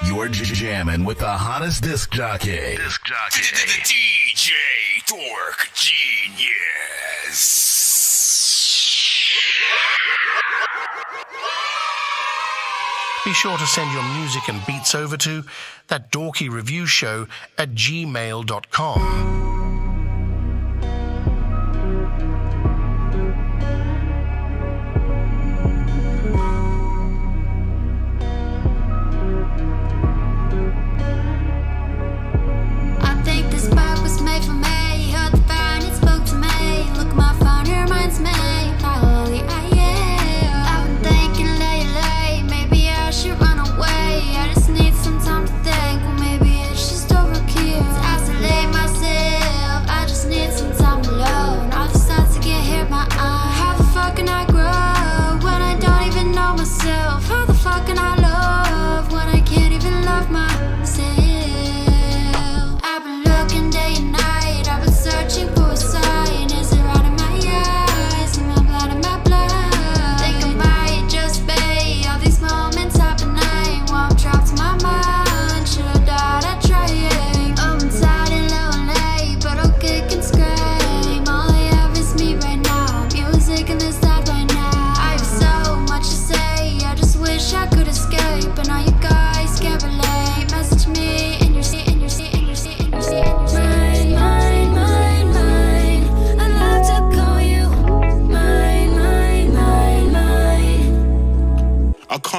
You're jamming with the hottest disc jockey. DJ Dork Genius. Be sure to send your music and beats over to That Dorky Review Show at gmail.com.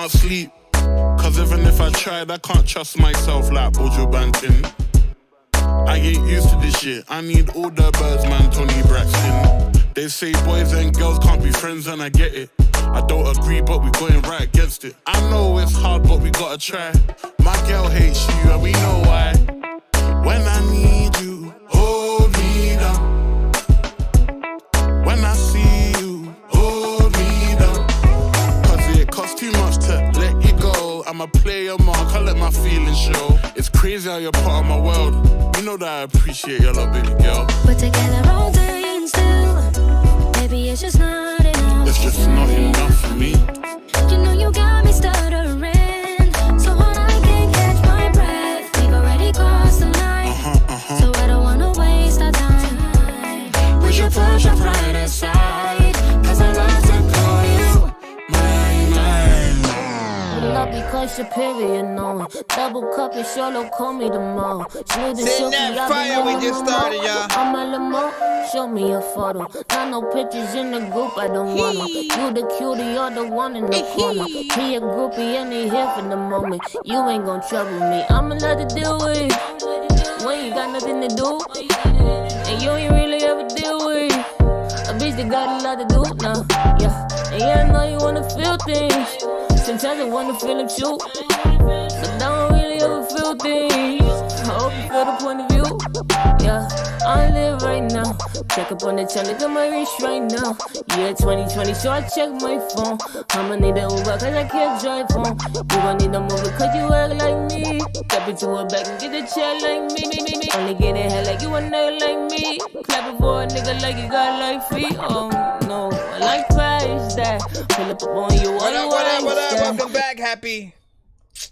Sleep, cause even if I tried, I can't trust myself like Bojo Banton. I ain't used to this shit, I need all the birds, man, Tony Braxton. They say boys and girls can't be friends, and I get it. I don't agree, but we going right against it. I know it's hard, but we gotta try. My girl hates you, and we know why. When I need you, hold me down. When I see you, hold me down. Cause it costs too much to let you go. I'm a player, man, can't let my feelings show. It's crazy how you're part of my world. You know that I appreciate your love, baby girl. We're together all day and still, maybe it's just not enough. It's just not enough for me. You know you got me stuttering, so hard I can't catch my breath. We've already crossed the line, so I don't wanna waste our time. We should push our pride aside, cause I love to call you mine. Love because superior, no. Double cup and solo, call me the mo. Sitting that fire we just started, y'all. I'm a limo, show me a photo. Not no pictures in the group, I don't want them. You the cutie, you're the one in the corner. He a groupie and he here for the moment. You ain't gon' trouble me, I'ma let it deal with it. When you got nothing to do, and you ain't really ever deal with it. A bitch that got a lot to do now, yeah. And yeah, I know you wanna feel things. Sometimes I wanna feel them too, but I don't really ever feel things. I hope you feel the point of view, yeah. I live right now. Check up on the chart, look at my wrist right now. Yeah, 2020, so I check my phone. I'ma need an Uber, cause I can't drive home. You gon' need a movie, cause you act like me. Step into a bag and get a chair like me. Only get in hell like you a nigga like me. Clapping for a nigga like you got like feet. Oh no, I like price that. Pull up on you, what up? Welcome back, Happy.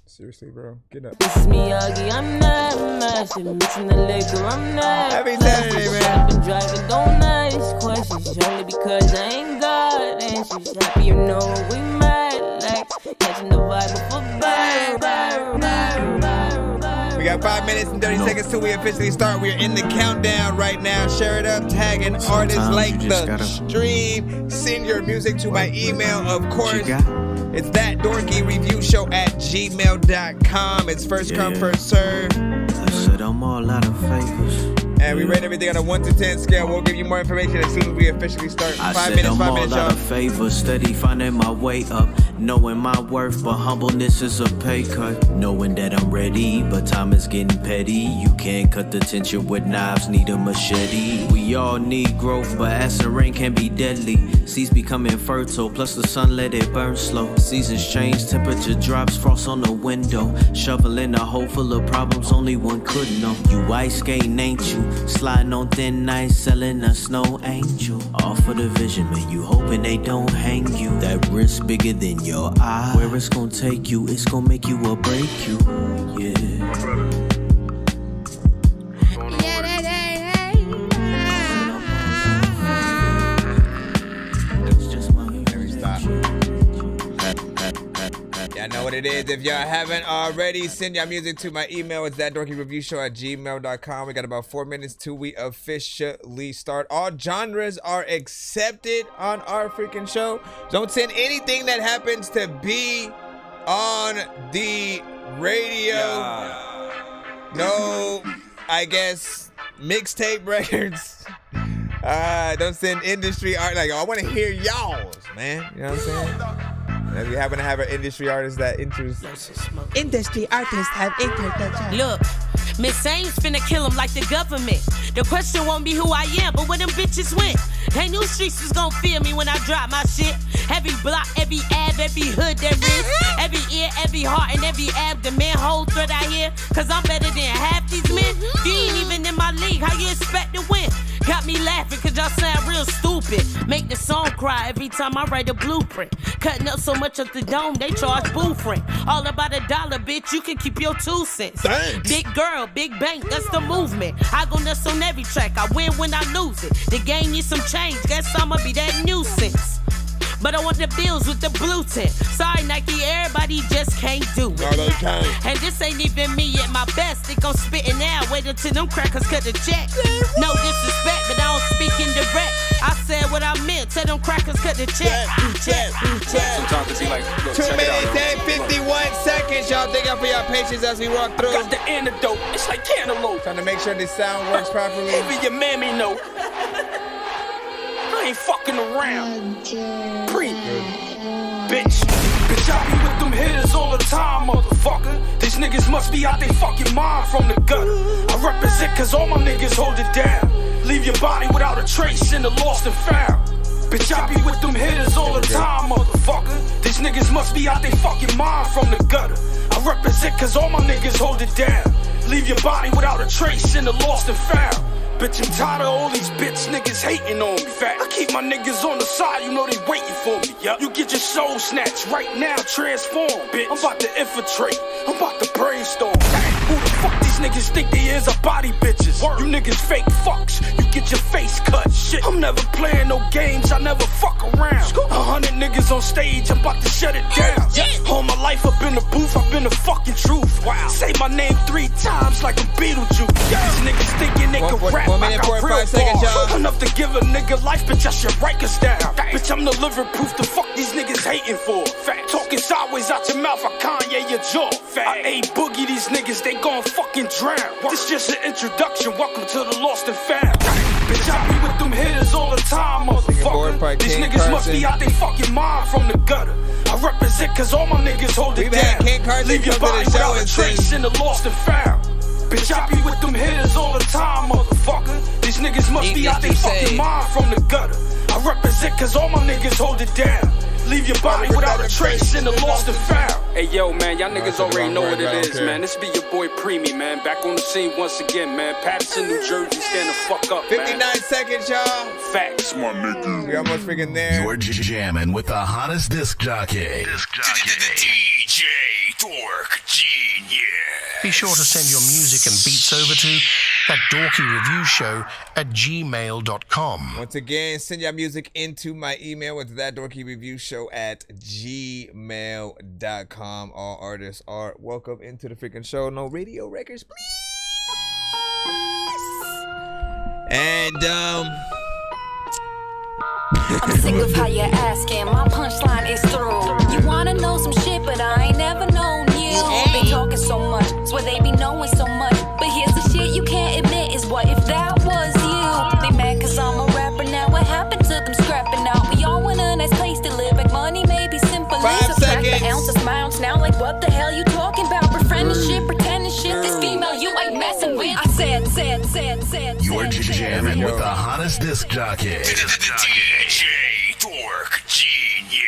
Seriously, bro, get up. This is Miyagi, I'm not massive. Mixing the liquor, I'm not. Happy Saturday, man. I've been driving, don't ask questions. Only because I ain't got answers. Happy, you know we mad. Like, catching the vibe of a bang. We got 5 minutes and 30 seconds till we officially start. We're in the countdown right now. Share it up, tagging artists like the stream. Send your music to my email, of course. It's That Dorky Review Show at gmail.com. It's first come, first serve. I said I'm all out of favors. And we rate everything on a 1 to 10 scale. We'll give you more information as soon as we officially start. I 5 said minutes, I'm 5 all minutes, out y'all. of favors, steady finding my way up, knowing my worth, but humbleness is a pay cut. Knowing that I'm ready, but time is getting petty. You can't cut the tension with knives, need a machete. We all need growth, but acid rain can be deadly. Seeds becoming fertile, plus the sun let it burn slow. Seasons change, temperature drops, frost on the window. Shoveling a hole full of problems only one could know. You ice skating, ain't you? Sliding on thin ice, selling a snow angel. All for the vision, man, you hoping they don't hang you. That risk bigger than your eye. Where it's gonna take you, it's gonna make you or break you. Yeah. Y'all know what it is. If y'all haven't already, send y'all music to my email. It's thatdorkyreviewshow@gmail.com. We got about 4 minutes till we officially start. All genres are accepted on our freaking show. Don't send anything that happens to be on the radio. No, I guess, mixtape records. Don't send industry art. Like, I want to hear y'all's, man. You know what I'm saying? If you happen to have an industry artist that interests. Industry artists have interest. Look, Miss Ames finna kill him like the government. The question won't be who I am, but where them bitches went. They knew streets was gon' feel me when I drop my shit. Every block, every ab, every hood there is. Every ear, every heart, and every abdomen. Whole thread I hear, cause I'm better than half these men. You ain't even in my league, how you expect to win? Got me laughing cause y'all sound real stupid. Make the song cry every time I write a blueprint. Cutting up so much of the dome, they charge booth rent. All about $1, bitch, you can keep your 2 cents. Thanks. Big girl, big bank, that's the movement. I go nuts on every track, I win when I lose it. The game needs some change, guess I'ma be that nuisance. But I want the bills with the blue tint. Sorry, Nike, everybody just can't do it. No, they can't. And this ain't even me at my best. They gon' spit it now. Wait until them crackers cut the check. No disrespect, but I don't speak indirect. I said what I meant. Tell them crackers cut the check. Check. Sometimes it be like, look, 2 check it out, minutes and 51 seconds, y'all. Thank y'all for your patience as we walk through. Got the antidote. It's like cantaloupe. Trying to make sure this sound works properly. Even your mammy know. I ain't fucking around. Bitch, I be with them hitters all the time, motherfucker. These niggas must be out they fucking mind from the gutter. I represent cause all my niggas hold it down. Leave your body without a trace in the lost and found. Bitch, I be with them hitters all the time, motherfucker. These niggas must be out they fucking mind from the gutter. I represent cause all my niggas hold it down. Leave your body without a trace in the lost and found. Bitch, I'm tired of all these bitch niggas hating on me. Fact, I keep my niggas on the side, you know they waiting for me. Yep. You get your soul snatched right now, transform, bitch. I'm about to infiltrate, I'm about to brainstorm. Who the fuck these niggas think they is? I body bitches. You niggas fake fucks, you get your face cut. Shit, I'm never playing no games, I never fuck around. 100 niggas on stage, I'm about to shut it down. All my life up in the booth, I've been the fucking truth. Wow. Say my name 3 times like I'm Beetlejuice. These niggas thinking they can rap. 1 minute, 45 seconds, y'all. Enough to give a nigga life, bitch, I should write us down. Bitch, I'm the living proof the fuck these niggas hating for. Fact. Talking sideways out your mouth, I Kanye your jaw. Fact. I ain't boogie these niggas, they gon' fucking drown. This just an introduction, welcome to the lost and found. Bitch, I be with them hitters all the time, motherfucker. These niggas must be out they fucking mind from the gutter. I represent cause all my niggas hold it down. Leave your body without a trace in the lost and found. Bitch, I be with them hitters all the time, motherfucker. These niggas must be out they fucking mind from the gutter. I represent cause all my niggas hold it down. Leave your body without a trace in the lost and found. Hey yo, man, y'all niggas already know what it is, man. This be your boy Preemy, man. Back on the scene once again, man. Patterson, New Jersey, stand the fuck up, 59 man. seconds, y'all. Facts. My nigga. We almost freaking there. You're jamming with the hottest disc jockey. DJ Dork Genius. Be sure to send your music and beats over to That Dorky Review Show @gmail.com. Once again, send your music into my email with thatdorkyreviewshow@gmail.com. All artists are welcome into the freaking show. No radio records, please. And I'm sick of how you're asking. My punchline is through. You wanna know some shit, but I ain't never known you. They talking so much, swear they be knowing so much. But here's the shit you can't admit is what if that was you? They mad cause I'm a rapper now. What happened to them scrapping out? We all want a nice place to live. Like money may be simple. 5 seconds. The ounces, mounts now. Like what the hell you talking about? Befriending shit, pretending shit. This female you ain't messing with. I said. You're jamming with the hottest disc jockey. DJ Dork Genius.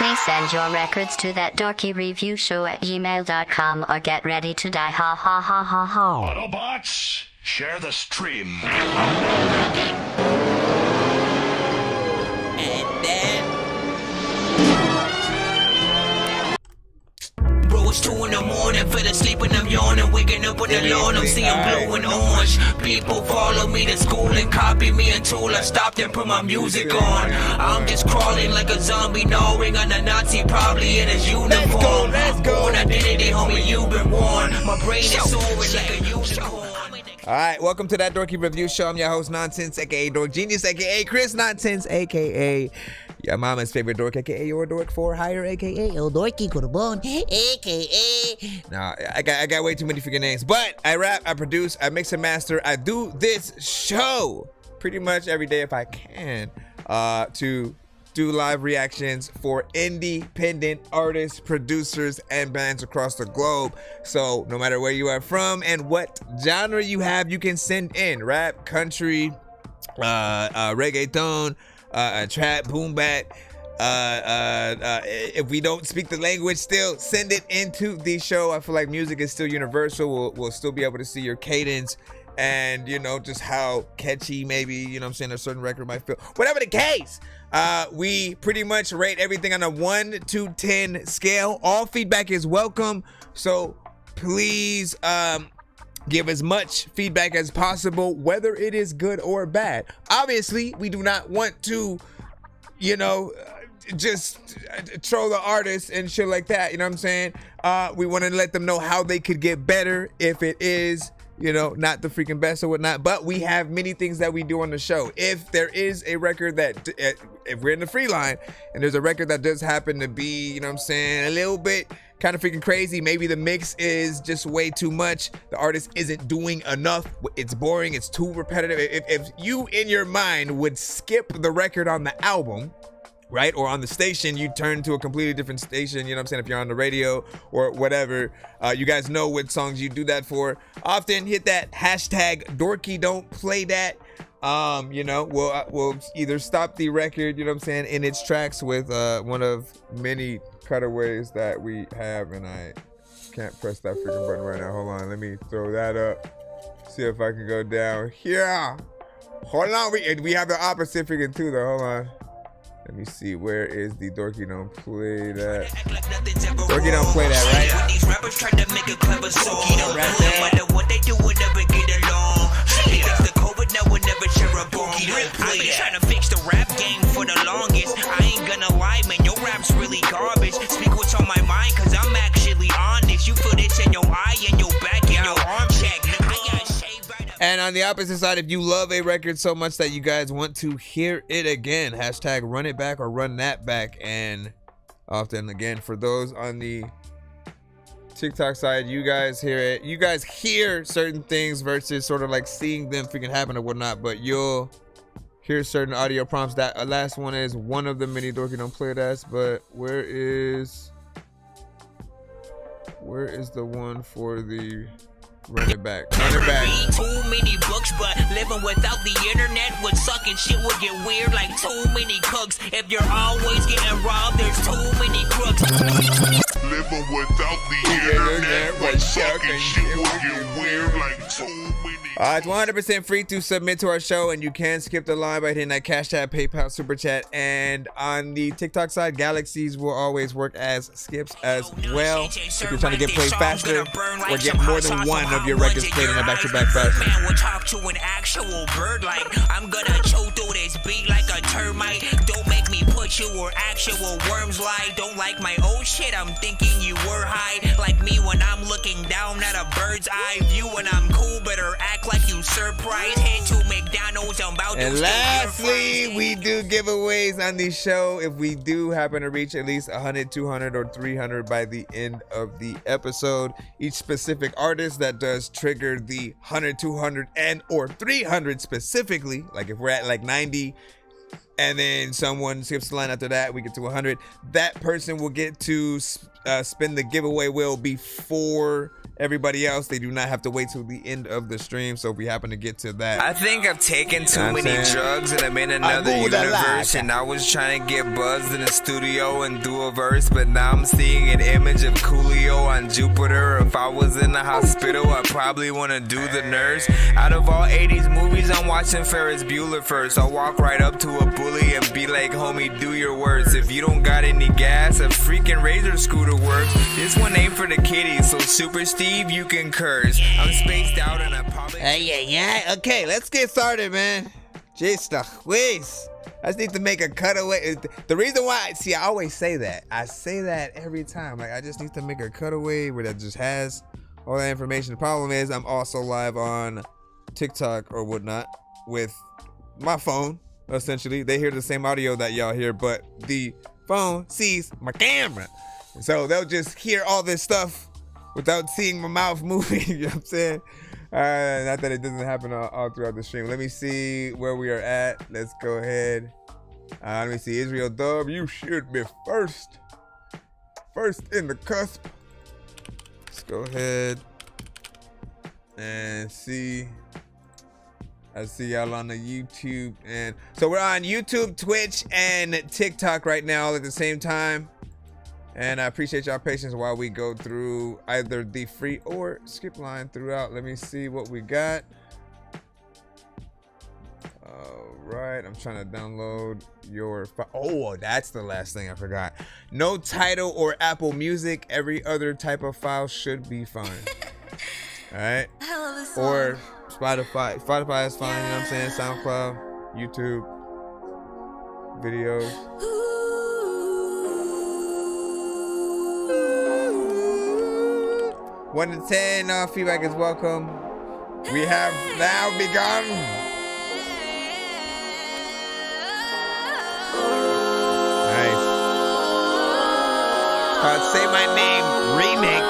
Please send your records to that dorky review show at gmail.com or get ready to die. Ha ha ha ha ha. Autobots, share the stream. And then bro, it's 2 in the morning, fell asleep and I'm yawning, waking up on the lawn, I'm seeing blue and orange. People follow me to school and copy me until I stopped and put my music on. I'm just crawling like a zombie, gnawing on a Nazi, probably in his uniform. Let's go. Born identity, homie, you've been warned. My brain is soaring like a unicorn. All right, welcome to That Dorky Review Show. I'm your host, Nonsenze, a.k.a. Dork Genius, a.k.a. Chris Nonsenze, a.k.a. your mama's favorite dork, a.k.a. your dork for hire, a.k.a. El Dorky Corbon, a.k.a. Nah, I got way too many freaking names. But I rap, I produce, I mix and master. I do this show pretty much every day if I can to do live reactions for independent artists, producers, and bands across the globe. So no matter where you are from and what genre you have, you can send in rap, country, reggaeton, trap, boom bap. If we don't speak the language, still send it into the show. I feel like music is still universal. We'll still be able to see your cadence and, you know, just how catchy maybe, you know what I'm saying, a certain record might feel. Whatever the case, we pretty much rate everything on a 1 to 10 scale. All feedback is welcome, so please give as much feedback as possible, whether it is good or bad. Obviously, we do not want to, you know, just troll the artists and shit like that, you know what I'm saying? We want to let them know how they could get better if it is, you know, not the freaking best or whatnot. But we have many things that we do on the show. If there is a record that, if we're in the free line and there's a record that does happen to be, you know what I'm saying, a little bit kind of freaking crazy, maybe the mix is just way too much, the artist isn't doing enough, it's boring, it's too repetitive. If you in your mind would skip the record on the album, right, or on the station, you turn to a completely different station, you know what I'm saying, if you're on the radio or whatever, you guys know what songs you do that for. Often hit that hashtag dorky don't play that. You know, we'll either stop the record, you know what I'm saying, in its tracks with one of many cutaways that we have, and I can't press that freaking button right now. Hold on, let me throw that up, see if I can go down here. Hold on, we have the opposite freaking too though. Hold on, let me see, where is the dorky don't play that? Dorky don't play that, right? These rappers try to make a clever song. Right there. No matter what they do, we'll never get along. They fix the COVID, now we'll never share a bone. I've been trying to fix the rap game for the longest. I ain't gonna lie, man, your rap's really garbage. Speak what's on my mind, cause I'm actually honest. You feel this in your eye and your back and your arm check. And on the opposite side, if you love a record so much that you guys want to hear it again, hashtag run it back or run that back. And often, again, for those on the TikTok side, you guys hear it. You guys hear certain things versus sort of like seeing them freaking happen or whatnot, but you'll hear certain audio prompts. That last one is one of the many dorky don't play that, but where is the one for the run it back? Run it back. Too many books, but living without the internet would suck and shit would get weird like too many cooks. If you're always getting robbed, there's too many crooks. Living without the internet would suck and shit would get weird like too many. It's 100% free to submit to our show, and you can skip the line by hitting that cash tab, PayPal, Super Chat. And on the TikTok side, galaxies will always work as skips as well. If you're trying to get played faster or get more than one of your records played in a back-to-back fashion. Man will talk to an actual bird like I'm gonna chew through this beat like a termite. Don't make me put you where actual worms lie. Don't like my old shit, I'm thinking you were high. Like me when I'm looking down at a bird's eye view. When I'm cool, better act like you surprised. Head to McDonald's, I'm about to. And lastly, we do giveaways on the show. If we do happen to reach at least 100, 200, or 300 by the end of the episode, each specific artist that does trigger the 100, 200, and or 300 specifically, like if we're at like 90, and then someone skips the line after that, we get to 100. That person will get to spin the giveaway wheel before everybody else. They do not have to wait till the end of the stream. So if we happen to get to that, I think I've taken too many drugs and I'm in another universe, and I was trying to get buzzed in the studio and do a verse, but now I'm seeing an image of Coolio on Jupiter. If I was in the hospital, I'd probably want to do the nurse. Out of all 80s movies, I'm watching Ferris Bueller first. I'll walk right up to a bully and be like, homie, do your worst. If you don't got any gas, a freaking razor scooter works. This one ain't for the kiddies, so Super Steve, you can curse. I'm spaced out and I probably... Yeah. Okay, let's get started, man. Jeez, whiz. I just need to make a cutaway. The reason why, I always say that. I say that every time. Like, I just need to make a cutaway where that just has all that information. The problem is I'm also live on TikTok or whatnot with my phone, essentially. They hear the same audio that y'all hear, but the phone sees my camera. So they'll just hear all this stuff without seeing my mouth moving. You know what I'm saying? Not that it doesn't happen all throughout the stream. Let me see where we are at. Let's go ahead. Let me see. Israel Dub, you should be first. First in the cusp. Let's go ahead and see. I see y'all on the YouTube. And so we're on YouTube, Twitch, and TikTok right now all at the same time. And I appreciate y'all patience while we go through either the free or skip line throughout. Let me see what we got. All right, I'm trying to download your file. Oh, that's the last thing I forgot. No Tidal or Apple Music. Every other type of file should be fine. All right. Or Spotify. Spotify is fine, you know what I'm saying? SoundCloud, YouTube, videos. 1 to 10, feedback is welcome. We have now begun. Nice. Called Say My Name Remix.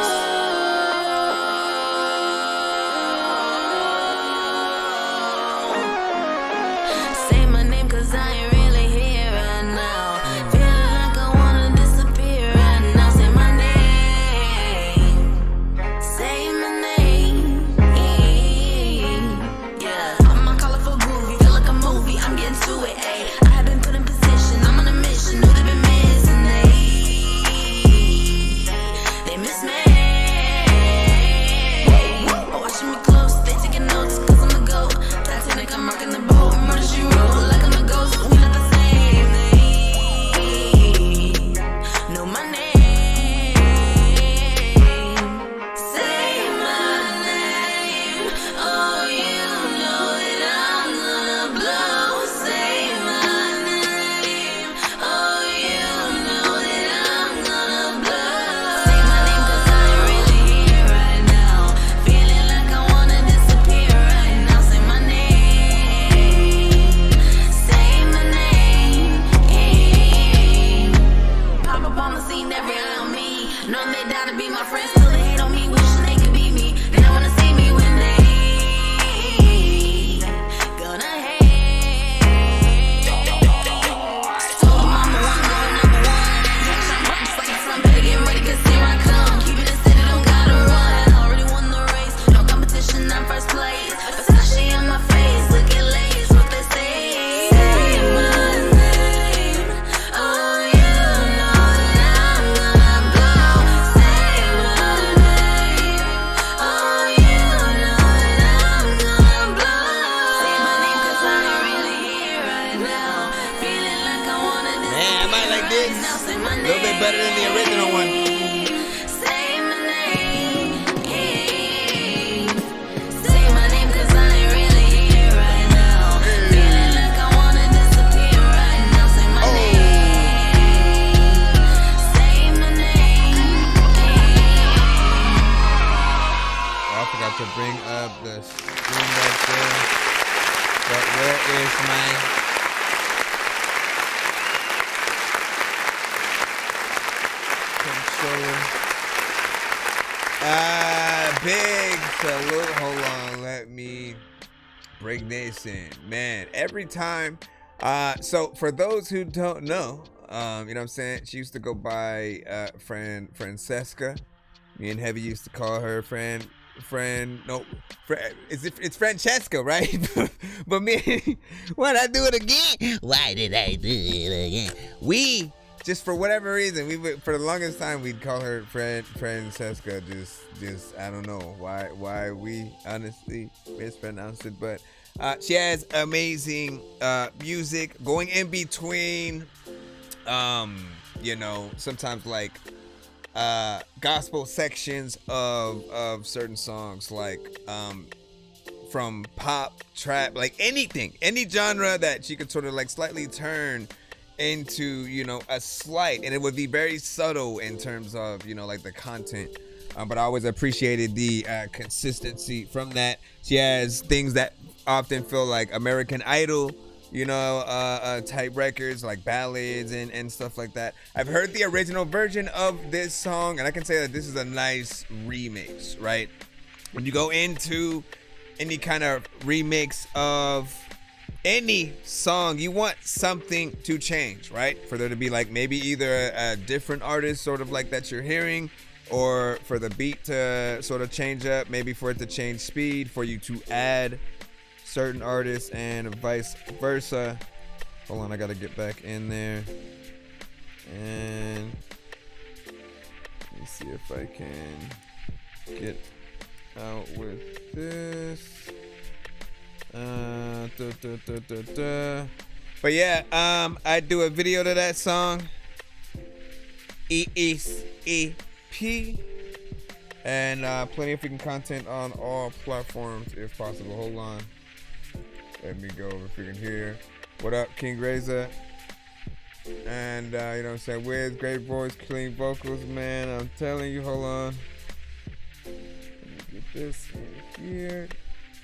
Say my name 'cause I ain't really here right now. Feeling like I wanna disappear right now. Say my name. Say my name. Yeah. I'm a colorful groovy. Feel like a movie. I'm getting to it. Ayy. I have been put in position. I'm on a mission. Knew they've been missing. They miss me. Watching me close. They taking notes 'cause I'm a goat. Titanic, I'm rocking the boat. Murder she wrote like I'm a ghost. We not the same thing. Know my name. Say my name. Oh, you know that I'm gonna blow. Say my name. Oh, you know that I'm gonna blow. Say my name 'cause I ain't really here right now. Feeling like I wanna disappear right now. Say my name. Say my name. Pop up on the scene, every eye on me. Know they die to be my friends, still they hate on me, wishing they could be me. They don't wanna see me when they gonna hate. Told them I'm the one going number one. It's like some better get ready 'cause here I come. Keeping it steady, don't gotta run. Already won the race, no competition, I'm first place. Versace on my face, look at lace, what they say. Say my name. Oh, you know that I'm gonna blow. Say my name. Oh, you know that I'm gonna blow. Say my name 'cause I ain't really here right now. Feeling like I wanna Man, I might like this. now. Say my A little bit better than the original one. Say my name. Say my name 'cause I ain't really here right now. Feeling like I wanna disappear right now. Say my name. Say my name. Oh, I forgot to bring up the screen right there. But where is my controller? Big salute. Hold on, let me break this in. Man, every time So for those who don't know, you know what I'm saying? She used to go by Francesca. Me and Heavy used to call her it's Francesca, right? But me, why'd I do it again? Why did I do it again? We, just for whatever reason, for the longest time, we'd call her Francesca. Just I don't know why we honestly mispronounced it, but she has amazing music going in between, you know, sometimes like gospel sections of certain songs, like from pop, trap, like any genre that she could sort of like slightly turn into, you know, a slight, and it would be very subtle in terms of, you know, like the content. But I always appreciated the consistency from that. She has things that often feel like American Idol, you know, type records, like ballads and stuff like that. I've heard the original version of this song, and I can say that this is a nice remix, right? When you go into any kind of remix of any song, you want something to change, right? For there to be like maybe either a different artist sort of like that you're hearing, or for the beat to sort of change up, maybe for it to change speed, for you to add certain artists, and vice versa. Hold on, I gotta get back in there. And let me see if I can get out with this. But yeah, I do a video to that song. EP. And plenty of freaking content on all platforms if possible. Hold on. Let me go over freaking here. What up, King Reza? And, you know what I'm saying? Wiz, great voice, clean vocals, man. I'm telling you, hold on. Let me get this in here.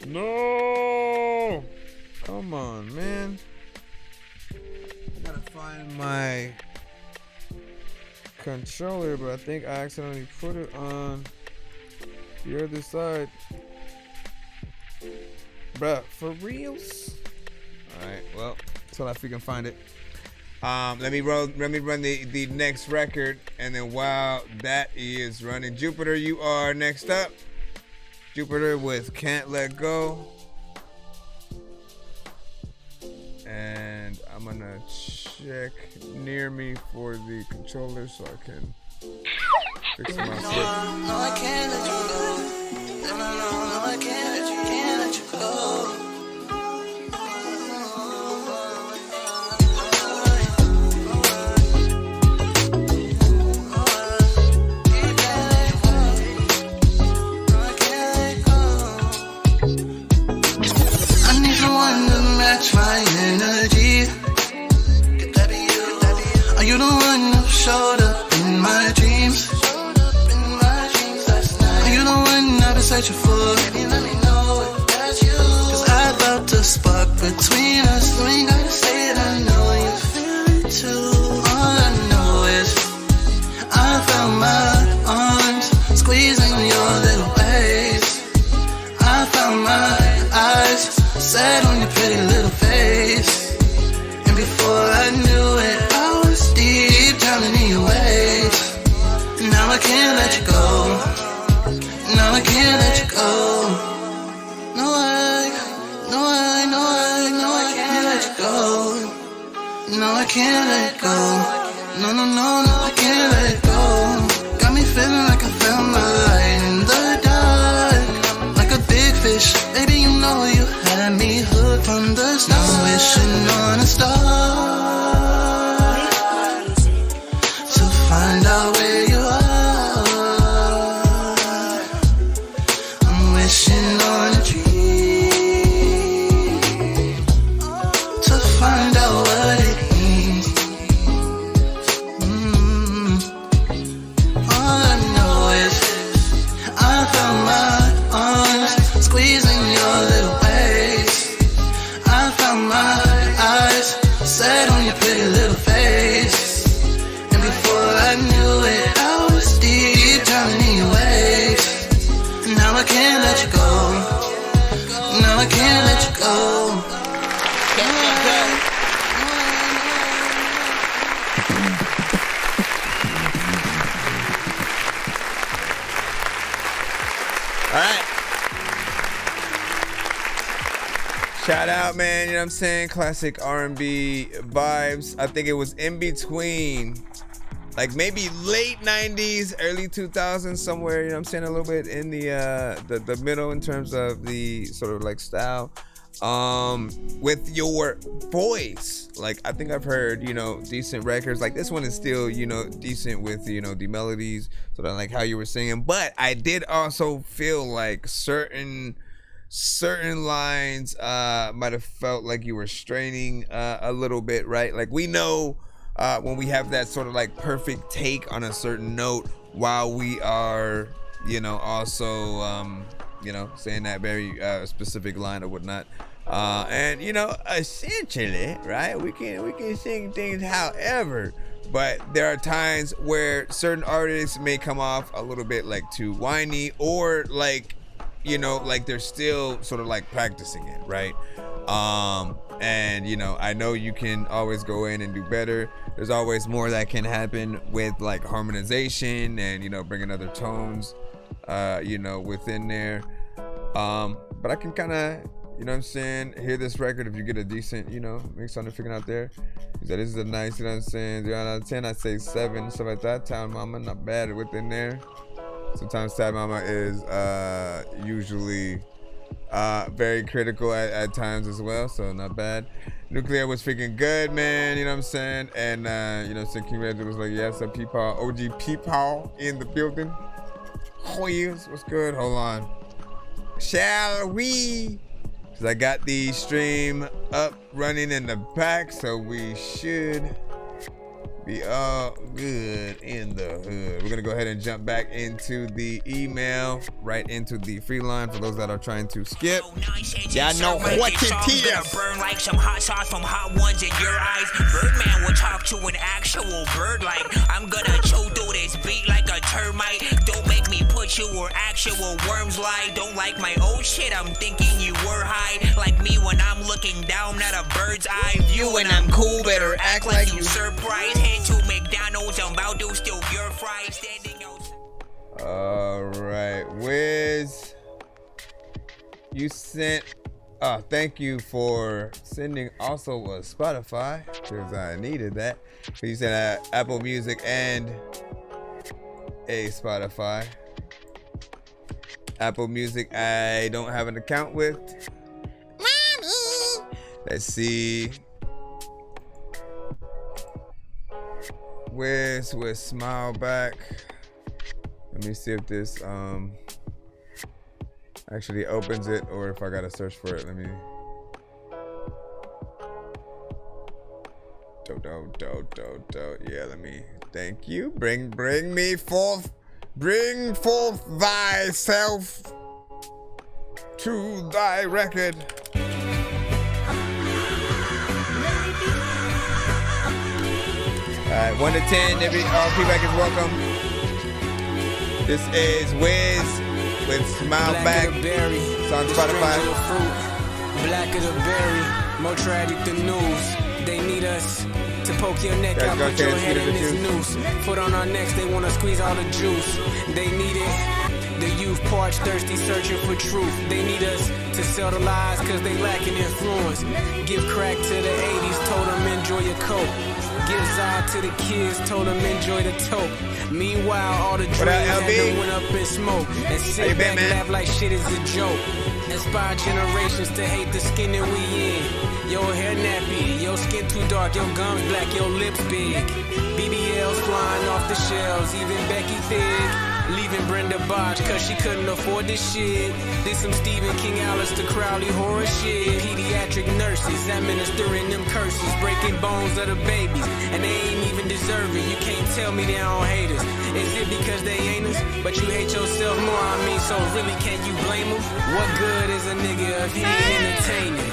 No! Come on, man. I gotta find my controller, but I think I accidentally put it on the other side. Bruh, for reals? Alright, well, until I freaking find it. Let me run the next record, and then while that is running, Jupiter, you are next up. Jupiter with Can't Let Go. And I'm gonna check near me for the controller so I can fix my shit. No, I can't let you go. No, I can't let you go. My energy. Could that be you? Are you the one who showed up in my dreams? Are you the one I've been searching for? Baby, let me know if that's you. Cause I'd love to spark between us. You ain't gotta say it, I know you feel it too. All I know is I found my arms squeezing your little waist. I found my eyes set on your pretty little face. And before I knew it, I was deep down in your ways. Now I can't let you go. Now I can't let you go. No, I can't let you go. No, I can't let go. No, I can't let go. Got me feeling like I found my light in the dark. Like a big fish, baby, you know you had me hooked from the start. Wishing on a star to find out where you are. I'm wishing on a dream to find out what it means. All I know is I found my arms squeezing your little waist. I found my eyes set on out, man. You know what I'm saying? Classic R&B vibes. I think it was in between, like maybe late 90s, early 2000s, somewhere. You know what I'm saying? A little bit in the middle in terms of the sort of like style. With your voice, like I think I've heard, you know, decent records. Like this one is still, you know, decent with, you know, the melodies, sort of like how you were singing. But I did also feel like certain lines might have felt like you were straining a little bit, right? Like we know when we have that sort of like perfect take on a certain note while we are, you know, also you know, saying that very specific line or whatnot. And you know, essentially, right, we can sing things however, but there are times where certain artists may come off a little bit like too whiny, or like, you know, like they're still sort of like practicing it, right? And you know, I know you can always go in and do better. There's always more that can happen with like harmonization and, you know, bringing other tones you know, within there. But I can kind of, you know what I'm saying, hear this record if you get a decent, you know, mix on the figuring out there. This is a nice, you know what I'm saying, 0 out of 10, I'd say 7, stuff like that. Town Mama, not bad within there. Sometimes Sad Mama is usually very critical at times as well, so not bad. Nuclear was freaking good, man, you know what I'm saying? And, you know, so King Reggie was like, yes, a Peepaw, OG Peepaw in the building. Hoyes, what's good? Hold on. Shall we? Because I got the stream up running in the back, so we should be all good in the hood. We're gonna go ahead and jump back into the email, right into the free line for those that are trying to skip. Y'all know what it is. Burn like some hot sauce from hot ones in your eyes. Birdman will talk to an actual bird like I'm gonna chew through this beat like a termite. Don't make me put you where actual worms lie. Don't like my old shit, I'm thinking you were high. Like me when I'm looking down at a bird's eye view. And I'm cool, better act like you surprised. To McDonald's, I'm about to steal your fries. Standing outside. All right, Wiz, you sent. Thank you for sending also a Spotify, because I needed that. You sent Apple Music and a Spotify. Apple Music, I don't have an account with. Mommy. Let's see. Where's Smile Back? Let me see if this actually opens it, or if I gotta search for it. Let me. Yeah, let me. Thank you. Bring me forth. Bring forth thyself to thy record. Alright, 1 to 10, all feedback is welcome. This is Wiz with Smile Back. It's on Spotify. Black of the berry, more tragic than news. They need us to poke your neck out, put your head in this noose. Foot on our necks, they wanna squeeze all the juice. They need it. The youth parched, thirsty, searching for truth. They need us to sell the lies, cause they lacking influence. Give crack to the 80s, told them enjoy your coke. Give Zod to the kids, told them enjoy the toke. Meanwhile, all the dreams had them went up in smoke. And sit back, laugh like shit is a joke. Inspire generations to hate the skin that we in. Your hair nappy, your skin too dark, your gums black, your lips big. BBLs flying off the shelves, even Becky Thig. Leaving Brenda Bodge cause she couldn't afford this shit. Did some Stephen King, Aleister Crowley horror shit. Pediatric nurses administering them curses, breaking bones of the babies, and they ain't even deserving. You can't tell me they don't hate us. Is it because they ain't us? But you hate yourself more, I mean, so really can't you blame them? What good is a nigga if he ain't entertaining?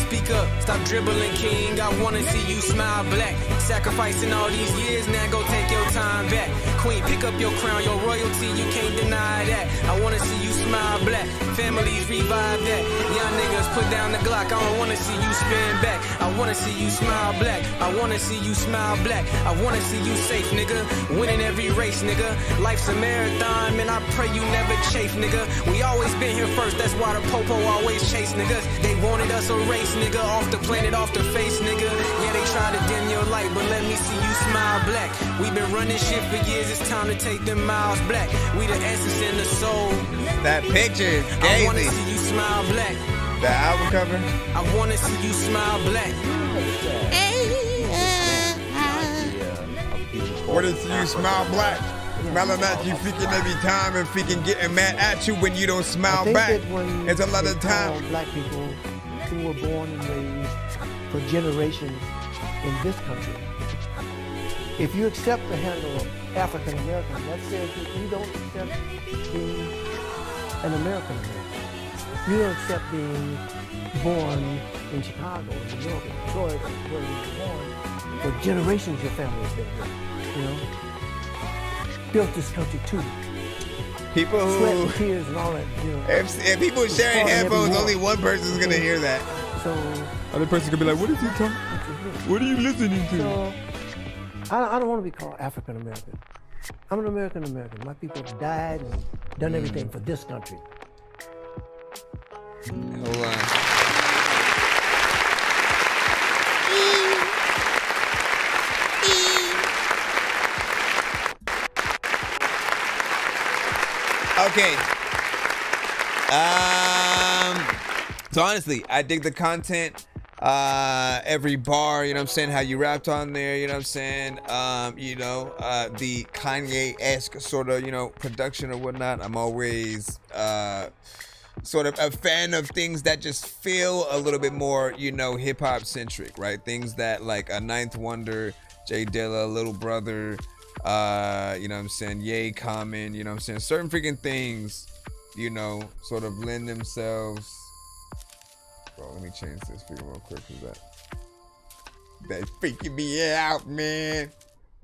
Speak up, stop dribbling, king. I wanna see you smile black. Sacrificing all these years, now go take your time back. queen. Pick up your crown, your royalty, you can't deny that. I wanna see you smile black. Families revive that. Young niggas put down the Glock. I don't wanna see you spin back. I wanna see you smile black. I wanna see you smile black. I wanna see you safe, nigga. Winning every race, nigga. Life's a marathon, man. I pray you never chafe, nigga. We always been here first. That's why the popo always chase niggas. They wanted us a race, nigga. Off the planet, off the face, nigga. Yeah, they try to dim your light, but let me see you smile black. We been running shit for years. It's time to take them miles black. We the essence in the soul. That picture is I crazy. wanna see you smile black. The album cover. I wanna see you smile black. Wanna see you smile black. Smiling at you freaking every time and freaking getting mad at you when you don't smile back. It's a lot of time. Black people who were born and raised for generations in this country. If you accept the handle of African American, that says that you don't accept being an American American. You don't accept being born in Chicago, in New York, in Detroit, where you were born. For generations your family has been here, you know? Built this country too. People who sweat and tears and all that, you know. If people sharing headphones, only one person's gonna hear that. So other person could be like, "What is he talking? What are you listening to?" So, I don't want to be called African American. I'm an American American. My people have died and done everything for this country. Hold on. Okay. So honestly, I dig the content. Every bar, you know what I'm saying, how you rapped on there, you know what I'm saying, the Kanye-esque sort of, production or whatnot. I'm always sort of a fan of things that just feel a little bit more, hip-hop centric, right? Things that like a Ninth Wonder, Jay Dilla, Little Brother, you know what I'm saying, Ye, Common, you know what I'm saying, certain freaking things, sort of lend themselves. Bro, let me change this figure real quick, cause that freaking me out, man.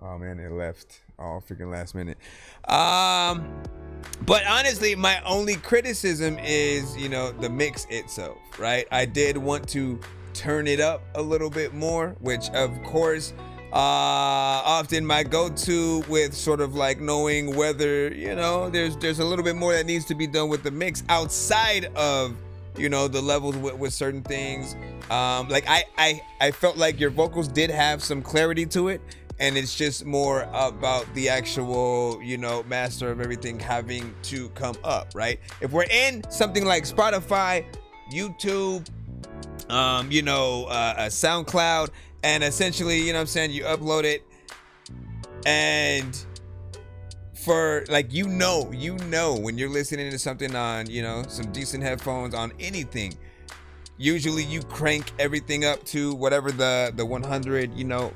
Oh man, it left all freaking last minute. But honestly, my only criticism is, the mix itself, right? I did want to turn it up a little bit more, which of course, often my go-to with sort of like knowing whether, there's a little bit more that needs to be done with the mix outside of, the levels with certain things. Like I felt like your vocals did have some clarity to it, and it's just more about the actual, master of everything having to come up, right? If we're in something like Spotify, YouTube, SoundCloud, and essentially, you upload it, and for like, when you're listening to something on, some decent headphones on anything, usually you crank everything up to whatever the 100,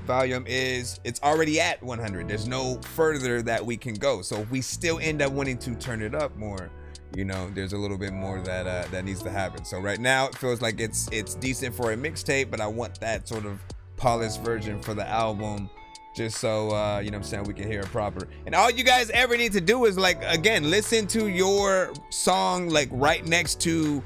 volume is. It's already at 100. There's no further that we can go. So if we still end up wanting to turn it up more, there's a little bit more that needs to happen. So right now it feels like it's decent for a mixtape, but I want that sort of polished version for the album, just so we can hear it proper. And all you guys ever need to do is, like, again, listen to your song like right next to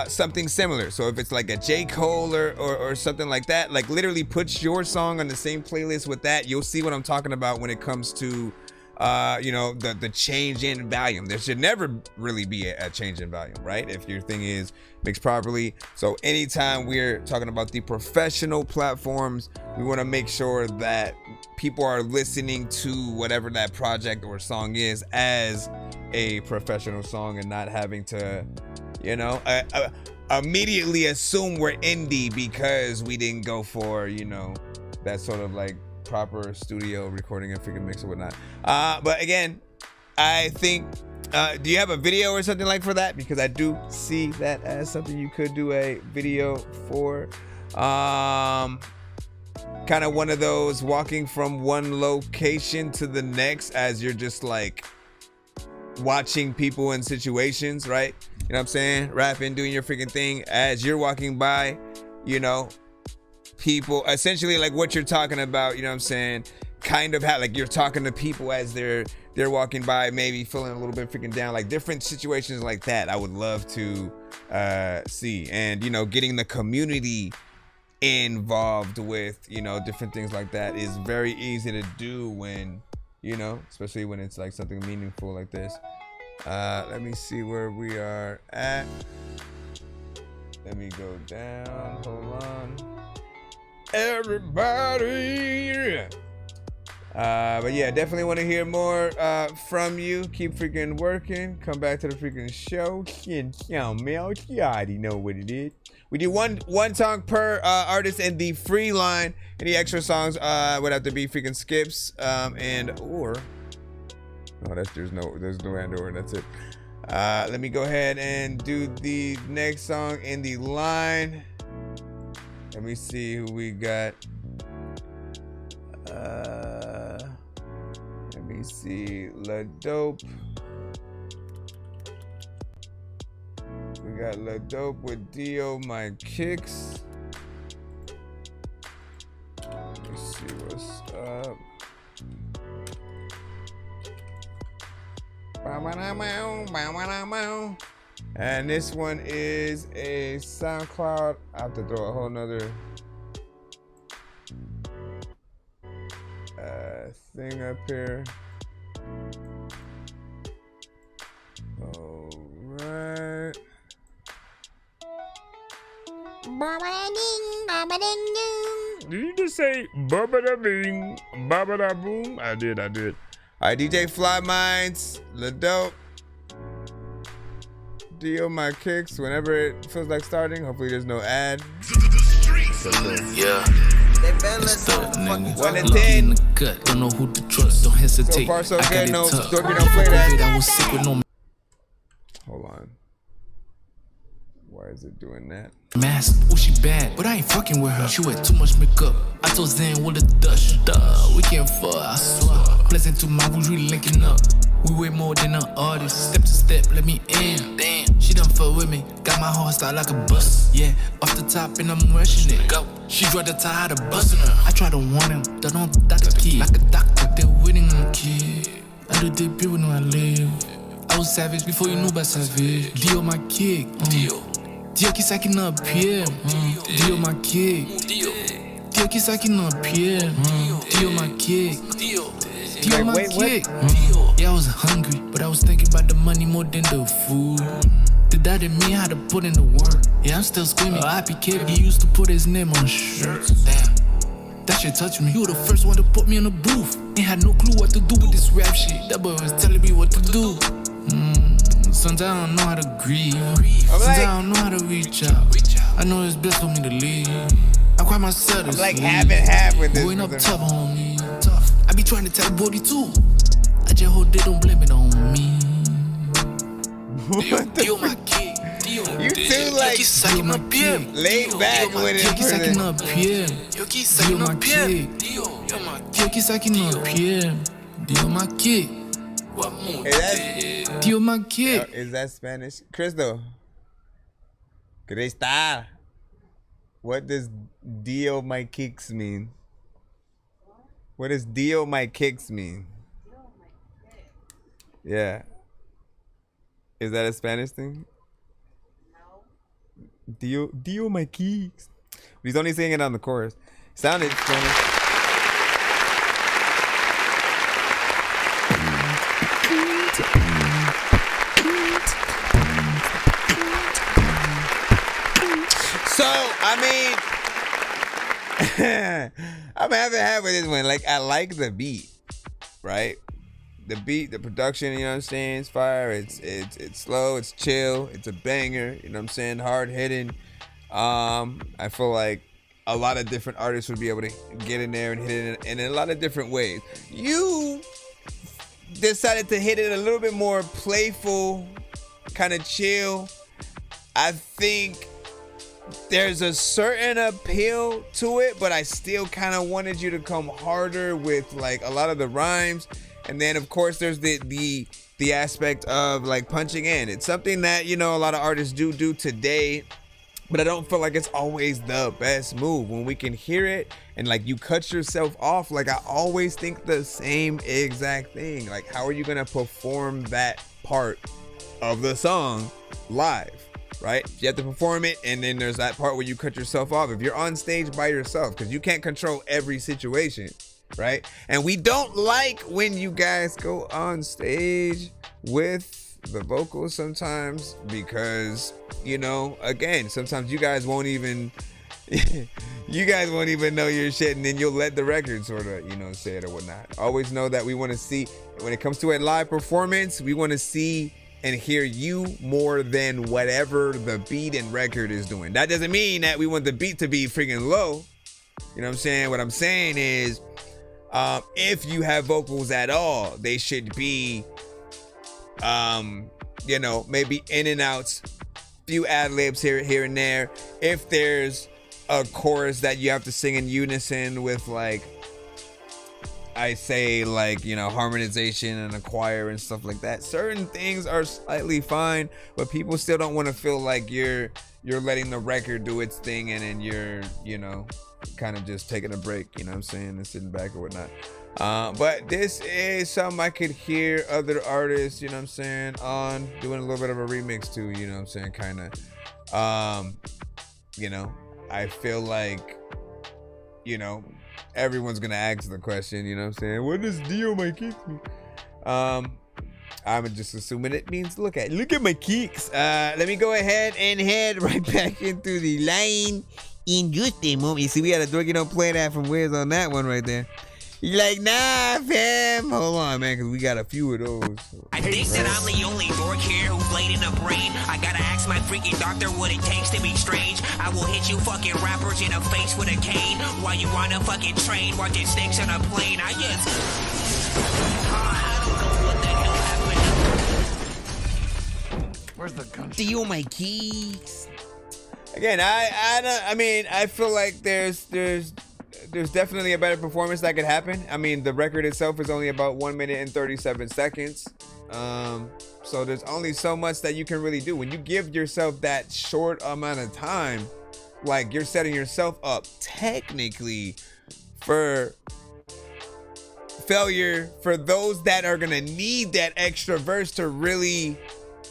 something similar. So if it's like a J. Cole or something like that, like literally put your song on the same playlist with that. You'll see what I'm talking about when it comes to the change in volume. There should never really be a change in volume, right? If your thing is mixed properly. So anytime we're talking about the professional platforms, we want to make sure that people are listening to whatever that project or song is as a professional song, and not having to, immediately assume we're indie because we didn't go for, that sort of like proper studio recording and freaking mix or whatnot. But again, I think, do you have a video or something like for that? Because I do see that as something you could do a video for. Kind of one of those walking from one location to the next as you're just like watching people in situations, right? You know what I'm saying? Rapping, doing your freaking thing as you're walking by, people, essentially like what you're talking about, you know what I'm saying? Kind of how like you're talking to people as they're they're walking by, maybe feeling a little bit freaking down, like different situations like that. I would love to see, and you know, getting the community involved with, you know, different things like that is very easy to do when, you know, especially when it's like something meaningful like this. Let me see where we are at. Let me go down. Hold on. Everybody. But yeah, definitely want to hear more from you. Keep freaking working. Come back to the freaking show. You already know what it is. We do one song per artist in the free line. Any extra songs would have to be freaking skips or no, there's no and or. That's it. Let me go ahead and do the next song in the line. Let me see who we got. Let me see. La Dope. We got La Dope with Dio My Kicks. Let me see what's up. And this one is a SoundCloud. I have to throw a whole nother thing up here. All right. Did you just say ba-ba-da-bing, ba-ba-da-boom? I did. All right, DJ Fly Minds, La Dope. Dio My Kicks, whenever it feels like starting. Hopefully there's no ad. Yeah. It's the 1 to 10. Don't know who to trust, don't hesitate. So far so good, no tough. Dorky don't play that. I was sick with no Hold on. Why is it doing that? mask. Oh, she bad, but I ain't fucking with her. She wear too much makeup. I told Zen with a dush. We can't fuck, I swear. Pleasant to my boots, we linking up. We way more than an artist. Step to step, let me in. Damn, she done fuck with me. Got my heart start like a bus. Yeah, off the top and I'm rushing it. Go. She tried to tie the bustin' her. I try to warn him, that don't that the key. Like a doctor, they're winning on kid. I do the people know I live. I was savage before you knew about savage. Dio my kick. Dio qui s'acquine up here. Dio my kick. Dio qui s'acquine up here. Dio my kick. Dio my kick. Yeah, I was hungry, but I was thinking about the money more than the food. The dad in me had to put in the work. Yeah, I'm still screaming. Happy kid, he used to put his name on shirts. Damn, that shit touched me. You were the first one to put me in the booth. Ain't had no clue what to do with this rap shit. That boy was telling me what to do. Sometimes I don't know how to grieve. Sometimes I don't know how to reach out. I know it's best for me to leave. I cry myself to like sleep. half with this. Going up tough on me. Tough. I be trying to tell Bodie too. I just hope they don't blame it on me. Dio my kid. You too like laid back with it. Qui s'acquine up here. Dio my kid. Qui s'acquine up here. Dio my kid. Dio my kid. Is that Spanish? Crystal. Cristal. What does Dio my kicks mean? What does Dio my kicks mean? Yeah. Is that a Spanish thing? No. Dio my kicks. He's only saying it on the chorus. Sounded Spanish. So, I mean, I'm having half with this one. Like, I like the beat, right? The beat, the production, you know what I'm saying? It's fire. It's slow. It's chill. It's a banger. You know what I'm saying? Hard hitting. I feel like a lot of different artists would be able to get in there and hit it in a lot of different ways. You decided to hit it a little bit more playful, kind of chill. I think there's a certain appeal to it, but I still kind of wanted you to come harder with like a lot of the rhymes. And then of course there's the aspect of like punching in. It's something that, you know, a lot of artists do today, but I don't feel like it's always the best move when we can hear it and like you cut yourself off. Like I always think the same exact thing. Like how are you gonna perform that part of the song live, right? You have to perform it, and then there's that part where you cut yourself off. If you're on stage by yourself, because you can't control every situation, right? And we don't like when you guys go on stage with the vocals sometimes, because again, sometimes you guys won't even know your shit, and then you'll let the record sort of say it or whatnot. Always know that we want to see, when it comes to a live performance, we want to see and hear you more than whatever the beat and record is doing. That doesn't mean that we want the beat to be freaking low. You know what I'm saying? What I'm saying is, if you have vocals at all, they should be maybe in and outs, few ad-libs here and there. If there's a chorus that you have to sing in unison with, like I say, like, harmonization and a choir and stuff like that, certain things are slightly fine, but people still don't want to feel like you're letting the record do its thing and then you're kind of just taking a break, what I'm saying, and sitting back or whatnot. But this is something I could hear other artists, what I'm saying, on doing a little bit of a remix to, what I'm saying, kind of. I feel like, everyone's gonna ask the question, what I'm saying, what does Dio my kicks mean? I'm just assuming it means look at my kicks. Let me go ahead and head right back into the line in just a moment. You see, we had a dorky don't play that from Wiz on that one right there. You're like, nah, fam. Hold on, man, because we got a few of those. I think that I'm the only dork here who's laid in a brain. I gotta ask my freaking doctor what it takes to be strange. I will hit you fucking rappers in the face with a cane while you on a fucking train watching snakes on a plane. I don't know what the hell happened. Where's the gun? Steal my keys. Again, I feel like there's definitely a better performance that could happen. I mean, the record itself is only about 1 minute and 37 seconds. So there's only so much that you can really do. When you give yourself that short amount of time, like, you're setting yourself up technically for failure for those that are gonna need that extra verse to really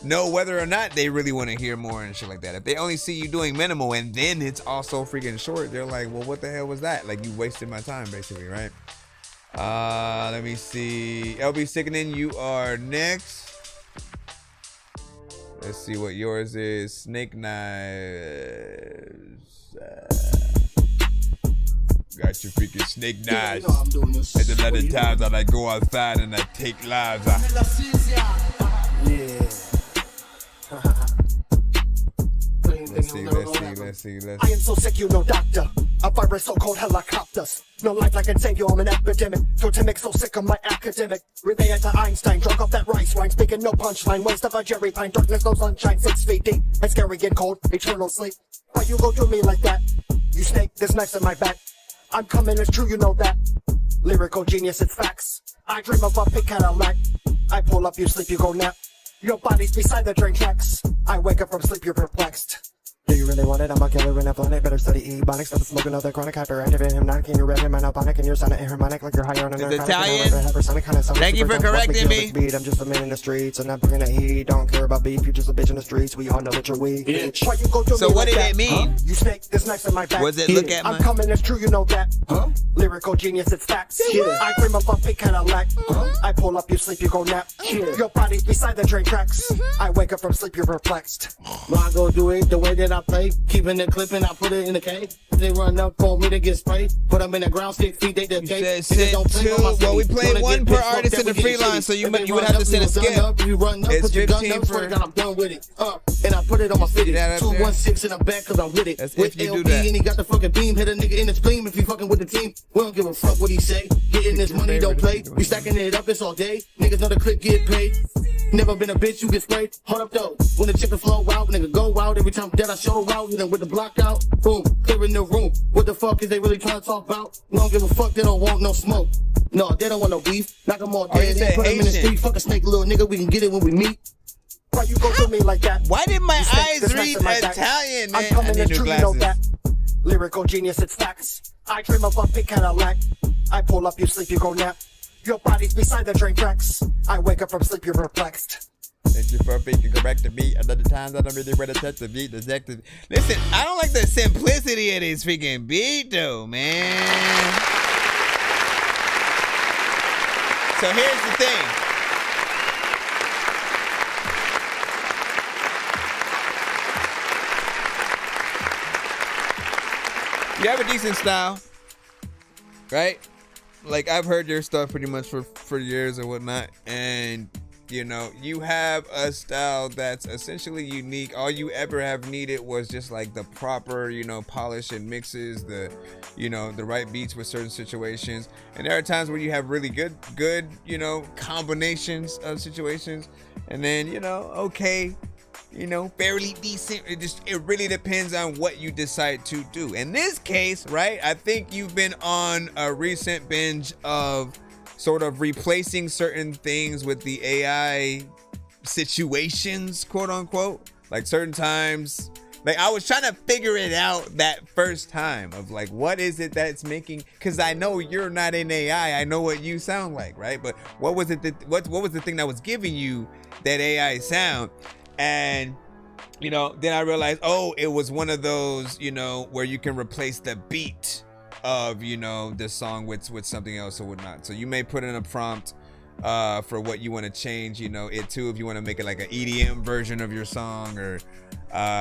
know whether or not they really want to hear more and shit like that. If they only see you doing minimal and then it's also freaking short, they're like, well, what the hell was that? Like, you wasted my time, basically, right? Let me see. LB Sickening, you are next. Let's see what yours is. Snake Knives. Got your freaking snake knives. There's a lot of times I like go outside and I take lives. Let's see. I am so sick, you know, doctor. I vibrate so cold helicopters. No life like insane, you, I'm an epidemic. Totemic, so sick of my academic. Related to Einstein, drunk off that rice wine. Speaking no punchline, waste of a Jerry Pine. Darkness, no sunshine, 6 feet deep. And scary and cold, eternal sleep. Why you go do me like that? You snake, there's knives in my back. I'm coming, it's true, you know that. Lyrical genius, it's facts. I dream of a pink Cadillac. I pull up, you sleep, you go nap. Your body's beside the train tracks. I wake up from sleep, you're perplexed. Do you really want it? I'm a killer in a planet. Better study ebonics. Stop smoking other chronic hyperactive in hypnotic. And you're revving my albonic and you're sounding harmonic like you're higher on an Italian. Thank you for correcting me. I'm just a man in the streets and I'm bringing the heat. Don't care about beef. You're just a bitch in the streets. We all know that you're weak. Why you go so what did it mean? You snake, there's knives in my back. Was it look at I'm coming, it's true, you know that. Lyrical genius, it's facts. I dream of a pink Cadillac. I pull up, you sleep, you go nap. Your body's beside the train tracks. I wake up from sleep, you're perplexed. I go do it the way that I play. Keeping it clipping, I put it in the cave. They run up for me to get sprayed. Put them in the ground, 6 feet, they the gate. Well, we play one per artist in the free line, so you would have to send a skip. It's 15 for... I'm done with it. And I put it on my 50. 216 in the back, cause I'm with it. That's with if you LB, do that. And he got the fucking beam. Hit a nigga in the spleen if you fucking with the team. We don't give a fuck what he say. Getting this money, don't play. We stacking it up, it's all day. Niggas know the clip get paid. Never been a bitch, you get sprayed. Hold up though. When the chicken flow out, nigga go out. Every time that I show out, then with the block out, boom, clearing the room. What the fuck is they really trying to talk about? We don't give a fuck, they don't want no smoke. No, they don't want no beef. Knock them all dead. Put them in the street. Fuck a snake, little nigga. We can get it when we meet. Why you go do me like that? Why did my You stink, eyes this read mess in my back. Italian, man? I'm coming I to need new true, you know that. glasses. Lyrical genius, it's facts. I dream of a pink Cadillac. I pull up, you sleep, you go nap. Your body's beside the train tracks. I wake up from sleep, you're perplexed. Thank you for being correct to me. Another times I don't really want to touch the beat, detective. Listen, I don't like the simplicity of this freaking beat, though, man. So here's the thing. You have a decent style, right? Like, I've heard your stuff pretty much for years and whatnot, and you know, you have a style that's essentially unique. All you ever have needed was just like the proper, you know, polish and mixes, the, you know, the right beats with certain situations. And there are times where you have really good, you know, combinations of situations. And then, you know, okay, you know, fairly decent. It really depends on what you decide to do. In this case, right, I think you've been on a recent binge of sort of replacing certain things with the AI situations, quote unquote. Like certain times, like I was trying to figure it out that first time of like, what is it that's making, because I know you're not in AI, I know what you sound like, right? But what was it that, what was the thing that was giving you that AI sound? And you know, then I realized, oh, it was one of those, you know, where you can replace the beat of, you know, the song with something else or whatnot. So you may put in a prompt for what you want to change, you know, it too, if you want to make it like an EDM version of your song, or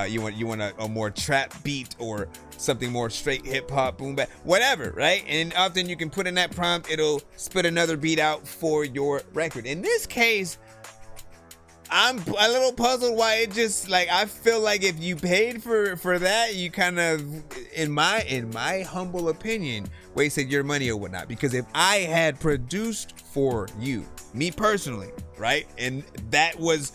you want a more trap beat or something more straight hip hop, boom bap, whatever, right? And often you can put in that prompt, it'll spit another beat out for your record. In this case, I'm a little puzzled why it just, like, I feel like if you paid for that, you kind of, in my humble opinion, wasted your money or whatnot. Because if I had produced for you, me personally, right, and that was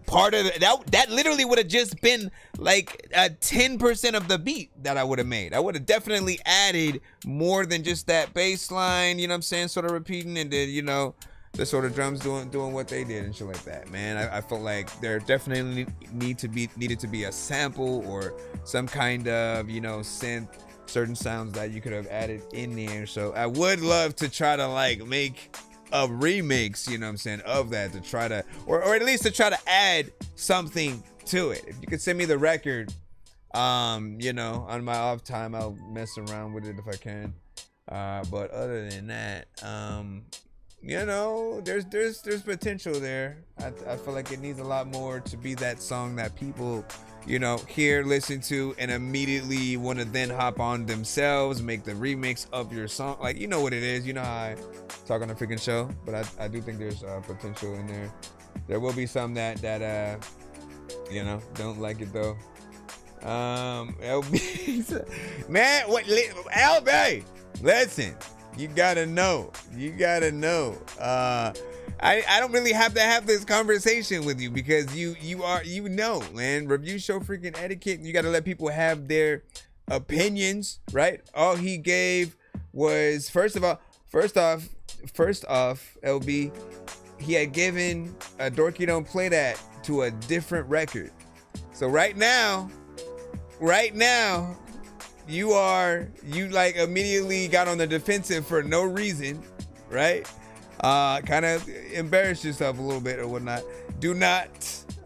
part of that literally would have just been like 10% of the beat that I would have made. I would have definitely added more than just that bass line, you know what I'm saying, sort of repeating, and then, you know, the sort of drums doing what they did and shit like that, man. I felt like there definitely needed to be a sample or some kind of, you know, synth, certain sounds that you could have added in there. So I would love to try to like make a remix, you know what I'm saying, of that, to try to, or at least to try to add something to it. If you could send me the record, you know, on my off time, I'll mess around with it if I can. But other than that, you know, there's potential there. I feel like it needs a lot more to be that song that people, you know, hear, listen to, and immediately want to then hop on themselves, make the remix of your song. Like, you know what it is. You know how I talk on the freaking show. But I do think there's potential in there. There will be some that you know, don't like it though. LB, man, what? LB, listen. You gotta know. I don't really have to have this conversation with you because you know, man. Review show freaking etiquette. You gotta let people have their opinions, right? All he gave was first off, LB, he had given a Dorky Don't Play That to a different record. So right now. You like immediately got on the defensive for no reason, right? Kind of embarrass yourself a little bit or whatnot. Do not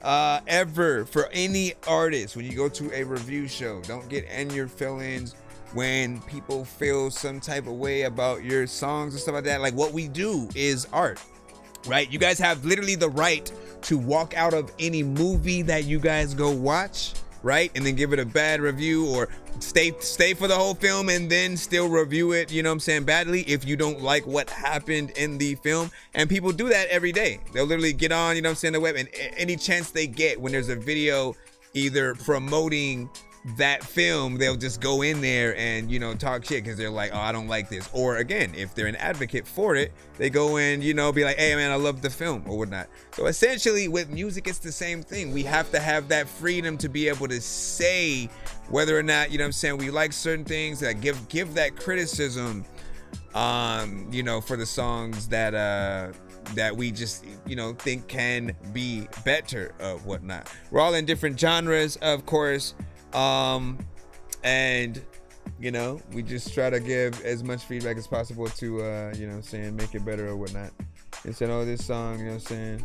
ever, for any artist, when you go to a review show, don't get in your feelings when people feel some type of way about your songs and stuff like that. Like, what we do is art, right? You guys have literally the right to walk out of any movie that you guys go watch, right, and then give it a bad review, or stay for the whole film and then still review it, you know what I'm saying, badly if you don't like what happened in the film. And people do that every day. They'll literally get on, you know what I'm saying, the web, and any chance they get when there's a video either promoting that film, they'll just go in there and, you know, talk shit because they're like, oh, I don't like this. Or again, if they're an advocate for it, they go in, you know, be like, hey man, I love the film or whatnot. So essentially with music, it's the same thing. We have to have that freedom to be able to say whether or not, you know what I'm saying, we like certain things, that give that criticism, you know, for the songs that that we just, you know, think can be better of whatnot. We're all in different genres, of course. And, you know, we just try to give as much feedback as possible to, you know what I'm saying, make it better or whatnot. And said, oh, this song, you know what I'm saying,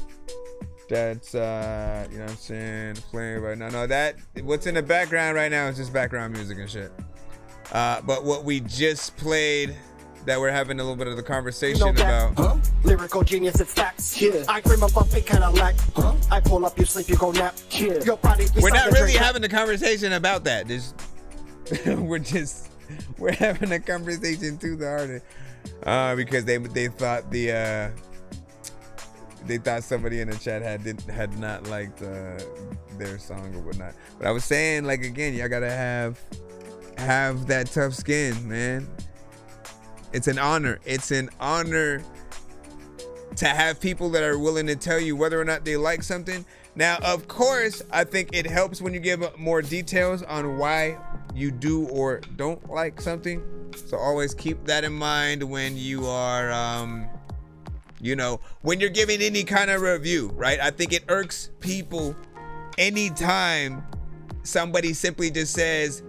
that's, you know what I'm saying, playing right now. No, that, what's in the background right now is just background music and shit. But what we just played, that we're having a little bit of the conversation about. Huh? Lyrical genius, it's facts. Yeah. I dream of a big Cadillac. Huh? I pull up, you sleep, you go nap. Yeah. Your body. We're not really having a conversation about that. We're having a conversation to the artist, because they thought somebody in the chat had not liked their song or whatnot. But I was saying, like, again, y'all gotta have that tough skin, man. It's an honor. It's an honor to have people that are willing to tell you whether or not they like something. Now, of course, I think it helps when you give more details on why you do or don't like something. So always keep that in mind when you are, you know, when you're giving any kind of review, right? I think it irks people anytime somebody simply just says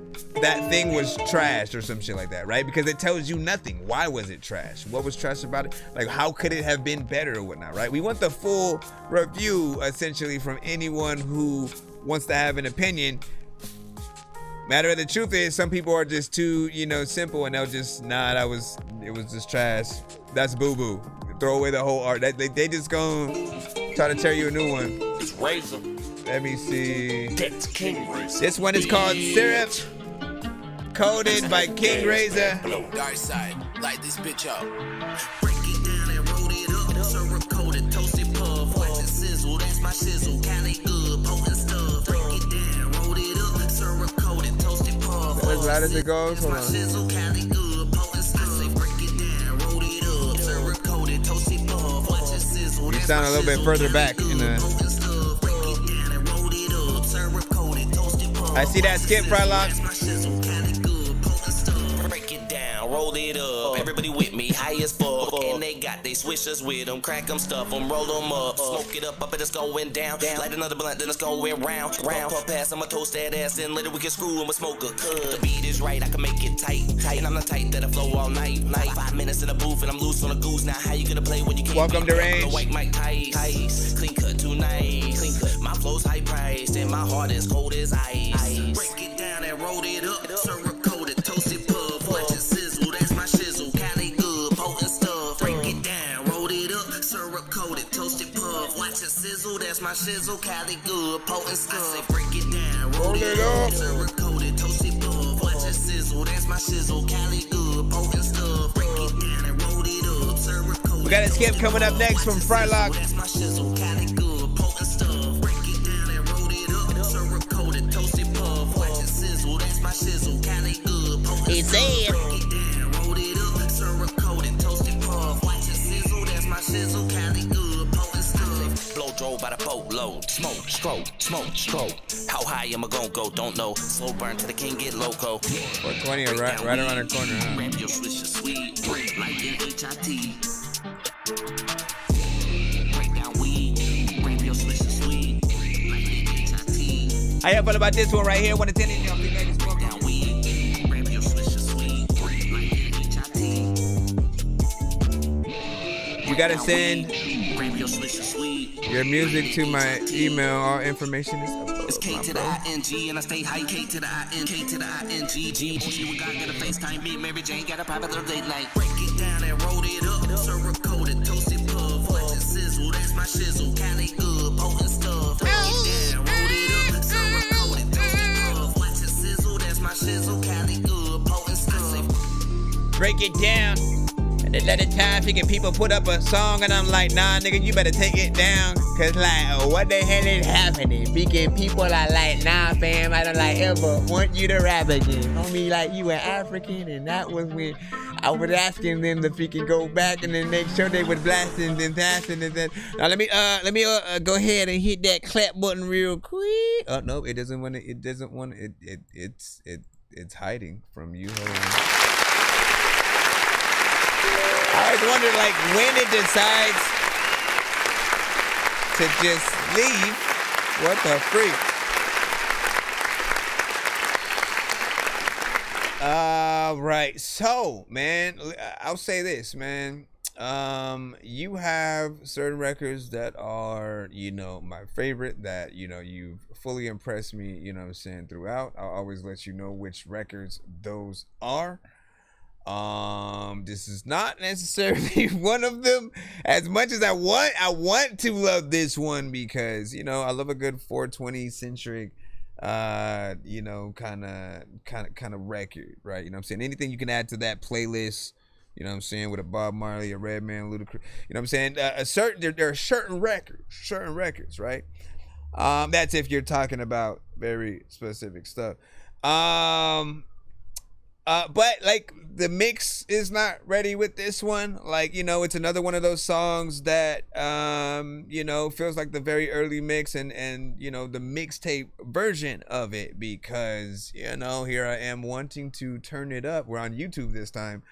that thing was trash or some shit like that, right? Because it tells you nothing. Why was it trash? What was trash about it? Like, how could it have been better or whatnot, right? We want the full review, essentially, from anyone who wants to have an opinion. Matter of the truth is, some people are just too, you know, simple, and they'll just, it was just trash. That's boo-boo. Throw away the whole art. They just gonna try to tear you a new one. It's Razor. Let me see. That's King Razor. This one is called Syrup, coded by King Razor. Dark side, light this bitch up. Break it down and roll it up. Syrup coated, toasted puff. Watch it sizzle, that's my shizzle. Cali good, potent stuff. Break it down, roll it up. Syrup coated, toasted puff. As loud as it goes, hold on. Cali good, potent stuff. I say break it down, roll it up. Syrup coated, toasted puff. Watch it sizzle. You sound a little bit further back in the. I see that skip, Frylock. Break it down, roll it up. Everybody with me, high as fuck. And they got they swishers with them. Crack them, stuff them, roll them up. Smoke it up, and it's going down. Light another blunt, then it's going round. Puff pass, I'ma toast that ass in. Later we can screw them with smoker. The beat is right, I can make it tight. And I'm the type that'll flow all night. 5 minutes in the booth and I'm loose on the goose. Now how you gonna play when you can't? Welcome to Range. White Mike Tice. Clean cut, too nice. Clean cut. My flow's high priced and my heart is cold as ice. Break it down and roll it up. Syrup coated, toasted puff. Watch it sizzle, that's my shizzle. Cali good, potent stuff. Break it down, roll it up. Syrup coated, toasted puff. Watch it sizzle, that's my shizzle. Cali good, potent stuff. I say break it down, roll it up. Syrup coated, toasted puff. Watch it sizzle, that's my shizzle. Cali good, potent stuff. Break it down and roll it up. Syrup coated. We got a skip coming up next from Frylock. That's my shizzle. Cali good, potent stuff. Break it down and roll it up. Syrup coated, toasted puff. Watch it sizzle, that's my shizzle. Cali good, potent He said. Break it down, roll it up. Syrup coated, toasted puff. Watch it sizzle, that's my shizzle. Cali good, potent stuff. Blow drove by the boatload. Smoke, stroke. How high am I gonna go? Don't know. Slow burn till the king get loco. 420 right around the corner, huh? Grab your swisher sweet. Like in HIT. Break down weed. Grab your swisher sweet. Like in HIT. How y'all feel about this one right here? 1 to 10 in y'all think I can smoke down weed. Grab your swisher sweet. Like in HIT. You gotta send Grab your swisher sweet. your music to my email. All information is up. It's K to the I-N-G and I stay high. K to the I-N, K to the I-N-G-G. She with God got a FaceTime. Me and Mary Jane got a private little date night. Break it down and roll it up. Syrup coated, toasted puff. Watch it sizzle, that's my shizzle. Cali good, potent stuff. Break it down, roll it up. Syrup coated, toasted puff. Watch it sizzle, that's my shizzle. Cali good, potent stuff. Break it down. And a lot of times freaking people put up a song and I'm like, nah, nigga, you better take it down. Cause like, what the hell is happening? Freaking people are like, nah, fam, I don't like ever want you to rap again. Homie, like you were African, and that was when I was asking them to freaking go back and then make sure they was blasting and passing and then. Now let me go ahead and hit that clap button real quick. Oh no, it doesn't want to. It's hiding from you. Hold on. I always wonder, like, when it decides to just leave. What the freak? Right. So, man, I'll say this, man. You have certain records that are, my favorite, that, you've fully impressed me, throughout. I'll always let you know which records those are. This is not necessarily one of them. As much as I want to love this one because, I love a good 420 centric kind of record, right? You know what I'm saying? Anything you can add to that playlist, you know what I'm saying, with a Bob Marley, a Redman, Ludacris, you know what I'm saying? There are certain records, right? That's if you're talking about very specific stuff. But like the mix is not ready with this one. Like, it's another one of those songs that, feels like the very early mix and the mixtape version of it because, here I am wanting to turn it up. We're on YouTube this time.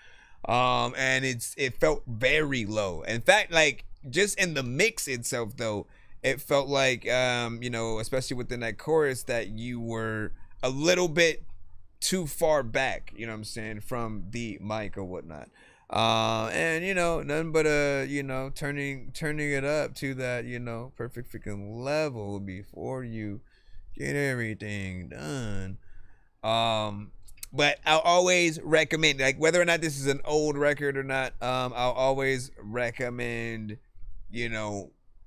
And it felt very low. In fact, like just in the mix itself though, it felt like, especially within that chorus that you were a little bit too far back, you know what I'm saying, from the mic or whatnot. And nothing but turning it up to that, perfect freaking level before you get everything done. But I'll always recommend, like, whether or not this is an old record or not, I'll always recommend,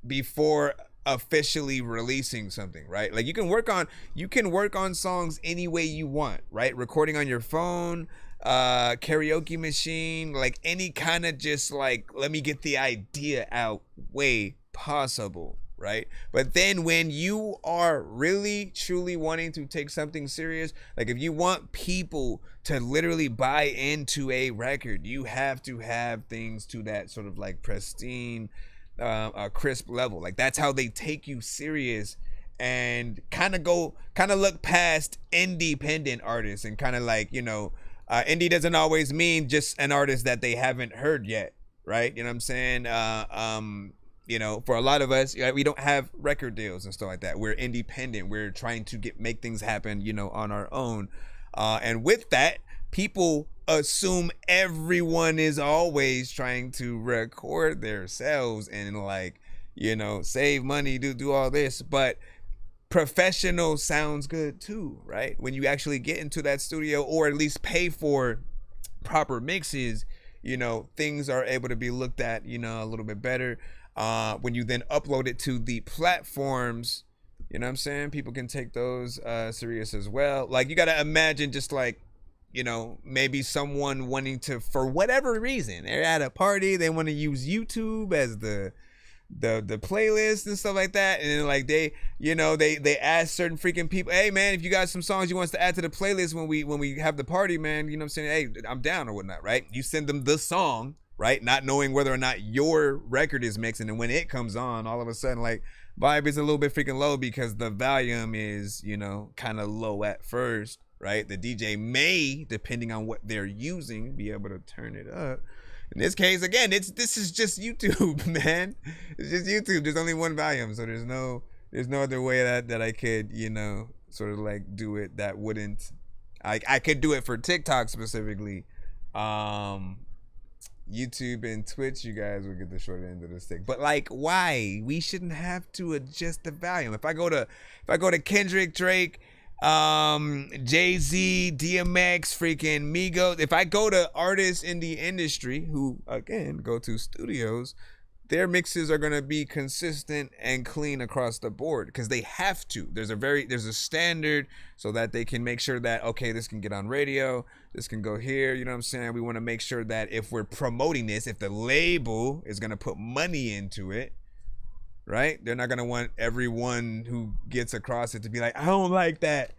before officially releasing something, right? Like you can work on songs any way you want, right? Recording on your phone, karaoke machine, like any kind of just like, let me get the idea out way possible, right? But then when you are really truly wanting to take something serious, like if you want people to literally buy into a record, you have to have things to that sort of like pristine, a crisp level. Like that's how they take you serious and kind of look past independent artists and kind of like, indie doesn't always mean just an artist that they haven't heard yet, right? You know what I'm saying? For a lot of us, we don't have record deals and stuff like that. We're independent. We're trying to make things happen, on our own. And with that, people assume everyone is always trying to record themselves and like, save money, do all this. But professional sounds good too, right? When you actually get into that studio or at least pay for proper mixes, things are able to be looked at, a little bit better. When you then upload it to the platforms, you know what I'm saying? People can take those serious as well. Like you got to imagine just like, maybe someone wanting to, for whatever reason, they're at a party, they want to use YouTube as the playlist and stuff like that, and then like they ask certain freaking people, hey man, if you got some songs you want us to add to the playlist when we have the party, man, you know what I'm saying, hey, I'm down or whatnot, right? You send them the song, right? Not knowing whether or not your record is mixing, and when it comes on, all of a sudden like vibe is a little bit freaking low because the volume is, kind of low at first, right? The DJ may, depending on what they're using, be able to turn it up. In this case, again, this is just YouTube, man. It's just YouTube. There's only one volume, so there's no other way that I could, sort of like do it that wouldn't. I could do it for TikTok specifically. YouTube and Twitch, you guys will get the short end of the stick. But like, why? We shouldn't have to adjust the volume. If I go to Kendrick, Drake, Jay-Z, DMX, freaking Migos, if I go to artists in the industry who again go to studios, their mixes are going to be consistent and clean across the board because they have to. There's a standard so that they can make sure that, okay, this can get on radio, this can go here, you know what I'm saying? We want to make sure that if we're promoting this, if the label is going to put money into it, right? They're not going to want everyone who gets across it to be like, I don't like that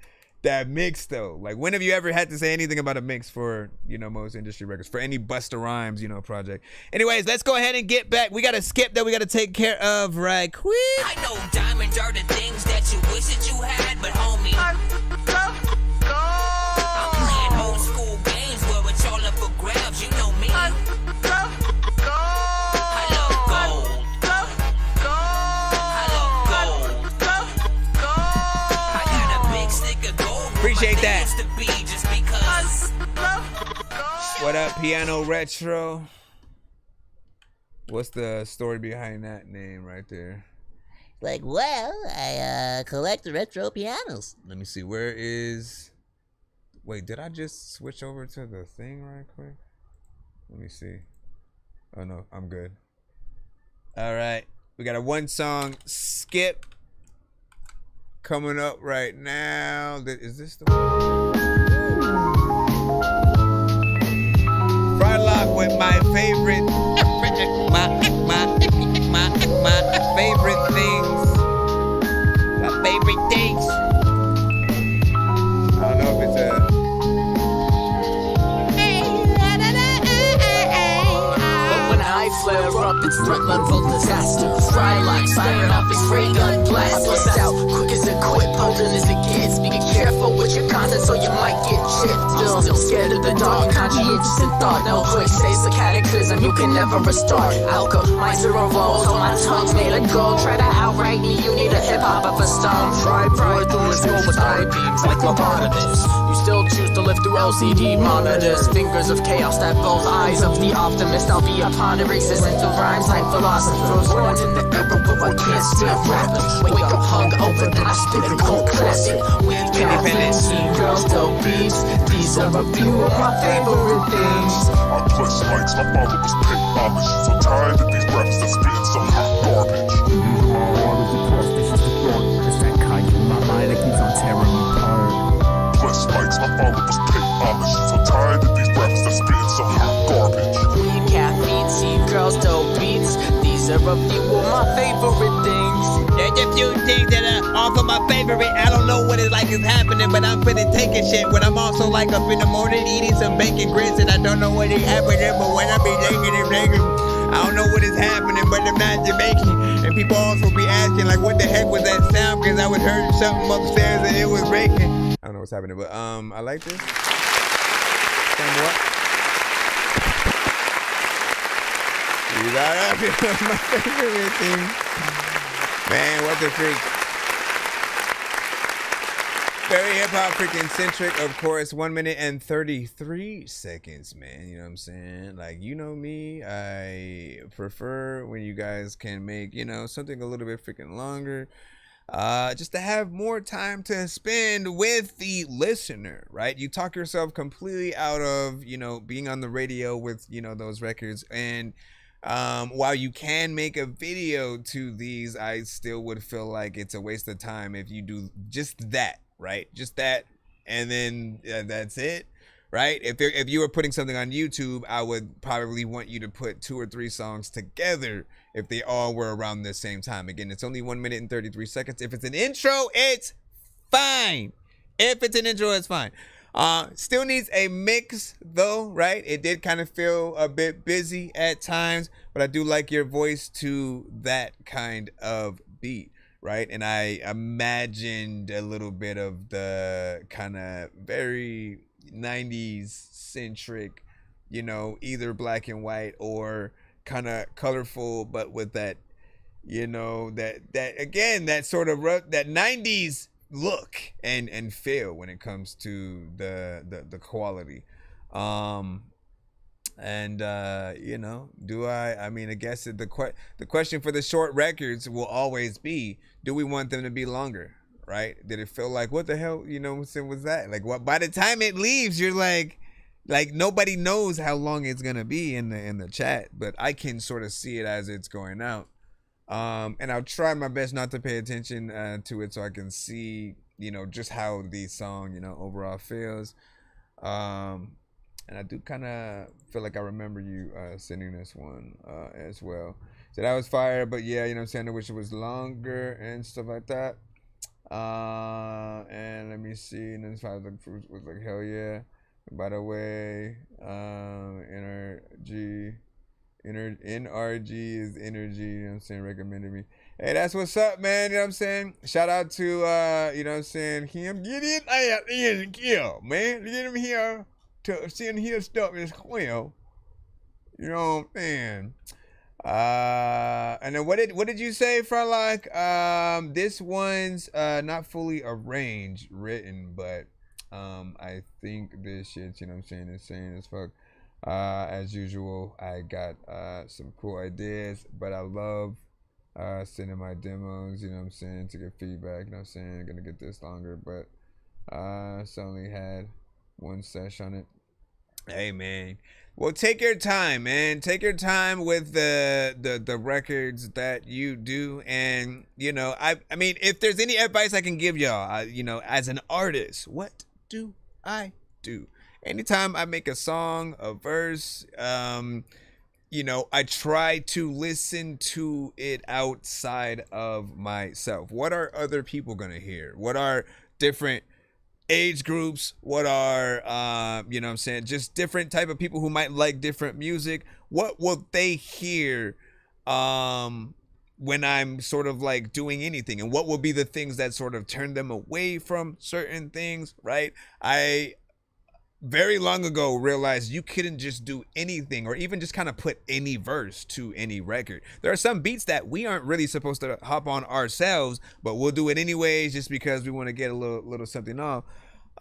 mix though. Like, when have you ever had to say anything about a mix for, most industry records, for any Busta Rhymes, project? Anyways, let's go ahead and get back. We got a skip that we got to take care of right quick. I know diamonds are the things that you wish that you had, but homie, I'm playing old school games where it's all up for grabs, you know me. I love gold. I love What up, Piano Retro? What's the story behind that name right there? Like, well, I collect retro pianos. Let me see. Where is... Wait, did I just switch over to the thing right quick? Let me see. Oh, no. I'm good. All right. We got a one song skip coming up right now. Is this the one? Frylock with my favorite... my favorite things. My favorite things. I don't know if it's a... But when I flare up, it's threat level disaster. Frylock, firing off his ray gun blast. Bust out quick as a quit, potent as it gets. Be careful with your content so you might get chipped. Still scared of the dark, conscientious in thought. No quick stays a cataclysm, you can never restart. Alchemizer revolves, on my tongue's made of gold. Try to outright me, you need a hip-hop of a stone. Try through his skull with eye beams like lobotomists. You still choose to live through LCD monitors. Fingers of chaos that both eyes of the optimist. I'll be a pondering system to rhymes like philosophers. Born in the era where I can't still rapping. Wake up hung over, then I spit a cold classic. We can't see girls, dope beats. These are a few of my favorite things. I bless lights, my father was pay homage. So tired of these rappers that spitting some hot garbage. Using my heart as a cross, this is the thought. It's that kind in my mind that keeps on tearing me apart. Bless lights, my father was pay homage. So tired of these rappers that spitting some hot garbage. Weed, caffeine, see girls, dope beats. These are a few of my favorite things. There's a few things that are off of my favorite. I don't know what it's like is happening, but I'm finna taking shit. When I'm also like up in the morning eating some bacon grits, and I don't know what is happening, but when I be taking it, I don't know what is happening, but I'm not Jamaican. And people also be asking, like, what the heck was that sound? Because I was hearing something upstairs and it was breaking. I don't know what's happening, but I like this. Somewhat. These are my favorite thing. Man, what the freak. Very hip-hop freaking centric, of course. 1 minute and 33 seconds, man. You know what I'm saying? Like, you know me, I prefer when you guys can make, you know, something a little bit freaking longer. Just to have more time to spend with the listener, right? You talk yourself completely out of, you know, being on the radio with, you know, those records. And while you can make a video to these, I still would feel like it's a waste of time if you do just that, right? Just that, and then that's it, right? If you were putting something on YouTube, I would probably want you to put 2 or 3 songs together if they all were around the same time. Again, it's only 1 minute and 33 seconds. If it's an intro, it's fine. If it's an intro, it's fine. Still needs a mix though, right? It did kind of feel a bit busy at times, but I do like your voice to that kind of beat, right? And I imagined a little bit of the kind of very 90s centric, you know, either black and white or kind of colorful, but with that, you know, that again, that sort of that 90s look and feel when it comes to the quality. You know, I mean, I guess the question for the short records will always be, do we want them to be longer, right? Did it feel like, what the hell, you know, was that? Like, what, by the time it leaves, you're like nobody knows how long it's gonna be in the chat, but I can sort of see it as it's going out. And I'll try my best not to pay attention to it so I can see, you know, just how the song, you know, overall feels. And I do kind of feel like I remember you sending this one as well. So that was fire, but yeah, you know what I'm saying? I wish it was longer and stuff like that. And let me see. And then I was like, hell yeah. By the way, NRG is energy, you know what I'm saying, recommended me. Hey, that's what's up, man, you know what I'm saying? Shout out to, you know what I'm saying, him. Get in here, man. Get him here to send his stuff as well. You know what I'm saying? And then what did you say, Frontlock? This one's not fully written, but I think this shit, you know what I'm saying, insane as fuck. As usual, I got some cool ideas, but I love sending my demos, you know what I'm saying, to get feedback, you know what I'm saying. I'm gonna get this longer, but it's only had one session on it. Hey man, well, take your time, man. Take your time with the records that you do, and you know, I mean, if there's any advice I can give y'all, you know, as an artist, what do I do? Anytime I make a song, a verse, you know, I try to listen to it outside of myself. What are other people gonna hear? What are different age groups? What are you know what I'm saying, just different type of people who might like different music? What will they hear when I'm sort of like doing anything, and what will be the things that sort of turn them away from certain things, right? I very long ago realized you couldn't just do anything or even just kind of put any verse to any record. There are some beats that we aren't really supposed to hop on ourselves, but we'll do it anyways just because we want to get a little something off.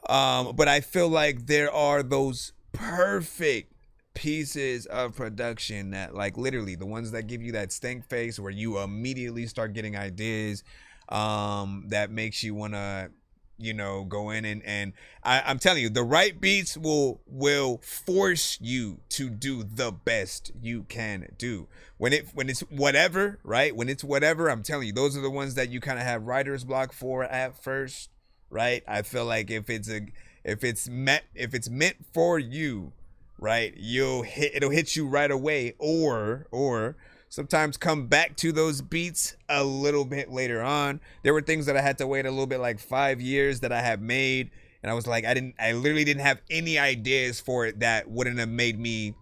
But I feel like there are those perfect pieces of production that, like, literally the ones that give you that stink face where you immediately start getting ideas that makes you want to, you know, go in and I'm telling you, the right beats will force you to do the best you can do. When it's whatever, right? When it's whatever, I'm telling you, those are the ones that you kind of have writer's block for at first, right? I feel like if it's meant for you, right, it'll hit you right away, or sometimes come back to those beats a little bit later on. There were things that I had to wait a little bit, like 5 years that I have made, and I was like, I literally didn't have any ideas for it that wouldn't have made me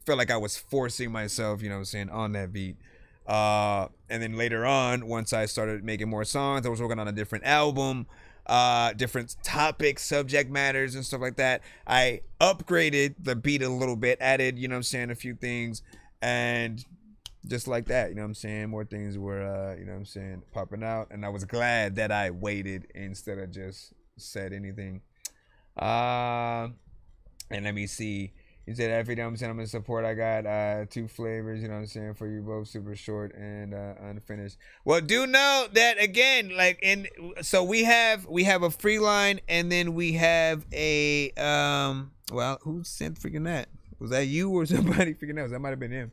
feel like I was forcing myself, you know what I'm saying, on that beat. And then later on, once I started making more songs, I was working on a different album, different topics, subject matters, and stuff like that. I upgraded the beat a little bit, added, you know what I'm saying, a few things, and just like that, you know what I'm saying, more things were, you know what I'm saying, popping out, and I was glad that I waited instead of just said anything. And let me see. He said, every day I'm saying I'm gonna support. I got 2 flavors, you know what I'm saying, for you both, super short and unfinished. Well, do know that again, like, so we have a free line, and then we have a well, who sent freaking that? Was that you or somebody freaking else? That might have been him.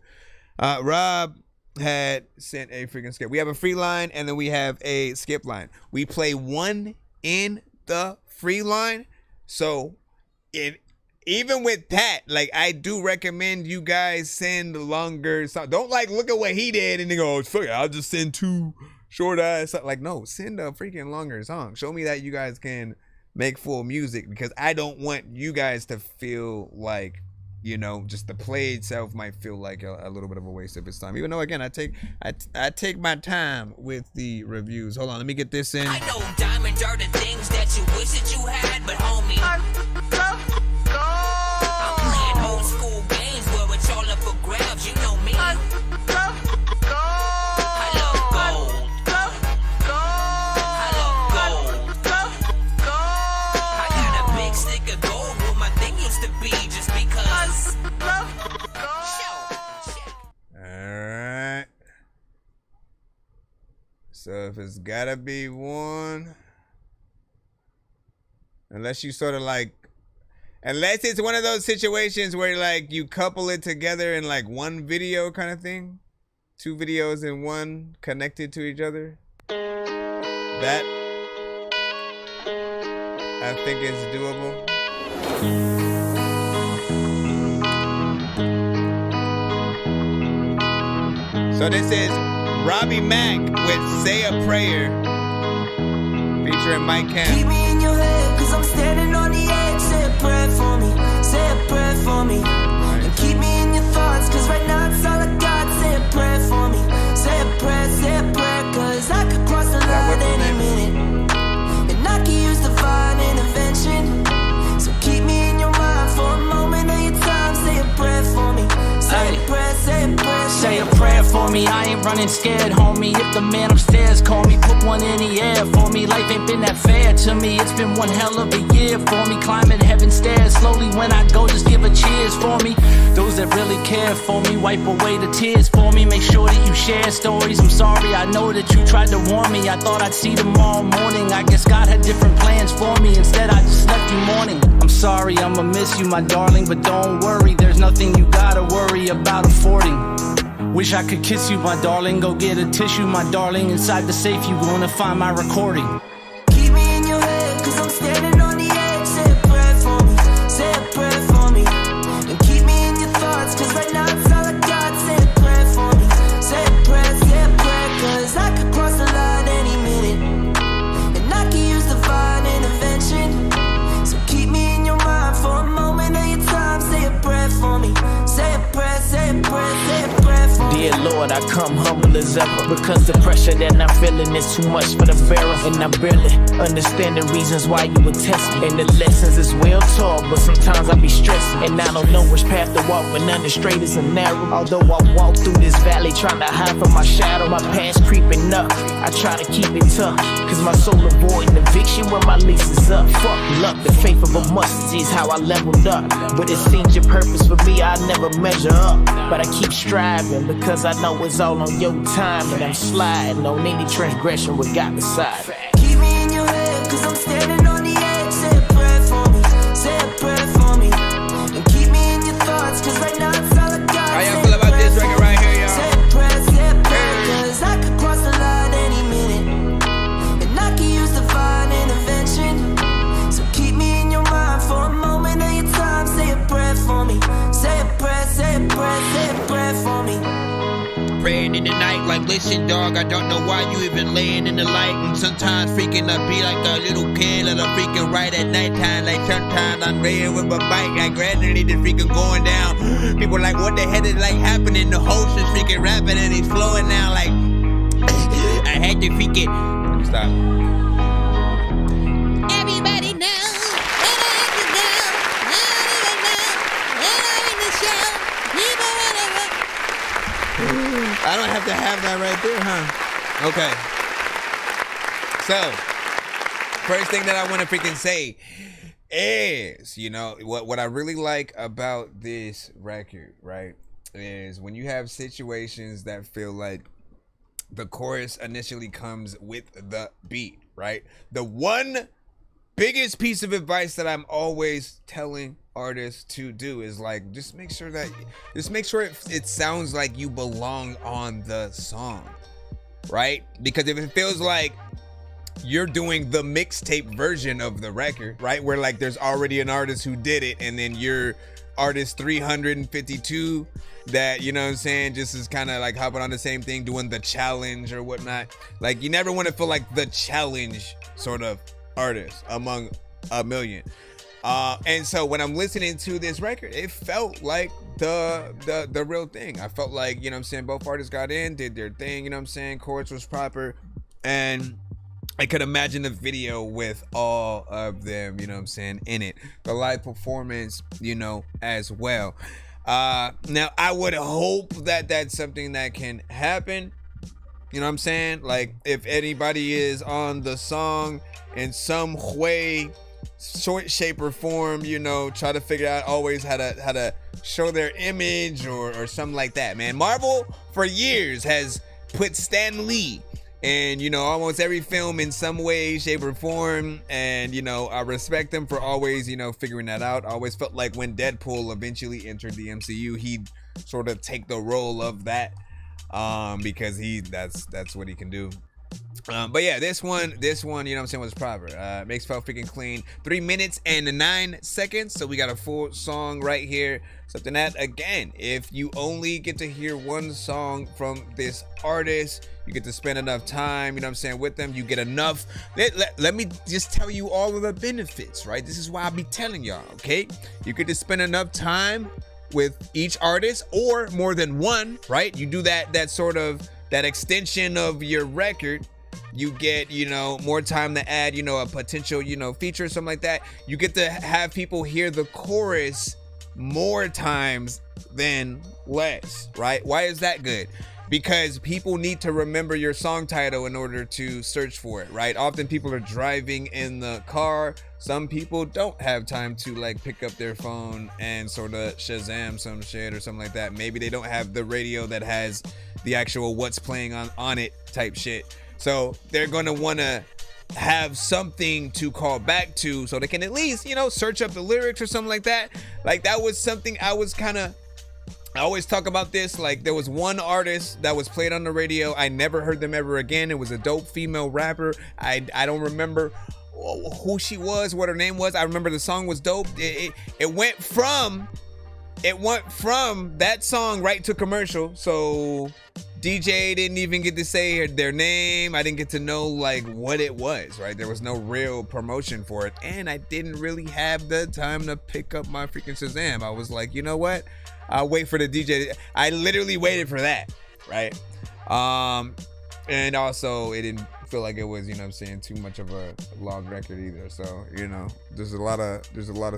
Rob had sent a freaking skip. We have a free line, and then we have a skip line. We play one in the free line. So even with that, like, I do recommend you guys send longer songs. Don't like look at what he did and then go, fuck it, I'll just send 2 short ass. Like, no, send a freaking longer song. Show me that you guys can make full music, because I don't want you guys to feel like, you know, just the play itself might feel like a little bit of a waste of its time. Even though, again, I take my time with the reviews. Hold on, let me get this in. I know diamonds are the things that you wish that you had, but homie, I'm playing old school games where it's all up for grabs. You know me. I love gold. I love gold. I got a big stick of gold where my thing used to be, just because. Alright. So if it's gotta be one, unless you sort of like, unless it's one of those situations where like you couple it together in like one video kind of thing, 2 videos in one connected to each other, that I think is doable. So this is Robbie Mack with Say a Prayer featuring Mike Camp. Keep me in your head, cause I'm standing on the edge. Say a prayer for me, say a prayer for me. And keep me in your thoughts, cause right now it's all I got. Say a prayer for me, say a prayer, cause I could cross the line any minute. And I could use divine intervention. So keep me in your mind for a moment of your time. Say a prayer for me, say a prayer, say a prayer. Say a prayer for for me. I ain't running scared, homie. If the man upstairs call me, put one in the air for me. Life ain't been that fair to me. It's been one hell of a year for me. Climbing heaven's stairs slowly when I go, just give a cheers for me. Those that really care for me, wipe away the tears for me. Make sure that you share stories. I'm sorry, I know that you tried to warn me. I thought I'd see tomorrow morning. I guess God had different plans for me. Instead, I just left you mourning. I'm sorry, I'ma miss you, my darling, but don't worry. There's nothing you gotta worry about affording. Wish I could kiss you, my darling. Go get a tissue, my darling. Inside the safe, you gonna find my recording. Keep me in your head, cause I'm standing on the edge. Say a prayer for me, say a prayer for me. And keep me in your thoughts, cause right now it's all I got. Say a prayer for me, say a prayer, cause I could cross the line any minute. And I could use divine intervention. So keep me in your mind for a moment of your time. Say a prayer for me, say a prayer, say a prayer, say a prayer for me. Dear Lord, I come humble as ever, because the pressure that I'm feeling is too much for the bearer. And I barely understand the reasons why you would test me. And the lessons is well taught, but sometimes I be stressing. And I don't know which path to walk when none is straight is narrow. Although I walk through this valley trying to hide from my shadow, my past creeping up, I try to keep it tough, cause my soul avoiding eviction when my lease is up. Fuck luck, the faith of a mustard seed is how I leveled up. But it seems your purpose for me, I never measure up. But I keep striving, because I know it's all on your time. And I'm sliding on any transgression we got beside. Keep me in your head, cause I'm standing on the edge. Say a prayer for me, say a prayer for me. And keep me in your thoughts, cause right now it's all I got. How y'all feel about this record right here, y'all? Say a prayer, cause I could cross the line any minute. And I could use divine intervention. So keep me in your mind for a moment of your time. Say a prayer for me, say a prayer, say a prayer, say a prayer for me. Praying in the night like, listen dog, I don't know why you even laying in the light. And sometimes freaking I be like a little kid that I freaking right at nighttime. Like sometimes I'm laying with my bike, like gradually just freaking going down. People like, what the hell is like happening? The host is freaking rapping and he's flowing now like I had to freaking stop. Everybody knows that I can go. I in the show. People wanna I don't have to have that right there, huh? Okay. So, first thing that I want to freaking say is, you know, what I really like about this record, right, is when you have situations that feel like the chorus initially comes with the beat, right? The one biggest piece of advice that I'm always telling artists to do is like, just make sure it sounds like you belong on the song, right? Because if it feels like you're doing the mixtape version of the record, right, where like there's already an artist who did it and then you're artist 352 that, you know what I'm saying, just is kind of like hopping on the same thing, doing the challenge or whatnot, like you never want to feel like the challenge sort of artist among a million. And so when I'm listening to this record, it felt like the real thing. I felt like, you know what I'm saying, both artists got in, did their thing, you know what I'm saying, chorus was proper, and I could imagine the video with all of them, you know what I'm saying, in it. The live performance, you know, as well. Now, I would hope that that's something that can happen, you know what I'm saying? Like, if anybody is on the song in some way, short shape or form, you know, try to figure out always how to show their image or something like that, man. Marvel for years has put Stan Lee in, you know, almost every film in some way, shape, or form, and, you know, I respect them for always, you know, figuring that out. I always felt like when Deadpool eventually entered the MCU, he'd sort of take the role of that, because that's what he can do. But yeah, this one, you know what I'm saying, was proper. Makes felt freaking clean. 3 minutes and 9 seconds. So we got a full song right here. Something that, again, if you only get to hear one song from this artist, you get to spend enough time, you know what I'm saying, with them. You get enough. Let me just tell you all of the benefits, right? This is why I be telling y'all, okay? You get to spend enough time with each artist or more than one, right? You do that sort of, that extension of your record. You get, you know, more time to add, you know, a potential, you know, feature or something like that. You get to have people hear the chorus more times than less, right? Why is that good? because people need to remember your song title in order to search for it, right? Often people are driving in the car. Some people don't have time to like pick up their phone and sort of Shazam some shit or something like that. Maybe they don't have the radio that has the actual what's playing on it type shit. So they're going to want to have something to call back to so they can at least, you know, search up the lyrics or something like that. Like that was something I always talk about this. Like there was one artist that was played on the radio. I never heard them ever again. It was a dope female rapper. I don't remember who she was, what her name was. I remember the song was dope. It went from that song right to commercial. So DJ didn't even get to say their name. I didn't get to know like what it was, right? There was no real promotion for it. And I didn't really have the time to pick up my freaking Shazam. I was like, you know what? I'll wait for the DJ. I literally waited for that, right? And also it didn't feel like it was, you know what I'm saying, too much of a long record either. So, you know, there's a lot of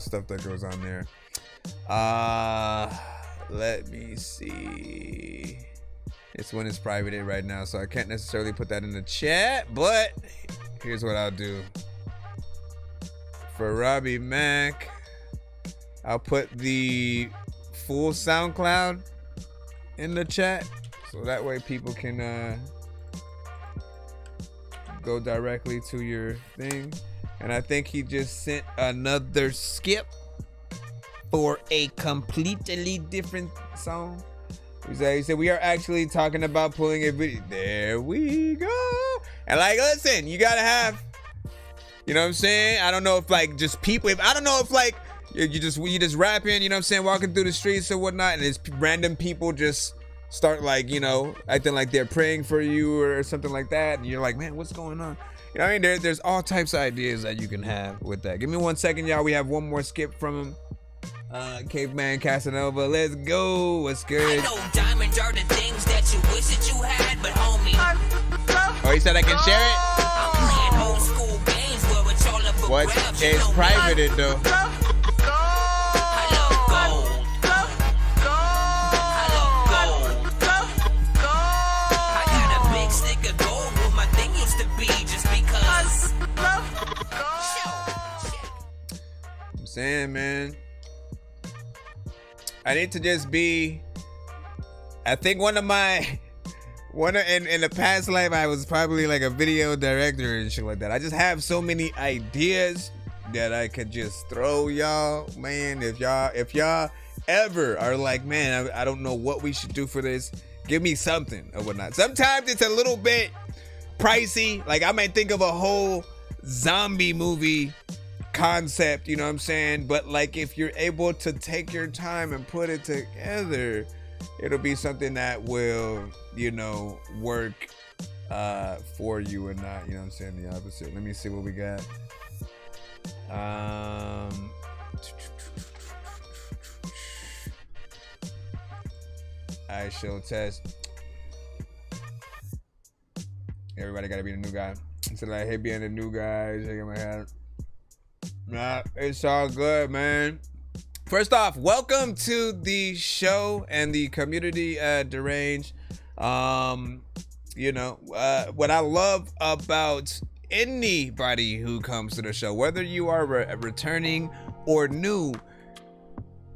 stuff that goes on there. Let me see. This one is privated right now, so I can't necessarily put that in the chat, but here's what I'll do. For Robbie Mack, I'll put the full SoundCloud in the chat, so that way people can go directly to your thing. And I think he just sent another skip for a completely different song. He said, we are actually talking about pulling a video. There we go. And like, listen, you gotta have, you know what I'm saying? I don't know if like just people, I don't know if like you just rapping, you know what I'm saying, walking through the streets or whatnot, and it's random people just start like, you know, acting like they're praying for you or something like that. And you're like, man, what's going on? You know what I mean? There's all types of ideas that you can have with that. Give me 1 second, y'all. We have one more skip from him. Caveman Casanova, let's go. What's good? I know diamonds are the things that you wish that you had, but homie. Oh, he said I can share it? I'm playing old school games where it's all up for grabs. It's privated though. I'm saying, man, I need to just be, I think in the past life, I was probably like a video director and shit like that. I just have so many ideas that I could just throw y'all, man. If y'all ever are like, man, I don't know what we should do for this, give me something or whatnot. Sometimes it's a little bit pricey. Like I might think of a whole zombie movie concept, you know what I'm saying? But like if you're able to take your time and put it together, it'll be something that will, you know, work for you and not, you know what I'm saying, the opposite. Let me see what we got. I shall test. Everybody gotta be the new guy. So I hate being the new guy, shaking my head. Nah, it's all good, man. First off, welcome to the show and the community Deranged. You know, what I love about anybody who comes to the show, whether you are returning or new,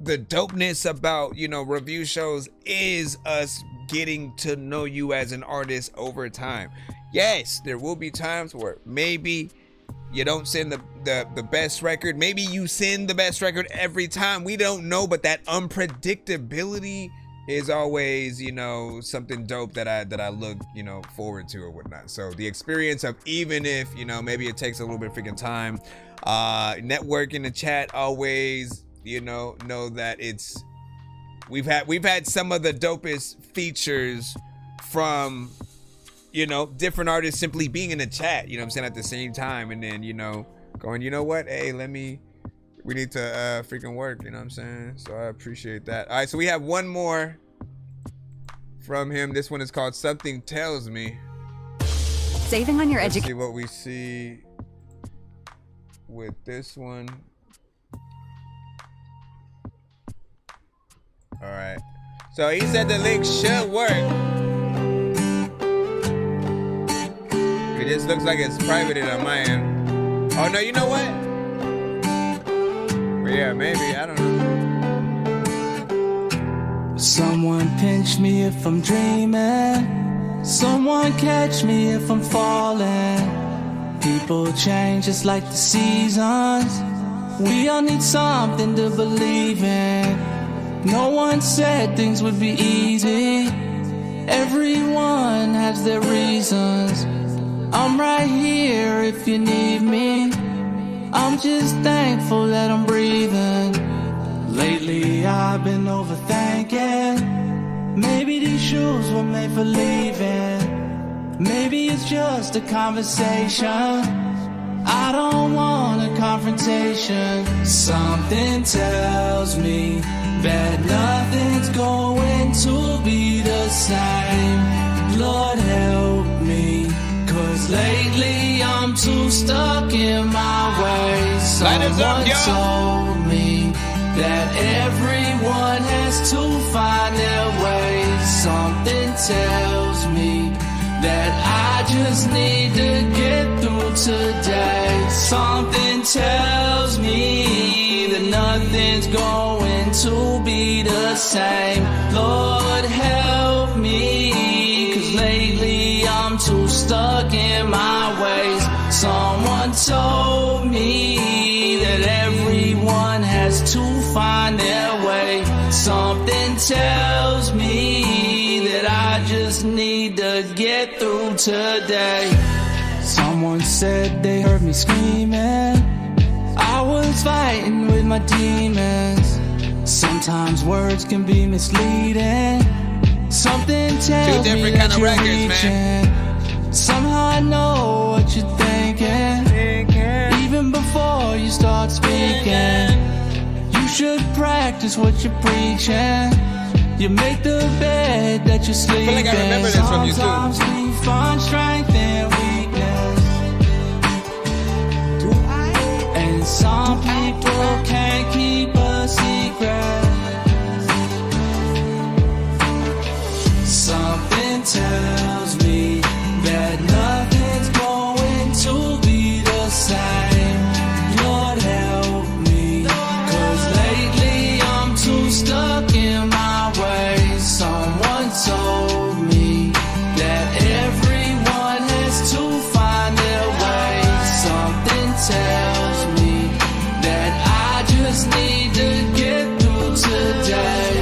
the dopeness about, you know, review shows is us getting to know you as an artist over time. Yes, there will be times where maybe you don't send the best record. Maybe you send the best record every time. We don't know, but that unpredictability is always, you know, something dope that I look, you know, forward to or whatnot. So the experience of, even if, you know, maybe it takes a little bit of freaking time, network in the chat, always, you know that it's, we've had some of the dopest features from, you know, different artists simply being in the chat, you know what I'm saying, at the same time, and then, you know, going, you know what, hey, we need to freaking work, you know what I'm saying? So I appreciate that. All right, so we have one more from him. This one is called Something Tells Me. Saving on your education. See what we see with this one. All right. So he said the link should work. just looks like it's privated on my end. Oh, no, you know what? Well, yeah, maybe. I don't know. Someone pinch me if I'm dreaming. Someone catch me if I'm falling. People change just like the seasons. We all need something to believe in. No one said things would be easy. Everyone has their reasons. I'm right here if you need me. I'm just thankful that I'm breathing. Lately I've been overthinking. Maybe these shoes were made for leaving. Maybe it's just a conversation. I don't want a confrontation. Something tells me that nothing's going to be the same. Lord help me, 'cause lately I'm too stuck in my ways. Someone told me that everyone has to find their way. Something tells me that I just need to get through today. Something tells me that nothing's going to be the same. Lord help me, 'cause lately I'm too stuck in my ways. Someone told me that everyone has to find their way. Something tells me that I just need to get through today. Someone said they heard me screaming. I was fighting with my demons. Sometimes words can be misleading. Something tells me that you're reaching. Somehow I know what you're thinking. Even before you start speaking. You should practice what you're preaching. You make the bed that you're sleeping. I feel like I remember this from you too. Sometimes we find strength in weakness. And some people can't keep a secret. Something tells me that nothing's going to be the same. Lord help me, 'cause lately I'm too stuck in my ways. Someone told me that everyone has to find their way. Something tells me that I just need to get through today.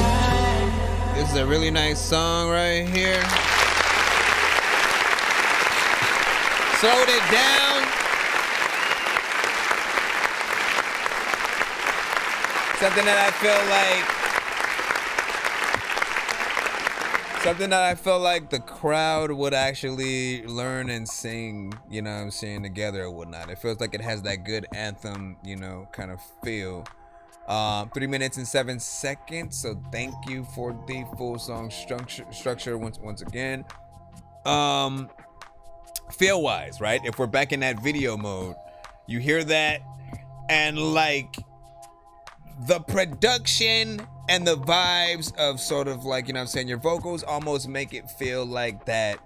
This is a really nice song right here. Slowed it down. Something that I feel like the crowd would actually learn and sing, you know what I'm saying, together or whatnot. It feels like it has that good anthem, you know, kind of feel. 3 minutes and 7 seconds. So thank you for the full song structure once again. Feel wise, right? If we're back in that video mode, you hear that, and like the production and the vibes of sort of like, you know what I'm saying, your vocals almost make it feel like that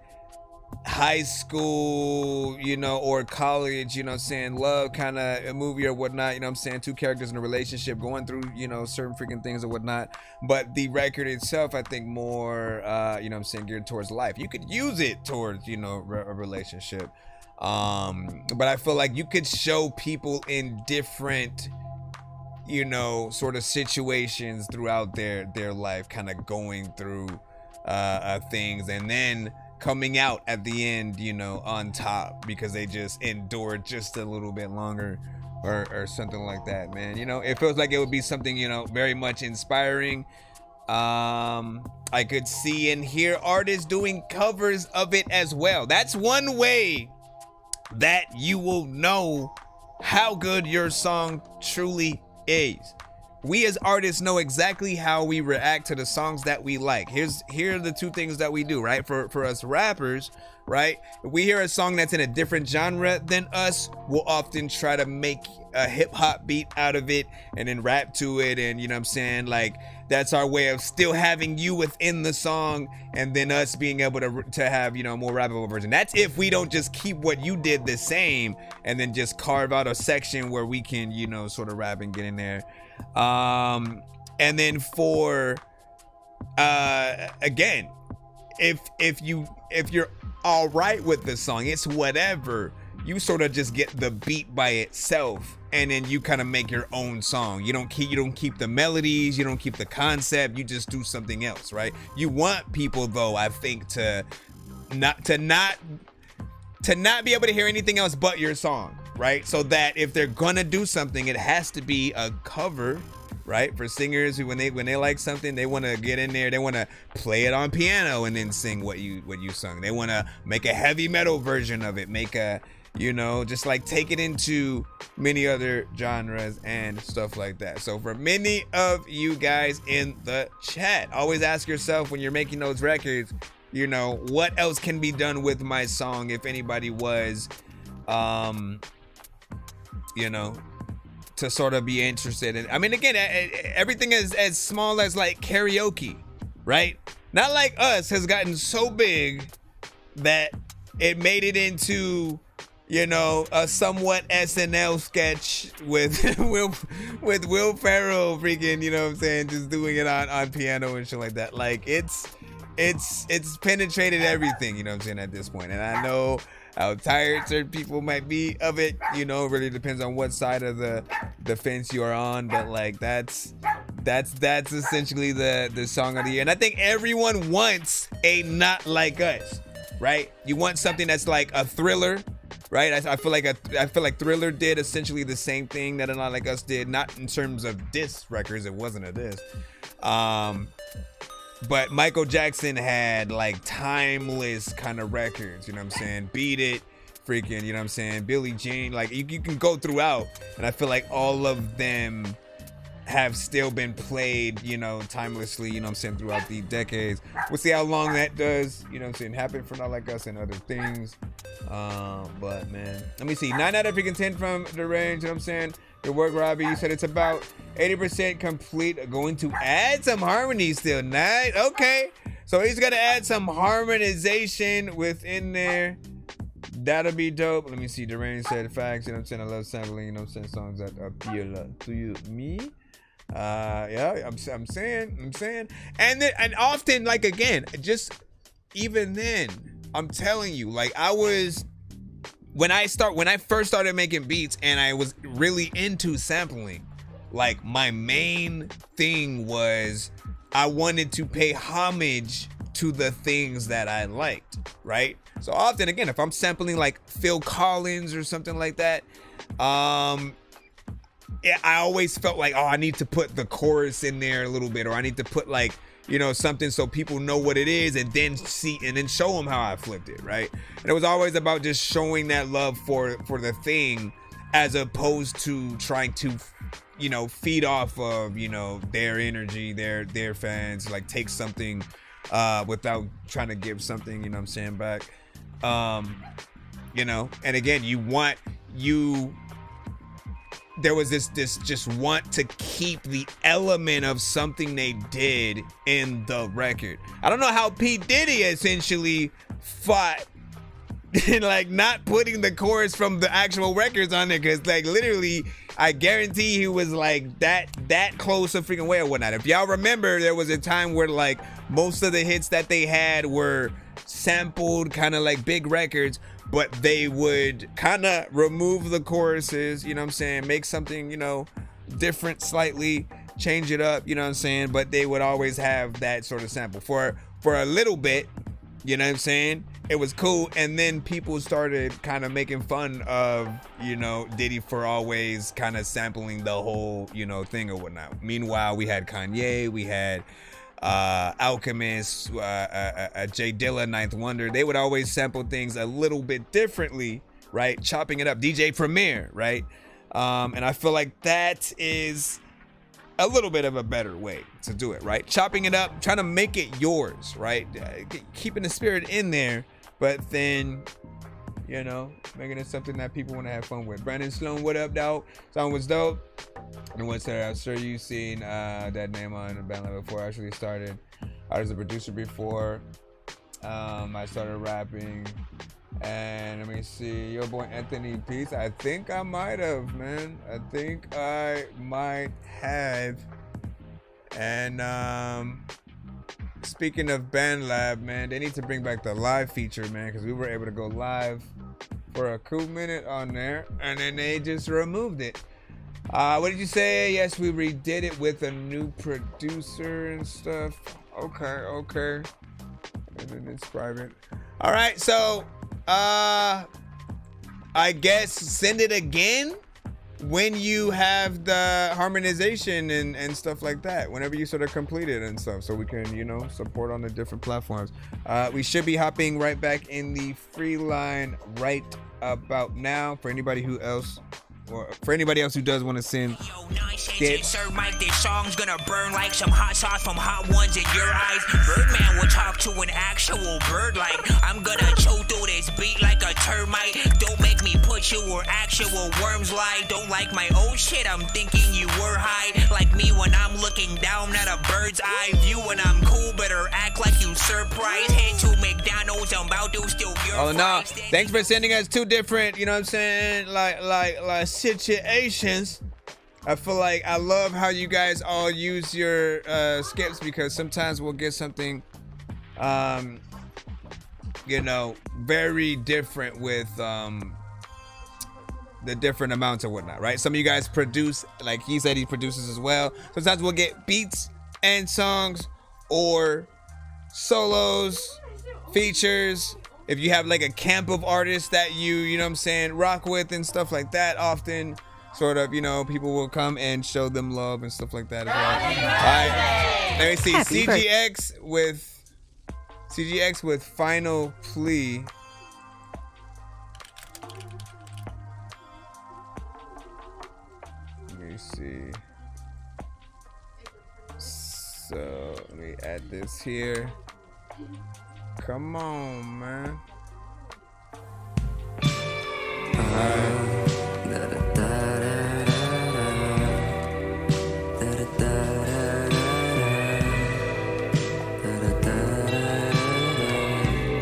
high school, you know, or college, you know what I'm saying, love kind of a movie or whatnot, you know what I'm saying, two characters in a relationship going through, you know, certain freaking things or whatnot. But the record itself, I think more, you know what I'm saying, geared towards life. You could use it towards, you know, a relationship. But I feel like you could show people in different, you know, sort of situations throughout their life, kind of going through things, and then coming out at the end, you know, on top because they just endured just a little bit longer or something like that, man. You know, it feels like it would be something, you know, very much inspiring. I could see and hear artists doing covers of it as well. That's one way that you will know how good your song truly is. We as artists know exactly how we react to the songs that we like. Here are the two things that we do, right? For us rappers, right? If we hear a song that's in a different genre than us, we'll often try to make a hip hop beat out of it and then rap to it, and you know what I'm saying? Like, that's our way of still having you within the song, and then us being able to have, you know, more rappable version. That's if we don't just keep what you did the same and then just carve out a section where we can, you know, sort of rap and get in there. And then for again, if you're all right with the song, it's whatever. You sort of just get the beat by itself, and then you kind of make your own song. You don't keep the melodies, you don't keep the concept, you just do something else, right? You want people, though, I think, to not be able to hear anything else but your song, right? So that if they're gonna do something, it has to be a cover, right? For singers who when they like something, they want to get in there, they want to play it on piano and then sing what you sung. They want to make a heavy metal version of it, make a, you know, just like take it into many other genres and stuff like that. So for many of you guys in the chat, always ask yourself when you're making those records, you know, what else can be done with my song if anybody was, you know, to sort of be interested in. I mean, again, everything is as small as like karaoke, right? Not Like Us has gotten so big that it made it into, you know, a somewhat SNL sketch with Will Ferrell freaking, you know what I'm saying, just doing it on piano and shit like that. Like, it's penetrated everything, you know what I'm saying, at this point. And I know how tired certain people might be of it, you know, it really depends on what side of the fence you are on, but like that's essentially the song of the year. And I think everyone wants a Not Like Us, right? You want something that's like a Thriller, right? I feel like Thriller did essentially the same thing that a Not Like Us did, not in terms of diss records, it wasn't a diss. But Michael Jackson had like timeless kind of records, you know what I'm saying? Beat It, freaking, you know what I'm saying? Billie Jean, like you can go throughout, and I feel like all of them have still been played, you know, timelessly, you know what I'm saying, throughout the decades. We'll see how long that does, you know what I'm saying, happen for Not Like Us and other things. But man, let me see. 9 out of freaking 10 from the range, you know what I'm saying? Your work, Robbie, you said it's about 80% complete. Going to add some harmony still. Nice. Okay. So he's gonna add some harmonization within there. That'll be dope. Let me see. Deranged said facts, you know what I'm saying? I love sampling, you know what I'm saying, songs that appeal to you. Me? Yeah, I'm saying. And then, and often, like, again, just even then, I'm telling you, like, when I first started making beats and I was really into sampling, like, my main thing was I wanted to pay homage to the things that I liked, right? So often, again, if I'm sampling like Phil Collins or something like that, yeah, I always felt like, oh, I need to put the chorus in there a little bit, or I need to put like, you know, something so people know what it is, and then show them how I flipped it, right? And it was always about just showing that love for the thing, as opposed to trying to, you know, feed off of, you know, their energy, their fans, like take something without trying to give something, you know what I'm saying, back. You know, and again, there was this just want to keep the element of something they did in the record. I don't know how P. Diddy essentially fought like not putting the chorus from the actual records on there, because like literally I guarantee he was like that close a freaking way or whatnot. If y'all remember, there was a time where like most of the hits that they had were sampled, kind of like big records, but they would kind of remove the choruses, you know what I'm saying, make something, you know, different slightly, change it up, you know what I'm saying, but they would always have that sort of sample for a little bit, you know what I'm saying. It was cool, and then people started kind of making fun of, you know, Diddy for always kind of sampling the whole, you know, thing or whatnot. Meanwhile, we had Kanye, we had Alchemist, J Dilla, Ninth Wonder. They would always sample things a little bit differently, right? Chopping it up. DJ Premier, right? And I feel like that is a little bit of a better way to do it, right? Chopping it up, trying to make it yours, right? Keeping the spirit in there, but then, you know, making it something that people want to have fun with. Brandon Sloan, what up, dog? Song was dope. And what's there? I'm sure you've seen that name on the band before I actually started. I was a producer before. I started rapping. And let me see, your boy Anthony Peace. I think I might have, man. I think I might have. And speaking of Band Lab, man, they need to bring back the live feature, man, because we were able to go live for a cool minute on there, and then they just removed it. What did you say? Yes, we redid it with a new producer and stuff. Okay. And then it's private. All right, so I guess send it again when you have the harmonization and stuff like that, whenever you sort of complete it and stuff, so we can, you know, support on the different platforms. We should be hopping right back in the free line right about now for anybody who else, or for anybody else who does want to send. Sir Mike, this song's gonna burn like some hot sauce from Hot Ones in your eyes. Birdman will talk to an actual bird like I'm gonna chew through this beat like a termite. Don't make me put you where actual worms lie. Don't like my old shit, I'm thinking you were high. Like me when I'm looking down at a bird's eye view. When I'm cool, better act like you surprised. Head to McDonald's, I'm about to steal your Oh no, thanks for sending us two different, you know what I'm saying, like situations. I feel like I love how you guys all use your skips, because sometimes we'll get something you know, very different with the different amounts and whatnot, right? Some of you guys produce, like he said, he produces as well. Sometimes we'll get beats and songs or solos, features. If you have like a camp of artists that you know what I'm saying, rock with and stuff like that, often sort of, you know, people will come and show them love and stuff like that as well. All right, let me see. CGX with Final Plea. Let me see. So let me add this here. Come on, man.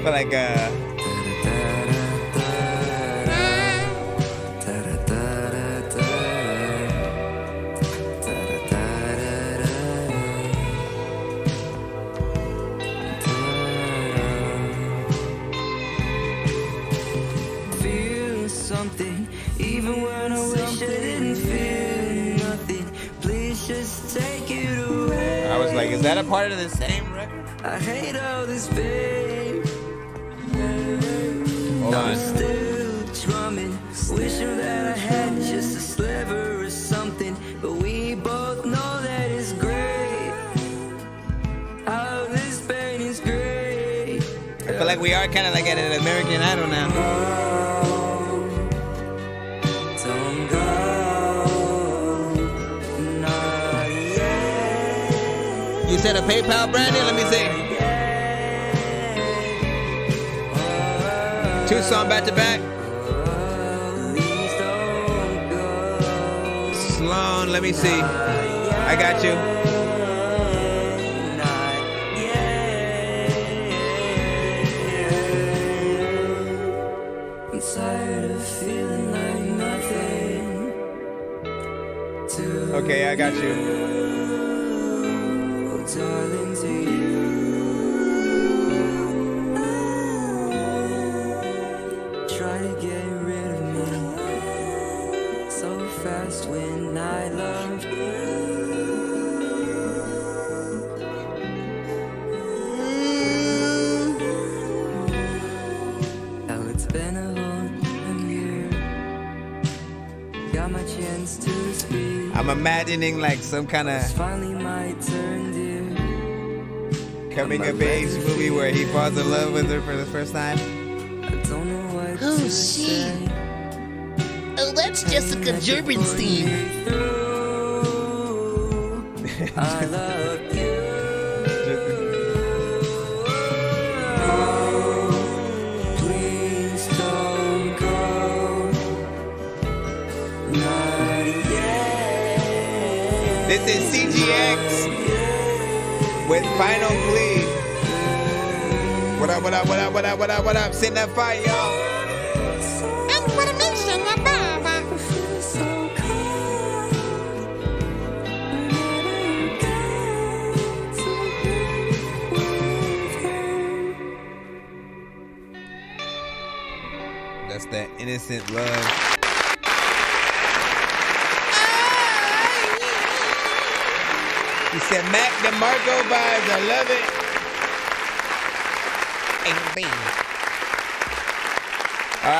But like feel something, even when I wish I didn't feel nothing. Please just take it away. I was like, is that a part of the same record? I hate all this pain. Hold on. I'm still drumming, wishing that I had just a sliver or something. But we both know that it's great. How this pain is great. I feel like we are kind of like at an American Idol now. Don't go, not yet. You said a PayPal, Brandon? Let me see. Two song back to back. Sloan, let me see. I got you. I'm tired of feeling like nothing. Okay, I got you. Darling, to you. Try to get rid of me so fast when I love you. Now it's been a whole year. Got my chance to speak. I'm imagining like some kind of Finally my turn, dear. coming of age movie where he falls in love with her for the first time. Oh, shit. Oh, that's Jessica Gerbenstein. I love you. This is CGX with Final Plea. What up, what up, what up, what up, what up, what up? Send that fire, y'all. That's that innocent love. He said, Mac DeMarco vibes, I love it. All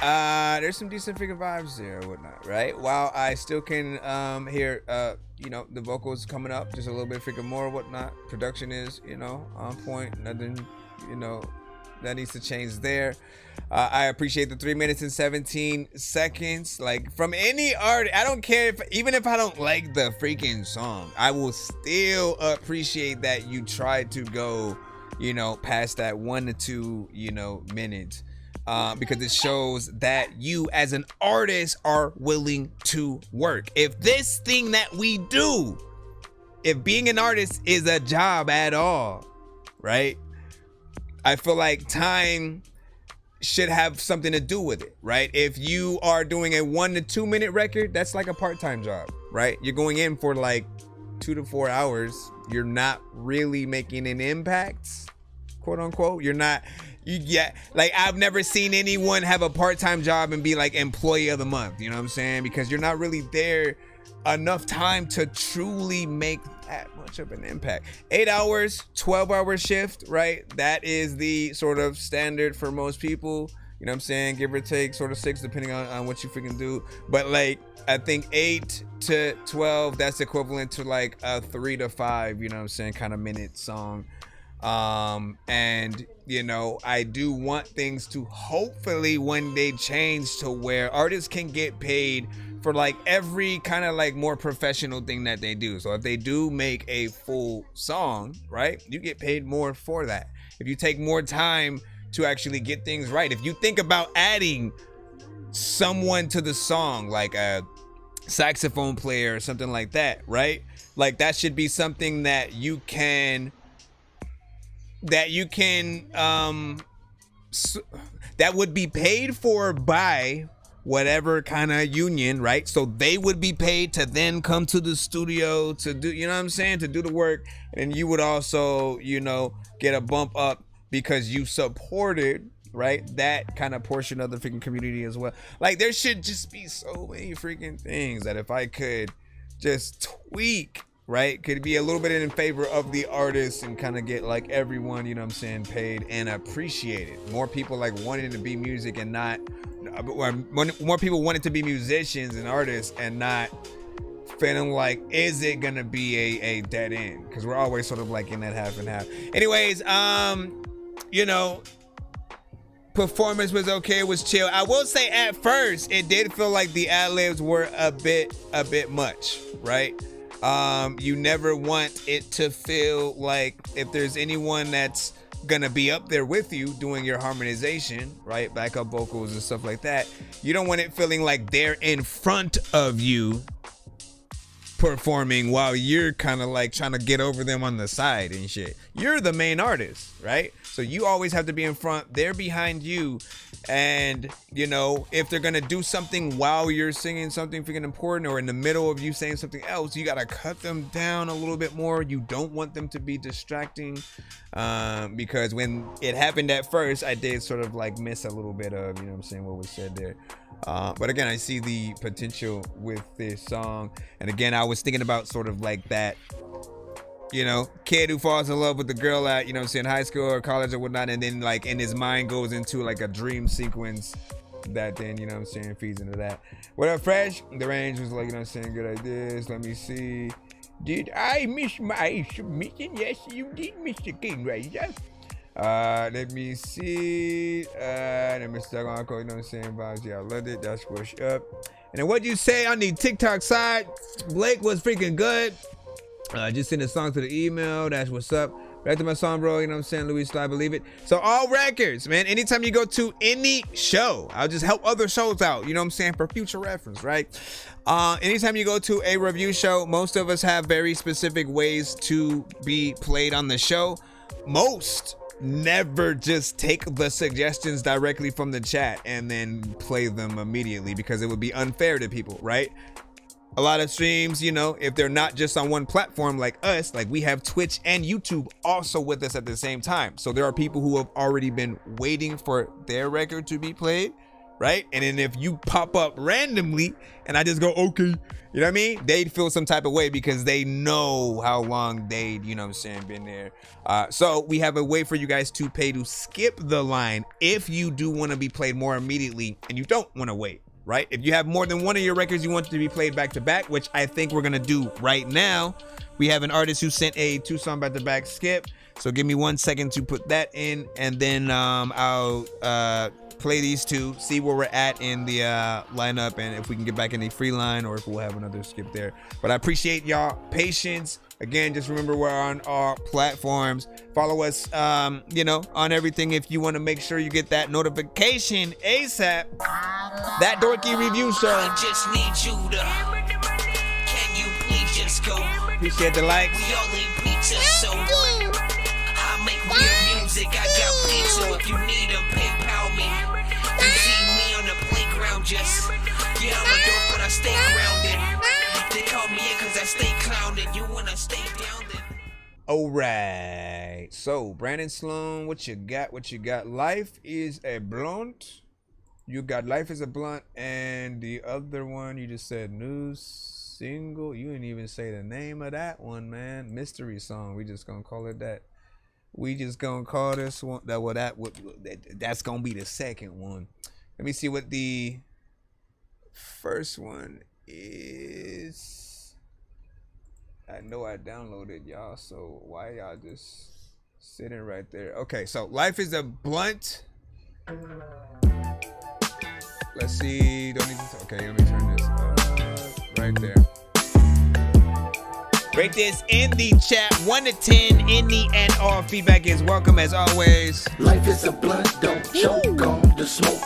right. There's some decent figure vibes there or whatnot, right? While I still can hear, the vocals coming up just a little bit, figure more whatnot. Production is, on point. Nothing, that needs to change there. I appreciate the 3 minutes and 17 seconds. Like, from any artist, I don't care even if I don't like the freaking song, I will still appreciate that you tried to go, past that 1 to 2, minutes. Because it shows that you as an artist are willing to work. If this thing that we do, if being an artist is a job at all, right? I feel like time should have something to do with it, right? If you are doing a 1 to 2 minute record, that's like a part-time job, right? You're going in for like 2 to 4 hours. You're not really making an impact, quote unquote. You're not, like I've never seen anyone have a part-time job and be like employee of the month, you know what I'm saying? Because you're not really there enough time to truly make that much of an impact. 8 hours, 12-hour shift, right? That is the sort of standard for most people, you know what I'm saying? Give or take sort of 6 depending on what you freaking do. But like, I think 8 to 12, that's equivalent to like a 3 to 5, you know what I'm saying, kind of minute song. And I do want things to hopefully one day change to where artists can get paid for like every kind of like more professional thing that they do. So if they do make a full song, right, you get paid more for that. If you take more time to actually get things right, if you think about adding someone to the song, like a saxophone player or something like that, right? Like that should be something that you can that would be paid for by whatever kind of union, right? So they would be paid to then come to the studio to do, you know what I'm saying, to do the work. And you would also, get a bump up because you supported, right, that kind of portion of the freaking community as well. Like there should just be so many freaking things that if I could just tweak, right, could be a little bit in favor of the artists and kind of get like everyone, you know what I'm saying, paid and appreciated. More people like wanting to be music and not, more people wanted to be musicians and artists and not feeling like, is it gonna be a dead end? Because we're always sort of like in that half and half. Anyways, performance was okay, it was chill. I will say at first it did feel like the ad-libs were a bit much, right? You never want it to feel like if there's anyone that's gonna be up there with you doing your harmonization, right, backup vocals and stuff like that, you don't want it feeling like they're in front of you performing while you're kind of like trying to get over them on the side and shit. You're the main artist, right? So you always have to be in front, they're behind you. And if they're gonna do something while you're singing something freaking important or in the middle of you saying something else, you gotta cut them down a little bit more. You don't want them to be distracting, because when it happened at first, I did sort of like miss a little bit of, what was said there. But again, I see the potential with this song. And again, I was thinking about sort of like that, kid who falls in love with the girl at, high school or college or whatnot. And then like in his mind goes into like a dream sequence that then, feeds into that. What up, Fresh? The range was like, good ideas. Let me see. Did I miss my submission? Yes, you did, Mr. King Razor. Let me see. Let me start on call, vibes. Yeah, I loved it. That's what's up. And then what'd you say on the TikTok side? Blake was freaking good. Just send a song to the email. That's what's up. Back to my song, bro. You know what I'm saying? Louis Sly, believe it. So all records, man. Anytime you go to any show, I'll just help other shows out. You know what I'm saying? For future reference, right? Anytime you go to a review show, most of us have very specific ways to be played on the show. Most never just take the suggestions directly from the chat and then play them immediately because it would be unfair to people, right? A lot of streams, you know, if they're not just on one platform like us, like we have Twitch and YouTube also with us at the same time. So there are people who have already been waiting for their record to be played, right? And then if you pop up randomly and I just go, okay, you know what I mean? They'd feel some type of way because they know how long they'd, you know what I'm saying, been there. So we have a way for you guys to pay to skip the line if you do want to be played more immediately and you don't want to wait. Right? If you have more than one of your records you want to be played back to back, which I think we're gonna do right now. We have an artist who sent a 2-song back to back skip. So give me 1 second to put that in, and then I'll play these two, see where we're at in the lineup, and if we can get back in a free line or if we'll have another skip there. But I appreciate y'all patience. Again, just remember we're on our platforms. Follow us, you know, on everything if you want to make sure you get that notification ASAP. That Dorky Review Show. I just need you to. Can you please just go? Appreciate the likes. We all need pizza, so I make weird music. I got pizza. If you need them, PayPal me. You see me on the playground, just yeah, I'm a dope, but I stay grounded. They call me in cause I stay clowned. You wanna stay down then. All right. So Brandon Sloan, what you got? What you got? Life is a blunt. You got Life is a Blunt, and the other one you just said new single. You didn't even say the name of that one, man. Mystery song. We just gonna call it that. We just gonna call this one that's gonna be the second one. Let me see what the first one is. I know I downloaded y'all, so why y'all just sitting right there? Okay, so Life is a Blunt. Let's see. Don't need to. Okay, let me turn this right there. Rate this in the chat. 1 to 10. Any and all feedback is welcome as always. Life is a blunt, don't choke on the smoke.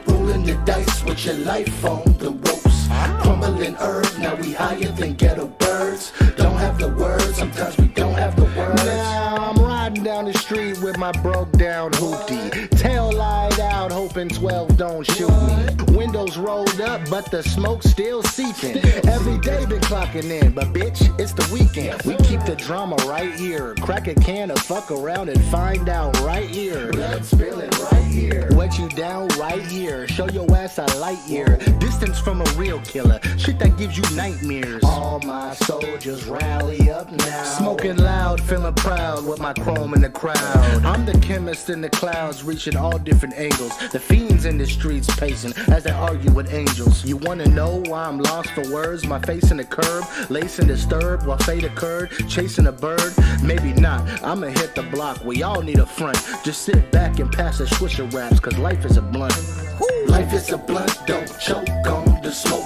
Rolling the dice with your life on the ropes. Crumbling earth, now we higher than ghetto birds. Don't have the words, sometimes we don't have the words. Now I'm riding down the street with my broke down hoopty. Tail light out, hoping 12 don't shoot me. Windows rolled up, but the smoke still seeping. Every day been clocking in, but bitch, it's the weekend. We keep the drama right here. Crack a can of fuck around and find out right here. Blood spilling right here. Wet you down right here. Show your ass a light year. Distance from a real killer. Shit that gives you nightmares. All my soldiers rally up now. Smoking loud, feeling proud with my chrome in the crowd. I'm the chemist in the clouds, reaching all different angles. The fiends in the streets pacing as they argue with angels. You wanna know why I'm lost for words? My face in the curb, lacing disturbed while fate occurred. Chasing a bird? Maybe not. I'ma hit the block. We all need a front. Just sit back and pass the swisher raps, cause life is a blunt. Life is a blunt, don't choke on the smoke.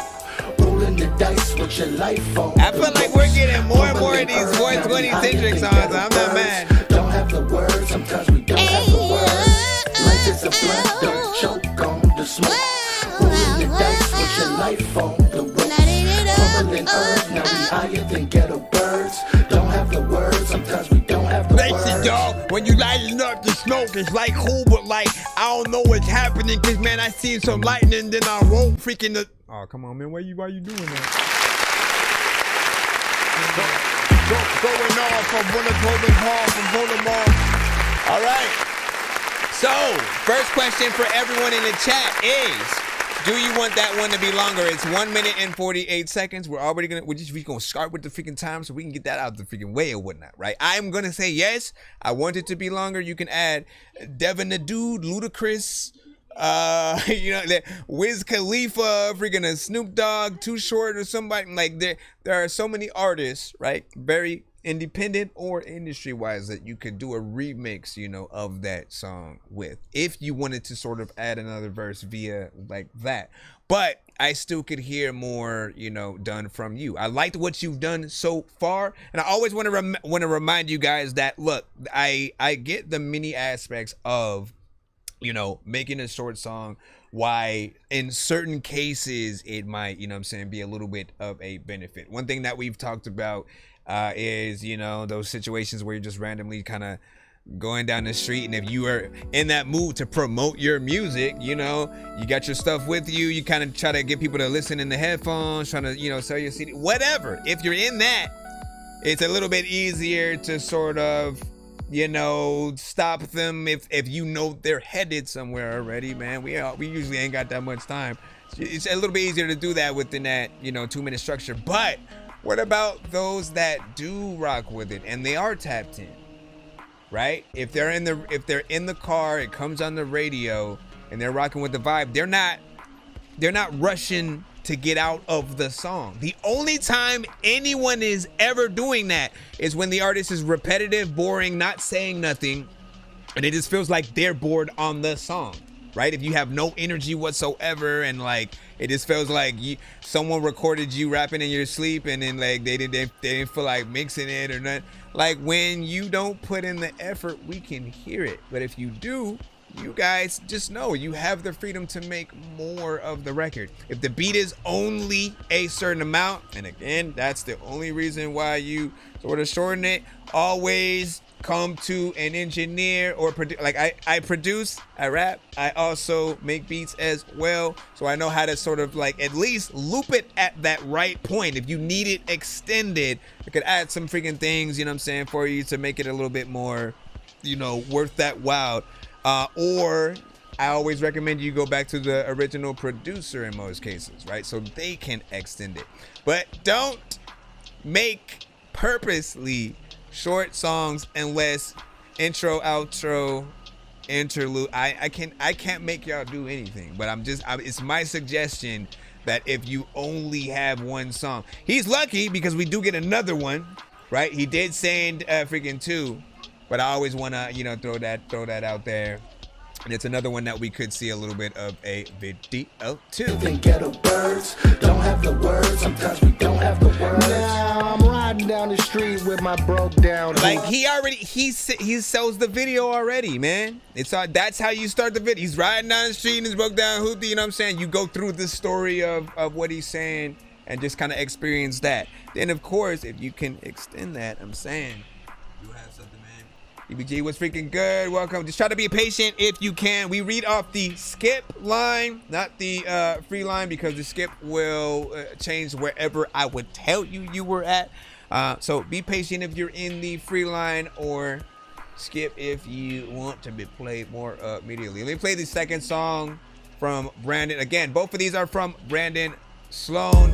Rolling the dice with your life on. I feel like we're getting more and more of these 420-centric songs. I'm not mad. Don't have the words, sometimes we don't have the words. Life is a blunt, don't choke on the smoke. Rolling the dice with your life on the ropes. Crumbling earth, now we higher than ghetto birds. Don't have the words, sometimes we don't have the words. Listen, dog, when you lighting up the smoke, it's like cool, but like, I don't know what's happening, cause man, I seen some lightning, then I rolled freaking the... Oh, come on, man, why you doing that? Going off from Voldemort. All right. So, first question for everyone in the chat is, do you want that one to be longer? It's 1 minute and 48 seconds. We're gonna start with the freaking time so we can get that out the freaking way or whatnot, right? I'm gonna say yes. I want it to be longer. You can add Devin the Dude, Ludacris, you know, Wiz Khalifa, freaking Snoop Dogg, Too Short, or somebody like there are so many artists, right? Very independent or industry-wise, that you could do a remix, you know, of that song with, if you wanted to sort of add another verse via like that. But I still could hear more, you know, done from you. I liked what you've done so far, and I always want to remind you guys that, look, I get the many aspects of, you know, making a short song, why in certain cases it might, you know what I'm saying, be a little bit of a benefit. One thing that we've talked about is, you know, those situations where you're just randomly kind of going down the street, and if you are in that mood to promote your music, you know, you got your stuff with you, you kind of try to get people to listen in the headphones, trying to, you know, sell your CD, whatever. If you're in that, it's a little bit easier to sort of, you know, stop them if you know they're headed somewhere already, man. We usually ain't got that much time. It's a little bit easier to do that within that, you know, 2-minute structure. But what about those that do rock with it and they are tapped in, right? If they're in the car, it comes on the radio, and they're rocking with the vibe, they're not rushing to get out of the song. The only time anyone is ever doing that is when the artist is repetitive, boring, not saying nothing, and it just feels like they're bored on the song, right? If you have no energy whatsoever, and like it just feels like someone recorded you rapping in your sleep, and then like they didn't feel like mixing it or nothing. Like, when you don't put in the effort, we can hear it. But if you do, you guys just know you have the freedom to make more of the record. If the beat is only a certain amount, and again, that's the only reason why you sort of shorten it, always come to an engineer or like I produce, I rap, I also make beats as well, so I know how to sort of like at least loop it at that right point. If you need it extended, I could add some freaking things, you know what I'm saying, for you to make it a little bit more, you know, worth that while. Or I always recommend you go back to the original producer in most cases, right? So they can extend it. But don't make purposely short songs unless intro, outro, interlude. I can't make y'all do anything, but it's my suggestion that if you only have one song, he's lucky because we do get another one, right? He did send freaking 2, but I always want to, you know, throw that out there. And it's another one that we could see a little bit of a video too. Think ghetto birds don't have the words. Sometimes we don't have the words. Now I'm riding down the street with my broke down. Like he sells the video already, man. That's how you start the video. He's riding down the street in his broke down hoopty. You know what I'm saying? You go through the story of what he's saying and just kind of experience that. Then of course, if you can extend that, I'm saying you have something. EBG was freaking good. Welcome. Just try to be patient if you can. We read off the skip line, not the free line, because the skip will change wherever I would tell you were at. So be patient if you're in the free line, or skip if you want to be played more immediately. Let me play the second song from Brandon. Again, both of these are from Brandon Sloan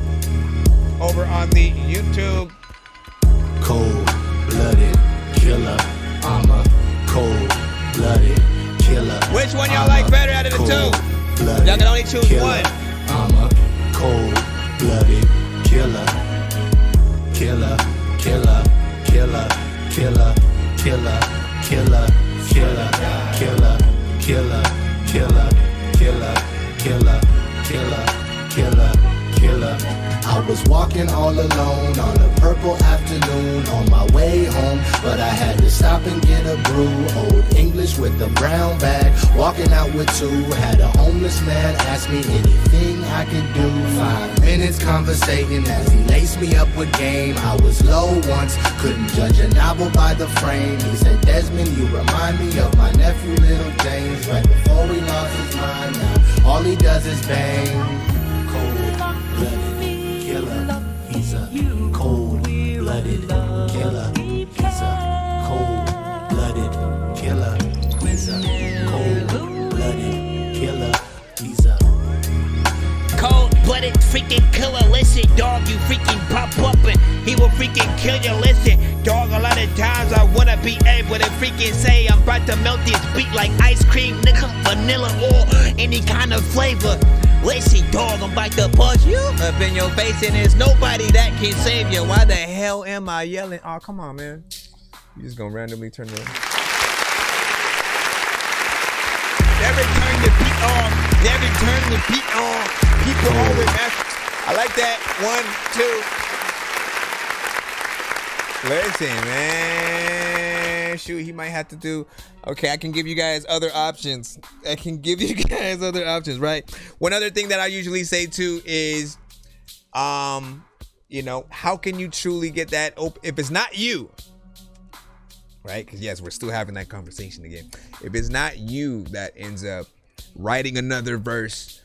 over on the YouTube. Cold-blooded killer. I'm a cold-blooded killer. Which one y'all like better out of the two? Y'all can only choose one. I'm a cold-blooded killer. Killer, killer, killer, killer, killer, killer, killer, killer, killer, killer, killer, killer, killer, killer, killer. I was walking all alone on a purple afternoon on my way home, but I had to stop and get a brew. Old English with a brown bag, walking out with 2. Had a homeless man ask me anything I could do. 5 minutes conversating as he laced me up with game. I was low once, couldn't judge a novel by the frame. He said, Desmond, you remind me of my nephew Little James. Right before he lost his mind, now all he does is bang. Cold-blooded killer, he's a cold-blooded killer. He's a cold-blooded killer. He's a cold-blooded killer. He's a cold-blooded freaking killer. Listen, dog, you freaking pop up and he will freaking kill you. Listen, dog, a lot of times I wanna be able to freaking say I'm about to melt this beat like ice cream, nigga, vanilla, or any kind of flavor. Lacey dog, I'm about to punch you up in your face, and there's nobody that can save you. Why the hell am I yelling? Oh, come on, man. You just gonna randomly turn the... Never turn the beat off. Never turn the beat on. People always ask. I like that. 1, 2. Listen, man. Shoot, he might have to do. Okay, I can give you guys other options. Right? One other thing that I usually say too is, you know, how can you truly get that open if it's not you? Right? Because yes, we're still having that conversation again. If it's not you that ends up writing another verse,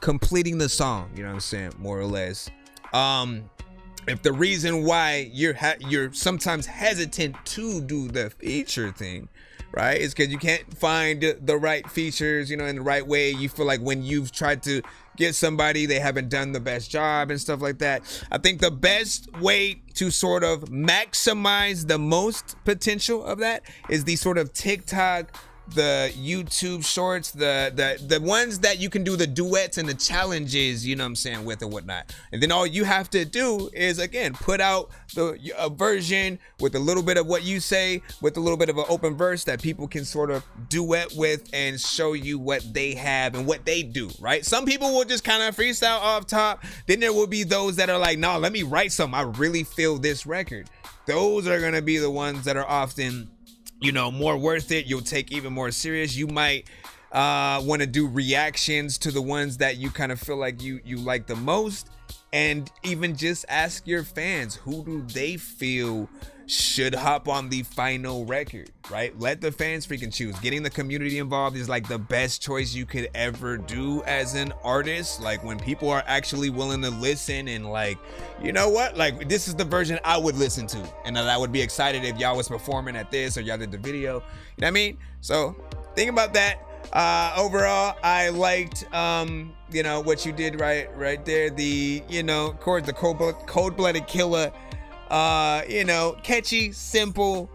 completing the song, you know what I'm saying, more or less. If the reason why you're sometimes hesitant to do the feature thing, right, is because you can't find the right features, you know, in the right way. You feel like when you've tried to get somebody, they haven't done the best job and stuff like that. I think the best way to sort of maximize the most potential of that is the sort of TikTok, the YouTube shorts, the ones that you can do the duets and the challenges, you know what I'm saying, with or whatnot. And then all you have to do is, again, put out a version with a little bit of what you say, with a little bit of an open verse that people can sort of duet with and show you what they have and what they do, right? Some people will just kind of freestyle off top. Then there will be those that are like, no, let me write something. I really feel this record. Those are going to be the ones that are often, you know, more worth it. You'll take even more serious. You might want to do reactions to the ones that you kind of feel like you like the most, and even just ask your fans, who do they feel should hop on the final record, right? Let the fans freaking choose. Getting the community involved is like the best choice you could ever do as an artist. Like when people are actually willing to listen and like, you know what? Like this is the version I would listen to. And I would be excited if y'all was performing at this or y'all did the video. You know what I mean? So think about that. Overall, I liked, you know, what you did right there. The, you know, of course, the cold-blooded killer. You know, catchy, simple,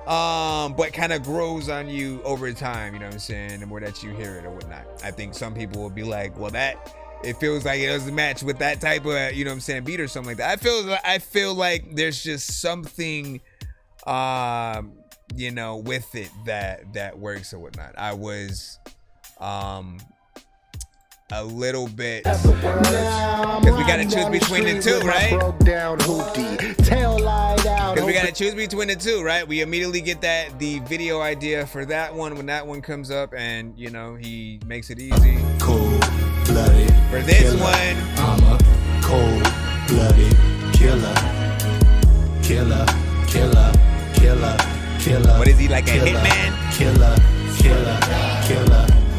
but kind of grows on you over time, you know what I'm saying, the more that you hear it or whatnot. I think some people will be like, well, it feels like it doesn't match with that type of, you know what I'm saying, beat or something like that. I feel like there's just something, you know, with it that works or whatnot. I was, a little bit, because we gotta choose between the two, right? Because we gotta choose between the two, right? We immediately get the video idea for that one when that one comes up, and you know he makes it easy. Cold-blooded for this killer. One, I'm a cold-blooded killer. What is he, like a hitman? Killer.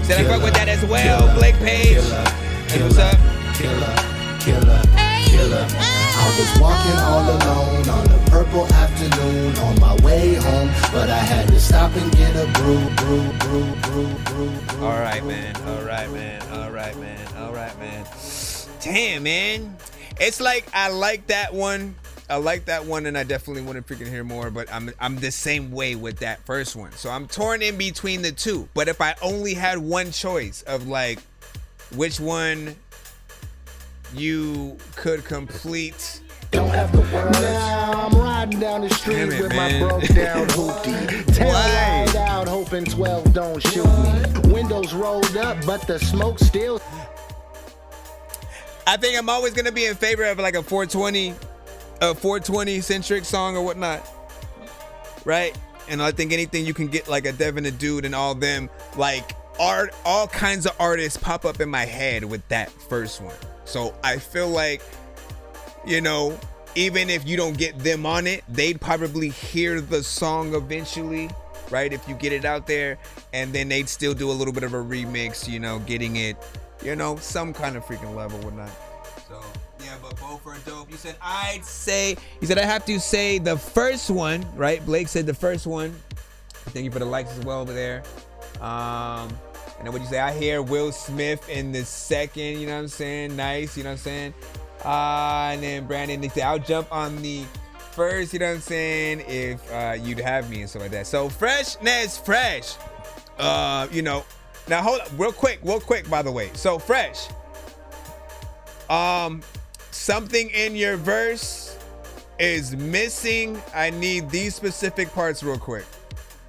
Said I fuck with that as well, Blake Page. Hey, what's up? Killer. I was walking all alone on a purple afternoon on my way home, but I had to stop and get a brew. All right, man. Damn, man. It's like I like that one, and I definitely want to freaking hear more, but I'm the same way with that first one. So I'm torn in between the two. But if I only had one choice of like which one you could complete. Don't have the words. Now I'm riding down the street with my broke down hoopty. Tail light out, hoping 12 don't shoot me. Windows rolled up, but the smoke still. I think I'm always gonna be in favor of like a 420 centric song or whatnot, right? And I think anything you can get like a Devin the Dude and all them, like all kinds of artists pop up in my head with that first one. So I feel like, you know, even if you don't get them on it, they'd probably hear the song eventually, right? If you get it out there, and then they'd still do a little bit of a remix, you know, getting it, you know, some kind of freaking level, whatnot. So yeah, but both are dope. You said I have to say the first one, right? Blake said the first one. Thank you for the likes as well over there. And then what you say? I hear Will Smith in the second, you know what I'm saying? Nice, you know what I'm saying? And then Brandon, they say, I'll jump on the first, you know what I'm saying, if you'd have me and stuff like that. So freshness, fresh. You know, now hold up, real quick, by the way. So Fresh, Something in your verse is missing. I need these specific parts real quick.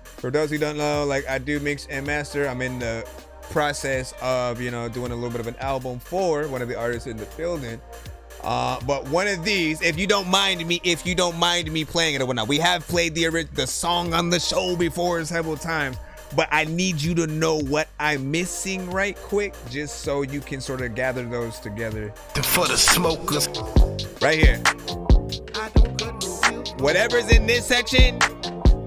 For those who don't know, like I do mix and master. I'm in the process of, doing a little bit of an album for one of the artists in the building. But one of these, if you don't mind me playing it or whatnot, we have played the song on the show before several times, but I need you to know what I'm missing right quick, just so you can sort of gather those together. For the smokers. Right here. Whatever's in this section,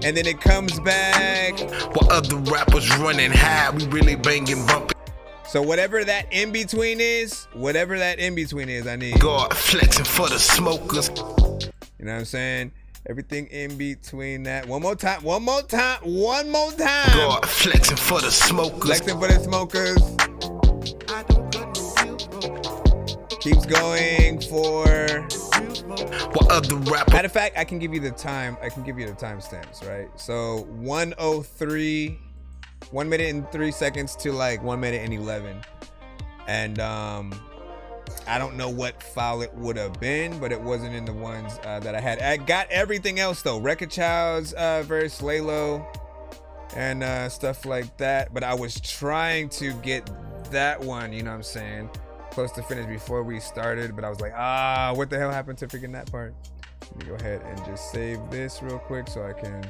and then it comes back. While other rappers running high, we really banging bumping. So whatever that in between is, I need. God flexing for the smokers. You know what I'm saying? Everything in between that. One more time. God flexing for the smokers. Keeps going for. What other rapper? Matter of fact, I can give you the time. Timestamps, right? So 1:03. 1 minute and 3 seconds to like 1 minute and 11. And I don't know what file it would have been, but it wasn't in the ones that I had. I got everything else though. Wreck-It Child's verse, Laylo, and stuff like that. But I was trying to get that one, you know what I'm saying, close to finish before we started. But I was like, what the hell happened to freaking that part? Let me go ahead and just save this real quick so I can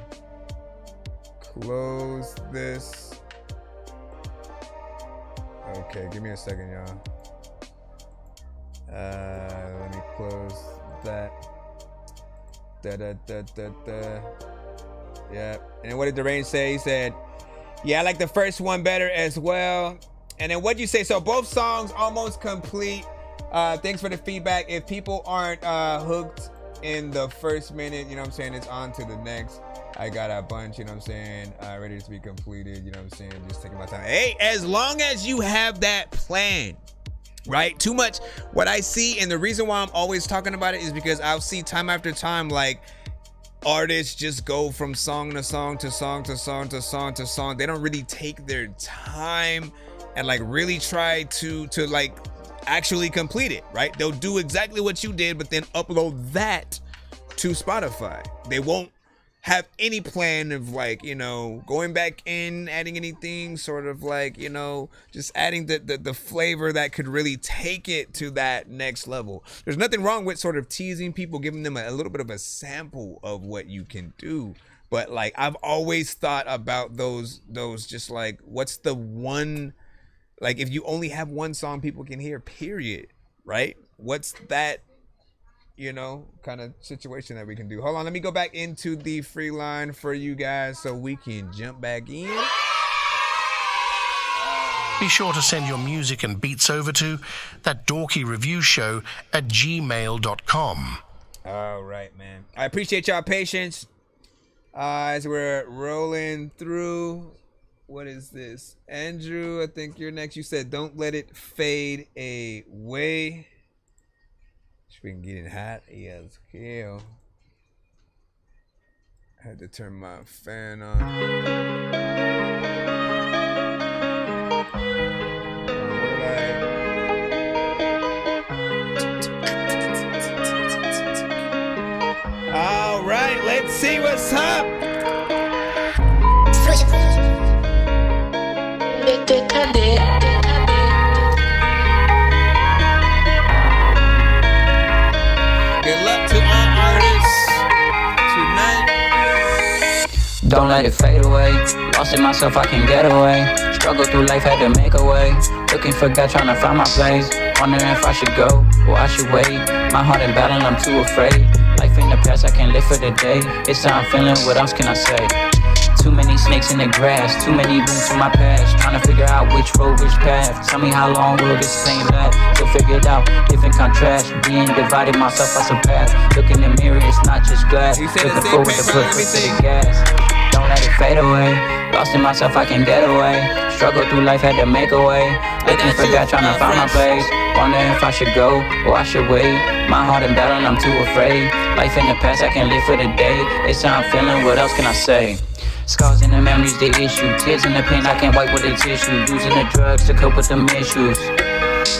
close this. Okay, give me a second, y'all. Let me close that. Yeah. And what did Deranged say? He said, yeah, I like the first one better as well. And then what'd you say? So both songs almost complete. Thanks for the feedback. If people aren't hooked in the first minute, you know what I'm saying, it's on to the next. I got a bunch, you know what I'm saying, ready to be completed, you know what I'm saying, just taking my time. Hey, as long as you have that plan, right? Too much, what I see, and the reason why I'm always talking about it is because I'll see time after time, like, artists just go from song to song to song to song to song to song. They don't really take their time and, like, really try to like, actually complete it, right? They'll do exactly what you did, but then upload that to Spotify. They won't have any plan of, like, going back in, adding anything, sort of like, just adding the flavor that could really take it to that next level. There's nothing wrong with sort of teasing people, giving them a little bit of a sample of what you can do. But, like, I've always thought about those just like, what's the one, like, if you only have one song people can hear, period, right? What's that, kind of situation that we can do? Hold on, let me go back into the free line for you guys so we can jump back in. Be sure to send your music and beats over to That Dorky Review Show at gmail.com. All right, man. I appreciate y'all patience as we're rolling through. What is this? Andrew, I think you're next. You said don't let it fade away. Been getting hot as hell. I had to turn my fan on. All right, let's see what's up. Good luck to all artists tonight. Don't let it fade away. Lost in myself, I can't get away. Struggle through life, had to make a way. Looking for God, trying to find my place. Wondering if I should go or I should wait. My heart in battle, I'm too afraid. Life in the past, I can't live for the day. It's how I'm feeling, what else can I say? Too many snakes in the grass, too many wounds to my past. Trying to figure out which road, which path. Tell me how long will this pain last? Still figure it out, different contrast. Being divided, myself I surpass. Look in the mirror, it's not just glass. Looking forward to put foot to the gas. Don't let it fade away. Lost in myself, I can't get away. Struggle through life, had to make a way. Looking for God, trying to find my place. Wondering if I should go or I should wait. My heart in battle, I'm too afraid. Life in the past, I can't live for the day. It's how I'm feeling, what else can I say? Scars in the memories, the issue. Tears in the pain, I can't wipe with a tissue. Using the drugs to cope with them issues.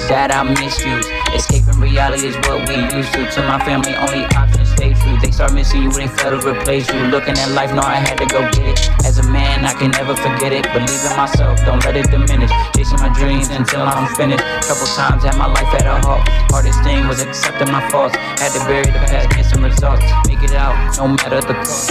that I misuse. Escaping reality is what we used to. To my family, only option, stay true. They start missing you, they fail to replace you. Looking at life, no, I had to go get it. As a man, I can never forget it. Believe in myself, don't let it diminish. Chasing my dreams until I'm finished. Couple times had my life at a halt. Hardest thing was accepting my faults. Had to bury the past, get some results. Make it out, no matter the cost.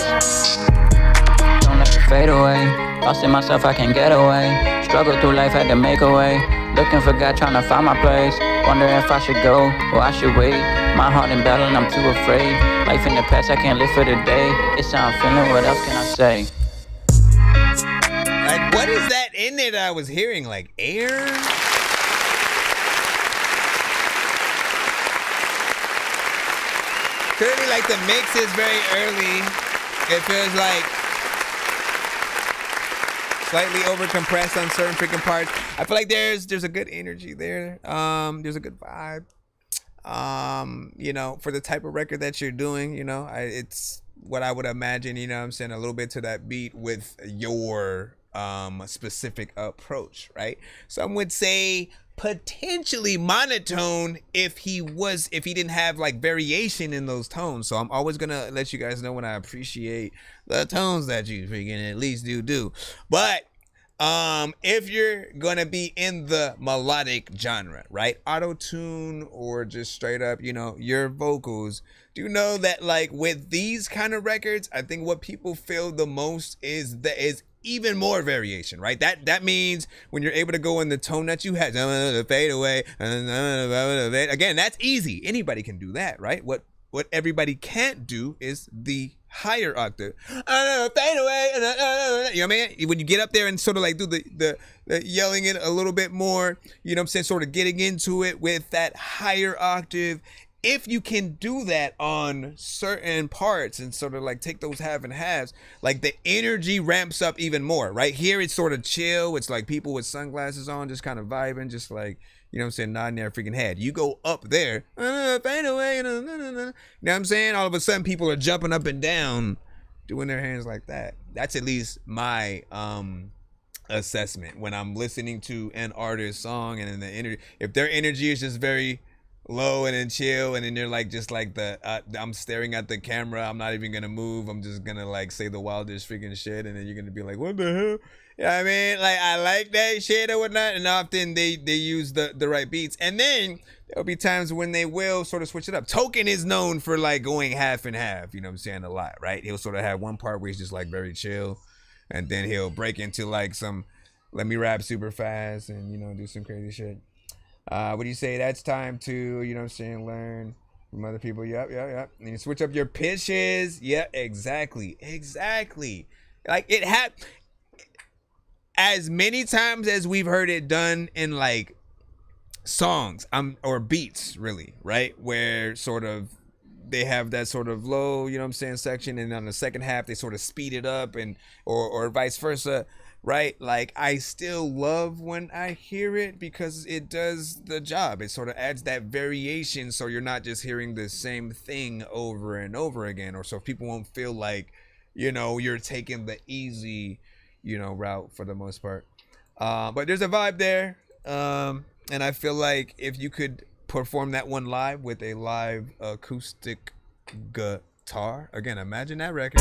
Don't let it fade away. Lost in myself, I can't get away. Struggle through life, had to make a way. Looking for God, trying to find my place. Wonder if I should go or I should wait. My heart in battle and I'm too afraid. Life in the past, I can't live for the day. It's how I'm feeling, what else can I say? Like, what is that in there that I was hearing? Like, air? Clearly, like, the mix is very early. It feels like slightly over-compressed on certain freaking parts. I feel like there's a good energy there. There's a good vibe. You know, for the type of record that you're doing, you know, it's what I would imagine, you know what I'm saying, a little bit to that beat with your specific approach, right? Some would say potentially monotone if he didn't have like variation in those tones. So I'm always gonna let you guys know when I appreciate the tones that you freaking at least do. But if you're gonna be in the melodic genre, right, auto-tune or just straight up, you know, your vocals, do you know that like with these kind of records, I think what people feel the most is even more variation, right? That means when you're able to go in the tone that you had, fade away, again, that's easy. Anybody can do that, right? What everybody can't do is the higher octave, fade away, you know what I mean? When you get up there and sort of like do the yelling it a little bit more, you know what I'm saying, sort of getting into it with that higher octave. If you can do that on certain parts and sort of like take those half and halves, like the energy ramps up even more, right? Here it's sort of chill. It's like people with sunglasses on, just kind of vibing, just like, you know what I'm saying, nodding their freaking head. You go up there, fade away, you know what I'm saying? All of a sudden people are jumping up and down, doing their hands like that. That's at least my assessment when I'm listening to an artist's song, and then the energy, if their energy is just very low and then chill, and then they're like just like I'm staring at the camera, I'm not even gonna move, I'm just gonna like say the wildest freaking shit, and then you're gonna be like, what the hell? You know what I mean? Like, I like that shit or whatnot, and often they use the right beats, and then there'll be times when they will sort of switch it up. Token is known for like going half and half, you know what I'm saying, a lot, right? He'll sort of have one part where he's just like very chill, and then he'll break into like some let me rap super fast and, you know, do some crazy shit. What do you say? That's time to, you know what I'm saying, learn from other people. Yep. And you switch up your pitches. Yeah, exactly. Like it had as many times as we've heard it done in like songs, or beats, really, right? Where sort of they have that sort of low, you know what I'm saying, section, and on the second half they sort of speed it up, and or vice versa. Right? Like, I still love when I hear it because it does the job. It sort of adds that variation, so you're not just hearing the same thing over and over again, or so people won't feel like, you know, you're taking the easy, you know, route for the most part. But there's a vibe there. And I feel like if you could perform that one live with a live acoustic guitar, again, imagine that record.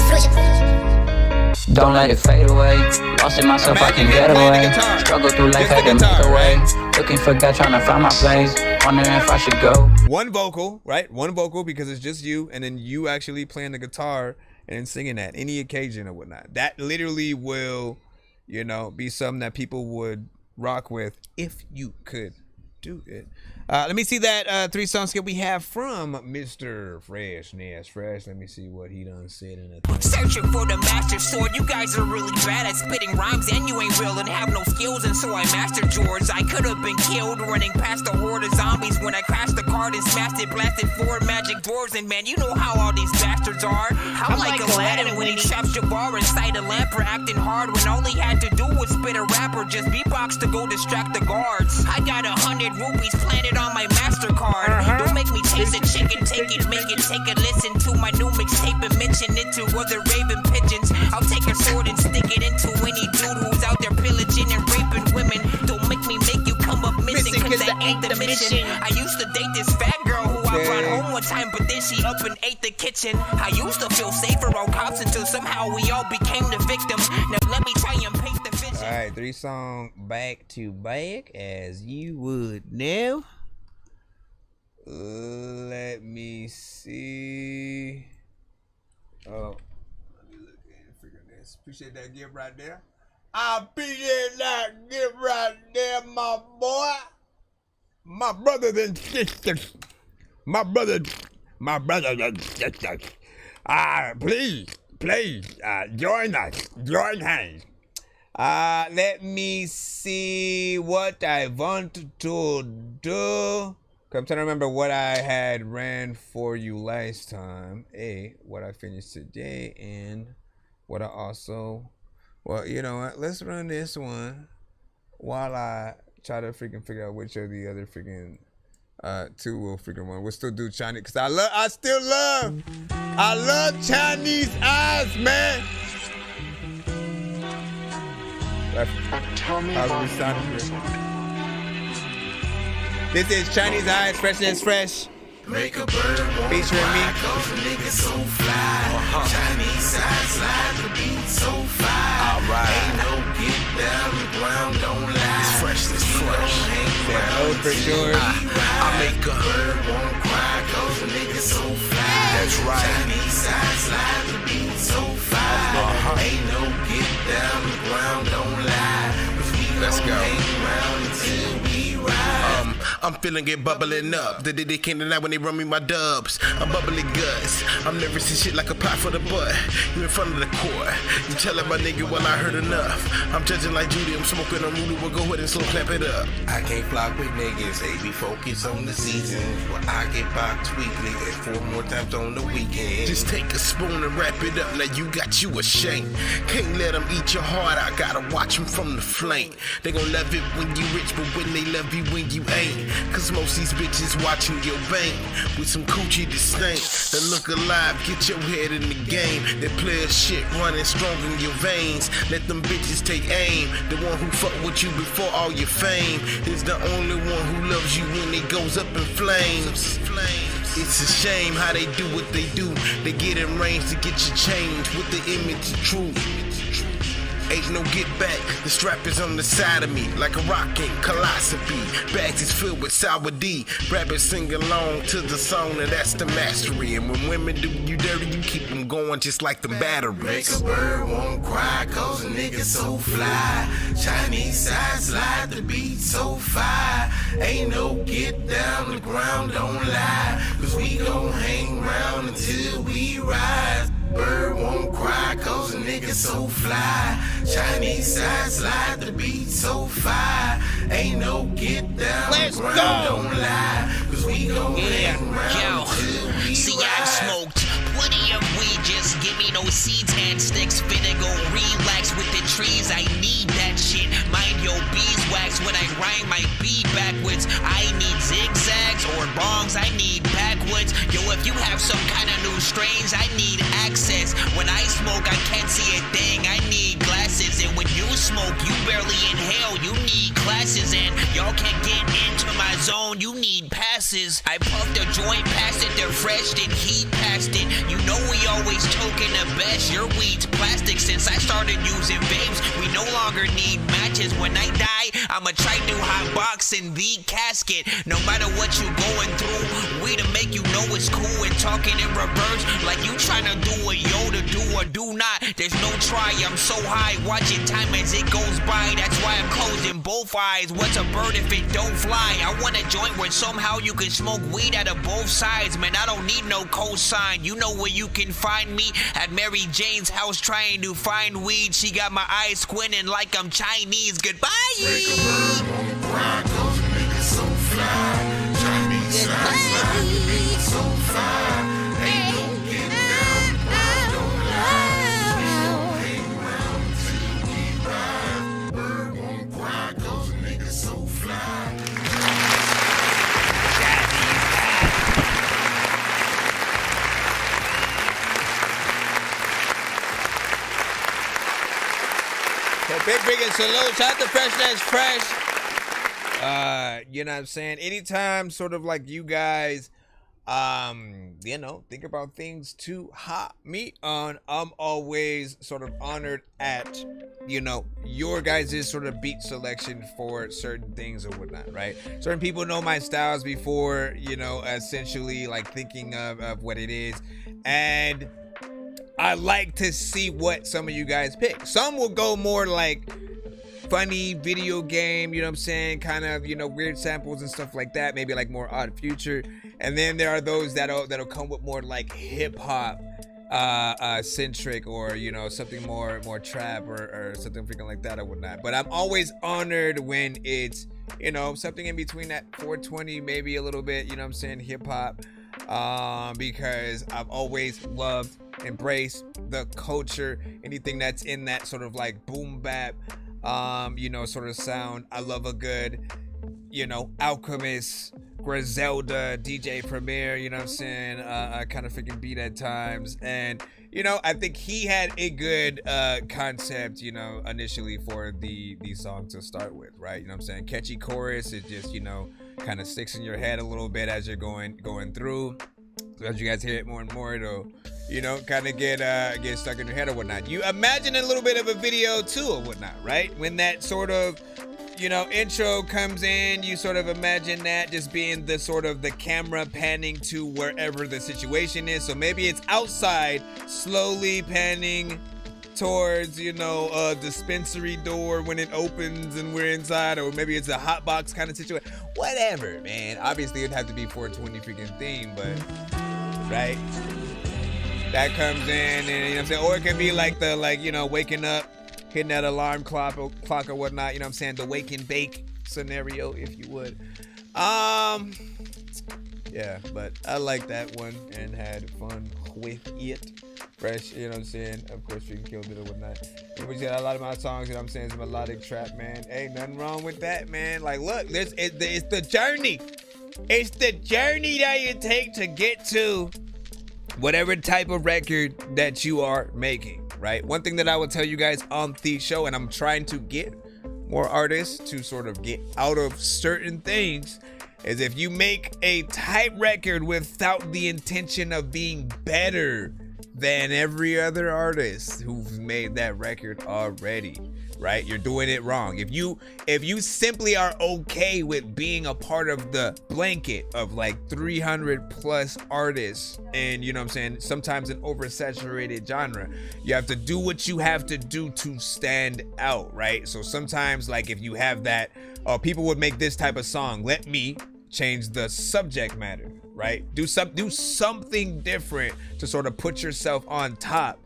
Don't let it fade away. Lost in myself, I can get away. Struggle through life, had to make a way. Looking for God, trying to find my place. Wondering if I should go. One vocal, right? One vocal because it's just you, and then you actually playing the guitar and then singing that any occasion or whatnot. That literally will, you know, be something that people would rock with if you could do it. Let me see that 3-song skit we have from Mr. Freshness Fresh. Let me see what he done said in it. Searching for the master sword. You guys are really bad at spitting rhymes, and you ain't real and have no skills, and so I mastered yours. I could have been killed running past a horde of zombies when I crashed the card and smashed it, blasted 4 magic dwarves, and man, you know how all these bastards are. I'm like Aladdin when he traps Jabbar inside a lamp for acting hard when all he had to do was spit a rap or just beatbox to go distract the guards. I got 100 rupees planted on my MasterCard. Don't make me chase a chicken, take a listen to my new mixtape and mention it to other raven pigeons. I'll take a sword and stick it into any dude who's out there pillaging and raping women. Don't make me make you come up missing, cause I ain't the mission. I used to date this fat girl who I brought home one time, but then she up and ate the kitchen. I used to feel safer on cops until somehow we all became the victims. Now let me try and paint the vision. Alright, 3 songs back to back as you would now. Let me see. Oh, let me look at it, figure this. Appreciate that gift right there. I appreciate that gift right there, my boy. My brothers and sisters. My brothers and sisters. Please, join us. Join hands. Let me see what I want to do. I'm trying to remember what I had ran for you last time. What I finished today, and what I also... Well, you know what? Let's run this one while I try to freaking figure out which of the other freaking 2 will freaking one. We'll still do Chinese, because I love Chinese eyes, man. This is Chinese Eyes, Fresh as Fresh. Make a bird featuring me. Nigga so fly. Chinese Eyes, slide the beat so fly. Alright. Ain't no get down the ground, don't lie. It's fresh, it's fresh. Oh, for sure. I make a bird won't cry, cause a nigga so fly. That's right. Chinese Eyes, slide the beat so fly. Ain't no get down the ground, don't lie. Cause we gon' hang around until we ride. I'm feeling it bubbling up. The day they came tonight when they run me my dubs. I'm bubbly guts. I'm nervous and shit like a pot for the butt. You in front of the court. You telling my nigga, well, I heard enough. I'm judging like Judy. I'm smoking on Rudy. We'll go ahead and slow clap it up. I can't flock with niggas. They be focused on the season. Well, I get boxed weekly and 4 more times on the weekend. Just take a spoon and wrap it up. Now you got you a shank. Can't let them eat your heart. I gotta watch them from the flank. They gon' love it when you rich, but when they love you when you ain't. Cause most these bitches watching your bank with some coochie to stink. They look alive, get your head in the game. That player shit running strong in your veins. Let them bitches take aim. The one who fuck with you before all your fame is the only one who loves you when it goes up in flames. It's a shame how they do what they do. They get in range to get you changed with the image of truth. Ain't no get back, the strap is on the side of me like a rockin' philosophy. Bags is filled with sour D. Rappers sing along to the song, and that's the mastery. And when women do you dirty, you keep them going just like the batteries. Make a bird won't cry, cause a nigga so fly. Chinese Eyes, slide the beat so fire. Ain't no get down the ground, don't lie. Cause we gon' hang around until we rise. Bird won't cry, cause a nigga so fly. Chinese Eyes, slide the beat so fire. Ain't no get down the ground, don't lie. Cause we gon' hang around until we See, ride. I've smoked plenty of weed, just give me no seeds and sticks. Finna go relax with the trees, I need that shit. Mind your beeswax when I rhyme my beat backwards. I need zigzags or bongs, I need backwoods. Yo, if you have some kind of new strains, I need access. When I smoke, I can't see a thing, I need glasses. And when you smoke, you barely inhale, you need classes. And y'all can't get into my zone, you need passes. I puffed a joint past it, they're fresh, then heat past it. You know we always token the best, your weed's plastic. Since I started using vapes, we no longer need matches. When I die, I'ma try to hot box in the casket. No matter what you going through, we to make you know it's cool. And talking in reverse, like you trying to do what Yoda do or do not. There's no try, I'm so high, watching time as it goes by. That's why I'm closing both eyes. What's a bird if it don't fly? I want a joint where somehow you can smoke weed out of both sides. Man, I don't need no cosign. You know where you can find me, at Mary Jane's house trying to find weed. She got my eyes squinting like I'm Chinese. Goodbye. Make a bird won't cry, cause a nigga so fly. Chinese Eyes, slide the beat so fire. Ain't no get down, don't lie. We gon' hang around until we ride. Bird won't cry, cause a nigga so fly. Big and salute. Shout out to Fresh That's Fresh. You know what I'm saying? Anytime sort of like you guys, you know, think about things to hop me on, I'm always sort of honored at, you know, your guys' sort of beat selection for certain things or whatnot, right? Certain people know my styles before, you know, essentially like thinking of what it is. And I like to see what some of you guys pick. Some will go more like funny video game, you know what I'm saying, kind of, you know, weird samples and stuff like that, maybe like more Odd Future. And then there are those that'll come with more like hip hop centric, or, you know, something more trap or something freaking like that or whatnot. But I'm always honored when it's, you know, something in between that 420, maybe a little bit, you know what I'm saying, hip hop, because I've always loved, embraced the culture, anything that's in that sort of like boom bap, you know, sort of sound. I love a good, you know, Alchemist, Griselda, DJ Premier, you know what I'm saying, kind of freaking beat at times. And, you know, I think he had a good concept, you know, initially for the song to start with, right? You know what I'm saying? Catchy chorus, it just, you know, kind of sticks in your head a little bit as you're going through. So as you guys hear it more and more, it'll, you know, kind of get stuck in your head or whatnot. You imagine a little bit of a video too or whatnot, right? When that sort of, you know, intro comes in, you sort of imagine that just being the sort of the camera panning to wherever the situation is. So maybe it's outside, slowly panning towards, you know, a dispensary door when it opens and we're inside, or maybe it's a hot box kind of situation. Whatever, man. Obviously, it'd have to be 420 freaking theme, but right, that comes in, and you know what I'm saying, or it can be like the, like, you know, waking up, hitting that alarm clock or whatnot, you know what I'm saying, the wake and bake scenario, if you would. Yeah, but I like that one and had fun with it. Fresh, you know what I'm saying? Of course, we killed it or whatnot. And we got a lot of my songs, you know what I'm saying, is melodic trap, man. Ain't nothing wrong with that, man. Like, look, it's the journey. It's the journey that you take to get to whatever type of record that you are making, right? One thing that I will tell you guys on the show, and I'm trying to get more artists to sort of get out of certain things, is if you make a type record without the intention of being better than every other artist who's made that record already, right? You're doing it wrong. If you simply are okay with being a part of the blanket of like 300 plus artists, and you know what I'm saying, sometimes an oversaturated genre, you have to do what you have to do to stand out, right? So sometimes, like, if you have that, people would make this type of song, let me change the subject matter, right? Do something different to sort of put yourself on top.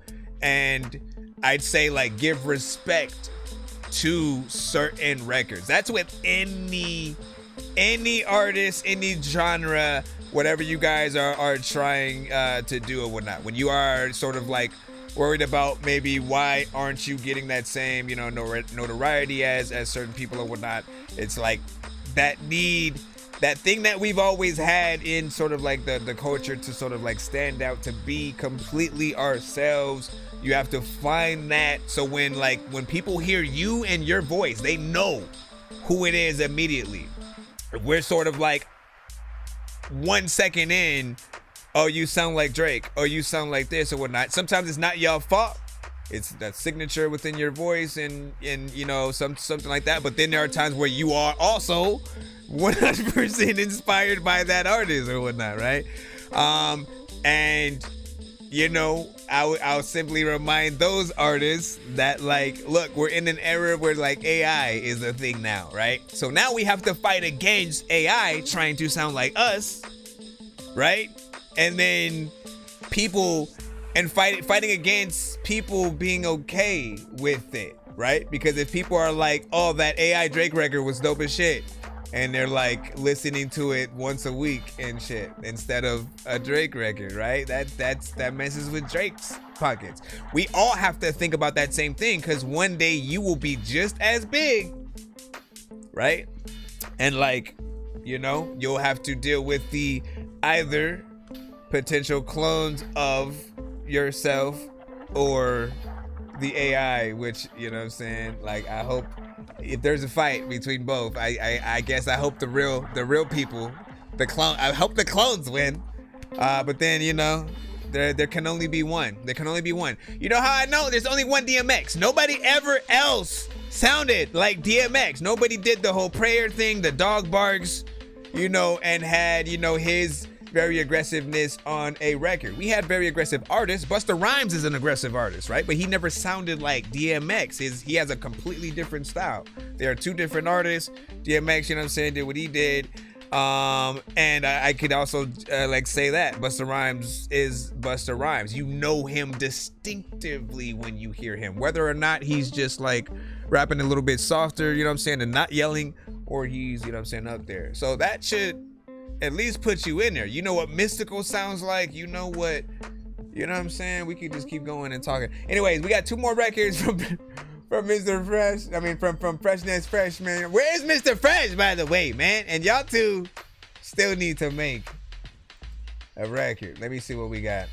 And I'd say, like, give respect to certain records. That's with any artist, any genre, whatever you guys are trying to do or whatnot. When you are sort of like worried about maybe why aren't you getting that same, you know, notoriety as certain people or whatnot, it's like that thing that we've always had in sort of like the culture to sort of like stand out, to be completely ourselves. You have to find that, so when people hear you and your voice, they know who it is immediately. If we're sort of like 1 second in, oh, you sound like Drake, or you sound like this or whatnot. Sometimes it's not your fault. It's that signature within your voice and you know, something like that. But then there are times where you are also 100% inspired by that artist or whatnot, right? And you know, I'll simply remind those artists that, like, look, we're in an era where like AI is a thing now, right? So now we have to fight against AI trying to sound like us, right? And then people, and fighting against people being okay with it, right? Because if people are like, oh, that AI Drake record was dope as shit, and they're like listening to it once a week and shit instead of a Drake record, right? That messes with Drake's pockets. We all have to think about that same thing, because one day you will be just as big, right? And like, you know, you'll have to deal with the either potential clones of yourself or the AI, which, you know what I'm saying, like, I hope if there's a fight between both, I guess I hope the real people, I hope the clones win. But then, you know, there can only be one. There can only be one. You know how I know? There's only one DMX. Nobody ever else sounded like DMX. Nobody did the whole prayer thing, the dog barks, you know, and had, you know, his very aggressiveness on a record. We had very aggressive artists. Busta Rhymes is an aggressive artist, right? But he never sounded like DMX. He has a completely different style. There are two different artists. DMX, you know what I'm saying, did what he did. And I could also like say that Busta Rhymes is Busta Rhymes. You know him distinctively when you hear him, whether or not he's just like rapping a little bit softer, you know what I'm saying, and not yelling, or he's, you know what I'm saying, up there. So that should at least put you in there. You know what Mystical sounds like. You know what, you know what I'm saying? We could just keep going and talking. Anyways, we got two more records from Mr. Fresh. I mean, from Freshness Fresh, man. Where's Mr. Fresh, by the way, man? And y'all two still need to make a record. Let me see what we got.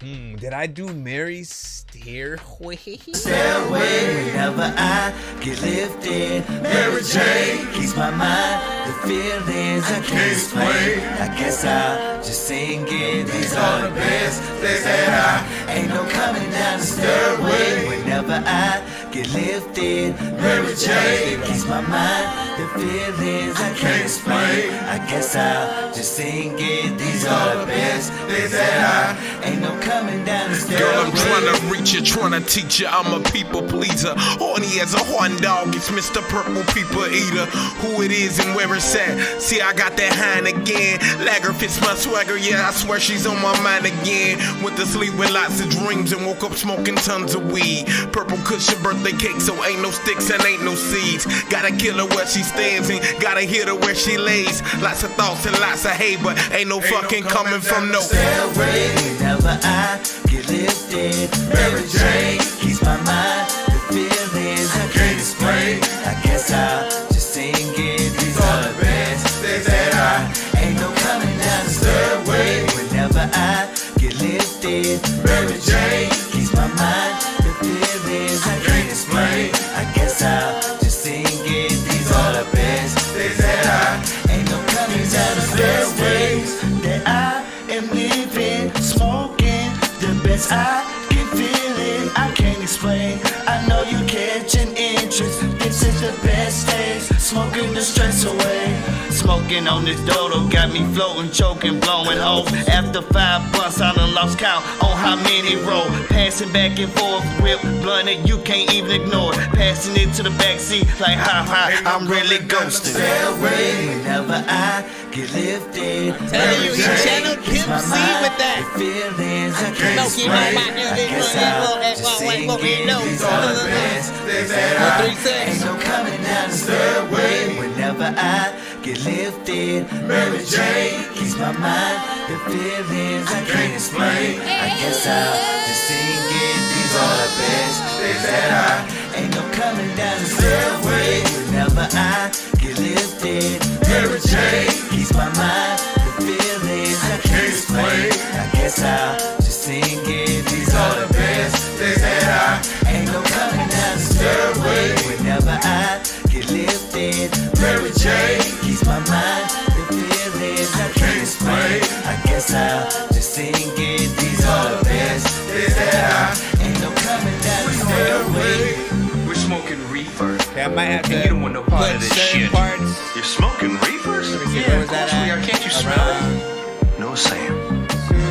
Did I do Mary's Stairway? Stairway, whenever I get lifted. Mary J keeps my mind. The feelings I can't explain. I guess I'll just sing it. These are the best days that I ain't no coming down the stairway. Whenever I get lifted. Mary J keeps my mind. The feelings I can't explain. I guess I'll just sing it. These are the best days that I ain't no coming down the stairway. Girl, I'm trying to reach you, trying to teach you. I'm a people pleaser. Horny as a horn dog. It's Mr. Purple People Eater. Who it is and where it's at. See, I got that hind again. Lager fits my swagger. Yeah, I swear she's on my mind again. Went to sleep with lots of dreams and woke up smoking tons of weed. Purple cushion birthday cake, so ain't no sticks and ain't no seeds. Gotta kill her where she stands and gotta hit her where she lays. Lots of thoughts and lots of hate, but ain't no fucking coming from no stairway. Whenever I get lifted, Mary J keeps my mind. The feelings I can't explain. I guess I'll just sing it. These are the best days that I ain't no coming down the stairway. Whenever I get lifted, Mary J keeps my mind. The feelings I can't explain. I guess I'll just sing it. These are the best days that I ain't no coming down the stairways that I am living, smoking the best I can feel it. I can't explain. I know you catching interest. This is the best days, smoking the stress away. Smoking on this dodo got me floating, choking, blowing holes. After 5 months, I done lost count on how many roll. Passing back and forth, whip blunted, you can't even ignore it. Passing it to the backseat like hi, I'm really ghosted. Stairway, whenever I get lifted. Telling you, he channeled Pimp C with that. The feelings I can't explain. I guess I'll just sing it. These are the best days that I ain't no coming down the stairway. Whenever I get lifted, Mary J keeps my mind. The feelings I can't explain. I guess I'll just sing it. These are the best days that I ain't no coming down the stairway. Whenever I get lifted, Mary J keeps my mind. The feelings I can't explain. I guess I'll just sing it. These are the best days that I ain't no coming down the stairway. Whenever I get lifted, Mary J keeps my mind. The feelings I can't explain. I guess I'll just sing it. These are the best days that I ain't no coming down the stairway. We're smoking reefer. Okay, I might have to. And you don't want no part of this shit. Parts. You're smoking reefers? Yeah, of course we are. Can't you smell it? No, Sam.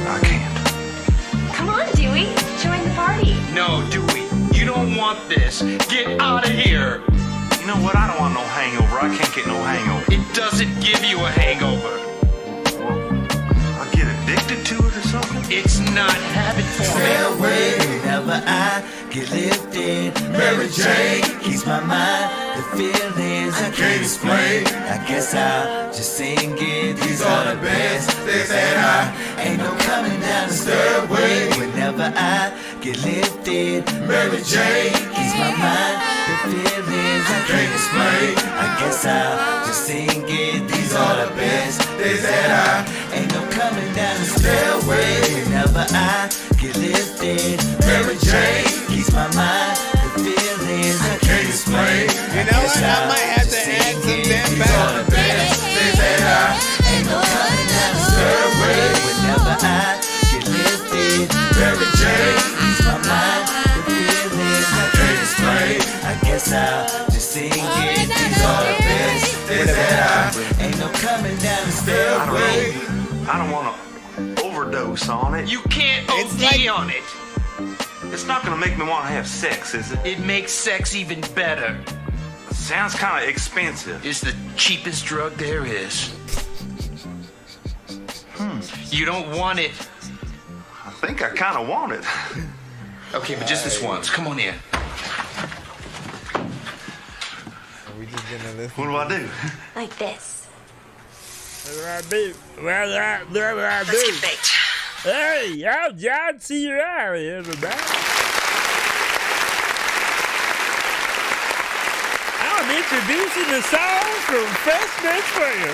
I can't. Come on, Dewey. Join the party. No, Dewey. You don't want this. Get out of here. You know what? I don't want no hangover. I can't get no hangover. It doesn't give you a hangover. Well, I get addicted to it or something? It's not habit forming. Stairway, whenever I get lifted, Mary J keeps my mind. The feelings I can't explain. I guess I'll just sing it. These are the best days that I ain't no coming down the stairway. Whenever I get lifted, Mary J keeps my mind. The feelings I can't explain. I guess I'll just sing it. These are the best days that I ain't no coming down the stairway. Whenever I get lifted, Mary J keeps my mind. The feelings I can't explain. You know I might have to add some damn back. Ain't no coming down the stairway. Whenever I get lifted, Barry J, ease my mind. The feelings I can't explain. I guess I'll just sing it. These are the best days that I ain't no coming down the stairway. I don't want to overdose on it. You can't OD on it. It's not gonna make me want to have sex, is it? It makes sex even better. Sounds kind of expensive. It's the cheapest drug there is. You don't want it. I think I kind of want it. Okay, but just this once. Come on in. What do I do? Like this. Let's get baked. Hey, I'm John C. Riley, everybody. I'm introducing the song from Fresh Prince for you.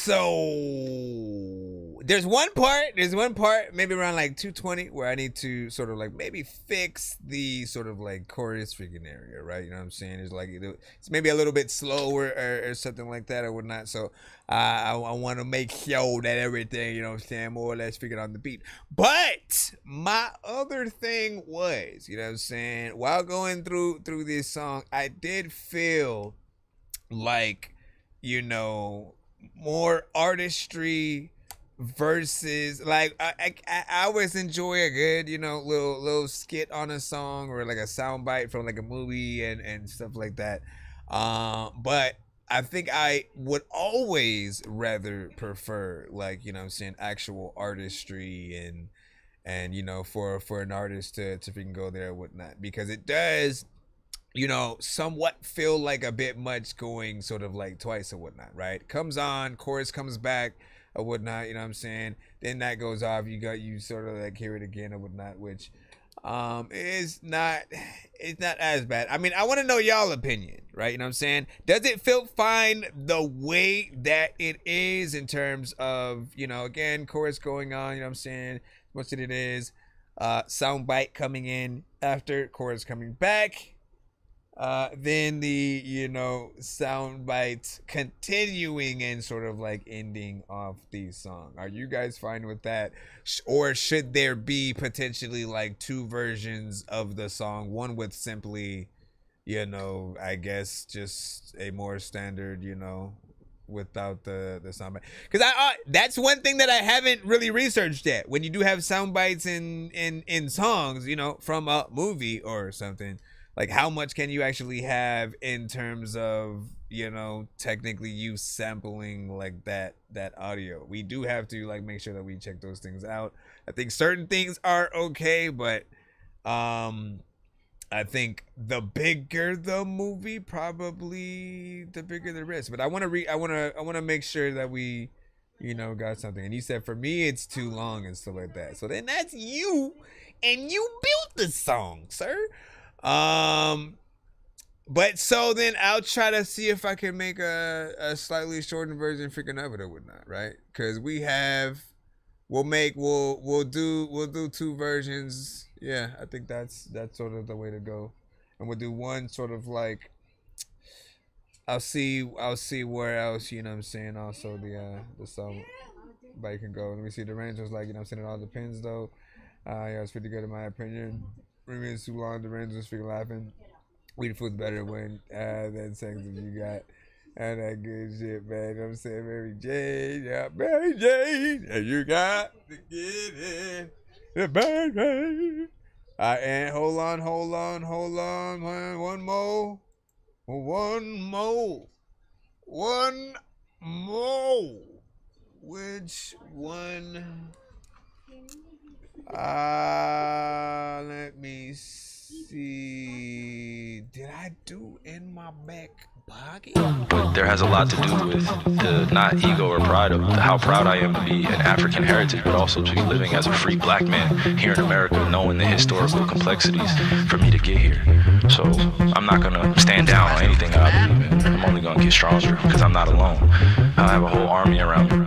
So there's one part, maybe around like 220, where I need to sort of like maybe fix the sort of like chorus freaking area, right? You know what I'm saying? It's like it's maybe a little bit slower or something like that or whatnot. So I want to make sure that everything, you know what I'm saying, more or less figured on the beat. But my other thing was, you know what I'm saying, while going through this song, I did feel like, you know, more artistry versus like I always enjoy a good, you know, little skit on a song or like a soundbite from like a movie and stuff like that. But I think I would always rather prefer, like, you know what I'm saying, actual artistry and you know, for an artist to freaking go there and whatnot, because it does, you know, somewhat feel like a bit much going sort of like twice or whatnot, right? Comes on, chorus comes back or whatnot, you know what I'm saying? Then that goes off, you sort of like hear it again or whatnot, which it's not as bad. I mean, I want to know y'all opinion, right? You know what I'm saying? Does it feel fine the way that it is in terms of, you know, again, chorus going on, you know what I'm saying? Much of it is soundbite coming in after, chorus coming back. Then the, you know, sound bites continuing and sort of like ending off the song. Are you guys fine with that? Or should there be potentially like two versions of the song? One with simply, you know, I guess just a more standard, you know, without the sound bite. Because that's one thing that I haven't really researched yet. When you do have sound bites in songs, you know, from a movie or something, like how much can you actually have in terms of, you know, technically you sampling like that audio? We do have to like make sure that we check those things out. I think certain things are okay, but I think the bigger the movie, probably the bigger the risk. But I want to make sure that we, you know, got something. And you said for me it's too long and stuff like that. So then that's you, and you built the song, sir. But so then I'll try to see if I can make a slightly shortened version freaking of it or whatnot, right? Because we'll do two versions. Yeah, I think that's sort of the way to go. And we'll do one sort of like, I'll see where else, you know what I'm saying, also the song bike can go. Let me see, the range was like, you know what I'm saying, it all depends though. Yeah, it's pretty good in my opinion. Remains too long, the range was freaking laughing. Weed food's better when than sex that you got. And that good shit, man. You know what I'm saying? Mary Jane, yeah, Mary Jane. And you got to get in the baby. And hold on. One more. Which one? Let me see. Did I do in my back pocket? But there has a lot to do with the not ego or pride of how proud I am to be an African heritage, but also to be living as a free black man here in America, knowing the historical complexities for me to get here. So I'm not gonna stand down on anything that I believe in. I'm only gonna get stronger because I'm not alone. I have a whole army around me.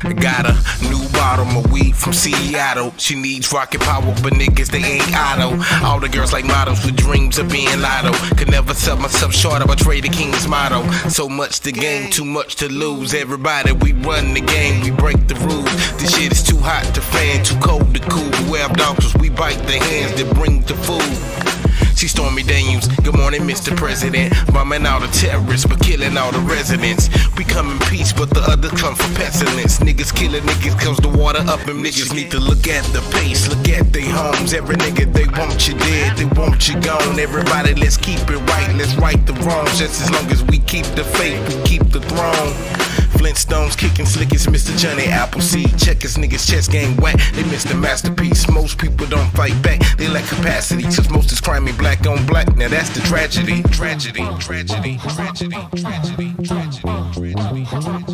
Got a new bottle of weed from Seattle. She needs rocket power, but niggas, they ain't auto. All the girls like models with dreams of being lotto. Could never sell myself short, I betray the king's motto. So much to gain, too much to lose. Everybody, we run the game, we break the rules. This shit is too hot to fan, too cold to cool. We have doctors, we bite the hands that bring the food. She Stormy Daniels, good morning Mr. President. Bombing all the terrorists, but killing all the residents. We come in peace, but the others come for pestilence. Niggas killing niggas cause the water up and niggas need to look at the pace, look at their homes. Every nigga, they want you dead, they want you gone. Everybody, let's keep it right, let's right the wrongs. Just as long as we keep the faith, we keep the throne. Flintstones kicking slick as Mr. Johnny Appleseed. Check his niggas chest game whack, they missed the masterpiece. Most people don't fight back, they lack capacity. Cause most is crime black on black, now that's the tragedy.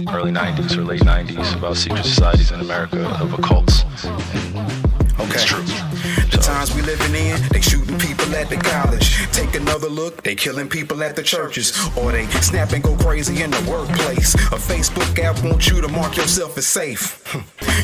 Early 90s or late 90s about secret societies in America of occults. Okay. It's true. The times we living in, they shooting people at the college. Take another look, they killing people at the churches. Or they snap and go crazy in the workplace. A Facebook app wants you to mark yourself as safe.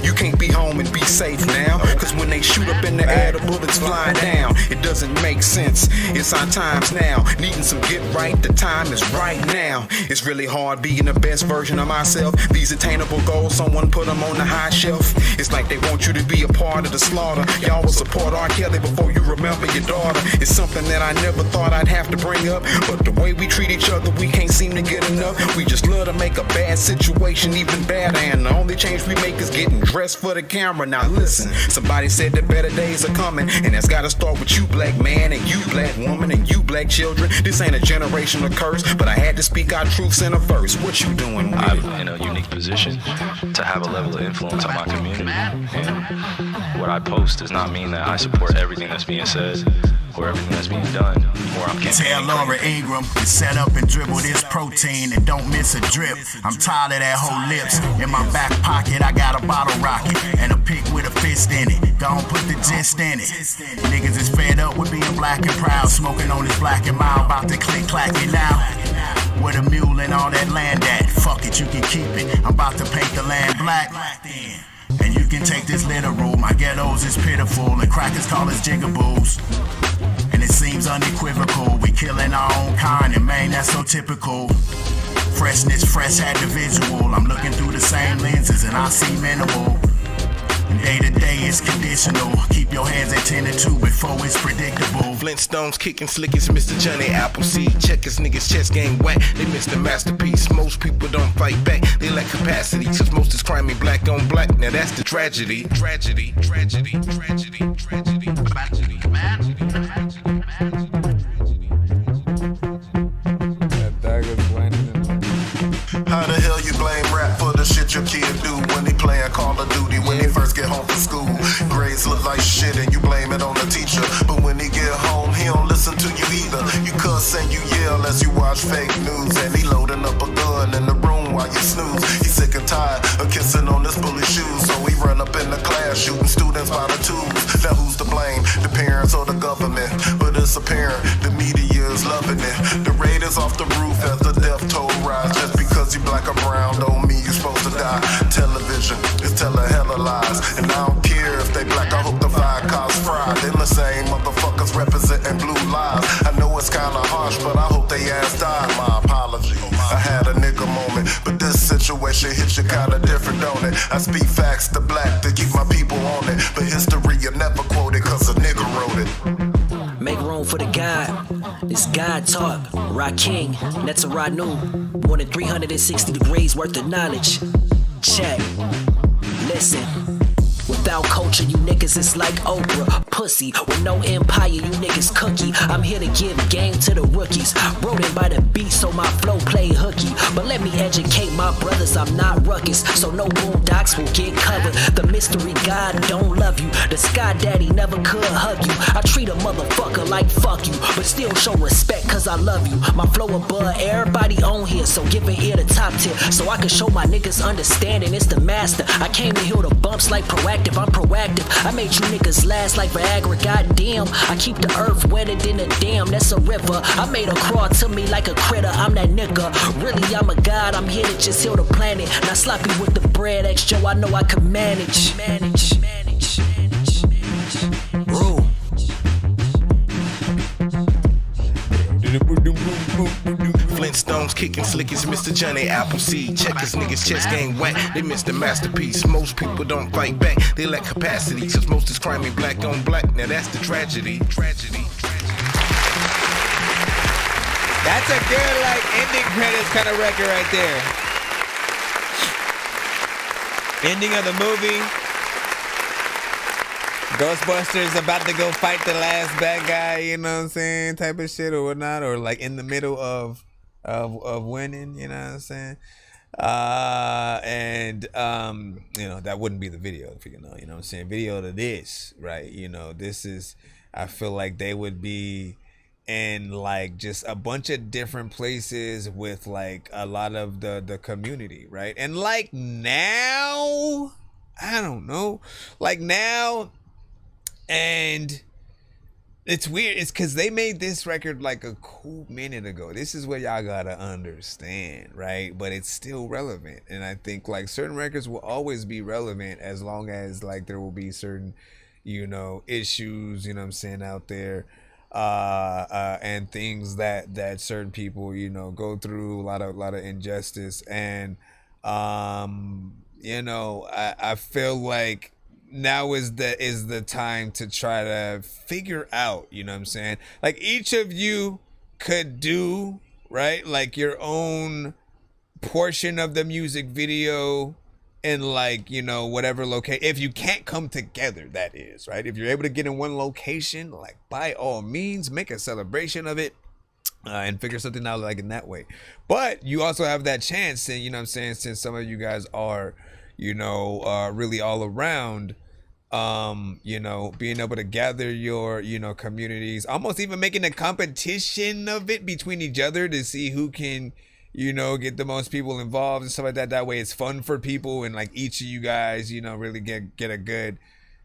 You can't be home and be safe now. Cause when they shoot up in the air, the bullets flying down. It doesn't make sense, it's our times now. Needing some get right, the time is right now. It's really hard being the best version of myself. These attainable goals, someone put them on the high shelf. It's like they want you to be a part of the slaughter. Y'all will support R. Kelly before you remember your daughter. It's something that I never thought I'd have to bring up. But the way we treat each other, we can't seem to get enough. We just love to make a bad situation even badder. And the only change we make is getting dressed for the camera. Now listen, somebody said that better days are coming. And that's gotta start with you black man and you black woman and you black children. This ain't a generational curse, but I had to speak our truths in a verse. What you doing with I'm it? in a unique position to have a level of influence on my community. And what I post does not mean that I support everything that's being said or everything that's being done, or I'm campaigning. Tell Laura Ingram to set up and dribble this protein and don't miss a drip. I'm tired of that whole lips. In my back pocket, I got a bottle rocket and a pick with a fist in it. Don't put the gist in it. Niggas is fed up with being black and proud, smoking on this black and mild, about to click clack it now. Where the mule and all that land at? Fuck it, you can keep it. I'm about to paint the land black. And you can take this literal. My ghettos is pitiful and crackers call us jigaboos. And it seems unequivocal. We killing our own kind and man, that's so typical. Freshness, fresh had the visual. I'm looking through the same lenses and I see minimal. Day to day is conditional. Keep your hands attended to before it's predictable. Flintstones kicking slick as Mr. Johnny Appleseed. Check his niggas chest game whack, they missed the masterpiece. Most people don't fight back, they lack capacity. Cause most is crime black on black, now that's the tragedy. How the hell you blame rap for the shit your kid do when he playing Call of Duty when he first get home from school? Grades look like shit and you blame it on the teacher, but when he get home he don't listen to you either. You cuss and you yell as you watch fake news, and he loading up a gun in the room while you snooze. He's sick and tired of kissing on his bully shoes, so he run up in the class shooting students by the tubes. Now who's to blame, the parents or the government? But it's apparent the media is loving it. The rate is off the roof as the death toll rise. Just because you black or brown don't mean you're supposed to die. Television is telling hella lies, and I don't care if they black. I hope the fire cars fry. Them the same motherfuckers representing blue lives. I know it's kinda harsh, but I hope they ass die. My apology, I had a nigga moment, but this situation hits you kinda different, don't it? I speak facts to black to keep my people on it, but history you never quoted cause a nigga wrote it. Make room for the God. This God talk. Rock King, Netzaranu. More than 360 degrees worth of knowledge. Check. Listen. Without culture, you niggas is like Oprah. Pussy, with no empire, you niggas cookie. I'm here to give game to the rookies. Wrote it by the beat, so my flow play hooky. But let me educate my brothers, I'm not ruckus. So no boondocks will get covered. The mystery God don't love you. The sky daddy never could hug you. I treat a motherfucker like fuck you, but still show respect cause I love you. My flow above everybody on here, so give an ear to top tier. So I can show my niggas understanding it's the master. I came to heal the bumps like proactive. I'm proactive. I made you niggas last like Viagra, goddamn. I keep the earth wetter than a dam, that's a river. I made her crawl to me like a critter, I'm that nigga. Really, I'm a god, I'm here to just heal the planet. Not sloppy with the bread, ex Joe, I know I can manage. Rule. Flintstones kicking slick as Mr. Johnny Appleseed. Checkers niggas chest game whack, they missed the masterpiece. Most people don't fight back, they lack capacity. Cause most is crime ain't black on black, now that's the tragedy. That's a good like ending credits kind of record right there. Ending of the movie. Ghostbusters about to go fight the last bad guy, you know what I'm saying, type of shit or whatnot, or like in the middle of winning, you know what I'm saying. You know, that wouldn't be the video if you know what I'm saying. Video to this, right? You know, this is, I feel like they would be in like just a bunch of different places with like a lot of the community, right? And like now, I don't know, like now. And it's weird. It's because they made this record like a cool minute ago. This is what y'all gotta understand, right? But it's still relevant. And I think like certain records will always be relevant as long as like there will be certain, you know, issues, you know what I'm saying, out there. And things that certain people, you know, go through, a lot of injustice. And you know, I feel like now is the time to try to figure out, you know what I'm saying? Like each of you could do, right? Like your own portion of the music video in like, you know, whatever location. If you can't come together, that is, right? If you're able to get in one location, like by all means, make a celebration of it. And figure something out like in that way. But you also have that chance, and you know what I'm saying, since some of you guys are, you know, really all around, you know, being able to gather your, you know, communities, almost even making a competition of it between each other to see who can, you know, get the most people involved and stuff like that. That way it's fun for people, and like each of you guys, you know, really get a good,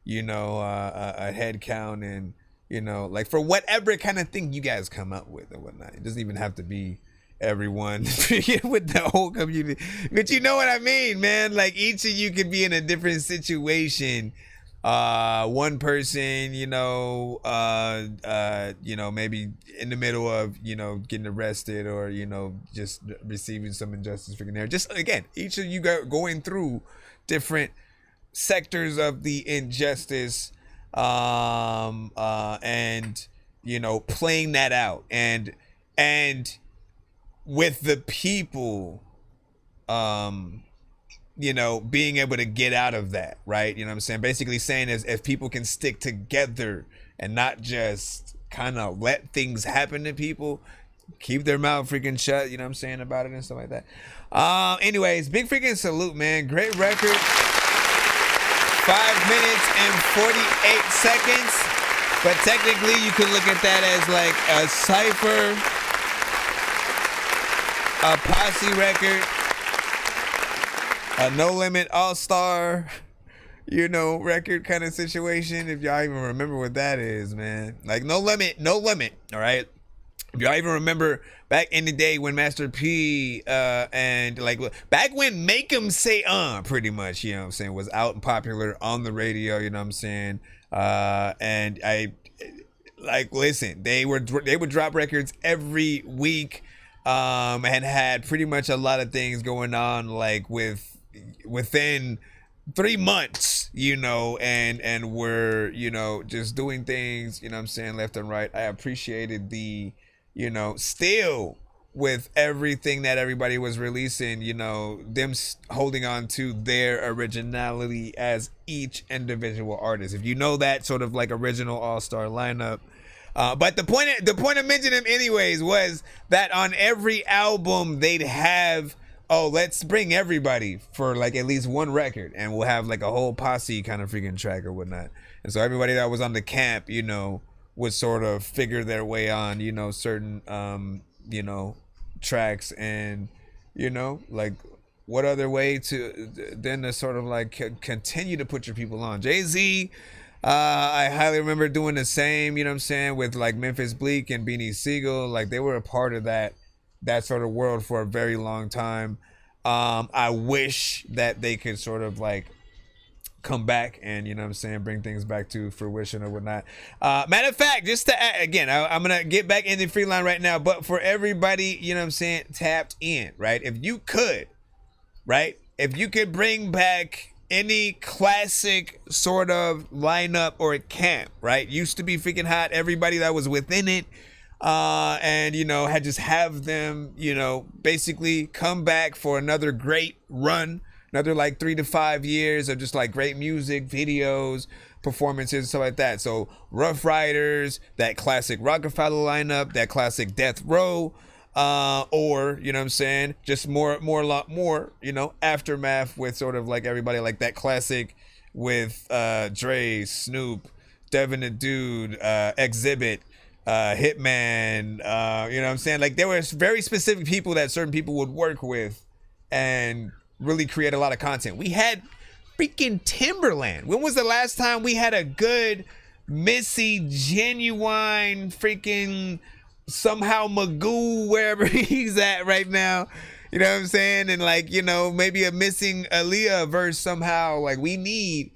you know, a head count, and, you know, like for whatever kind of thing you guys come up with and whatnot. It doesn't even have to be everyone with the whole community, but you know what I mean, man. Like each of you could be in a different situation. One person, you know, maybe in the middle of, you know, getting arrested, or, you know, just receiving some injustice freaking there. Just again, each of you going through different sectors of the injustice, and, you know, playing that out, and with the people, you know, being able to get out of that, right? You know what I'm saying? Basically saying is, if people can stick together and not just kind of let things happen to people, keep their mouth freaking shut, you know what I'm saying, about it and stuff like that. Anyways, big freaking salute, man. Great record. 5 minutes and 48 seconds. But technically, you could look at that as like a cypher, a posse record, a No Limit All-Star, you know, record kind of situation. If y'all even remember what that is, man. Like No Limit, all right? If y'all even remember back in the day when Master P and like back when Make 'Em Say pretty much, you know what I'm saying, was out and popular on the radio, you know what I'm saying? And I like, listen, they would drop records every week, and had pretty much a lot of things going on like within 3 months, you know, and we're, you know, just doing things, you know what I'm saying, left and right. I appreciated the, you know, still with everything that everybody was releasing, you know, them holding on to their originality as each individual artist. If you know that sort of like original all-star lineup. But the point of mentioning them anyways was that on every album they'd have, oh, let's bring everybody for like at least one record, and we'll have like a whole posse kind of freaking track or whatnot. And so everybody that was on the camp, you know, would sort of figure their way on, you know, certain, you know, tracks, and, you know, like what other way to sort of like continue to put your people on? Jay-Z, I highly remember doing the same, you know what I'm saying, with like Memphis Bleak and Beanie Siegel. Like they were a part of that sort of world for a very long time. I wish that they could sort of like come back and, you know what I'm saying, bring things back to fruition or whatnot. Matter of fact, just to add, again, I'm gonna get back in the free line right now, but for everybody, you know what I'm saying, tapped in, right? If you could bring back any classic sort of lineup or camp, right? Used to be freaking hot, everybody that was within it, and, you know, have them, you know, basically come back for another great run, another like 3 to 5 years of just like great music, videos, performances, stuff like that. So Rough Riders, that classic Rockefeller lineup, that classic Death Row, or, you know what I'm saying, just a lot more, you know, aftermath with sort of like everybody, like that classic with Dre, Snoop, Devin the Dude, Exhibit, Hitman, you know what I'm saying? Like there were very specific people that certain people would work with and really create a lot of content. We had freaking Timberland. When was the last time we had a good Missy, genuine freaking somehow Magoo, wherever he's at right now, you know what I'm saying? And like, you know, maybe a missing Aaliyah verse somehow. Like we need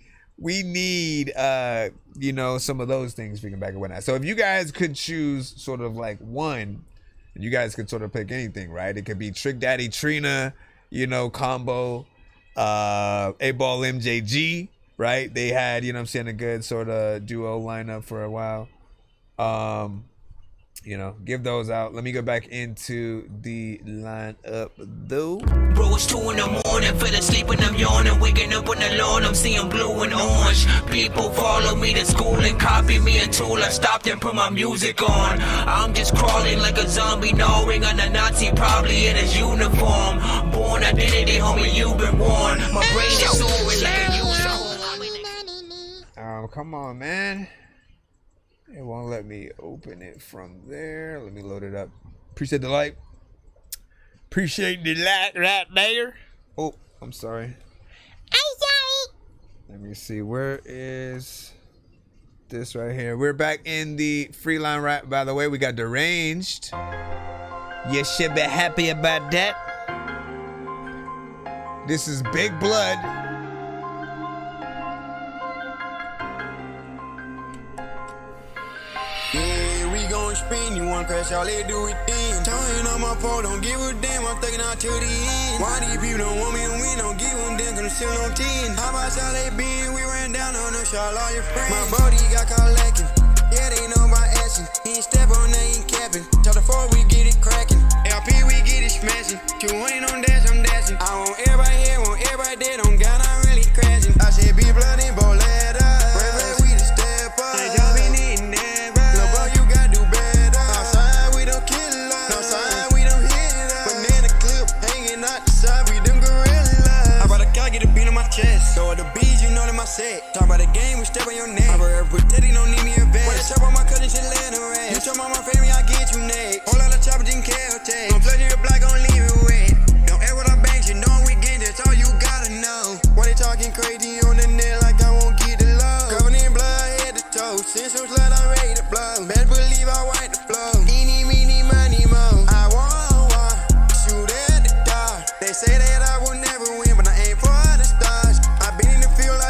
you know, some of those things freaking back and whatnot. So if you guys could choose sort of like one, you guys could sort of pick anything, right? It could be Trick Daddy Trina, you know, combo, A-Ball MJG, right? They had, you know what I'm saying, a good sort of duo lineup for a while. You know, give those out. Let me go back into the lineup though. Bro, it's 2 in the morning, fell asleep and I'm yawning, waking up on the lawn, I'm seeing blue and orange. People follow me to school and copy me until I stopped and put my music on. I'm just crawling like a zombie, gnawing on a Nazi, probably in his uniform. Born identity, homie, you've been warned. My brain is soaring like a unicorn. Come on, man. It won't let me open it from there. Let me load it up. Appreciate the light. Appreciate the light right there. Oh, I'm sorry. Let me see. Where is this right here? We're back in the free line right. By the way, we got Deranged. You should be happy about that. This is Big Blood. Spin, you wanna crash, all they do it then. Turning on my phone, don't give a damn, I'm thinking out to the end. Why these people don't want me to win, don't give them damn, cause I'm still on 10. How about y'all they been, we ran down on them, shot all your friends. My body got caught lacking, yeah, they know my action. He ain't step on, they ain't capping. Shot the 4, we get it cracking. LP, we get it smashing. 200 on dash, I'm dashing. I want everybody here, want everybody dead, on God, I'm really crashing. I said, be blood and bowl letters. We the step up. Ain't y'all been eating that? So the bees, you know them I said. Talk about the game, we step on your neck. I'm a protecting, don't need me a vest. When I chop on my cousin, shit land a rest. You talk about my family, I get you next. Whole lot of chopper didn't care or take. Don't flush your block, gon' leave it wet. Don't ever with our banks, you know we get that's all you gotta know. Why they talking crazy on the net like I won't get the love? Covered in blood, head to toe. Since some slut, I'm ready to blow. Best believe I wipe the flow. Eeny, meeny, money, mo. I want shoot at the dark. They say that I will never win, but I ain't for the stars. I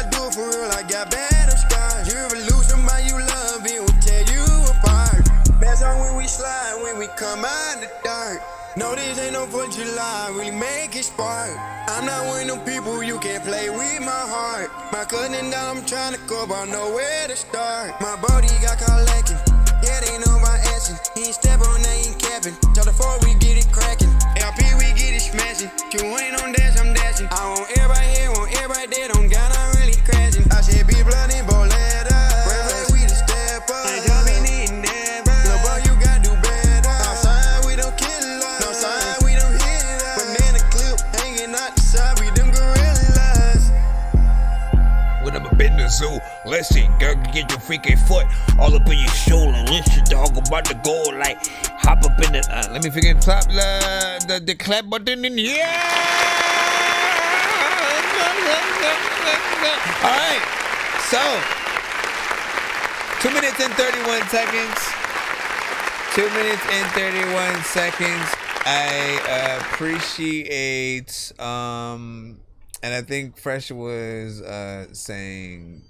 do it for real, I got bad scars. You ever lose somebody you love, it will tear you apart. Best on when we slide, when we come out the dark. No, this ain't no 4th of July, really make it spark. I'm not one of them people, you can't play with my heart. My cousin down, I'm trying to go, but I know where to start. My body got caught lacking, yeah, they know my action. He ain't step on, they ain't capping. Shot the 4, we get it cracking. LP, we get it smashing. 200 on dash, I'm dashing. I want everybody here, want everybody dead, on God, I'm really crashing. I said, be blood and bowl letters. We the step up. Ain't y'all been eating that, bro? Little boy, you gotta do better. Outside, we don't kill us. Outside, we don't hit us. Banana clip hanging out the side, we them gorillas. When I'm up in the zoo, listen, girl, get your freaking foot all up in your shoulder. Listen, dog, about to go like hop up in the. Let me freaking clap the clap button in here. All right. So, 2 minutes and 31 seconds. 2 minutes and 31 seconds. I appreciate, and I think Fresh was saying,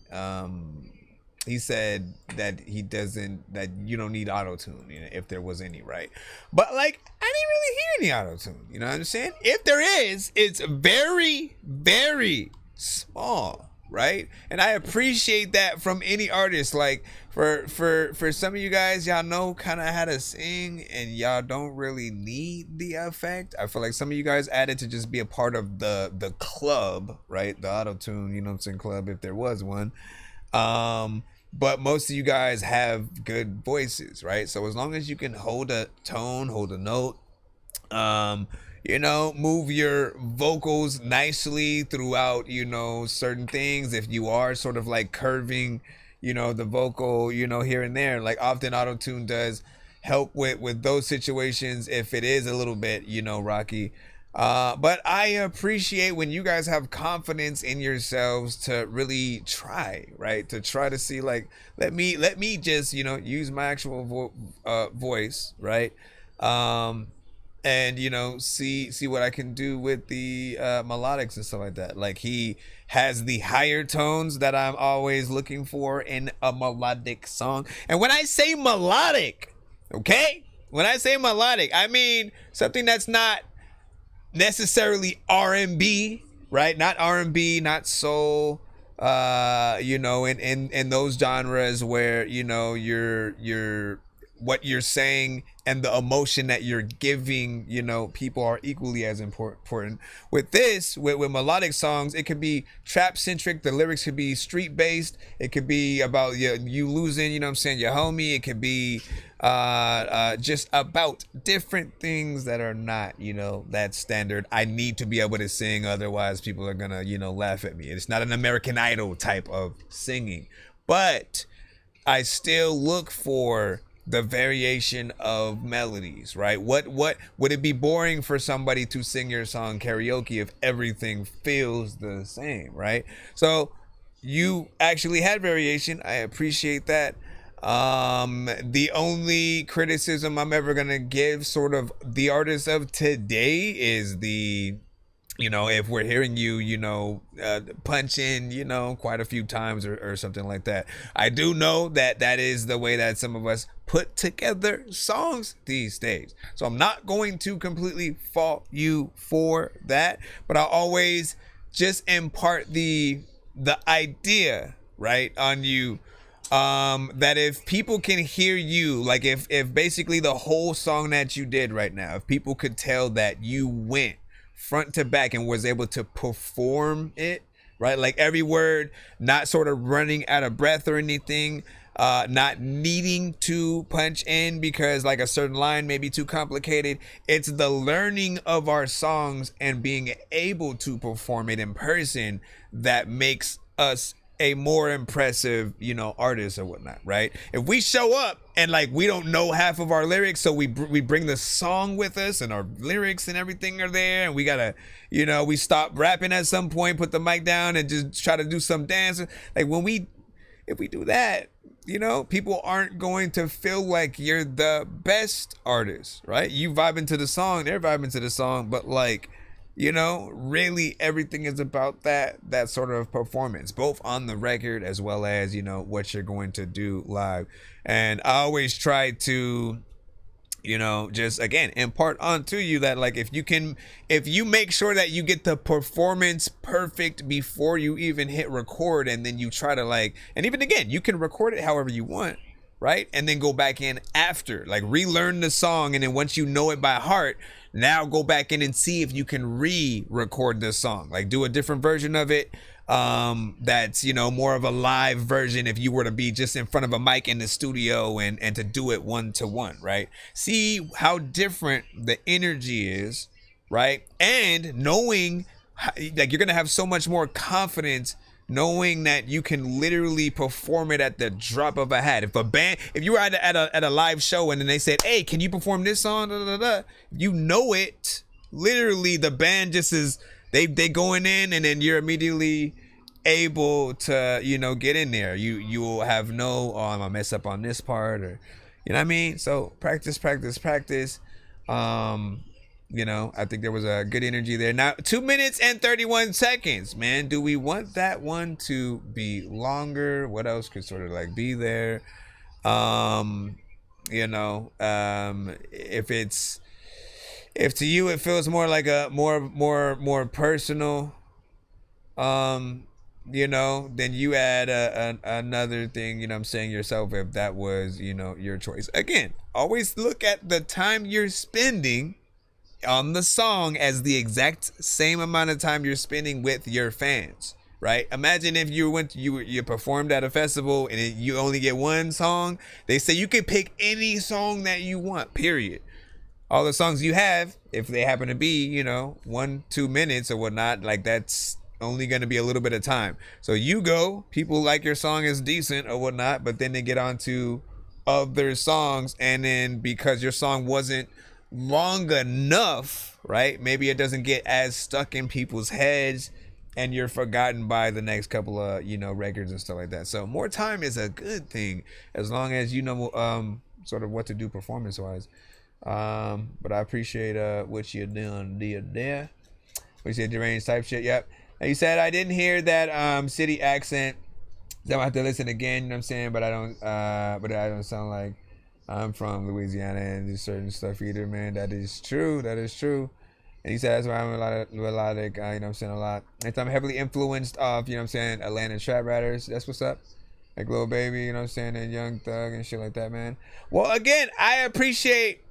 he said that that you don't need auto-tune, you know, if there was any, right? But like, I didn't really hear any auto-tune, you know what I'm saying? If there is, it's very, very small, right? And I appreciate that from any artist. Like for some of you guys, y'all know kind of how to sing and y'all don't really need the effect. I feel like some of you guys added to just be a part of the club, right? The auto-tune, you know what I'm saying, club, if there was one. But most of you guys have good voices, right? So as long as you can hold a tone, hold a note, you know, move your vocals nicely throughout, you know, certain things. If you are sort of like curving, you know, the vocal, you know, here and there, like often auto-tune does help with those situations if it is a little bit, you know, rocky. But I appreciate when you guys have confidence in yourselves to really try, right? To try to see, like, let me just, you know, use my actual voice, right? And, you know, see what I can do with the melodics and stuff like that. Like, he has the higher tones that I'm always looking for in a melodic song. And when I say melodic, okay? When I say melodic, I mean something that's not necessarily R&B, right? Not R&B, not soul, you know, in those genres where, you know, you're what you're saying and the emotion that you're giving, you know, people are equally as important. With this, with melodic songs, it could be trap centric. The lyrics could be street based. It could be about you losing, you know what I'm saying, your homie. It could be just about different things that are not, you know, that standard. I need to be able to sing, otherwise people are gonna, you know, laugh at me. It's not an American Idol type of singing, but I still look for the variation of melodies, right? What would it be boring for somebody to sing your song karaoke if everything feels the same, right? So you actually had variation. I appreciate that. The only criticism I'm ever gonna give sort of the artist of today is the, you know, if we're hearing you, you know, punch in, you know, quite a few times or something like that. I do know that is the way that some of us put together songs these days. So I'm not going to completely fault you for that, but I'll always just impart the idea, right, on you. That if people can hear you, like if basically the whole song that you did right now, if people could tell that you went front to back and was able to perform it, right? Like every word, not sort of running out of breath or anything, not needing to punch in because like a certain line may be too complicated. It's the learning of our songs and being able to perform it in person that makes us a more impressive, you know, artist or whatnot, right? If we show up and like we don't know half of our lyrics, so we bring the song with us and our lyrics and everything are there, and we gotta, you know, we stop rapping at some point, put the mic down, and just try to do some dance. Like if we do that, you know, people aren't going to feel like you're the best artist, right? You vibing to the song, they're vibing to the song, but like, you know, really everything is about that sort of performance, both on the record as well as, you know, what you're going to do live. And I always try to, you know, just again impart onto you that like if you make sure that you get the performance perfect before you even hit record, and then you try to like, and even again, you can record it however you want, right? And then go back in after, like relearn the song, and then once you know it by heart, now go back in and see if you can re-record this song, like do a different version of it, that's, you know, more of a live version if you were to be just in front of a mic in the studio and to do it 1-to-1, right? See how different the energy is, right? And knowing like you're gonna have so much more confidence knowing that you can literally perform it at the drop of a hat. If you were at a live show and then they said, hey, can you perform this song? Da, da, da, you know it. Literally, the band just is, they going in, and then you're immediately, able to, you know, get in there. You will have no, I'm gonna mess up on this part, or you know what I mean? So practice. You know, I think there was a good energy there. Now, 2 minutes and 31 seconds, man. Do we want that one to be longer? What else could sort of like be there? You know, if to you it feels more like a more personal, you know, then you add another thing, you know what I'm saying, yourself, if that was, you know, your choice. Again, always look at the time you're spending on the song as the exact same amount of time you're spending with your fans, right? Imagine if you performed at a festival and you only get one song. They say you can pick any song that you want, period. All the songs you have, if they happen to be, you know, 1-2 minutes or whatnot, like that's only going to be a little bit of time. So you go, people like your song is decent or whatnot, but then they get on to other songs, and then because your song wasn't long enough, right? Maybe it doesn't get as stuck in people's heads, and you're forgotten by the next couple of, you know, records and stuff like that. So more time is a good thing, as long as you know sort of what to do performance wise. But I appreciate what you're doing there. We said deranged type shit. Yep. And you said I didn't hear that city accent. So I have to listen again, you know what I'm saying? But I don't sound like I'm from Louisiana and do certain stuff either, man. That is true. And he said that's why I'm melodic, you know what I'm saying, a lot. And I'm heavily influenced off, you know what I'm saying, Atlanta trap rappers. That's what's up. Like Lil Baby, you know what I'm saying, and Young Thug and shit like that, man. Well, again, I appreciate,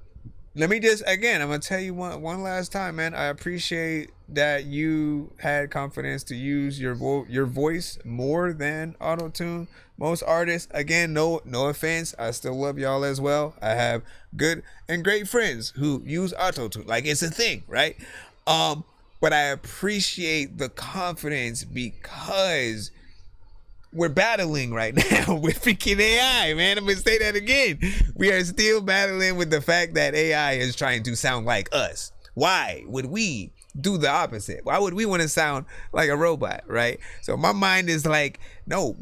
I'm going to tell you one last time, man. I appreciate that you had confidence to use your voice more than auto-tune. Most artists, again, no offense, I still love y'all as well. I have good and great friends who use auto-tune. Like, it's a thing, right? But I appreciate the confidence because we're battling right now with freaking AI, man. I'm gonna say that again. We are still battling with the fact that AI is trying to sound like us. Why would we do the opposite? Why would we want to sound like a robot, right? So my mind is like, no,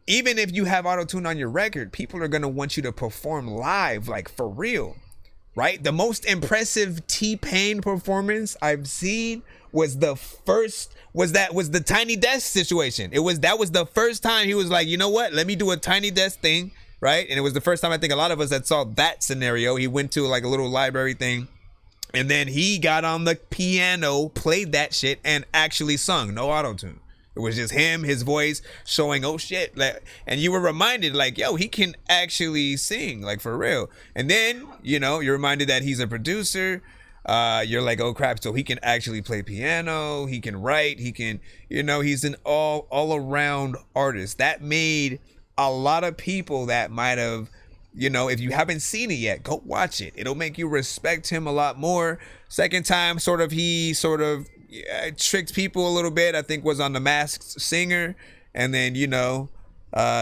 even if you have auto-tune on your record, people are gonna want you to perform live, like for real, right? The most impressive T-Pain performance I've seen was the Tiny Desk situation. That was the first time he was like, you know what? Let me do a Tiny Desk thing, right? And it was the first time I think a lot of us that saw that scenario. He went to like a little library thing, and then he got on the piano, played that shit, and actually sung. No auto-tune. It was just him, his voice showing, oh shit. And you were reminded like, yo, he can actually sing, like for real. And then, you know, you're reminded that he's a producer. You're like, oh crap, so he can actually play piano, he can write, he can, you know, he's an all around artist. That made a lot of people that might have, you know, if you haven't seen it yet, go watch it. It'll make you respect him a lot more. Second time, he tricked people a little bit, I think was on The Masked Singer. And then, you know,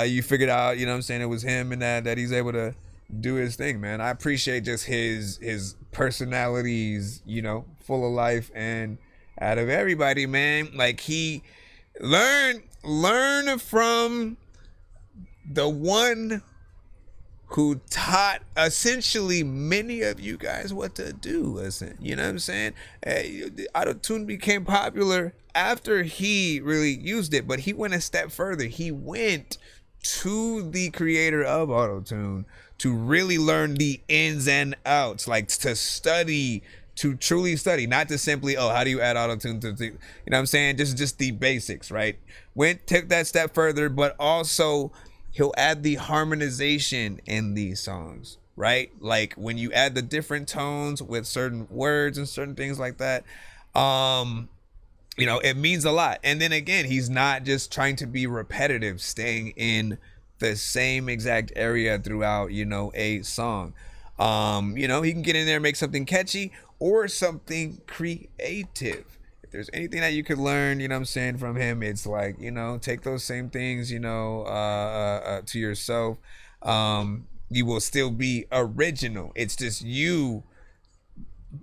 you figured out, you know what I'm saying, it was him and that he's able to do his thing, man. I appreciate just his personalities, you know, full of life, and out of everybody, man, like he learn from the one who taught essentially many of you guys what to do. Listen, you know what I'm saying? Auto-tune became popular after he really used it, but he went a step further. He went to the creator of auto-tune to really learn the ins and outs, like to truly study, not to simply, oh, how do you add auto-tune to you know what I'm saying? Just the basics, right? Took that step further, but also he'll add the harmonization in these songs, right? Like when you add the different tones with certain words and certain things like that, you know, it means a lot. And then again, he's not just trying to be repetitive, staying in the same exact area throughout, you know, a song. You know, he can get in there and make something catchy or something creative. If there's anything that you could learn, you know what I'm saying, from him, it's like, you know, take those same things, you know, to yourself. You will still be original. It's just you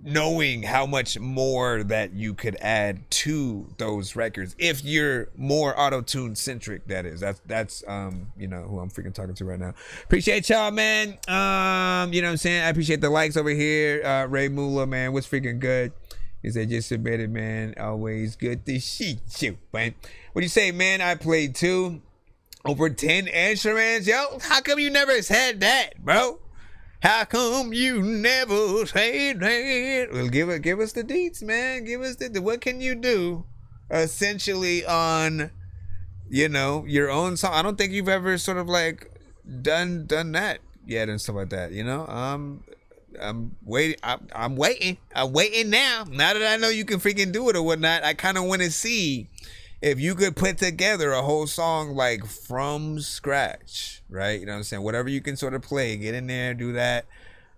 knowing how much more that you could add to those records if you're more auto-tune centric. That's you know who I'm freaking talking to right now. Appreciate y'all, man. You know what I'm saying? I appreciate the likes over here. Ray Mula, man, what's freaking good? He said just submitted, man. Always good to see you, man. What do you say, man? I played over 10 instruments. Yo, how come you never said that, bro? How come you never say that? Well, give us the deets, man. Give us the what can you do essentially on, you know, your own song. I don't think you've ever sort of like done that yet and stuff like that, you know? I'm waiting. I'm waiting. I'm waiting now. Now that I know you can freaking do it or whatnot, I kind of want to see if you could put together a whole song like from scratch, right? You know what I'm saying? Whatever you can sort of play, get in there, do that.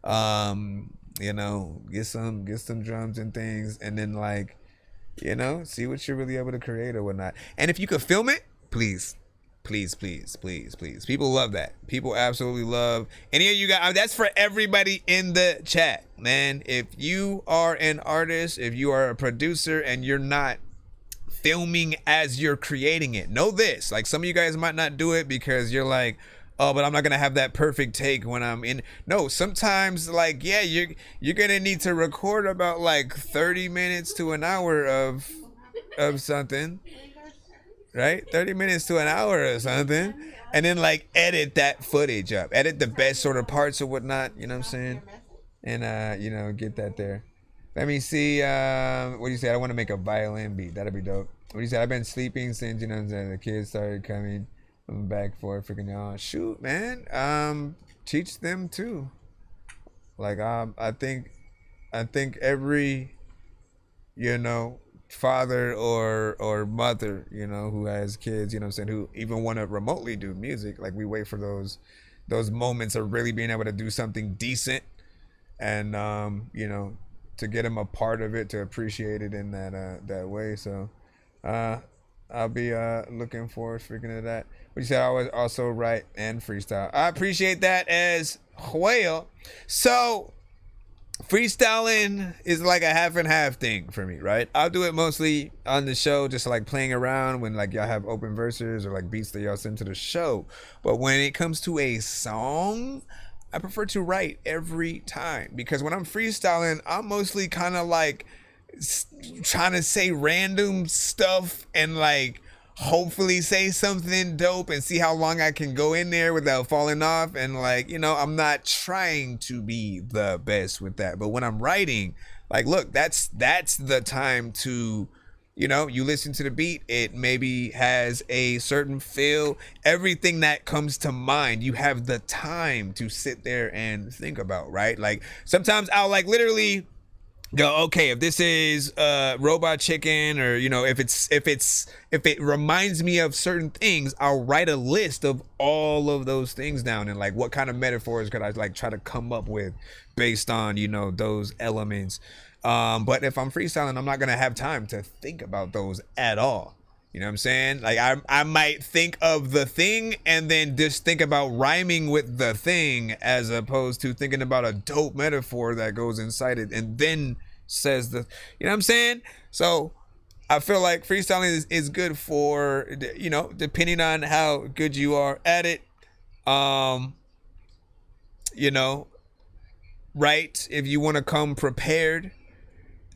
You know, get some drums and things, and then like, you know, see what you're really able to create or whatnot. And if you could film it, please. People love that. People absolutely love any of you guys. That's for everybody in the chat, man. If you are an artist, if you are a producer and you're not filming as you're creating it, know this. Like, some of you guys might not do it because you're like, oh, but I'm not gonna have that perfect take when I'm in. No, sometimes, like, yeah, you're gonna need to record about like 30 minutes to an hour of something, right? 30 minutes to an hour or something, and then like edit that footage up, edit the best sort of parts or whatnot, you know what I'm saying? And you know, get that there. Let me see. What do you say? I want to make a violin beat. That'd be dope. What do you say? I've been sleeping since, you know, the kids started coming. I'm back for it. Freaking y'all. Shoot, man. Teach them too. Like, I think every, you know, father or mother, you know, who has kids, you know what I'm saying, who even want to remotely do music, like, we wait for those moments of really being able to do something decent, and you know, to get them a part of it, to appreciate it in that way. So I'll be looking forward freaking to that. What you said, I was also write and freestyle. I appreciate that as well. So freestyling is like a half and half thing for me, right? I'll do it mostly on the show, just like playing around when like y'all have open verses or like beats that y'all send to the show. But when it comes to a song, I prefer to write every time, because when I'm freestyling, I'm mostly kind of like trying to say random stuff and like hopefully say something dope and see how long I can go in there without falling off. And like, you know, I'm not trying to be the best with that. But when I'm writing, like, look, that's the time to, you know, you listen to the beat, it maybe has a certain feel, everything that comes to mind, you have the time to sit there and think about, right? Like, sometimes I'll like literally go, okay, if this is Robot Chicken, or, you know, if it reminds me of certain things, I'll write a list of all of those things down, and like, what kind of metaphors could I like try to come up with based on, you know, those elements. But if I'm freestyling, I'm not gonna have time to think about those at all. You know what I'm saying? Like, I might think of the thing and then just think about rhyming with the thing, as opposed to thinking about a dope metaphor that goes inside it and then says the, you know what I'm saying? So I feel like freestyling is good for, you know, depending on how good you are at it. You know, right? If you want to come prepared,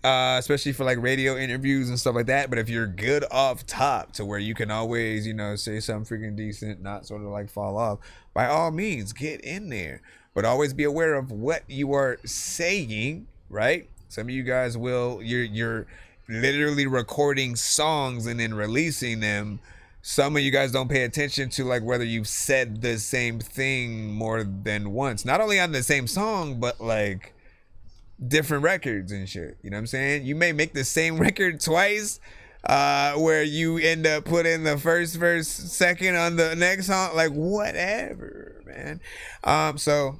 especially for like radio interviews and stuff like that. But if you're good off top to where you can always, you know, say something freaking decent, not sort of like fall off, by all means, get in there. But always be aware of what you are saying, right? Some of you guys will, you're literally recording songs and then releasing them. Some of you guys don't pay attention to like whether you've said the same thing more than once. Not only on the same song, but like different records and shit. You know what I'm saying? You may make the same record twice, where you end up putting the first verse second on the next song, like whatever, man. So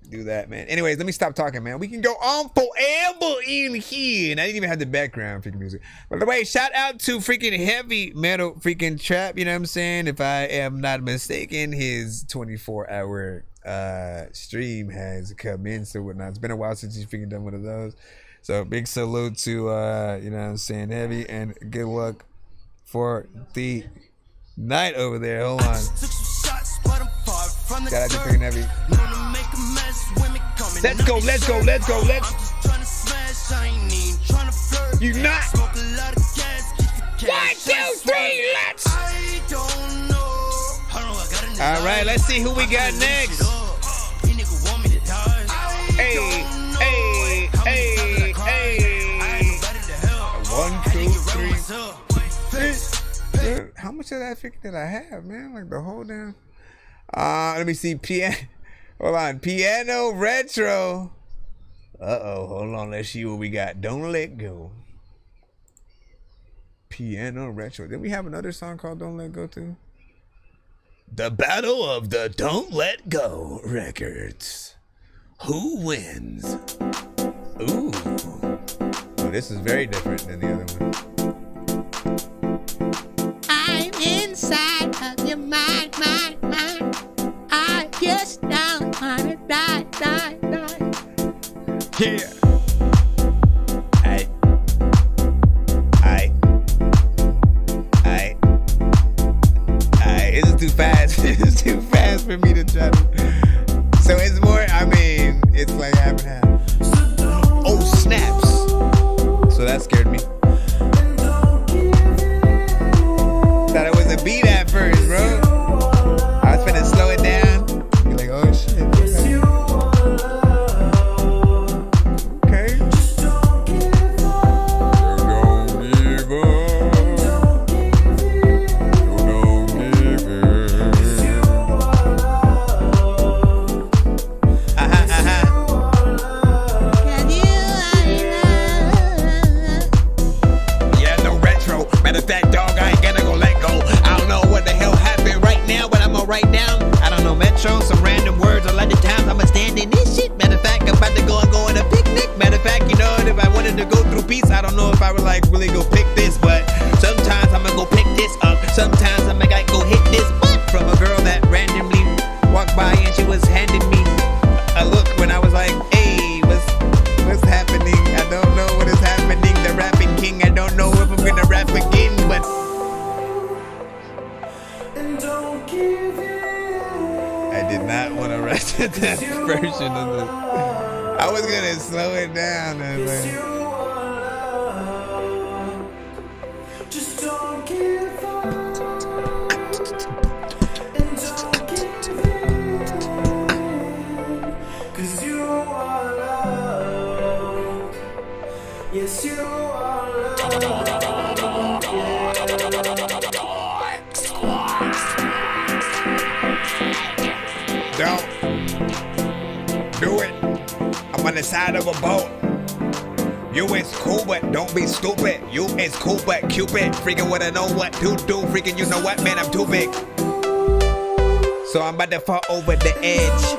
do that, man. Anyways, let me stop talking, man. We can go on forever in here, and I didn't even have the background freaking music. By the way, shout out to freaking Heavy Metal freaking Trap, you know what I'm saying? If I am not mistaken, his 24-hour stream has come in, so whatnot. It's been a while since you've freaking done one of those. So big salute to you know what I'm saying, Heavy, and good luck for the night over there. Hold on. Shout out to freaking Heavy. Let's go, let's go, let's go, let's you not 1, 2, 3, let's. Alright, let's see who we got next. Hey, hey, hey, hey. 1, 2, 3. How much of that freaking did I have, man? Like the whole damn. Let me see. Hold on. Piano Retro. Hold on. Let's see what we got. Don't Let Go. Piano Retro. Did we have another song called Don't Let Go too? The Battle of the Don't Let Go records. Who wins? Ooh. Oh, this is very different than the other one. I'm inside of your mind. I just don't wanna die. Yeah. This is too fast. It's too fast for me to try to. So it's more, I mean, it's like half and half. Oh, snaps. So that scared me. Thought it was a beat at first, bro. I was finna slow it down. Be like, oh shit. Okay. Yeah, no retro. Matter of fact, dog, I ain't gonna go let go. I don't know what the hell happened right now, but I'm gonna write down. I don't know, Metro, some random words. A lot of times I'ma stand in this shit. Matter of fact, I'm about to go on a picnic. Matter of fact, you know, if I wanted to go through peace, I don't know if I would like really go pick this, but sometimes I'ma go pick this up. Sometimes I'ma go hit this butt from a girl that randomly walked by and she was handing me a look when I was like, hey, what's happening? I don't know what is happening. The rapping king, I don't know if I'm gonna rap again, but I did not want to write that version of this. I was gonna slow it down and Just don't give up. And don't give in. 'Cause you are loved. Yes, you are loved. don't do it. I'm on the side of a boat. You is cool, but don't be stupid. You is cool, but Cupid. Freaking wanna know what to do. Freaking, you know what, man, I'm too big. So I'm about to fall over the edge.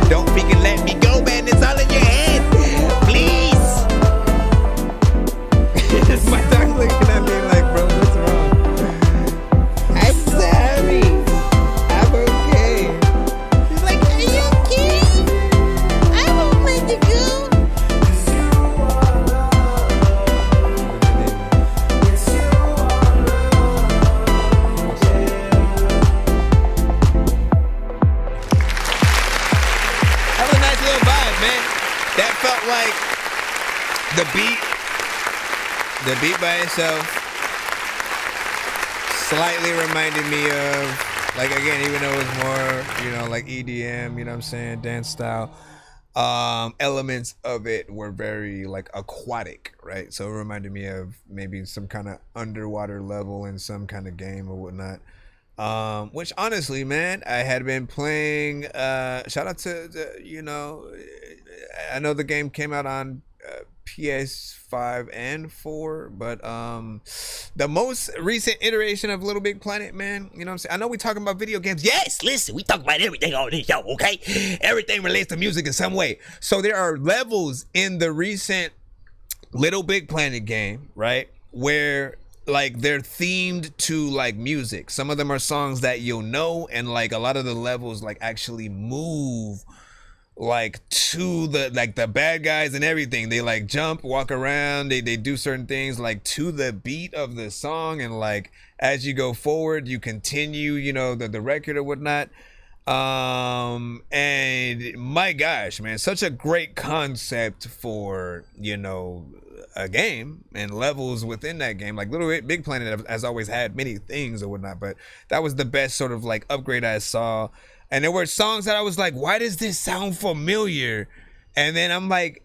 Don't freaking let me go, man. It's all in your head. Please. My dog looking at me like, bro, what's wrong? I'm sorry. I'm okay. He's like, are you okay? I won't let you go. That was a nice little vibe, man. That felt like the beat by itself slightly reminded me of, like, again, even though it was more, you know, like EDM, you know what I'm saying, dance style, elements of it were very, like, aquatic, right? So it reminded me of maybe some kind of underwater level in some kind of game or whatnot. Which honestly, man, I had been playing, shout out to you know, I know the game came out on PS5 and 4, but the most recent iteration of Little Big Planet, man, you know what I'm saying? I know we talking about video games. Yes, listen, we talk about everything on this show, okay? Everything relates to music in some way. So there are levels in the recent Little Big Planet game, right, where like they're themed to like music. Some of them are songs that you'll know, and like a lot of the levels like actually move like to the bad guys and everything. They like jump, walk around, they do certain things like to the beat of the song, and like as you go forward you continue, you know, the record or whatnot. And my gosh, man, such a great concept for, you know, a game and levels within that game. Like Little Big Planet has always had many things or whatnot, but that was the best sort of like upgrade I saw. And there were songs that I was like, why does this sound familiar? And then I'm like,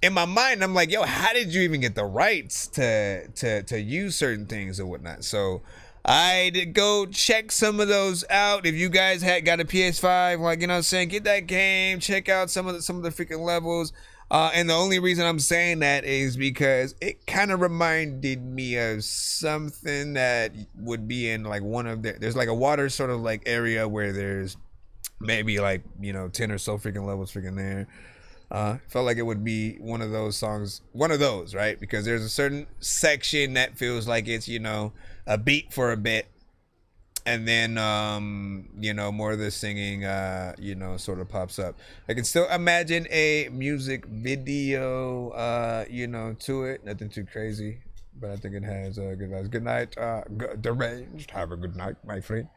in my mind, I'm like, yo, how did you even get the rights to use certain things or whatnot? So I did go check some of those out. If you guys got a PS5, like, you know what I'm saying, get that game, check out some of the freaking levels. And the only reason I'm saying that is because it kind of reminded me of something that would be in like one of there's like a water sort of like area where there's maybe like, you know, 10 or so freaking levels freaking there. Felt like it would be one of those songs, right? Because there's a certain section that feels like it's, you know, a beat for a bit, and then you know, more of the singing you know, sort of pops up. I can still imagine a music video you know, to it. Nothing too crazy, but I think it has good vibes. Good night, Deranged. Have a good night, my friend.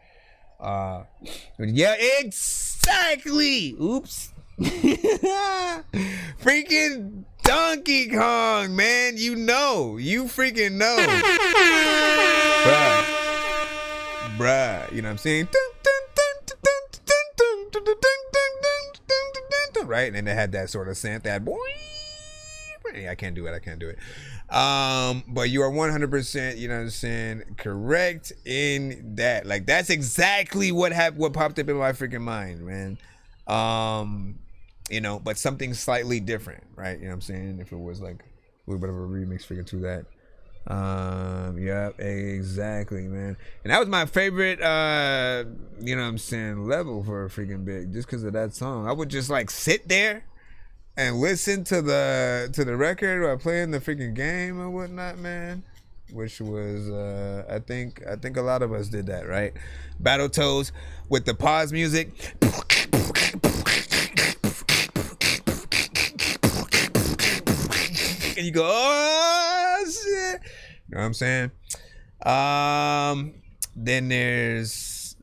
Yeah, exactly. Oops. Freaking Donkey Kong, man. You freaking know. Bruh, you know what I'm saying? Right? And then they had that sort of synth, that boy. I can't do it. But you are 100%, you know what I'm saying, correct in that. Like, that's exactly what popped up in my freaking mind, man. You know, but something slightly different, right? You know what I'm saying? If it was like a little bit of a remix figure to that. Yeah, exactly, man. And that was my favorite you know what I'm saying, level for a freaking bit, just because of that song. I would just like sit there and listen to the record while playing the freaking game or whatnot, man. Which was I think a lot of us did that, right? Battletoads with the pause music. And you go, oh shit. You know what I'm saying? Then there's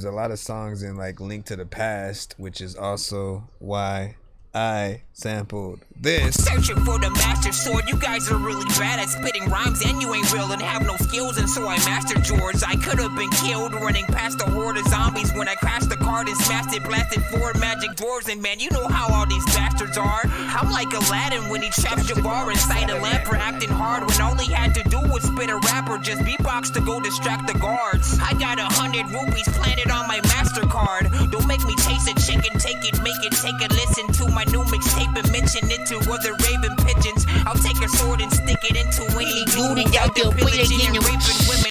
a lot of songs in like Link to the Past, which is also why I sampled this. Searching for the master sword. You guys are really bad at spitting rhymes, and you ain't real and have no skills, and so I mastered yours. I could have been killed running past a horde of zombies when I crashed the card and smashed it, blasted 4 magic dwarves, and man, you know how all these bastards are. I'm like Aladdin when he traps Jabbar inside a lamp for acting hard when all he had to do was spit a rap or just beatbox to go distract the guards. I got 100 rupees planted on my MasterCard. Don't make me taste a chicken, take it, make it, take a listen to my new mixtape and mention it to other raven pigeons. I'll take a sword and stick it into any dude out there pillaging and raping women.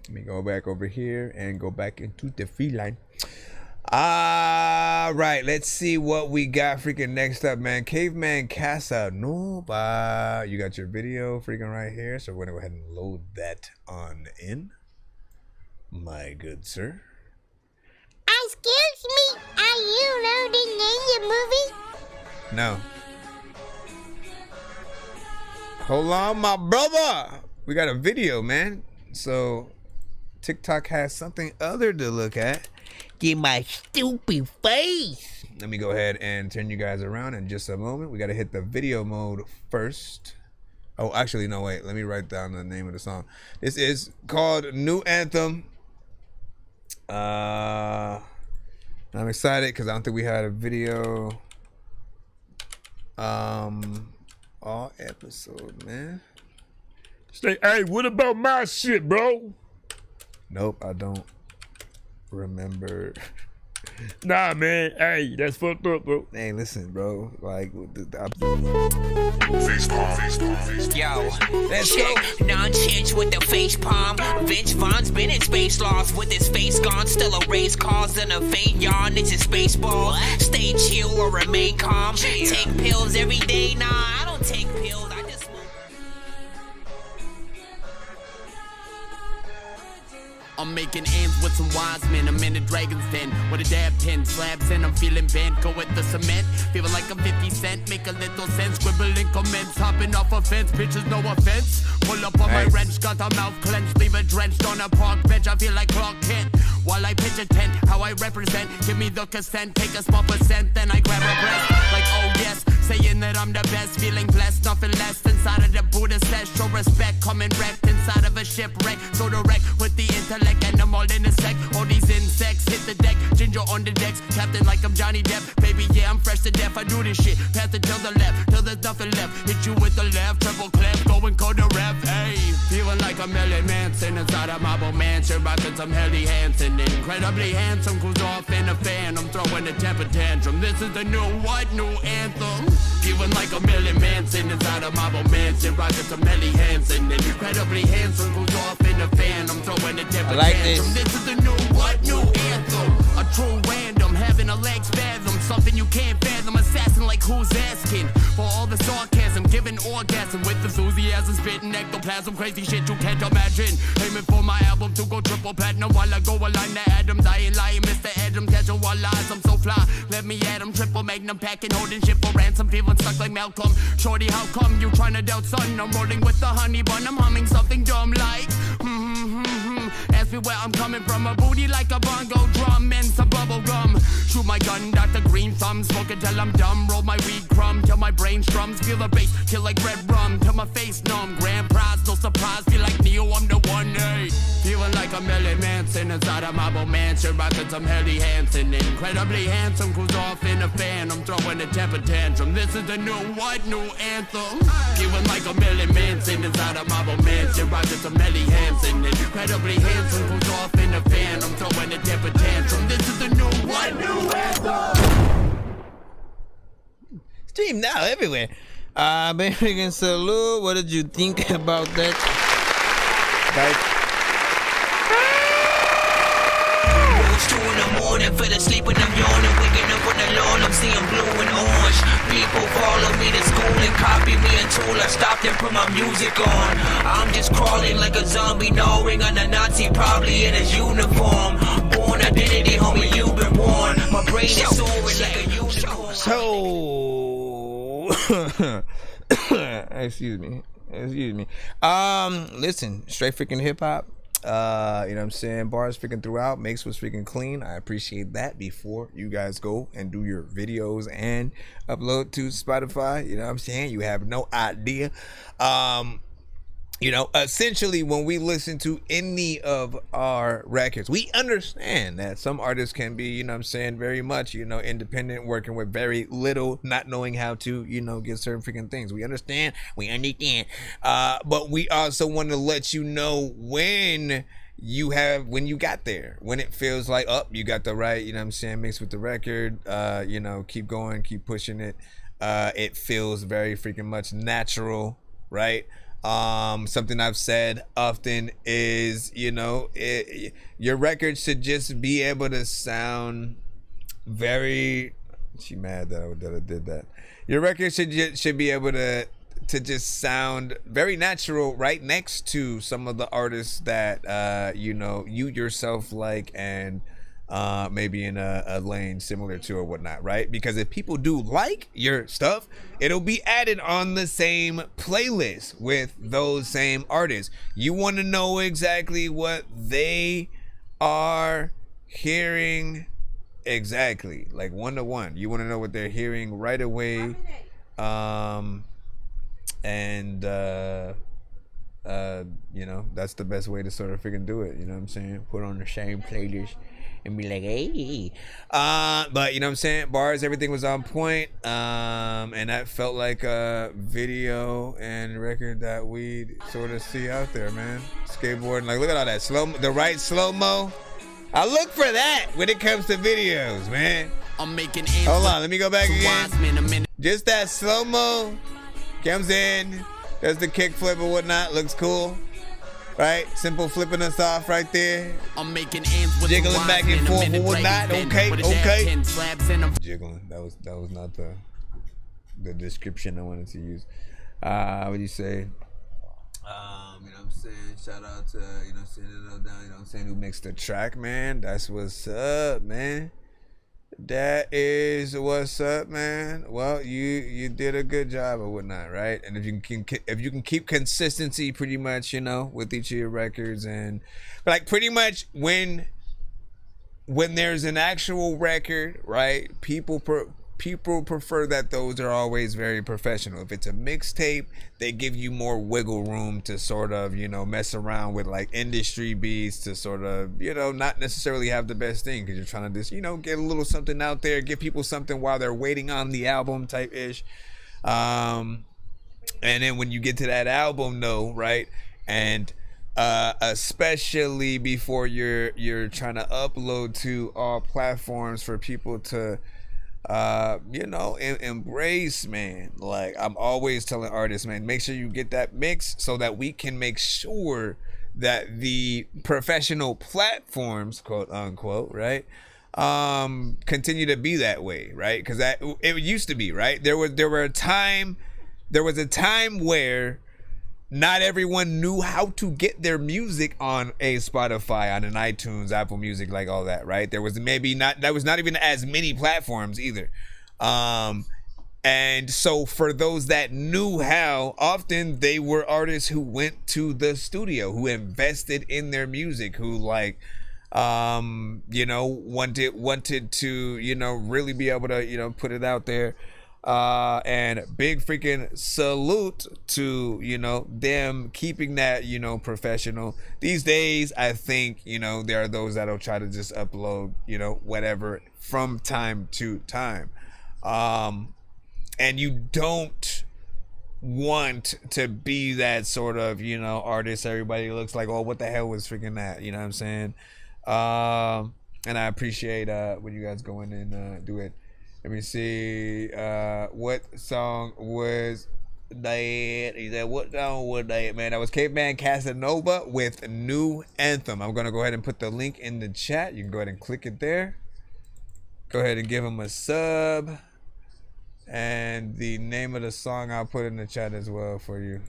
Let me go back over here and go back into the feline. Right, let's see what we got freaking next up, man. Caveman Casanova. You got your video freaking right here, so we're gonna go ahead and load that on in, my good sir. Excuse me, are you loading in your movie? No. Hold on, my brother. We got a video, man. So TikTok has something other to look at. Get my stupid face. Let me go ahead and turn you guys around in just a moment. We got to hit the video mode first. Oh, actually, no, wait. Let me write down the name of the song. This is called New Anthem. I'm excited because I don't think we had a video all episode, man. Say, hey, what about my shit, bro? Nope, I don't remember. Nah, man. Hey, that's fucked up, bro. Hey, listen, bro. Like, Yo, let's check Nonsenze with the face palm. Vince Vaughn's been in space lost with his face gone. Still a race cause and a faint yawn. It's a space ball. Stay chill or remain calm. Take pills every day. Nah, I don't take pills. I just smoke. I'm making ends with some wise men. I'm in a dragon's den with a dab pen, slabs and I'm feeling bent. Go with the cement, feeling like I'm 50 Cent. Make a little sense, scribbling comments, hopping off a fence. Bitches, no offense. Pull up on my wrench, got a mouth clenched, leave it drenched on a park bench. I feel like Clark Kent while I pitch a tent. How I represent, give me the consent, take a small percent, then I grab a breath. Like oh yes, saying that I'm the best, feeling blessed, nothing less inside of the Buddha says. Show respect, coming wrecked inside of a shipwreck. So direct with the intellect, and I'm all in a sec. All these insects hit the deck, ginger on the decks, captain like I'm Johnny Depp. Baby, yeah, I'm fresh to death. I do this shit, pass it till the left, till there's nothing left. Hit you with the left, triple clef, go and call the ref. Hey, feeling like a Melon Manson inside a marble mansion, rocking some Helly Hansen. Incredibly handsome, cruise off in a fan. I'm throwing a temper tantrum. This is the new what? New anthem. Feeling like a Melon Manson inside a marble mansion, rocking some Helly Hansen. Incredibly handsome, cruise off in a fan. I'm throwing a temper tantrum. This is the new what? New anthem. A true random, having a leg spasm, something you can't fathom. Assassin like who's asking for all the sarcasm, giving orgasm with enthusiasm, spitting ectoplasm, crazy shit you can't imagine. Aiming for my album to go triple platinum while I go align the atoms. I ain't lying, Mr. Adams, casual lies, I'm so fly. Let me at him, triple magnum packing, holding shit for ransom, feeling stuck like Malcolm. Shorty, how come you trying to doubt, son? I'm rolling with the honey bun, I'm humming something dumb like ask me where I'm coming from, a booty like a bongo drum and some bubble gum. Shoot my gun, Dr. Green Thumb, smoke it till I'm dumb. Roll my weed crumb till my brain strums. Feel the bass, kill like red rum till my face numb. Grand prize, no surprise, feel like Neo, I'm the one, hey. Feeling like a Melon Manson inside a marble mansion, rocking some Helly Hansen. Incredibly handsome, cruise off in a fan. I'm throwing a temper tantrum. This is the new what? New anthem. Feeling like a Melon Manson inside a marble mansion, rocking some Helly Hansen. Incredibly handsome, cruise off in a fan. I'm throwing a temper tantrum. This is the new what? New anthem. Stream now everywhere. Baby and Salute, what did you think about that? Guys. 2 in the morning, fell asleep when I'm yawning, waking up on the lawn, I'm seeing blue and orange. People follow me to school and copy me until I stopped and put my music on. I'm just crawling like a zombie, gnawing on a Nazi, probably in his uniform. Born identity, homie, you've been warned. My brain is soaring like a unicorn. So, excuse me. Listen, straight freaking hip hop. You know what I'm saying? Bars freaking throughout. Makes was freaking clean. I appreciate that. Before you guys go and do your videos and upload to Spotify, you know what I'm saying? You have no idea. You know, essentially when we listen to any of our records, we understand that some artists can be, you know what I'm saying, very much, you know, independent, working with very little, not knowing how to, you know, get certain freaking things. We understand. But we also want to let you know when you got there, when it feels like, you got the right, you know what I'm saying, mix with the record, you know, keep going, keep pushing it. It feels very freaking much natural, right? Something I've said often is, you know, your record should just be able to sound very. She mad that I did that. Your record should be able to just sound very natural, right next to some of the artists that you know you yourself like and maybe in a lane similar to or whatnot, right? Because if people do like your stuff, it'll be added on the same playlist with those same artists. You want to know exactly what they are hearing exactly, like one to one. You want to know what they're hearing right away. You know, that's the best way to sort of freaking do it. You know what I'm saying? Put on the same playlist and be like, hey. But you know what I'm saying? Bars, everything was on point. And that felt like a video and record that we sort of see out there, man. Skateboarding, like look at all that the right slow-mo. I look for that when it comes to videos, man. I'm making hold on, let me go back again. Just that slow-mo comes in, does the kick flip or whatnot, looks cool. Right, simple flipping us off right there. I'm making ends with jiggling back and forth or whatnot. Okay. Jiggling. That was not the description I wanted to use. What do you say? You know what I'm saying? Shout out to, you know, sending it down, you know what I'm saying, who mixed the track, man. That's what's up, man. That is what's up, man. Well, you did a good job or whatnot, right? And if you can keep consistency pretty much, you know, with each of your records, and but like pretty much when there's an actual record, right? People prefer that those are always very professional. If it's a mixtape, they give you more wiggle room to sort of, you know, mess around with like industry beats to sort of, you know, not necessarily have the best thing because you're trying to just, you know, get a little something out there, give people something while they're waiting on the album type ish. And then when you get to that album though, right? And especially before you're trying to upload to all platforms for people to you know, embrace, man. Like I'm always telling artists, man, make sure you get that mix so that we can make sure that the professional platforms, quote unquote, right, continue to be that way, right? Because that it used to be, right? There was a time where not everyone knew how to get their music on a Spotify, on an iTunes, Apple Music, like all that, right? There was not even as many platforms either. And so for those that knew how, often they were artists who went to the studio, who invested in their music, who like, you know, wanted to, you know, really be able to, you know, put it out there. And big freaking salute to, you know, them keeping that, you know, professional. These days, I think, you know, there are those that'll try to just upload, you know, whatever from time to time. And you don't want to be that sort of, you know, artist everybody looks like, oh, what the hell was freaking that? You know what I'm saying? And I appreciate when you guys go in and do it. Let me see. What song was that? He said, what song was that, man? That was Caveman Casanova with New Anthem. I'm going to go ahead and put the link in the chat. You can go ahead and click it there. Go ahead and give him a sub. And the name of the song I'll put in the chat as well for you.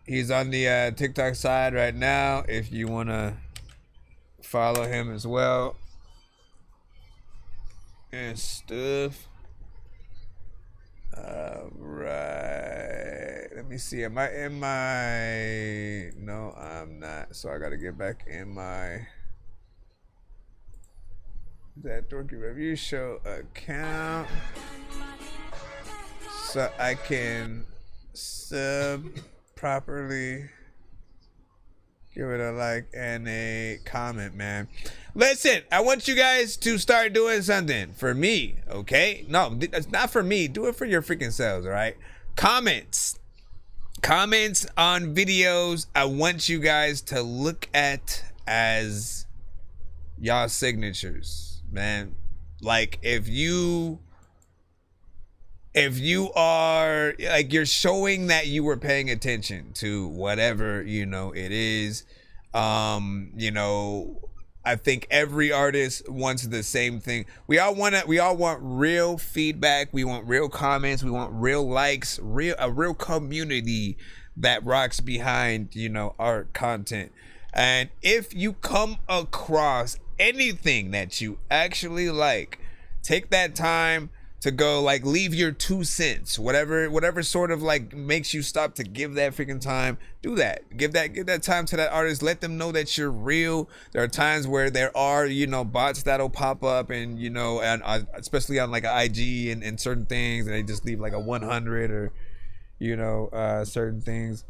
He's on the TikTok side right now if you want to follow him as well and stuff. All right, let me see. Am I in my? No, I'm not. So I got to get back in my That Dorky Review Show account so I can sub properly. Give it a like and a comment, man. Listen, I want you guys to start doing something for me, okay? No, it's not for me. Do it for your freaking selves, all right? Comments on videos. I want you guys to look at as y'all signatures, man. Like if you are like, you're showing that you were paying attention to whatever, you know, it is. You know, I think every artist wants the same thing. We all want real feedback. We want real comments. We want real likes, a real community that rocks behind, you know, our content. And if you come across anything that you actually like, take that time to go, like, leave your 2 cents, whatever sort of like makes you stop to give that freaking time. Do that. Give that time to that artist. Let them know that you're real. There are times where there are, you know, bots that'll pop up, and you know, and especially on like an IG and certain things, and they just leave like a 100 or, you know, certain things.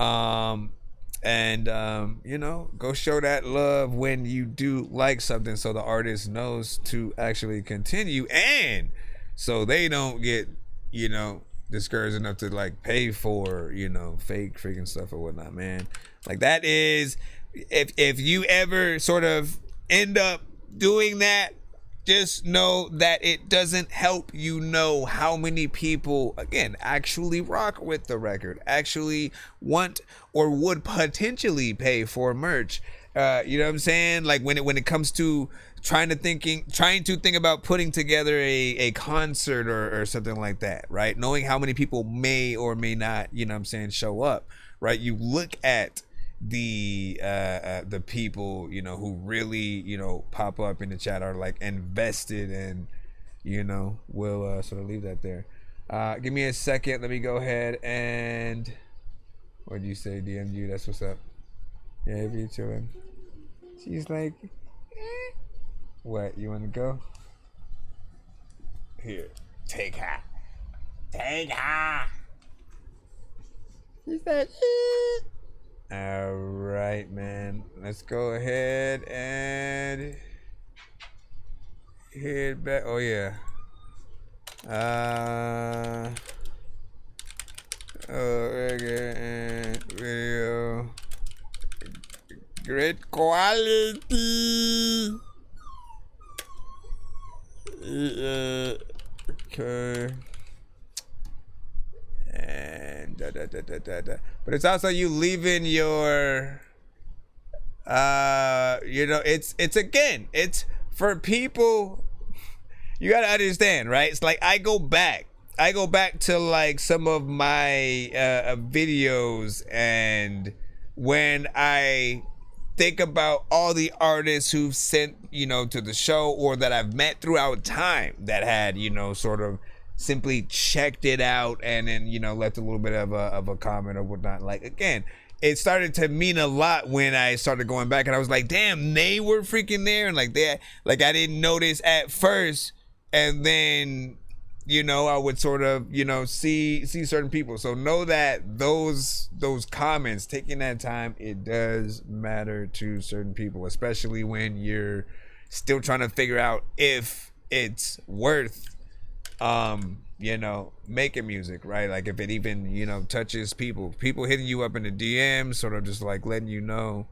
You know, go show that love when you do like something, so the artist knows to actually continue, and so they don't get, you know, discouraged enough to like pay for, you know, fake freaking stuff or whatnot, man. Like that is, if you ever sort of end up doing that, just know that it doesn't help you know how many people, again, actually rock with the record, actually want or would potentially pay for merch, You know what I'm saying? Like when it comes to trying to think about putting together a concert or something like that, right? Knowing how many people may or may not, you know what I'm saying, show up, right? You look at the people, you know, who really, you know, pop up in the chat, are like invested, and you know, we'll sort of leave that there. Give me a second. Let me go ahead and, what did you say? DM'd you. That's what's up. Yeah, be chilling. She's like, what? You want to go? Here, take her. Take her. She's like, all right, man. Let's go ahead and head back. Oh yeah. Video. Great quality. Okay. And but it's also you leaving your you know, it's again, it's for people. You gotta understand, right? It's like I go back to like some of my videos, and when I think about all the artists who've sent, you know, to the show, or that I've met throughout time that had, you know, sort of simply checked it out and then, you know, left a little bit of a comment or whatnot. Like, again, it started to mean a lot when I started going back, and I was like, damn, they were freaking there, and like I didn't notice at first, and then, you know, I would sort of, you know, see certain people. So know that those comments, taking that time, it does matter to certain people, especially when you're still trying to figure out if it's worth you know, making music, right? Like if it even, you know, touches people hitting you up in the DMs, sort of just like letting you know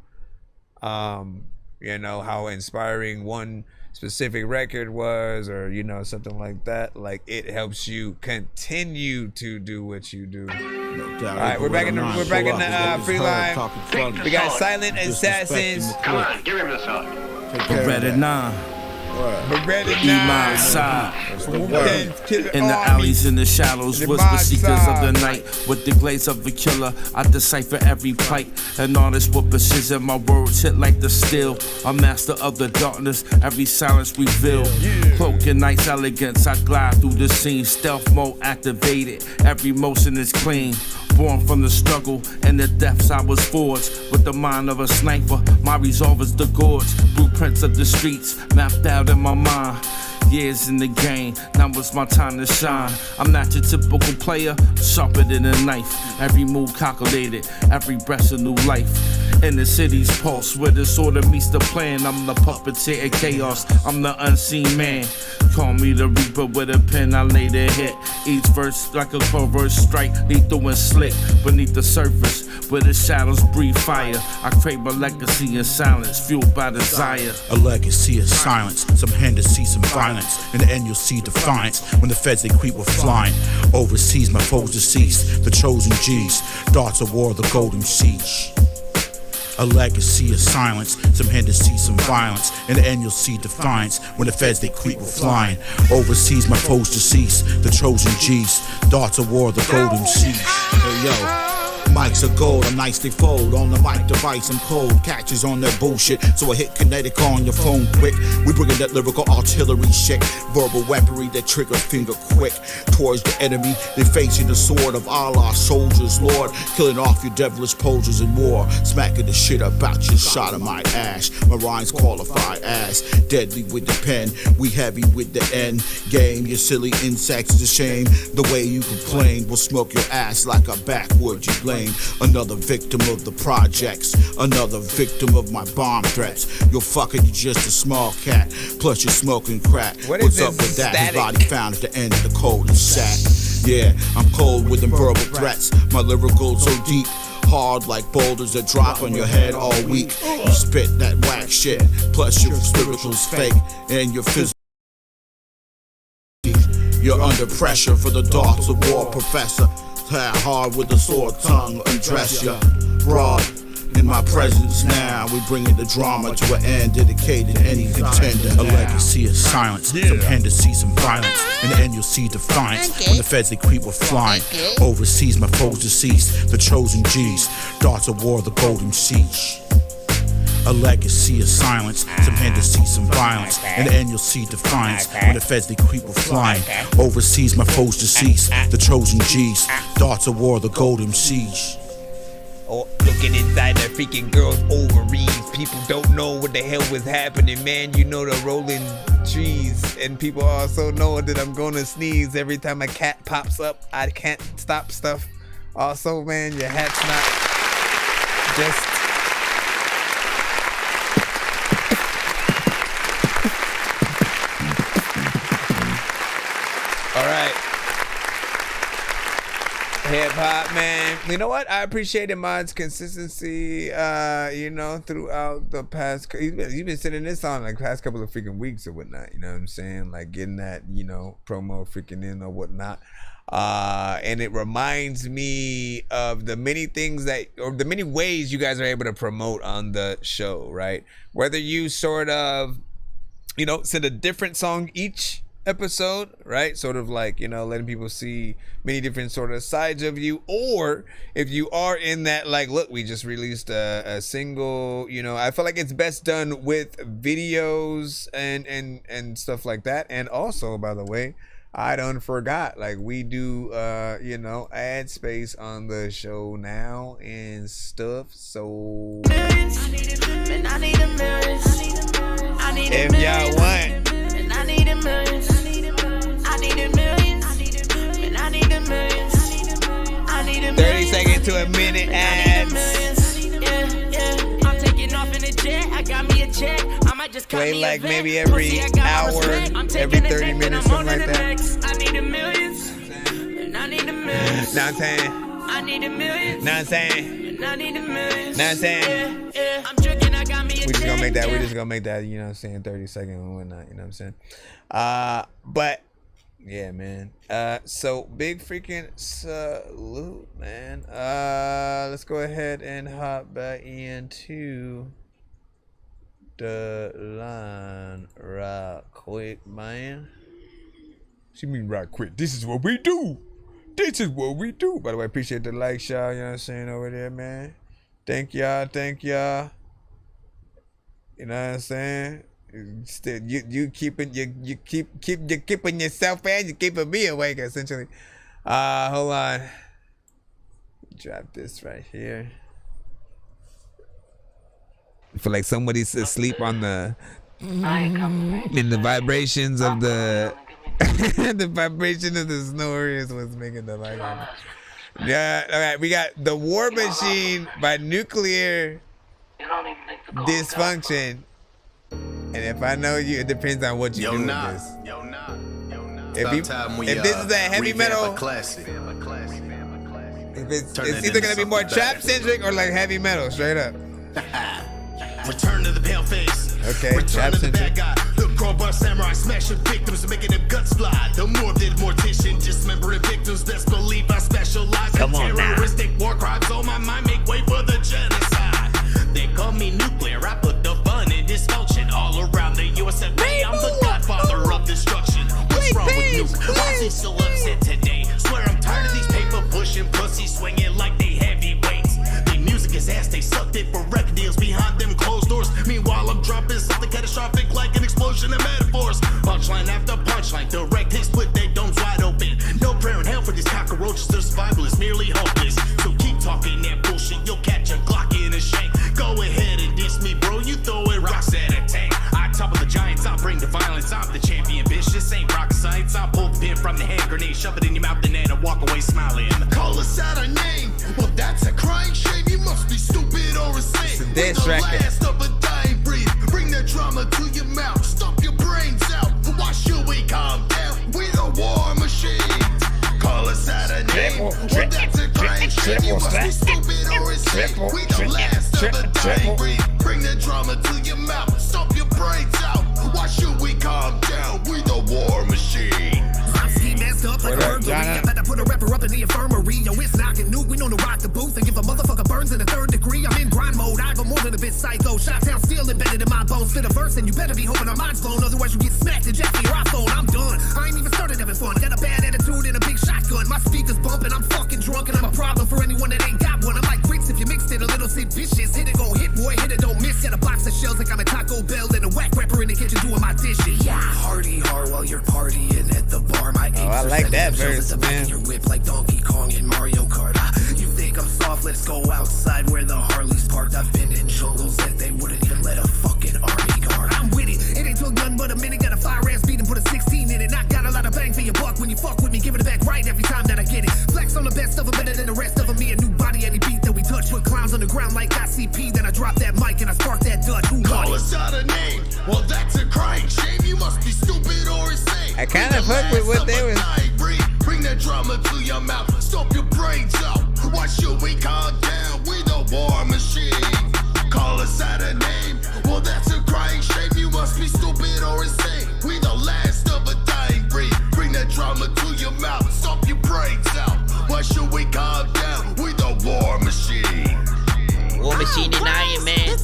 how inspiring one specific record was, or, you know, something like that. Like, it helps you continue to do what you do. All right, we're back in the free line. We got Silent Assassins. Come on, give him the song. Beretta 9. Iman side. In the alleys, in the shadows, whisper seekers of the night. With the glaze of a killer, I decipher every plight. An artist with precision, my words hit like the steel. A master of the darkness, every silence revealed. Cloak in night's elegance, I glide through the scene. Stealth mode activated, every motion is clean. Born from the struggle and the depths I was forged. With the mind of a sniper, my resolve is the gorge. Blueprints of the streets, mapped out in my mind. Years in the game, now it's my time to shine. I'm not your typical player, sharper than a knife. Every move calculated, every breath's a new life. In the city's pulse, where the disorder meets the plan. I'm the puppeteer of chaos, I'm the unseen man. Call me the reaper with a pen, I lay the hit. Each verse like a covert strike, lethal and slick. Beneath the surface, where the shadows breathe fire. I crave a legacy in silence, fueled by desire. A legacy of silence, some Hennessy, some violence. In the end you'll see defiance, when the feds they creep with flying. Overseas my foes deceased, the chosen G's. Darts of war, the golden siege. A legacy of silence, some Hennessy, some violence. In the end you'll see defiance, when the feds they creep with flying. Overseas my foes deceased, the chosen G's. Darts of war, the golden siege. Hey yo, mics are gold, I'm nice they fold. On the mic device I'm cold, catches on that bullshit. So I hit kinetic on your phone quick. We bringing that lyrical artillery shit. Verbal weaponry that trigger finger quick. Towards the enemy, they facing the sword of Allah, soldiers, Lord. Killing off your devilish posers in war. Smacking the shit about your shot of my ash. My rhymes qualified as deadly with the pen. We heavy with the end game. You silly insects, it's a shame. The way you complain will smoke your ass like a backwood you blame. Another victim of the projects, another victim of my bomb threats. You're fucking, you just a small cat, plus you're smoking crack. What's up with that? His body found at the end of the cold and sack. Yeah, I'm cold with them verbal threats. My lyrical so deep, hard like boulders that drop on your head all week. You spit that whack shit, plus your spiritual's fake and your physical. You're under pressure for the darts of war, professor. Hard with a sore tongue, undress ya. Broad, In my presence now, we bringing the drama to an end, dedicated to any contender. A legacy of silence, some hand to see some violence. In the end, you'll see defiance. When the feds they creep with flying. Overseas, my foes deceased, the chosen G's. Darts of war, the golden siege. A legacy of silence, some hand to see some violence. In the end, you'll see defiance. When the feds they creep with flying. Overseas, my foes deceased, the chosen G's. Darts of war, the golden siege. Oh, looking inside that freaking girl's ovaries. People don't know what the hell was happening, man. You know the rolling trees. And people also know that I'm gonna sneeze every time a cat pops up. I can't stop stuff. Also, man, your hat's not just... All right. Hip hop, man. You know what? I appreciate Iman's consistency, throughout the past. He's been sending this on like past couple of freaking weeks or whatnot. You know what I'm saying? Like getting that, promo freaking in or whatnot. And it reminds me of the many things the many ways you guys are able to promote on the show, right? Whether you sort of, send a different song each episode, right? Sort of like, letting people see many different sort of sides of you, or if you are in that, like, look, we just released a single, I feel like it's best done with videos and stuff like that. And also, by the way, I done forgot, like, we do ad space on the show now and stuff. So if y'all want, I need a million. I need a million. Man, I need a million. I need a 30 seconds to a minute ads. I'm taking off in a jet. I got me a check. I might just play like maybe every hour, every 30 minutes, something like that. I need a million. And I need a million. Nonsense. I need a million. Nonsense. I need a million. Nonsense. I'm drinking. I got me a check. We're just gonna make that, 30 seconds and whatnot, you know what I'm saying? But yeah, man. So big freaking salute, man. Let's go ahead and hop back into the line right quick, man. She mean right quick. This is what we do. This is what we do. By the way, appreciate the likes, y'all. You know what I'm saying over there, man. Thank y'all. You know what I'm saying? Still, you keeping yourself and you keeping me awake, essentially. Hold on. Drop this right here. I feel like somebody's asleep on the in the vibrations of the the vibration of the snore is what's making the light on. Yeah, all right. We got The War Machine by Nuclear Dysfunction. And if I know you, it depends on what you do with this. If this is a heavy metal, if it's either gonna be more trap centric or like heavy metal, straight up. Return to the pale face. Okay, return to the bad guy. The crowbar samurai smashing victims and making them guts fly. The morbid mortician, dismembering victims. Best believe I specialize in terroristic war crimes. On my mind, make way for the genocide. They call me nuclear. I put the fun in dysfunction all around the US of A. I'm the godfather of destruction. What's wrong with Nuke? Why is he so upset today? Swear I'm tired of these paper pushing pussies swinging like they heavyweights. They music is ass, they sucked it for record deals behind them closed doors. Meanwhile, I'm dropping something catastrophic like an explosion of metaphors. Punchline after punchline, direct hits split their domes wide open. No prayer in hell for these cockroaches, their survival is merely hopeless. So keep talking that bullshit, you'll catch a Glock in a shank. Go ahead and diss me, bro, you throwing rocks at a tank. I topple the giants, I'll bring the violence, I'm the champion, bitch. This ain't rocket science, I'll pull the pin from the hand grenade, shove it in your mouth and then walk away smiling. Call us out a name, well that's a crying shame. You must be stupid or insane. This record. Last of a dying breed, bring that drama to your mouth, stomp your brains out. Why should we calm down? We the war machine. Call us out a name, well that's a crying shame. You must be stupid or insane. We the last of a dying breed, bring that drama to your mouth, stomp your brains out. Why should we calm down? We the war machine. What up, Johnny? up in the infirmary. Yo, it's knocking new. We know to rock the booth and give a motherfucker burns in the 3rd degree. I'm in grind mode. I go more than a bit psycho. Shot town still embedded in my bones. Spit a verse and you better be hoping our mind's blown. Otherwise you get smacked and jacked your iPhone. I'm done. I ain't even started having fun. Got a bad attitude and a big shotgun. My speakers bumping. I'm fucking drunk and I'm a problem for anyone that ain't got one. I'm like grits if you mixed it a little sit vicious. Hit it, gon' hit, boy. Hit it, don't miss. Got a box of shells like I'm at Taco Bell and a whack rapper in the kitchen doing my dishes. Yeah, hardy hard while you're partying at the bar. My I like that verse, man. Your whip like Donkey Kong in Mario Kart. You think I'm soft? Let's go outside where the Harley's parked. I've been in jungles that they wouldn't even let a fucking army guard. I'm with it. It ain't took nothing but a minute. Got a fire ass beat and put a 16 in it. Not got a lot of bang for your buck. When you fuck with me, giving it back right every time that I get it. Flex on the best of them, better than the rest of them. Me a new body, any beat that we touch. Put clowns on the ground like ICP. Then I drop that mic and I spark that Dutch. Who call us out a name? Well, that's a crying shame. You must be stupid or insane. I kind of fuck with what they was. Bring that drama to your mouth. Stomp your brains out. Why should we calm down? We the war machine. Call us out a name. Well, that's a crying shame. You must be stupid or insane. We the last of a dying breed. Bring that drama to your mouth. Stomp your brains out. Why should we calm down? We the war machine. War Machine and Iron Man.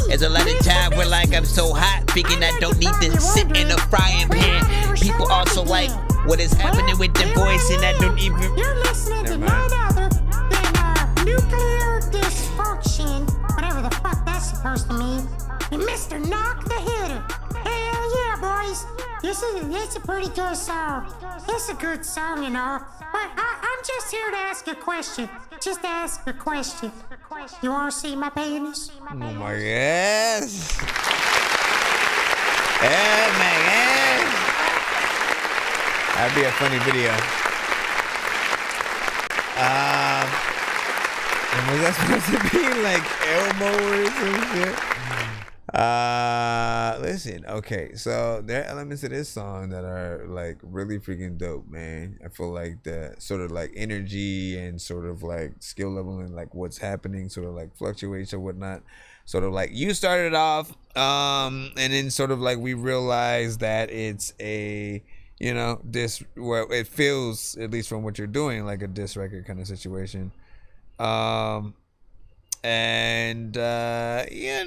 There's a lot of time where like I'm so hot, thinking I don't need to sit in a frying pan. People also like, what is happening with the voice, and I don't even. You're listening to none other than nuclear dysfunction, whatever the fuck that's supposed to mean. And Mr. Knock the Hitter. Hell yeah, boys. It's a pretty good song. It's a good song, you know. But I'm just here to ask a question. Just ask a question. You want to see my penis? Oh my gosh. Oh my gosh. That'd be a funny video. And was that supposed to be like Elmo or some shit? Listen, okay, so there are elements of this song that are like really freaking dope, man. I feel like the sort of like energy and sort of like skill level and like what's happening sort of like fluctuates or whatnot. Sort of like you started off, and then sort of like we realized that it's a, you know, this, well, it feels, at least from what you're doing, like a diss record kind of situation. You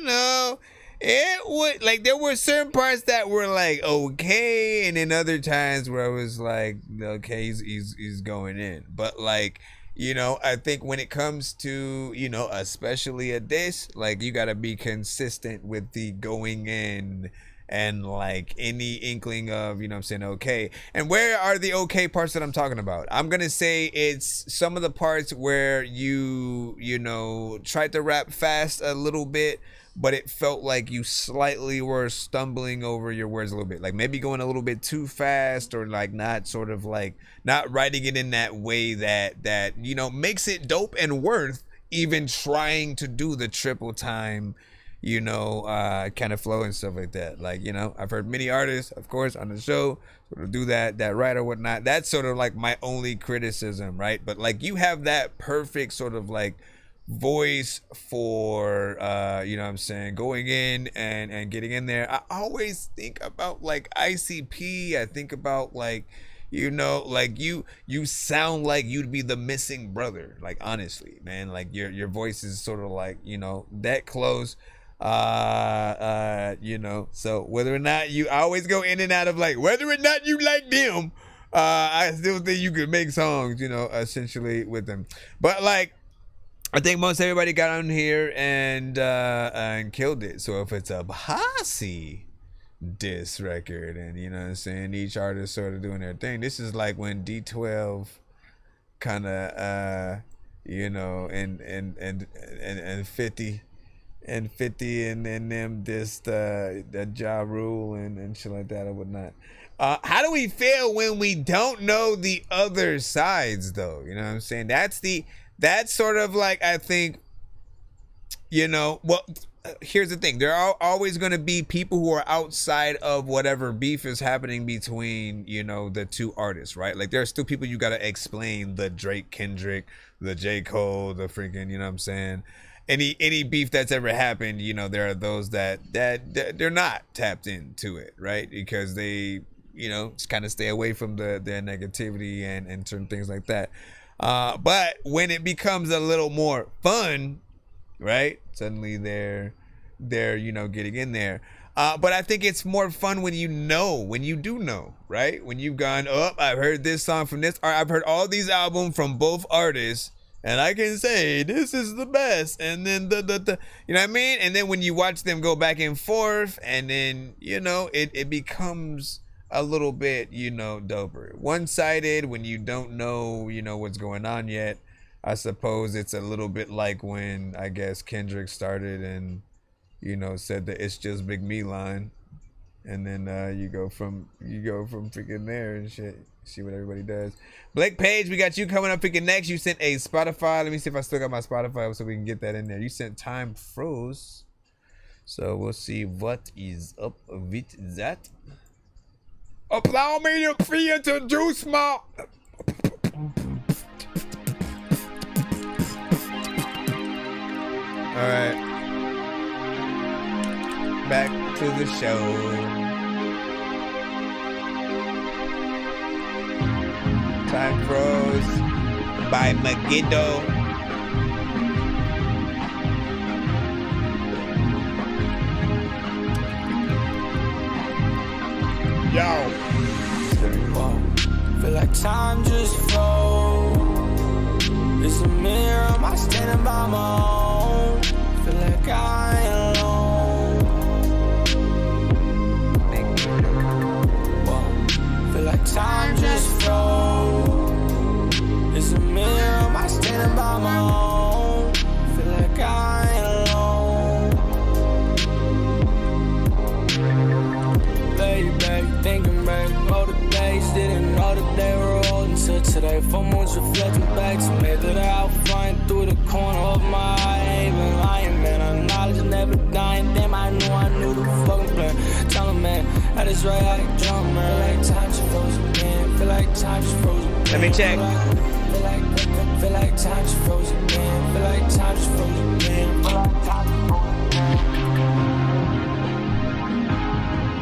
know, it would, like, there were certain parts that were like okay, and then other times where I was like, okay, he's going in. But like, you know, I think when it comes to, you know, especially a diss, like, you gotta be consistent with the going in and like any inkling of, you know what I'm saying, okay. And where are the okay parts that I'm talking about? I'm gonna say it's some of the parts where you know, tried to rap fast a little bit, but it felt like you slightly were stumbling over your words a little bit, like maybe going a little bit too fast, or like not sort of like not writing it in that way that you know makes it dope and worth even trying to do the triple time, you know, kind of flow and stuff like that. Like, you know, I've heard many artists, of course, on the show sort of do that right or whatnot. That's sort of like my only criticism, right? But like, you have that perfect sort of like voice for you know what I'm saying, going in and getting in there. I always think about like ICP. I think about like, you know, like you sound like you'd be the missing brother, like, honestly, man. Like your voice is sort of like, you know, that close. You know, so whether or not you, I always go in and out of like whether or not you like them, I still think you could make songs, you know, essentially with them. But like, I think most everybody got on here and killed it. So if it's a posse diss record, and you know what I'm saying, each artist sort of doing their thing, this is like when D12 kind of you know, and 50 and them this that Ja Rule and shit like that or whatnot. How do we feel when we don't know the other sides, though? You know what I'm saying? That's sort of like, I think, you know, well, here's the thing. There are always going to be people who are outside of whatever beef is happening between, you know, the two artists, right? Like, there are still people you got to explain the Drake, Kendrick, the J. Cole, the freaking, you know what I'm saying? Any beef that's ever happened, you know, there are those that they're not tapped into it, right? Because they, you know, just kind of stay away from the negativity and certain things like that. But when it becomes a little more fun, right? Suddenly they're getting in there. But I think it's more fun when you do know, right? When you've gone, I've heard this song from this, or I've heard all these albums from both artists, and I can say this is the best. And then you know what I mean? And then when you watch them go back and forth, and then it becomes a little bit doper. One-sided when you don't know what's going on yet. I suppose it's a little bit like when I guess Kendrick started and said the "It's Just Big Me" line, and then you go from freaking there and shit. See what everybody does. Blake Page, we got you coming up freaking next. You sent a Spotify. Let me see if I still got my Spotify so we can get that in there. You sent Time Froze, so we'll see what is up with that. Allow me to reintroduce my. All right. Back to the show. Time Froze by Megiddo. Yo. Feel like time just froze. It's a mirror, am I standing by my own? Feel like I ain't alone. Feel like time just froze. It's a mirror, am I standing by my own? Feel like I ain't alone. Baby, thinking back, all the days, didn't know that they were old until today. 4 months reflecting back to me that I'll find through the corner of my eye. Ain't been lying, man, our knowledge never dying. Damn, I knew the fucking plan. Tell him, man, that is right, I can jump, man. Feel like time just froze again. Feel like time just froze again. Let me check. Feel like time just froze again. Feel like time just froze again. Feel like time just froze again.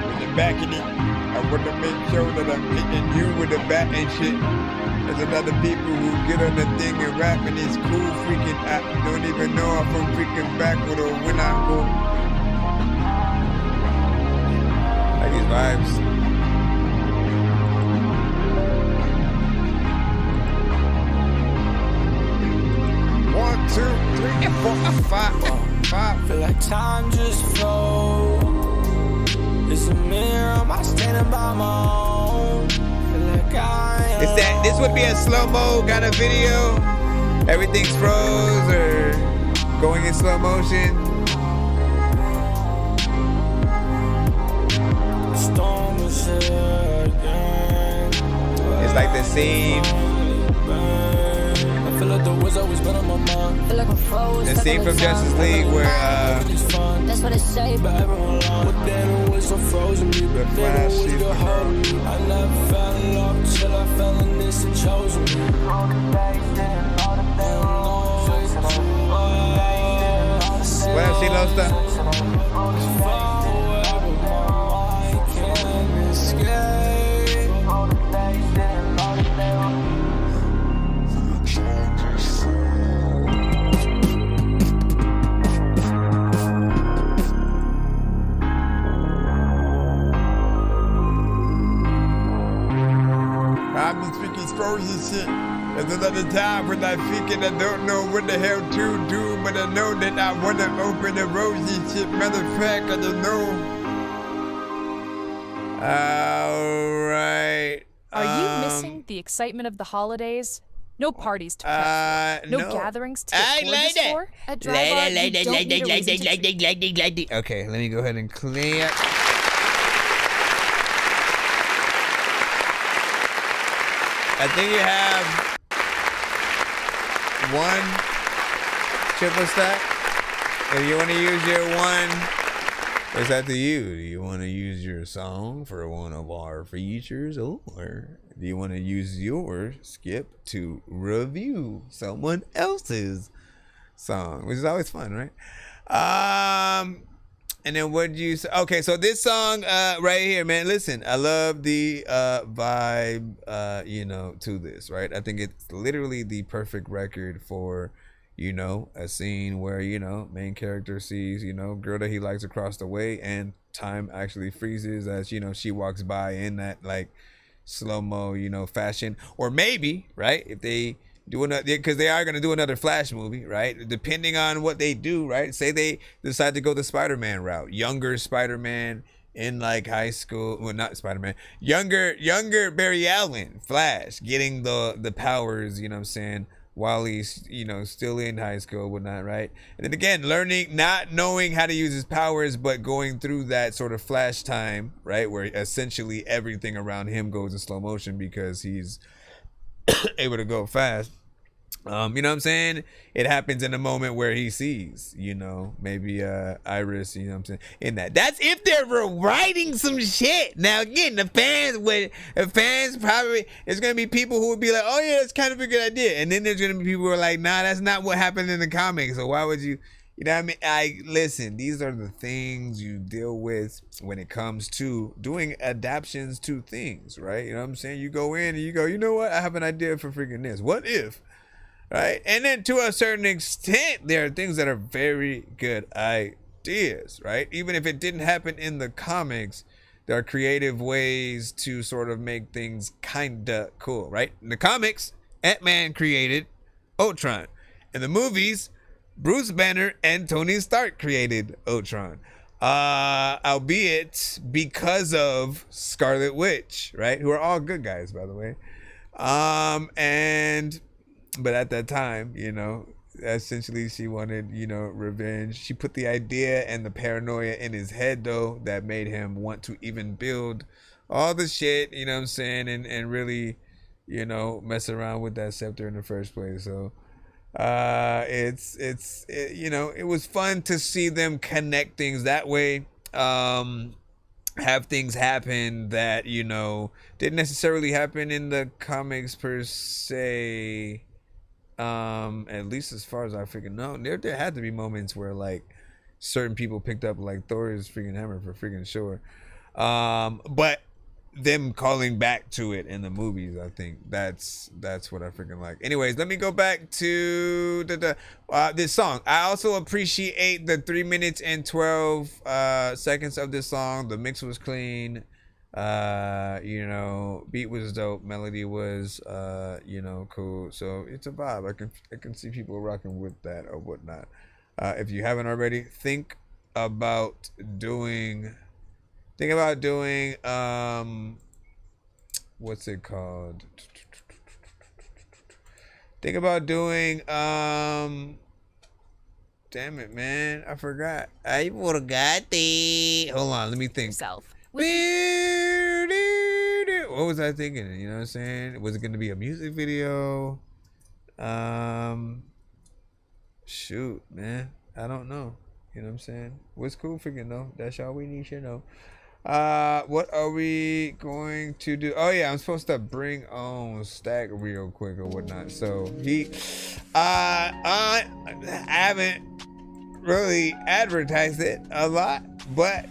When you're back in it, I want to make sure that I'm hitting you with a bat and shit. There's a lot of people who get on the thing and rap and it's cool freaking I don't even know if I'm freaking backward or when I go. Like these vibes. One, 2, 3, 4, 5. Feel like time just froze. It's a mirror, am I standing by my own? Feel like I It's that. This would be a slow-mo kind of video. Everything's froze or going in slow motion. Storm is here again. It's like the scene. I feel like the words always been on my mind. Feel like I'm froze. The scene from Justice League where that's what it say, but everyone lost. But then it was so frozen me. But then it was the hold me. I never fell in love till I fell in this and chose me. What up, Silosta? I've been speaking frozen shit. There's another time when I'm thinking I don't know what the hell to do, but I know that I want to open the rosy shit. Matter of fact, I don't know. Alright. Are you missing the excitement of the holidays? No parties to prep for. No gatherings to get gorgeous for. A dry bar you don't need a reason to drink. Okay, let me go ahead and clear. I think you have one triple stack. If you want to use your one, it's up to you. Do you want to use your song for one of our features, or do you want to use your skip to review someone else's song, which is always fun, right? And then what did you say? Okay, so this song right here, man, listen, I love the vibe, you know, to this, right? I think it's literally the perfect record for, you know, a scene where, you know, main character sees, you know, girl that he likes across the way, and time actually freezes as, you know, she walks by in that, like, slow-mo, you know, fashion. Or maybe, right, if they do another, because they are going to do another Flash movie, right? Depending on what they do, right? Say they decide to go the Spider-Man route, younger Spider-Man in like high school, well, not Spider-Man, younger Barry Allen, Flash, getting the powers, you know what I'm saying, while he's, you know, still in high school, whatnot, right? And then again, learning, not knowing how to use his powers, but going through that sort of Flash time, right? Where essentially everything around him goes in slow motion because he's able to go fast. You know what I'm saying? It happens in a moment where he sees, you know, maybe Iris, you know what I'm saying, in that. That's if they're writing some shit. Now again, the fans probably, there's gonna be people who would be like, oh yeah, it's kind of a good idea. And then there's gonna be people who are like, nah, that's not what happened in the comics. So why would you know what I mean? Listen, these are the things you deal with when it comes to doing adaptations to things, right? You know what I'm saying? You go in and you go, you know what? I have an idea for freaking this. What if? Right? And then to a certain extent, there are things that are very good ideas, right? Even if it didn't happen in the comics, there are creative ways to sort of make things kinda cool, right? In the comics, Ant-Man created Ultron. In the movies, Bruce Banner and Tony Stark created Ultron. Albeit because of Scarlet Witch, right? Who are all good guys, by the way. But at that time, you know, essentially she wanted, you know, revenge. She put the idea and the paranoia in his head, though, that made him want to even build all the shit, you know what I'm saying, and really, you know, mess around with that scepter in the first place. So it's you know, it was fun to see them connect things that way. Have things happen that, you know, didn't necessarily happen in the comics per se. At least as far as I freaking know, there had to be moments where like certain people picked up like Thor's freaking hammer for freaking sure. But them calling back to it in the movies, I think that's what I freaking like. Anyways, let me go back to this song. I also appreciate the 3 minutes and 12 seconds of this song. The mix was clean. You know, beat was dope, melody was you know, cool. So it's a vibe. I can see people rocking with that or whatnot. If you haven't already, think about doing what's it called? Think about doing damn it, man, I forgot. I forgot the. Hold on, let me think. What was I thinking? You know what I'm saying? Was it going to be a music video? Shoot, man. I don't know. You know what I'm saying? What's cool freaking though? That's all we need to know. What are we going to do? Oh yeah, I'm supposed to bring on Stack real quick or whatnot. So I haven't really advertised it a lot, but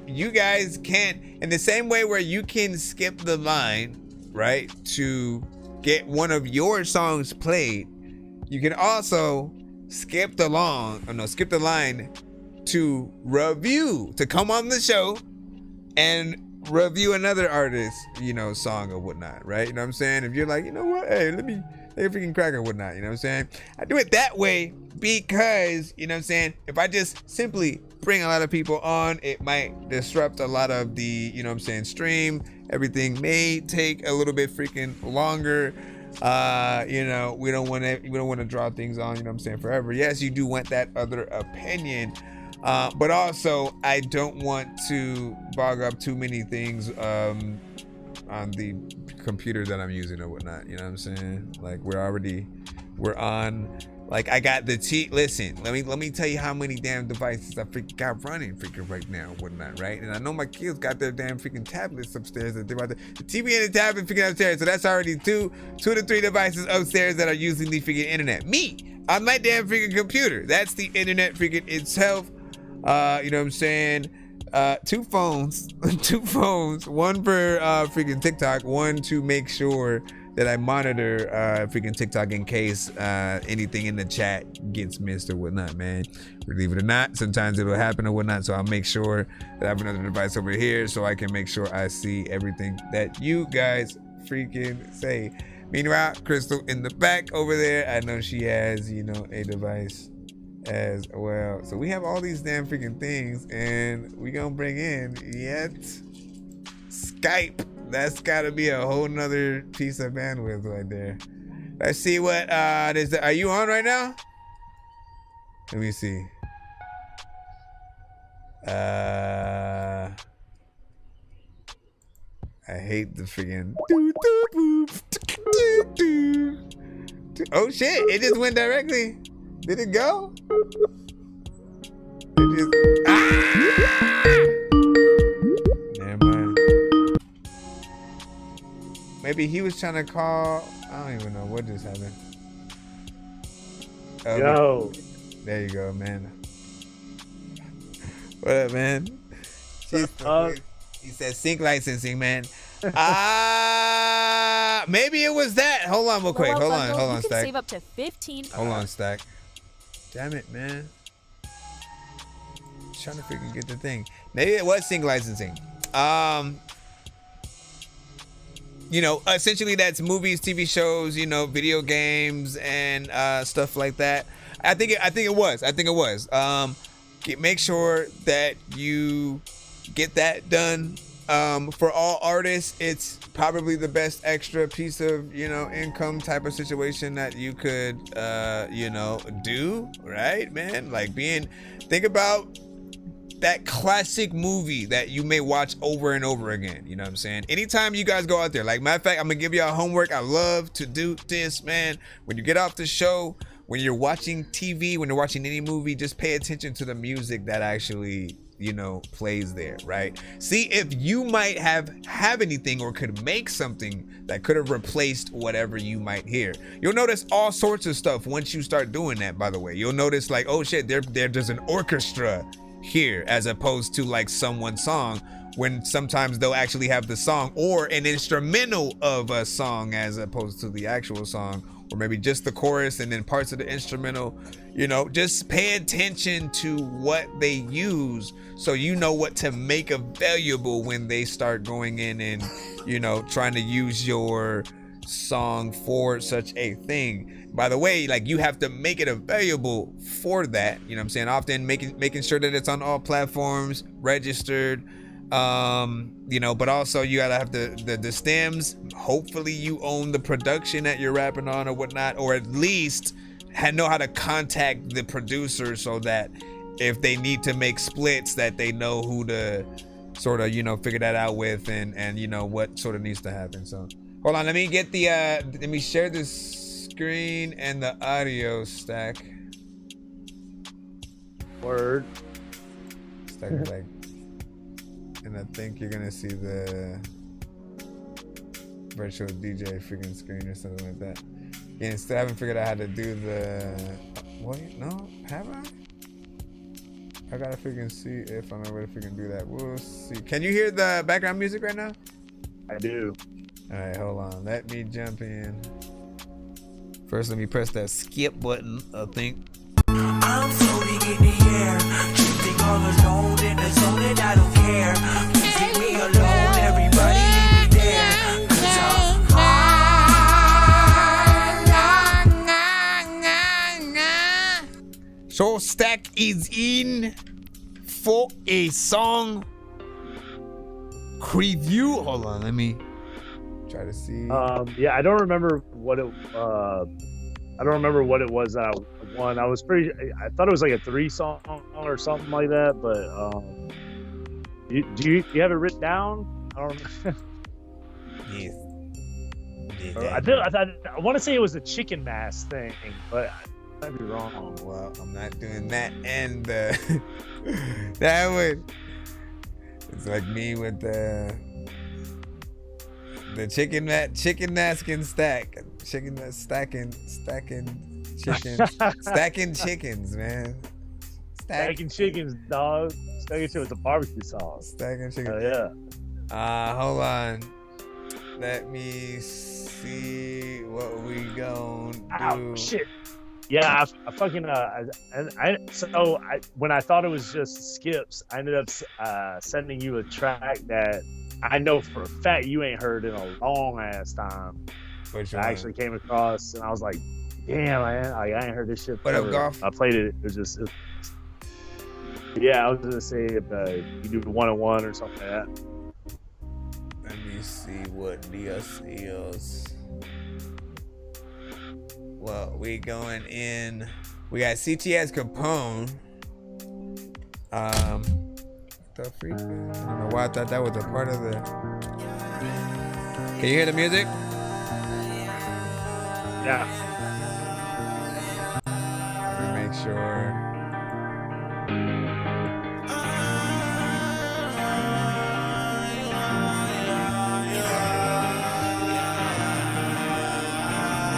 you guys can, in the same way where you can skip the line, right, to get one of your songs played, you can also skip the line to review, to come on the show and review another artist, you know, song or whatnot, right? You know what I'm saying? If you're like, you know what, hey, let me freaking crack or whatnot, you know what I'm saying? I do it that way because, you know what I'm saying, if I just simply bring a lot of people on, it might disrupt a lot of the, you know what I'm saying, stream. Everything may take a little bit freaking longer. You know, we don't want to draw things on, you know what I'm saying, forever. Yes, you do want that other opinion, but also I don't want to bog up too many things on the computer that I'm using or whatnot, you know what I'm saying? Like we're on, like I got the listen, let me tell you how many damn devices I freaking got running freaking right now and whatnot, right? And I know my kids got their damn freaking tablets upstairs that they're about the TV and the tablet freaking upstairs, so that's already two to three devices upstairs that are using the freaking internet. Me on my damn freaking computer, that's the internet freaking itself. You know what I'm saying? 2 phones, one for freaking TikTok, one to make sure that I monitor freaking TikTok in case anything in the chat gets missed or whatnot, man. Believe it or not, sometimes it'll happen or whatnot, so I'll make sure that I have another device over here so I can make sure I see everything that you guys freaking say. Meanwhile, Crystal in the back over there, I know she has, you know, a device as well. So we have all these damn freaking things, and we gonna bring in yet Skype. That's gotta be a whole nother piece of bandwidth right there. Let's see what are you on right now? Let me see. I hate the freaking oh shit, it just went directly. Did it go? It just never mind. Maybe he was trying to call. I don't even know what just happened. Yo. There you go, man. What up, man? He said sync licensing, man. Maybe it was that. Hold on real quick. Hold on, Stack. Save up to 15. Hold on, Stack. Damn it, man. Trying to freaking get the thing. Maybe it was sync licensing. You know, essentially that's movies, TV shows, you know, video games, and stuff like that. I think it was. Make sure that you get that done. For all artists, it's probably the best extra piece of, you know, income type of situation that you could, you know, do, right, man? Like think about that classic movie that you may watch over and over again. You know what I'm saying? Anytime you guys go out there, like, matter of fact, I'm gonna give y'all homework. I love to do this, man. When you get off the show, when you're watching TV, when you're watching any movie, just pay attention to the music that actually, you know, plays there, right? See if you might have anything or could make something that could have replaced whatever you might hear. You'll notice all sorts of stuff once you start doing that, by the way. You'll notice like, oh shit, there's an orchestra here as opposed to like someone's song, when sometimes they'll actually have the song or an instrumental of a song as opposed to the actual song, or maybe just the chorus and then parts of the instrumental. You know, just pay attention to what they use so you know what to make available when they start going in and, you know, trying to use your song for such a thing. By the way, like, you have to make it available for that, you know what I'm saying? Often making sure that it's on all platforms, registered, you know, but also you gotta have the stems. Hopefully you own the production that you're rapping on or whatnot, or at least know how to contact the producer so that if they need to make splits, that they know who to sort of, you know, figure that out with, and you know what sort of needs to happen. So hold on, let me get the let me share this screen and the audio, Stack. Word. Stack like, and I think you're gonna see the virtual DJ freaking screen or something like that. Yeah, still haven't figured out how to do the. Wait, no, have I? I gotta freaking see if I'm able to freaking do that. We'll see. Can you hear the background music right now? I do. All right, hold on. Let me jump in. First, let me press that skip button, I think. I'm floating in the air, drifting all alone in the zone, and I don't care. Please leave me alone, everybody leave me there. 'Cause I'm So Stack is in for a song review. Hold on, let me try to see. Yeah, I don't remember what it. I don't remember what it was that I won. I thought it was like a 3-song or something like that. But do you have it written down? I don't remember. Yes. I want to say it was the chicken mask thing, but I might be wrong. Well, I'm not doing that, and that would. It's like me with the chicken masking stack, stacking chickens, man. Stacking chickens, dog. Stacking shit with the barbecue sauce. Stacking chicken. Oh yeah. Hold on. Let me see what we gon' do. Ow, shit. Yeah, I fucking when I thought it was just skips, I ended up sending you a track that I know for a fact you ain't heard in a long ass time. Which I actually came across and I was like, damn, man, I ain't heard this shit. What up, Golf? I played it. It was just, yeah, I was gonna say if you do 101 or something like that. Let me see what Dios is. Well, we going in. We got CTS Capone. The freak. I don't know why I thought that was a part of the. Can you hear the music? Yeah. Let me make sure.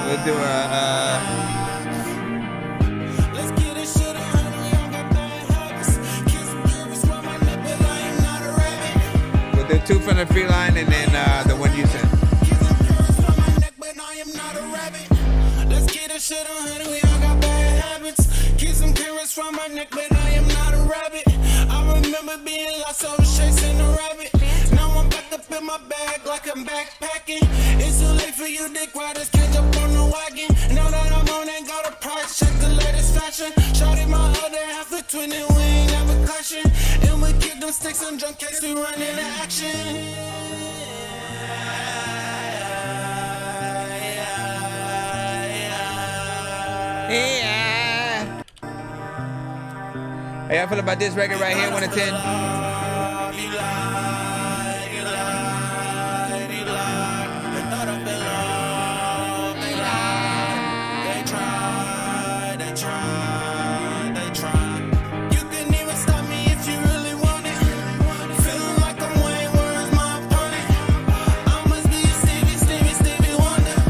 We'll do Let's get this shit on. We all got bad habits. Kiss some girls from my neck, but I am not a rabbit. we'll do 2 from the free line and then the one you sent. But I am not a rabbit. Let's get this shit on. We all got bad habits. Kiss some carrots from my neck, but I am not a rabbit. I remember being lost, I was chasing a rabbit. Now I'm back up in my bag like I'm backpacking. It's too late for you dick riders, catch up on the wagon. Now that I'm on, ain't got a price, check the latest fashion. Shorty my other half for 20, we ain't never clashing. And we kick them sticks and drunk case, we run into action. Yeah. How y'all feel about this record right here? 1 to 10. You can even stop me if you really want it. Feeling like I'm Wayne, where's my opponent? I must be a Stevie Wonder.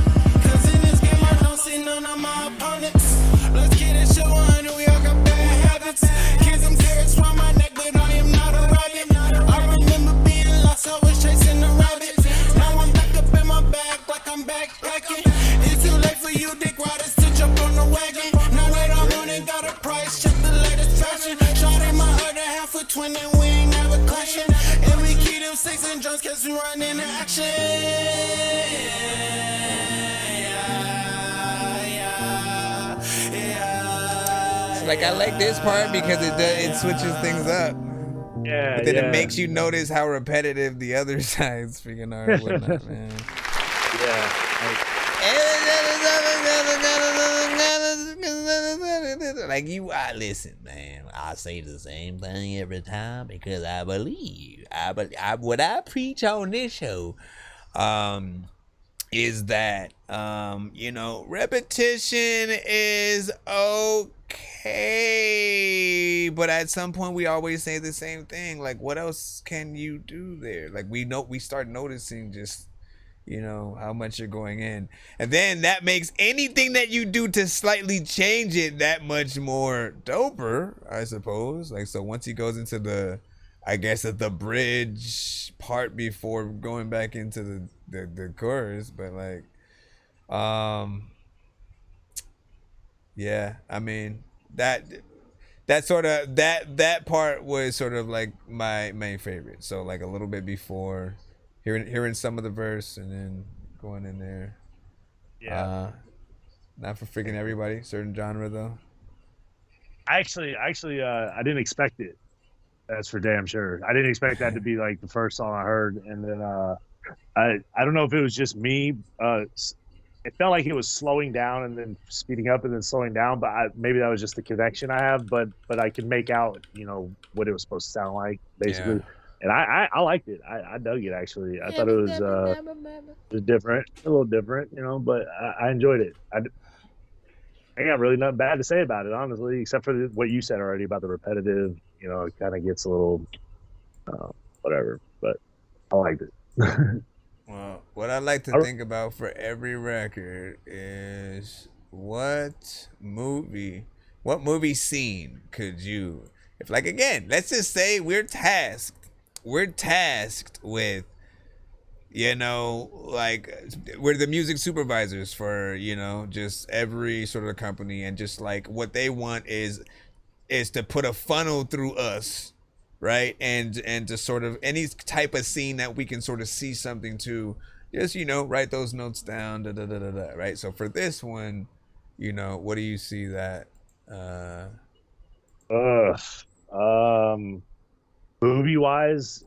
Cause in this game I don't see none of my opponents. Let's get it show 100, we all got bad habits. Kids some carrots from my neck, but I am not a rabbit. I remember being lost, I was chasing a rabbit. Now I'm back up in my bag like I'm backpacking. It's too late for you dick riders to jump on the wagon. Now that I'm on it, got a price, check the latest fashion. Shorty my other half for 20, we ain't never clashing. And we keep them sticks and drums, cause we run into action. Like I like this part because it switches things up. Yeah, but then yeah. it makes you notice how repetitive the other sides freaking are and whatnot, man. Like you, listen, man. I say the same thing every time because I believe. What I preach on this show, is that repetition is okay, but at some point we always say the same thing. Like, what else can you do there? Like we start noticing just how much you're going in, and then that makes anything that you do to slightly change it that much more doper, I suppose. Like, so once he goes into the bridge part before going back into the chorus, but like, yeah, I mean that sort of that part was sort of like my main favorite. So like a little bit before hearing some of the verse and then going in there. Yeah. Not for freaking everybody, certain genre though. Actually, I didn't expect it. That's for damn sure. I didn't expect that to be like the first song I heard, and then I don't know if it was just me. It felt like it was slowing down and then speeding up and then slowing down, but maybe that was just the connection I have. But I can make out, what it was supposed to sound like, basically. Yeah. And I liked it. I dug it, actually. I thought it was different, a little different, but I enjoyed it. I got really nothing bad to say about it, honestly, except for what you said already about the repetitive. It kind of gets a little whatever, but I liked it. Well, what I like to think about for every record is what movie what movie scene could you, if like again, let's just say we're tasked with, you know, like we're the music supervisors for, you know, just every sort of company, and just like what they want is to put a funnel through us, right? And to sort of any type of scene that we can sort of see something to, just, you know, write those notes down, right? So for this one, you know, what do you see that movie wise,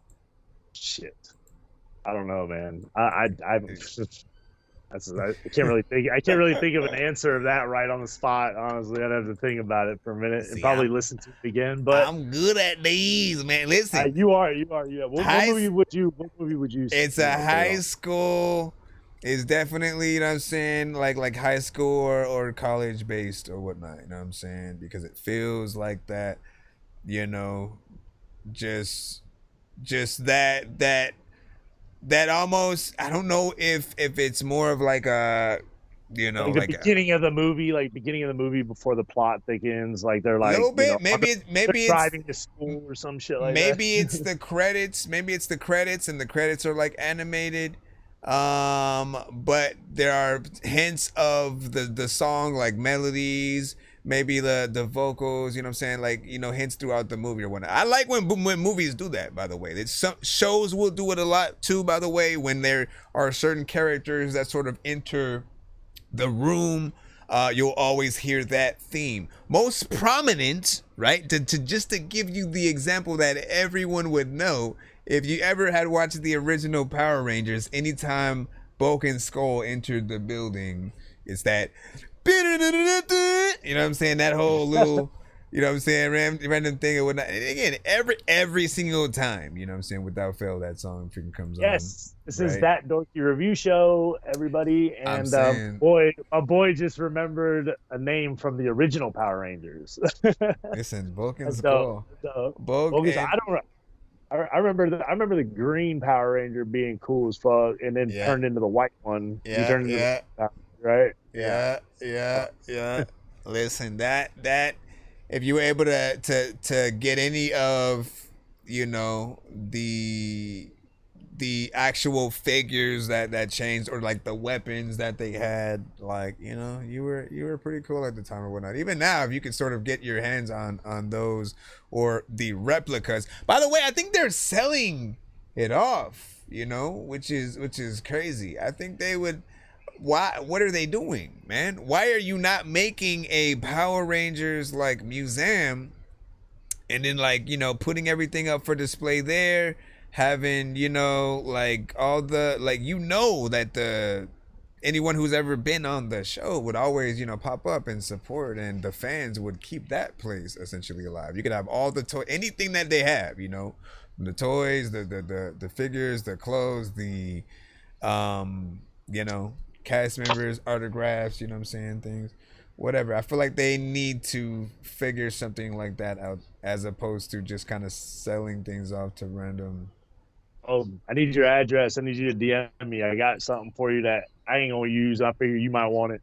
shit, I don't know, man. I can't really think. I can't really think of an answer of that right on the spot. Honestly, I'd have to think about it for a minute and probably listen to it again. But I'm good at these, man. Listen, you are. Yeah. What movie would you? It's a high school. It's definitely, you know what I'm saying, like high school or college based or whatnot. You know what I'm saying? Because it feels like that. You know, just that almost, I don't know if it's more of like a, you know, like the beginning of the movie before the plot thickens, like they're like a little bit, you know, maybe it's driving to school or some shit like that. Maybe it's the credits, and the credits are like animated, but there are hints of the song, like melodies, maybe the vocals, you know what I'm saying, like, you know, hints throughout the movie or whatnot. I like when movies do that, by the way. Some shows will do it a lot too, by the way, when there are certain characters that sort of enter the room. You'll always hear that theme. Most prominent, right, to give you the example that everyone would know, if you ever had watched the original Power Rangers, anytime Bulk and Skull entered the building, it's that, you know what I'm saying, that whole little, you know what I'm saying, random thing or whatnot. And again, every single time, you know what I'm saying, without fail, that song freaking comes on. Yes, this is That Dorky Review Show, everybody. And my boy just remembered a name from the original Power Rangers. Listen, Bulk and Skull. I remember the green Power Ranger being cool as fuck, and then turned into the white one. Right? Yeah. Listen, that if you were able to get any of, you know, the actual figures that changed, or like the weapons that they had, like, you know, you were pretty cool at the time or whatnot. Even now, if you could sort of get your hands on those or the replicas. By the way, I think they're selling it off, you know, which is crazy. I think they would. Why? What are they doing, man? Why are you not making a Power Rangers like museum, and then, like, you know, putting everything up for display there, having, you know, like all the, like, you know, that anyone who's ever been on the show would always, you know, pop up and support, and the fans would keep that place essentially alive. You could have all the anything that they have, you know, the toys, the figures, the clothes, the you know, cast members, autographs, you know what I'm saying, things, whatever. I feel like they need to figure something like that out, as opposed to just kind of selling things off to random. Oh, I need your address. I need you to DM me. I got something for you that I ain't gonna use. I figure you might want it.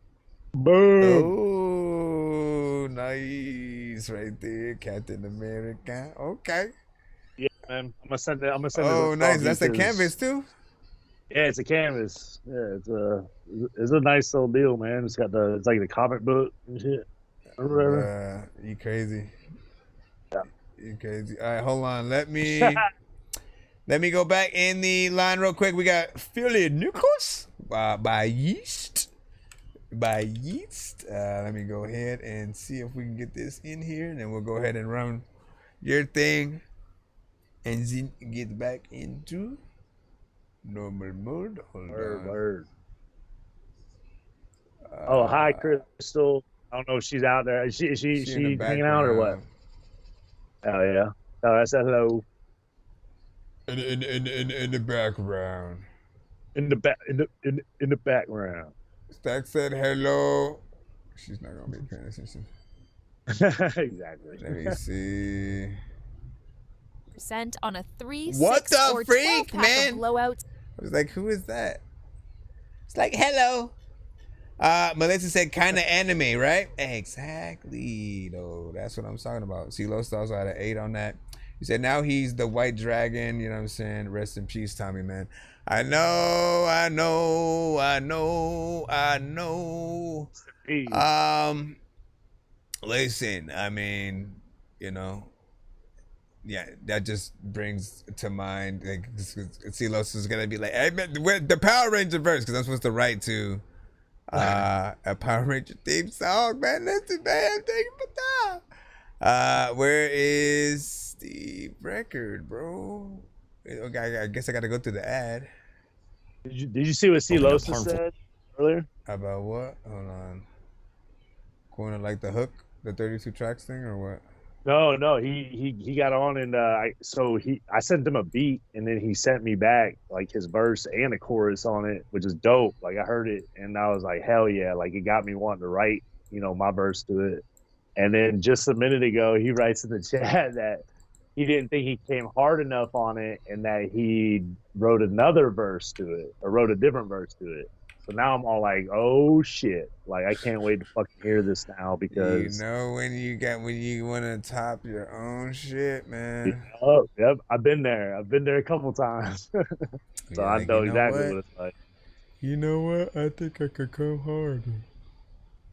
Boom. Oh, nice, right there, Captain America. Okay. Yeah, man. I'm gonna send it. Oh, nice. That's a canvas too. Yeah, it's a canvas. Yeah, it's a nice little deal, man. It's like the comic book and shit. You crazy? Yeah. You crazy? All right, hold on. Let me go back in the line real quick. We got Philly Nichols by Yeast. Let me go ahead and see if we can get this in here, and then we'll go ahead and run your thing, and then get back into normal mode. Hold on. Word. Hi, Crystal. I don't know if she's out there. Is she hanging out or what? Oh yeah. Oh, that's hello. In the background. In the background. Stack said hello. She's not gonna be paying attention. Exactly. Let me see. Percent on a 3, what 6, the or freak, 12 pack man? of blowouts. I was like, who is that? It's like, hello. Melissa said kind of anime, right? Exactly, though. That's what I'm talking about. CeeLo Stars had an 8 on that. He said now he's the white dragon. You know what I'm saying? Rest in peace, Tommy, man. I know. Listen, I mean, you know, yeah, that just brings to mind, like, CeeLo is gonna be like, hey, man, the Power Ranger verse, because I'm supposed to write to a Power Ranger theme song, man. Listen, man, I'm taking my time. Where is the record, bro? Okay, I guess I gotta go through the ad. Did you see what CeeLo said earlier? About what? Hold on. Going to like the hook, the 32 tracks thing, or what? No, he got on and I sent him a beat and then he sent me back like his verse and a chorus on it, which is dope. Like I heard it and I was like, hell yeah! Like it got me wanting to write, you know, my verse to it. And then just a minute ago, he writes in the chat that he didn't think he came hard enough on it and that he wrote another verse to it or wrote a different verse to it. So now I'm all like, oh shit. Like I can't wait to fucking hear this now because you know when you want to top your own shit, man. Yep. I've been there a couple times. So I know exactly what it's like. You know what? I think I could come harder.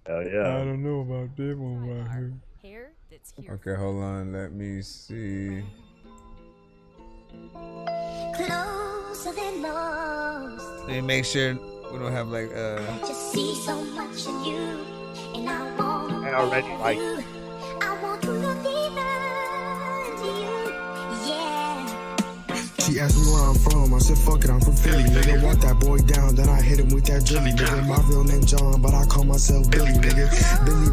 Hell yeah. I don't know about this one right here. Okay, hold on. Let me see. Closer than most. Let me make sure we don't have like Just see so much of you, and I want I already like you. I want to look deeper into you. Yeah. She asked me where I'm from, I said fuck it, I'm from Philly. Nigga, walk that boy down, then I hit him with that Jilly. Nigga, my real name John, but I call myself Billy. Nigga, Billy,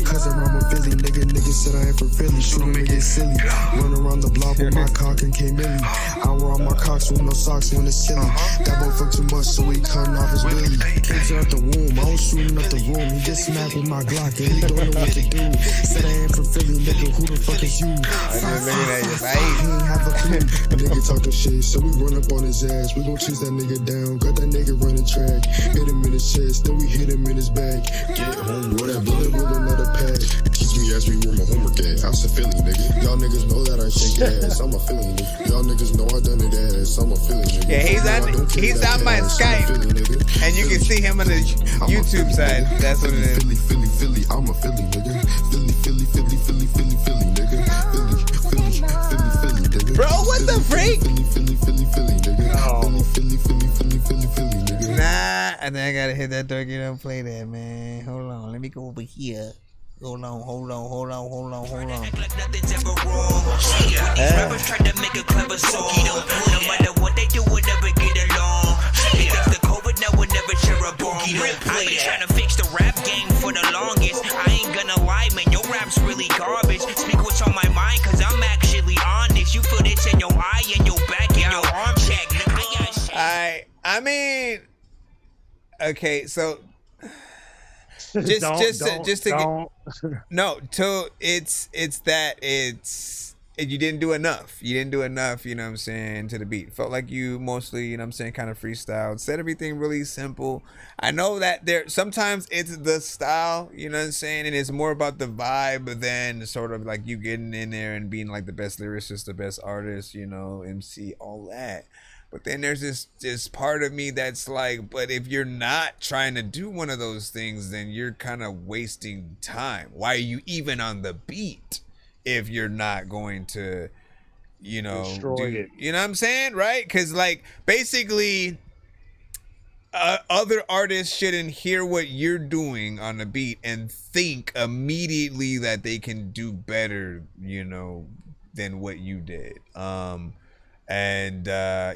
cousin I'm a Philly. Nigga said I ain't from Philly, shoot him and get silly. Run around the block with my cock and K Millie. I wear all my cocks with no socks when it's silly. That boy fuck too much, so he cutting off his Billy. Kids out the womb, I was shooting up the room. He just smacked with my Glock and he don't know what to do. Said I ain't from Philly, nigga, who the fuck is you? He ain't have a clue. Nigga talking shit, so we run up on his ass. We gon' chase that nigga down, got that nigga running track. Hit him in his chest, then we hit him in his back. Get home, roll that bullet with another pack. Teach me, ask me where my homework at. I said Philly, nigga. Y'all niggas know that I shake ass. I'm a Philly nigga. Y'all niggas know I done it ass. I'm a Philly nigga. Yeah, he's on my Skype, and you can see him on the YouTube side. That's what it is. Philly, I'm a Philly nigga. Philly, nigga. Philly, nigga. Bro, what the freak? Philly, nigga. Philly, nigga. Nah, I think I gotta hit that dorky. Don't play that, man. Hold on, let me go over here. Hold on. Nothing's ever wrong. These rappers try to make a clever song. No matter what they do, we'll never get along. Because the COVID now will never share a bomb. I've been trying to fix the rap game for the longest. I ain't gonna lie, man, your rap's really garbage. Speak what's on my mind, cause I'm actually honest. You feel this in your eye and your back and your arm check. I mean, okay, so it's you didn't do enough. You know what I'm saying, to the beat. Felt like you mostly, you know what I'm saying, kind of freestyled. Said everything really simple. I know that sometimes it's the style, you know what I'm saying, and it's more about the vibe than sort of like you getting in there and being like the best lyricist, the best artist, you know, MC, all that. But then there's this part of me that's like, but if you're not trying to do one of those things, then you're kind of wasting time. Why are you even on the beat if you're not going to, you know, you know what I'm saying, right? Because like basically, other artists shouldn't hear what you're doing on the beat and think immediately that they can do better, you know, than what you did. And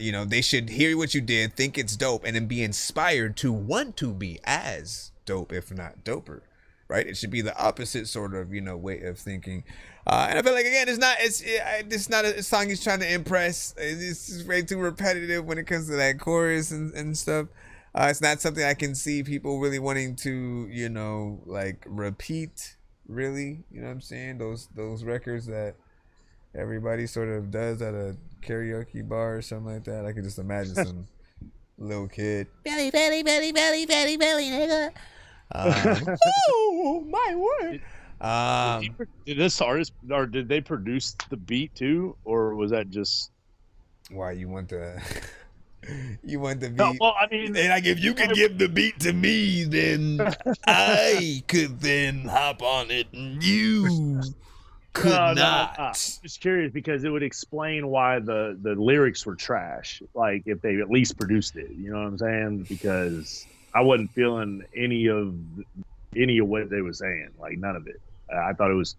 you know, they should hear what you did, think it's dope, and then be inspired to want to be as dope, if not doper, right? It should be the opposite sort of, you know, way of thinking. And I feel like, again, it's not a song he's trying to impress. It's just way too repetitive when it comes to that chorus and stuff. It's not something I can see people really wanting to, you know, like repeat, really. You know what I'm saying? Those records that everybody sort of does at a karaoke bar or something like that. I could just imagine some little kid. Belly, nigga. Oh my word! Did this artist or did they produce the beat too, or was that just? Why you want the you want the beat? No, well, I mean, and like if you could give the beat to me, then I could then hop on it, and you could not. I'm just curious because it would explain why the lyrics were trash. Like if they at least produced it, you know what I'm saying? Because I wasn't feeling any of what they were saying. Like none of it. I thought it was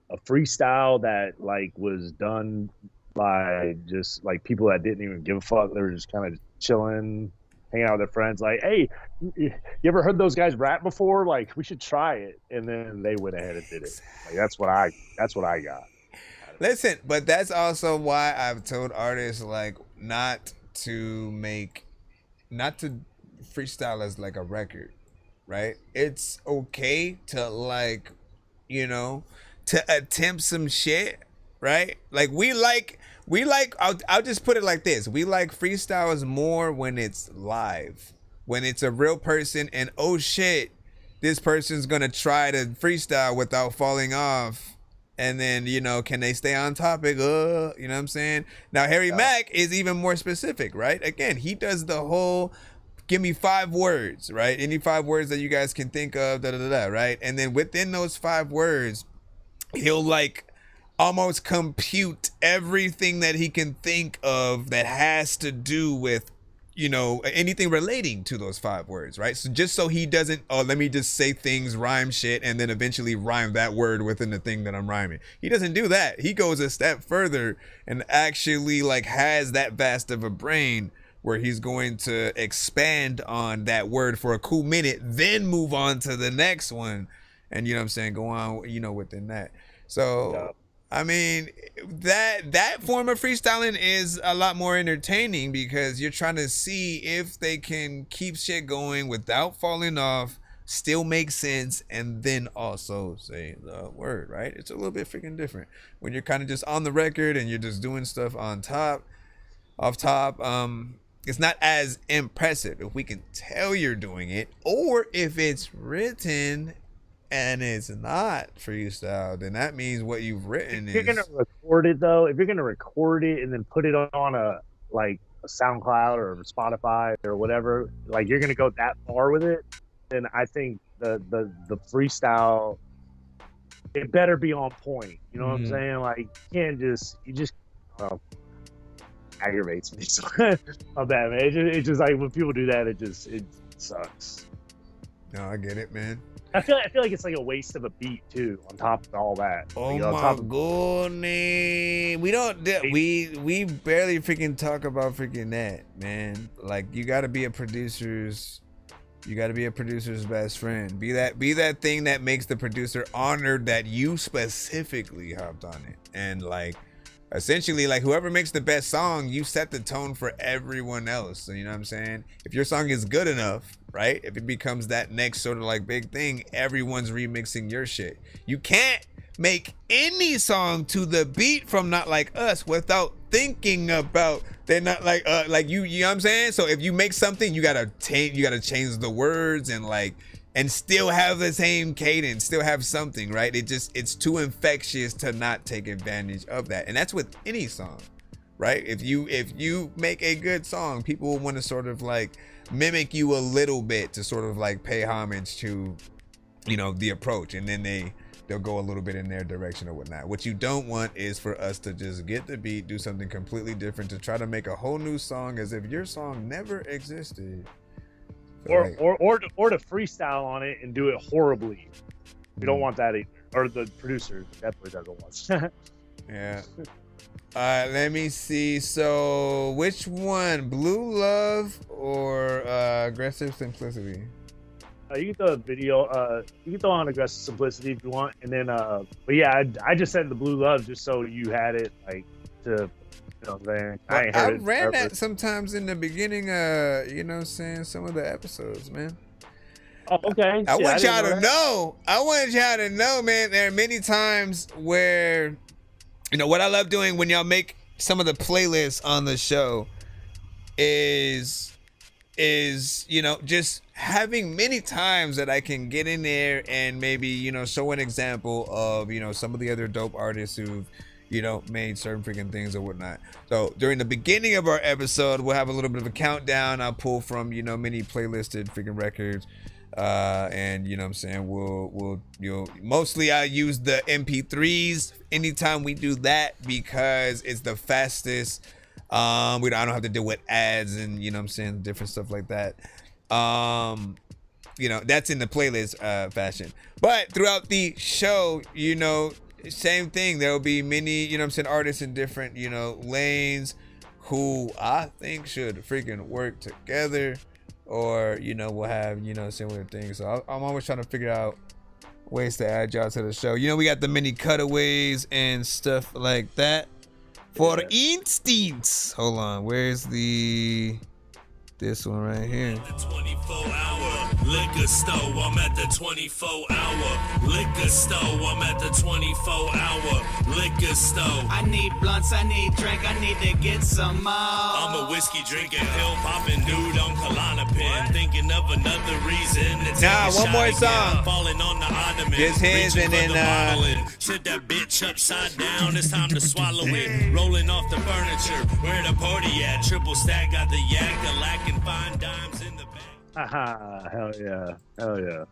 a freestyle that like was done by just like people that didn't even give a fuck. They were just kind of chilling, hanging out with their friends. Like, hey, you ever heard those guys rap before? Like, we should try it. And then they went ahead and did it. Like, that's what I got. Listen, but that's also why I've told artists like not to freestyle as like a record, right? It's okay to like, to attempt some shit, right? Like we like I'll just put it like this. We like freestyles more when it's live. When it's a real person and oh shit, this person's gonna try to freestyle without falling off. And then, can they stay on topic? You know what I'm saying? Now Harry Mack is even more specific, right? Again, he does the whole give me 5 words, right? Any 5 words that you guys can think of, right? And then within those 5 words, he'll like almost compute everything that he can think of that has to do with, anything relating to those 5 words, right? So just so he doesn't, let me just say things, rhyme shit, and then eventually rhyme that word within the thing that I'm rhyming. He doesn't do that. He goes a step further and actually like has that vast of a brain where he's going to expand on that word for a cool minute, then move on to the next one. And you know what I'm saying? Go on, within that. So, I mean, that form of freestyling is a lot more entertaining because you're trying to see if they can keep shit going without falling off, still make sense, and then also say the word, right? It's a little bit freaking different. When you're kind of just on the record and you're just doing stuff off top, it's not as impressive if we can tell you're doing it, or if it's written and it's not freestyle, then that means what you've written if you're gonna record it though, if you're gonna record it and then put it on a SoundCloud or Spotify or whatever, like you're gonna go that far with it, then I think the freestyle, it better be on point. You know what I'm saying? Like you just aggravates me. So I'm bad, man. It's just like when people do that, it sucks. No, I get it, man. I feel like it's like a waste of a beat too. On top of all that. Oh my goodness, we barely freaking talk about freaking that, man. Like you got to be a producer's best friend. Be that thing that makes the producer honored that you specifically hopped on it, and like. Essentially, like whoever makes the best song, you set the tone for everyone else. So you know what I'm saying? If your song is good enough, right? If it becomes that next sort of like big thing, everyone's remixing your shit. You can't make any song to the beat from Not Like Us without thinking about they're not like you know what I'm saying? So if you make something, you gotta change the words and still have the same cadence, still have something, right? It's too infectious to not take advantage of that. And that's with any song, right? If you make a good song, people will want to sort of like mimic you a little bit to sort of like pay homage to, the approach. And then they'll go a little bit in their direction or whatnot. What you don't want is for us to just get the beat, do something completely different, to try to make a whole new song as if your song never existed. Or to freestyle on it and do it horribly. We don't want that either. Or the producer definitely doesn't want. Yeah. Let me see. So, which one, Blue Love or Aggressive Simplicity? You can throw a video. You can throw on Aggressive Simplicity if you want, and then. But yeah, I just said the Blue Love just so you had it like to. You know what I'm saying? I ran that sometimes in the beginning, you know what I'm saying, some of the episodes, man. Oh, okay. I want y'all to know, man, there are many times where, what I love doing when y'all make some of the playlists on the show is is, you know, just having many times that I can get in there and maybe, you know, show an example of, you know, some of the other dope artists who've, you know, made certain freaking things or whatnot. So during the beginning of our episode, we'll have a little bit of a countdown. I'll pull from, you know, many playlisted freaking records. And you know what I'm saying, you'll mostly I use the MP3s anytime we do that because it's the fastest. I don't have to deal with ads and, you know what I'm saying, different stuff like that. You know, that's in the playlist fashion. But throughout the show, you know, same thing. There will be many, you know what I'm saying, artists in different, you know, lanes who I think should freaking work together. Or, you know, we'll have, you know, similar things. So I'm always trying to figure out ways to add y'all to the show. You know, we got the mini cutaways and stuff like that. For instance, hold on, where's this one right here? 24-hour liquor store. I'm at the 24-hour liquor store. I'm at the 24-hour liquor store. I need blunts, I need drink, I need to get some more. I'm a whiskey drinking, pill popping dude on Klonopin, thinking of another reason. One more song. Falling on the ottoman. Just his and then sit that bitch upside down. It's time to swallow it. Rolling off the furniture. Where the party at? Triple stack got the yak, the lack and fine dimes in the bag. Hell yeah. Hell yeah.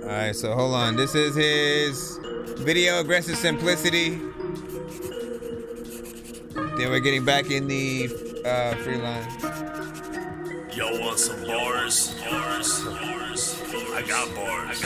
All right, so hold on. This is his video, Aggressive Simplicity. Then we're getting back in the free line. Yo, want some bars? Bars. I got bars.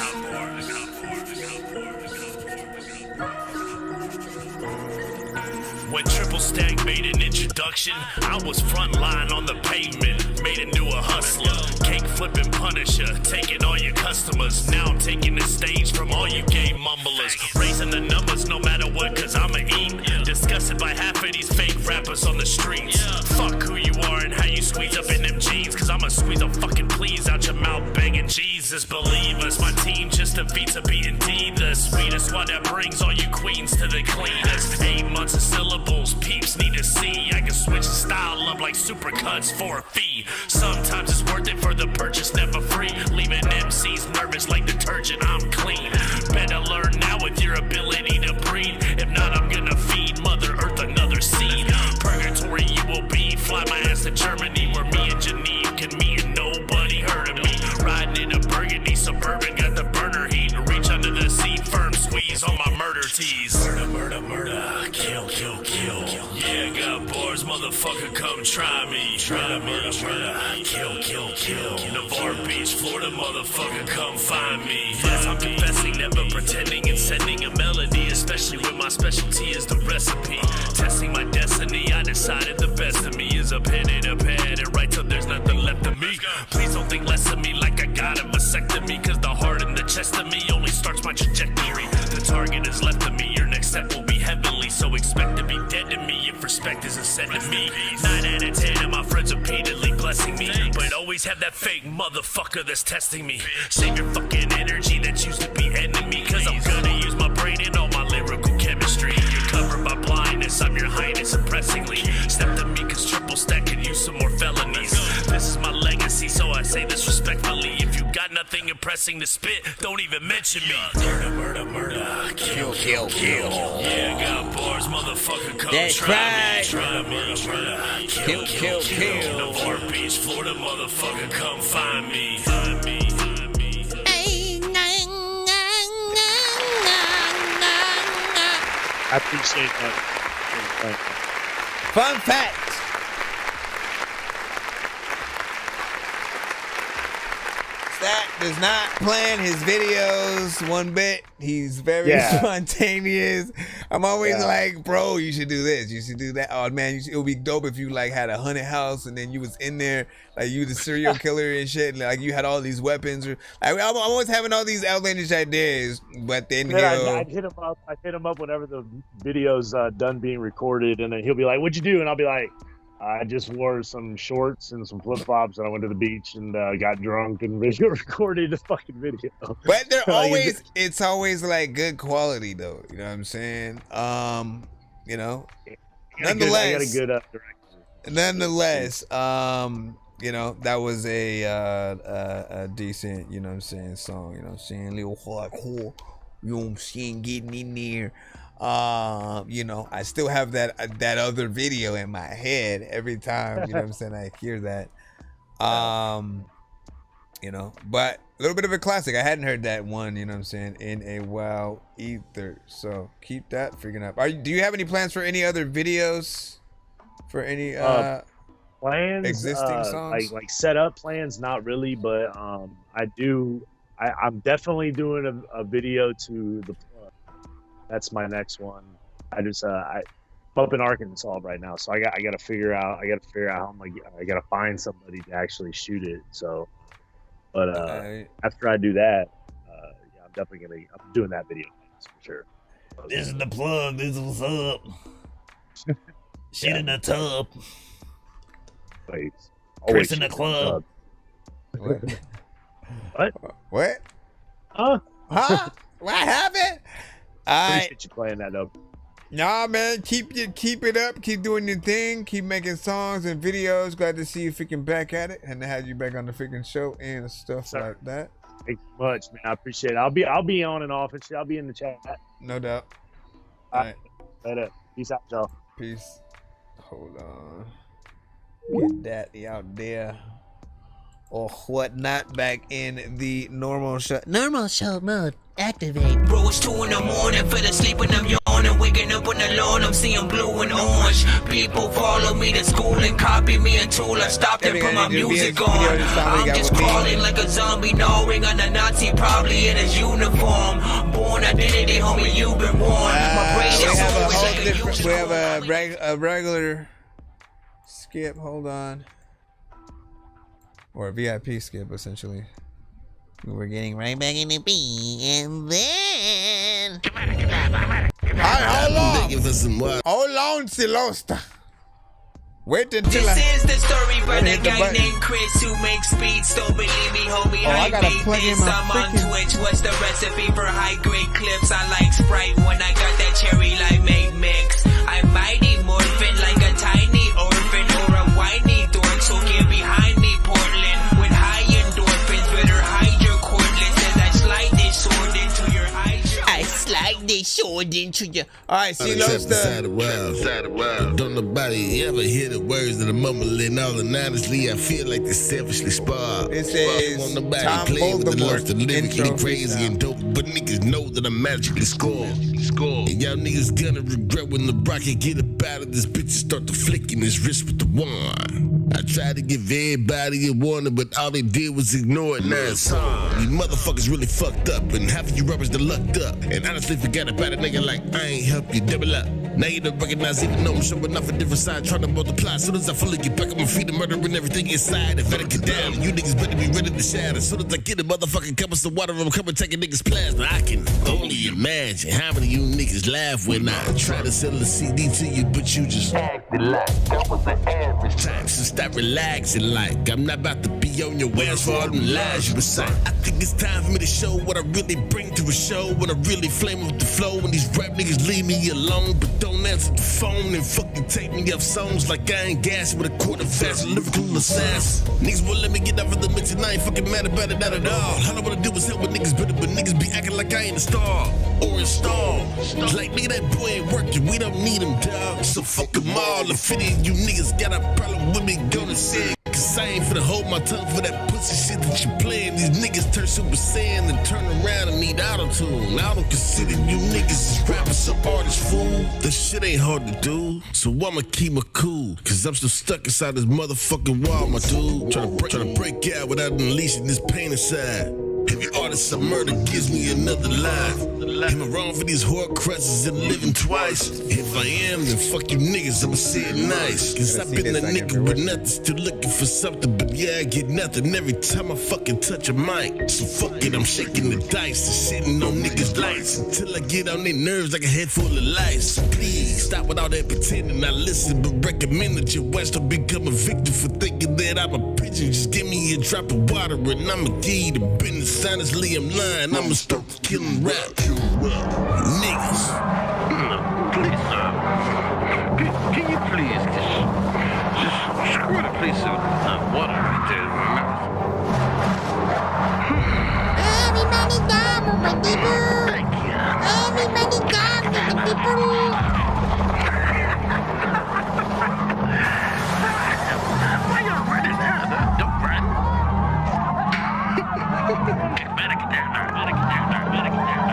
When Triple Stack made an introduction, I was frontline on the pavement, made into a hustler. Cake flipping Punisher, taking all your customers. Now I'm taking the stage from all you gay mumblers. Raising the numbers no matter what, cause I'm a eat. Disgusted by half of these fake rappers on the streets. Fuck who you are and how you squeeze up in them jeans, cause I'ma squeeze a fucking please out your mouth begging Jesus. Believe us, my team just defeats a B&D. The sweetest one that brings all you queens to the cleanest. 8 months of syllables, peeps need to see. I can switch the style up like supercuts for a fee. Sometimes it's worth it for the purchase, never free. Leaving MCs nervous like detergent, I'm clean. Better learn now with your ability to breathe. If not, I'm gonna feed Mother Earth another seed. Purgatory you will be. Fly my ass to Germany where me and Geneve can meet and nobody heard of me. Riding in a burgundy Suburban, got the burner heat. Reach under the seat, firm squeeze on my murder tees. Murder, kill. Yeah, got bars, motherfucker, come try me. Kill. Navarre Beach, Florida, motherfucker, come find me. Yes, I'm confessing, never pretending and sending a melody, especially when my specialty is the recipe. Testing my destiny, I decided the best of me is a pen and a pad and right till there's nothing left of me. Please don't think less of me like I got a vasectomy, cause the heart in the chest of me only starts my trajectory. The target is left of me, your next step will be heavenly, so expect to be dead to me if respect isn't said to me. 9 out of 10 of my friends repeatedly blessing me, but always have that fake motherfucker that's testing me. Save your fucking energy that used to be enemy, cause I'm gonna use my brain and all my lyrical chemistry. You're covered by blindness, I'm your highness impressingly. Step to me cause Triple Stack could use some more felonies. This is my legacy, so I say this respectfully. If you got nothing impressing to spit, don't even mention me. Murder, kill. Yeah, got bars, motherfucker, come try me. Kill. Navarre Beach, Florida, motherfucker, come find me. I appreciate that. Fun fact. That does not plan his videos one bit. He's very spontaneous. I'm always like, bro, you should do this. You should do that. Oh man, it would be dope if you like had a haunted house and then you was in there, like you the serial killer and shit. And, like you had all these weapons. I'm always having all these outlandish ideas, but then I'd hit him up whenever the video's done being recorded, and then he'll be like, "What'd you do?" And I'll be like, I just wore some shorts and some flip-flops and I went to the beach and got drunk and video recorded a fucking video. But they're always, it's always like good quality though. You know what I'm saying? You know, nonetheless, I got a good director. nonetheless, you know, that was a decent, you know what I'm saying, song, you know what I'm saying, a little hardcore, you know what I'm saying, getting in there. You know, I still have that other video in my head every time, you know what I'm saying, I hear that. You know, but a little bit of a classic. I hadn't heard that one, you know what I'm saying, in a while either. So keep that freaking up. Do you have any plans for any other videos? For any plans? Existing songs? Like set up plans, not really, but I'm definitely doing a video to the plug. That's my next one. I'm up in Arkansas right now, so I gotta figure out how I gotta find somebody to actually shoot it. So, but after I do that, yeah, I'm definitely I'm doing that video for sure. This is the plug. This is what's up. Shit in the tub. Wait, Chris in the club. What? What? Huh? What happened? Appreciate you playing that up. Nah, man, keep it up. Keep doing your thing. Keep making songs and videos. Glad to see you freaking back at it and to have you back on the freaking show and stuff like that. Thanks much, man. I appreciate it. I'll be on and off and shit. I'll be in the chat. No doubt. All right. Later. Peace out, y'all. Peace. Hold on. Get that out there. Or whatnot back in the normal show. Normal show mode. Activate. Bro, it's 2 in the morning, fell asleep and I'm yawning. Waking up on the lawn, I'm seeing blue and orange. People follow me to school and copy me until I stop and put my music on. I'm just crawling like a zombie, gnawing on a Nazi, probably in his uniform. Born identity, homie, you've been warned. My brain is always like a we have a regular skip, hold on. Or a VIP skip, essentially. We're getting right back in the beat, and then... Hold on, Silosta. Wait until This is the story about a guy named Chris who makes beats. Don't believe me, homie, I beat this. I'm on Twitch. What's the recipe for high-grade clips? I like Sprite when I got that cherry limeade mix. I'm mighty morphin' like a tiny orphan or a whiny dork, so get behind me, Portland. With high endorphins, better hide your cordless as I slide this sword into your eyes. I slide this sword into your... Alright, see those Don't nobody ever hear the words that I'm mumbling all, and honestly, I feel like they selfishly spar. It says won't nobody Tom play with the love Voldemort to lyrically intro crazy freestyle. and dope, but niggas know that I magically score. And y'all niggas gonna regret when the rocket get up out of this bitch and start to flicking his wrist with the wand. I tried to give everybody a warning, but all they did was ignore it. Now it's on. You motherfuckers really fucked up, and half of you rubbers that lucked up. And honestly forgot about a nigga like I ain't help you, double up. Now you don't recognize even though I'm showing off a different side, trying to multiply. As soon as I fully get back on my feet, I'm murdering everything inside. If I get down, you niggas better be ready to shout. As soon as I get a motherfucking cup of some water, I'm coming taking niggas plasma. I can only imagine how many of you niggas laugh when I try to sell a CD to you, but you just acted like that was the average time. So stop relaxing like I'm not about to be on your ass for all them lies you recite. I think it's time for me to show what I really bring to a show, when I really flame with the flow, when these rap niggas leave me alone, but don't answer the phone and fucking take me up songs like I ain't gas with a quarter fast lyrical assassin. Niggas won't let me get out of the mix and I ain't fucking mad about it, not at all. All I wanna do is help with niggas better, but niggas be acting like I ain't a star or installed. Like nigga, that boy ain't working, we don't need him, dog. So fuck them all. If any of you niggas got a problem with me, gonna say it. Cause I ain't finna hold my tongue for that pussy shit that you playing. These niggas turn Super Saiyan and turn around and need auto-tune. I don't consider you niggas as rappers or artists, fool. This shit ain't hard to do, so I'ma keep my cool. Cause I'm still stuck inside this motherfucking wall, my dude. Tryna break out without unleashing this pain inside. Every artist I murder gives me another life. Am I wrong for these Horcruxes and living twice? If I am, then fuck you niggas, I'ma say it nice. Cause I've been a nigga with nothing, still looking for something. But yeah, I get nothing every time I fucking touch a mic. So fuck it, I'm shaking the dice and sitting on niggas' lights until I get on their nerves like a head full of lice. So please, stop with all that pretending I listen, but recommend that your ass don't become a victim for thinking that I'm a pigeon. Just give me a drop of water and I'ma give you the business. Honestly, I'm lying, I'ma start killing rap. Niggas. Please, sir. Can you please just place of water right there in my mouth. Everybody down with the people. Everybody down with the people. Why y'all running now? Don't run. Better get down there. Better get down there. Better get down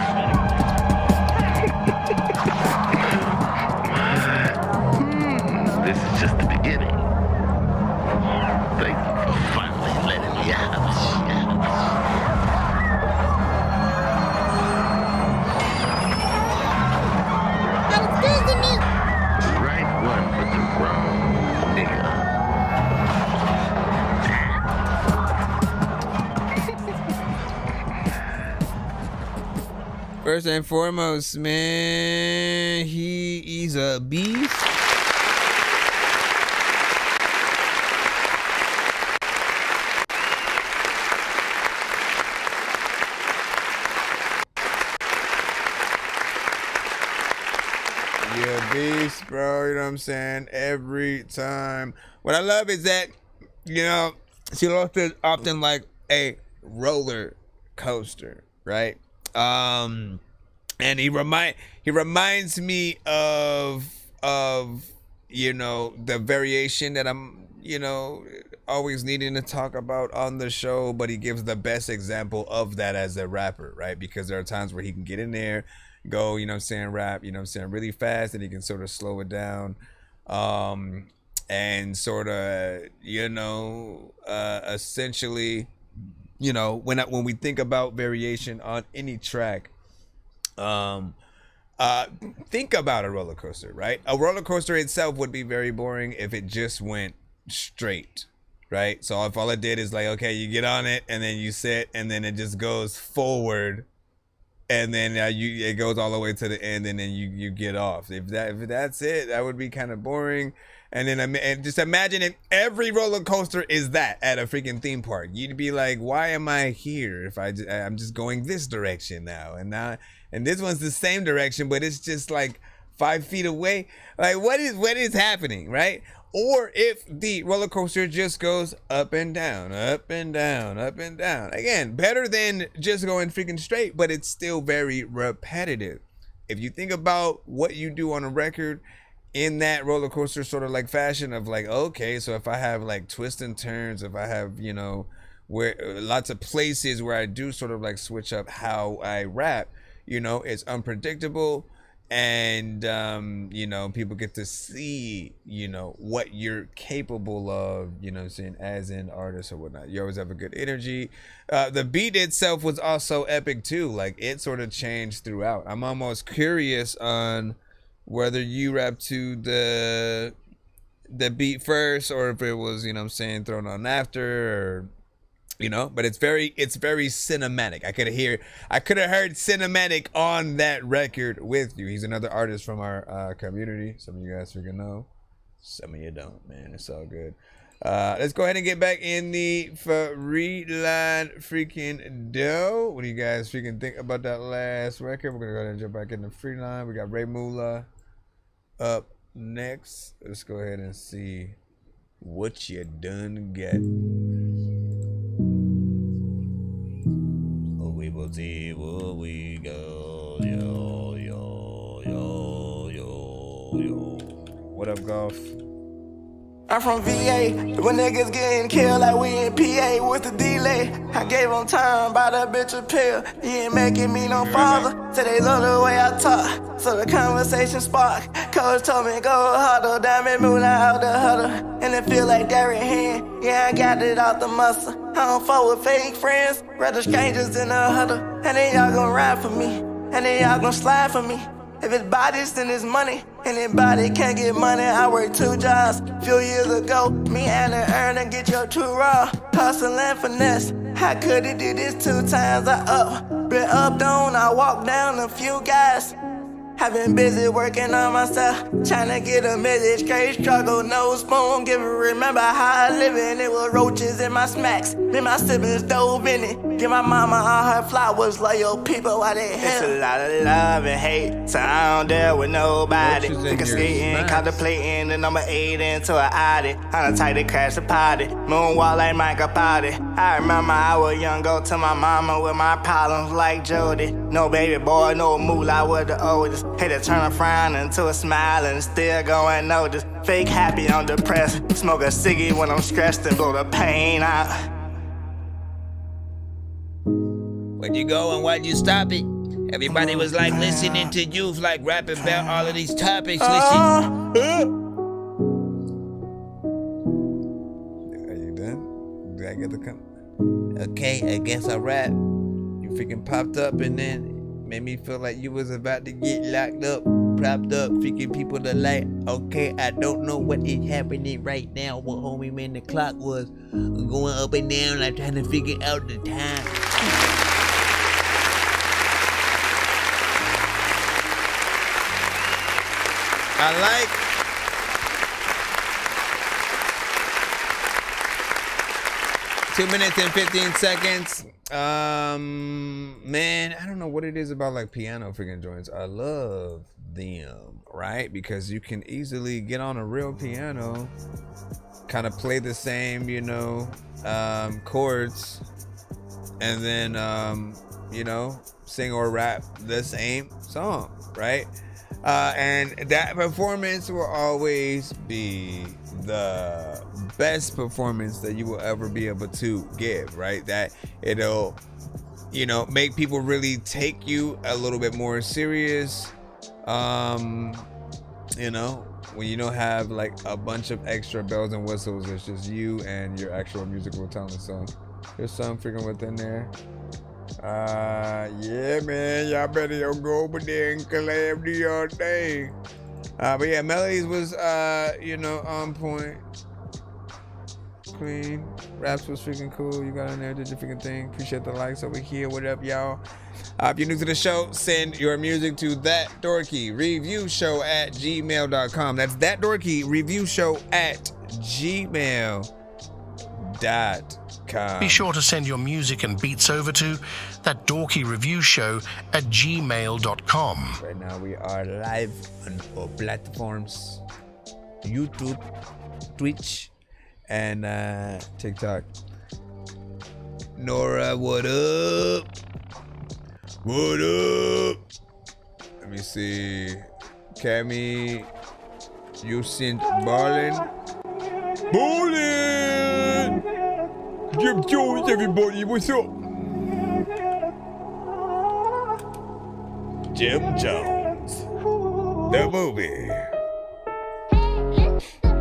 there. This is just the beginning. Thank you for finally letting me out. Right one with the wrong nigga. First and foremost, man, he's a beast. Yeah, beast, bro. You know what I'm saying? Every time. What I love is that, you know, she often like a roller coaster, right? And he reminds me of you know, the variation that I'm, you know, always needing to talk about on the show, but he gives the best example of that as a rapper, right? Because there are times where he can get in there, go, you know what I'm saying, rap, you know what I'm saying, really fast, and he can sort of slow it down. And sort of, you know, essentially, you know, when we think about variation on any track, think about a roller coaster, right? A roller coaster itself would be very boring if it just went straight, right? So if all it did is like, okay, you get on it and then you sit and then it just goes forward, and then it goes all the way to the end and then you get off. If that's it, that would be kind of boring. And then and just imagine if every roller coaster is that at a freaking theme park. You'd be like, why am I here if I'm just going this direction now? And this one's the same direction, but it's just like 5 feet away. Like, what is happening, right? Or if the roller coaster just goes up and down, up and down, up and down. Again, better than just going freaking straight, but it's still very repetitive. If you think about what you do on a record in that roller coaster sort of like fashion of like, okay, so if I have like twists and turns, if I have, you know, where lots of places where I do sort of like switch up how I rap, you know, it's unpredictable. And, you know, people get to see, you know, what you're capable of, you know what I'm saying, as an artist or whatnot. You always have a good energy. The beat itself was also epic too. Like, it sort of changed throughout. I'm almost curious on whether you rap to the beat first or if it was, you know what I'm saying, thrown on after, or, you know, but it's very cinematic. I could have heard cinematic on that record with you. He's another artist from our community. Some of you guys freaking know, some of you don't, man. It's all good. Let's go ahead and get back in the free line freaking dough. What do you guys freaking think about that last record? We're gonna go ahead and jump back in the free line. We got Ray Moolah up next. Let's go ahead and see what you done got. We will see where we go. Yo, yo, yo, yo, yo. What up, Golf? I'm from VA, when niggas getting killed like we in PA. What's the delay? I gave him time, buy that bitch a pill. He ain't making me no father, so they love the way I talk. So the conversation spark. Coach told me go huddle, diamond moolah out the huddle. And it feel like Derrick Hand, yeah, I got it out the muscle. I don't fuck with fake friends, rather strangers in the huddle. And then y'all gon' ride for me, and then y'all gon' slide for me. If it's bodies, then it's money. Anybody can't get money. I worked 2 jobs few years ago. Me and the earner get your true raw. Hustle and finesse. How could he do this 2 times? Been up, down, I walked down a few guys. I've been busy working on myself, trying to get a message, straight struggle, no spoon giver. Remember how I live in it with roaches in my smacks. Me and my siblings dove in it. Give my mama all her flowers, loyal people while they help. It's a lot of love and hate, so I don't deal with nobody. Think of skating, contemplating the number 8 into an Audi. On a tight to crash the party, moonwalk like Michael Potty. I remember I was young, go to my mama with my problems like Jody. No baby boy, no moolah with the oldest. Hate to turn a frown into a smile and still go unnoticed. Fake happy, I'm depressed. Smoke a ciggy when I'm stressed and blow the pain out. Where'd you go and why'd you stop it? Everybody was like listening to you, like rapping about all of these topics. Are you done? Did I get the come? Okay, I guess I'll rap. You freaking popped up and then made me feel like you was about to get locked up, propped up, freaking people to light. Okay, I don't know what is happening right now. What homie man the clock was going up and down, like trying to figure out the time. I like 2 minutes and 15 seconds. Man, I don't know what it is about like piano freaking joints. I love them, right? Because you can easily get on a real piano, kind of play the same, you know, chords, and then, you know, sing or rap the same song, right? And that performance will always be the best performance that you will ever be able to give, right? That it'll, you know, make people really take you a little bit more serious. You know, when you don't have like a bunch of extra bells and whistles, it's just you and your actual musical talent. So there's some freaking within there. Yeah, man, y'all better go over there and collab, do your thing. But yeah, melodies was, you know, on point. Clean. Raps was freaking cool. You got in there, did your freaking thing. Appreciate the likes over here. What up, y'all? If you're new to the show, send your music to That Dorky Review Show at gmail.com. That's That Dorky Review Show at gmail.com. Be sure to send your music and beats over to That Dorky Review Show at gmail.com. Right now we are live on all platforms: YouTube, Twitch, and TikTok. Nora, what up? What up? Let me see. Cammy, you sent ballin'? Ballin'! Jim Jones, everybody, what's up? Jim Jones, the movie.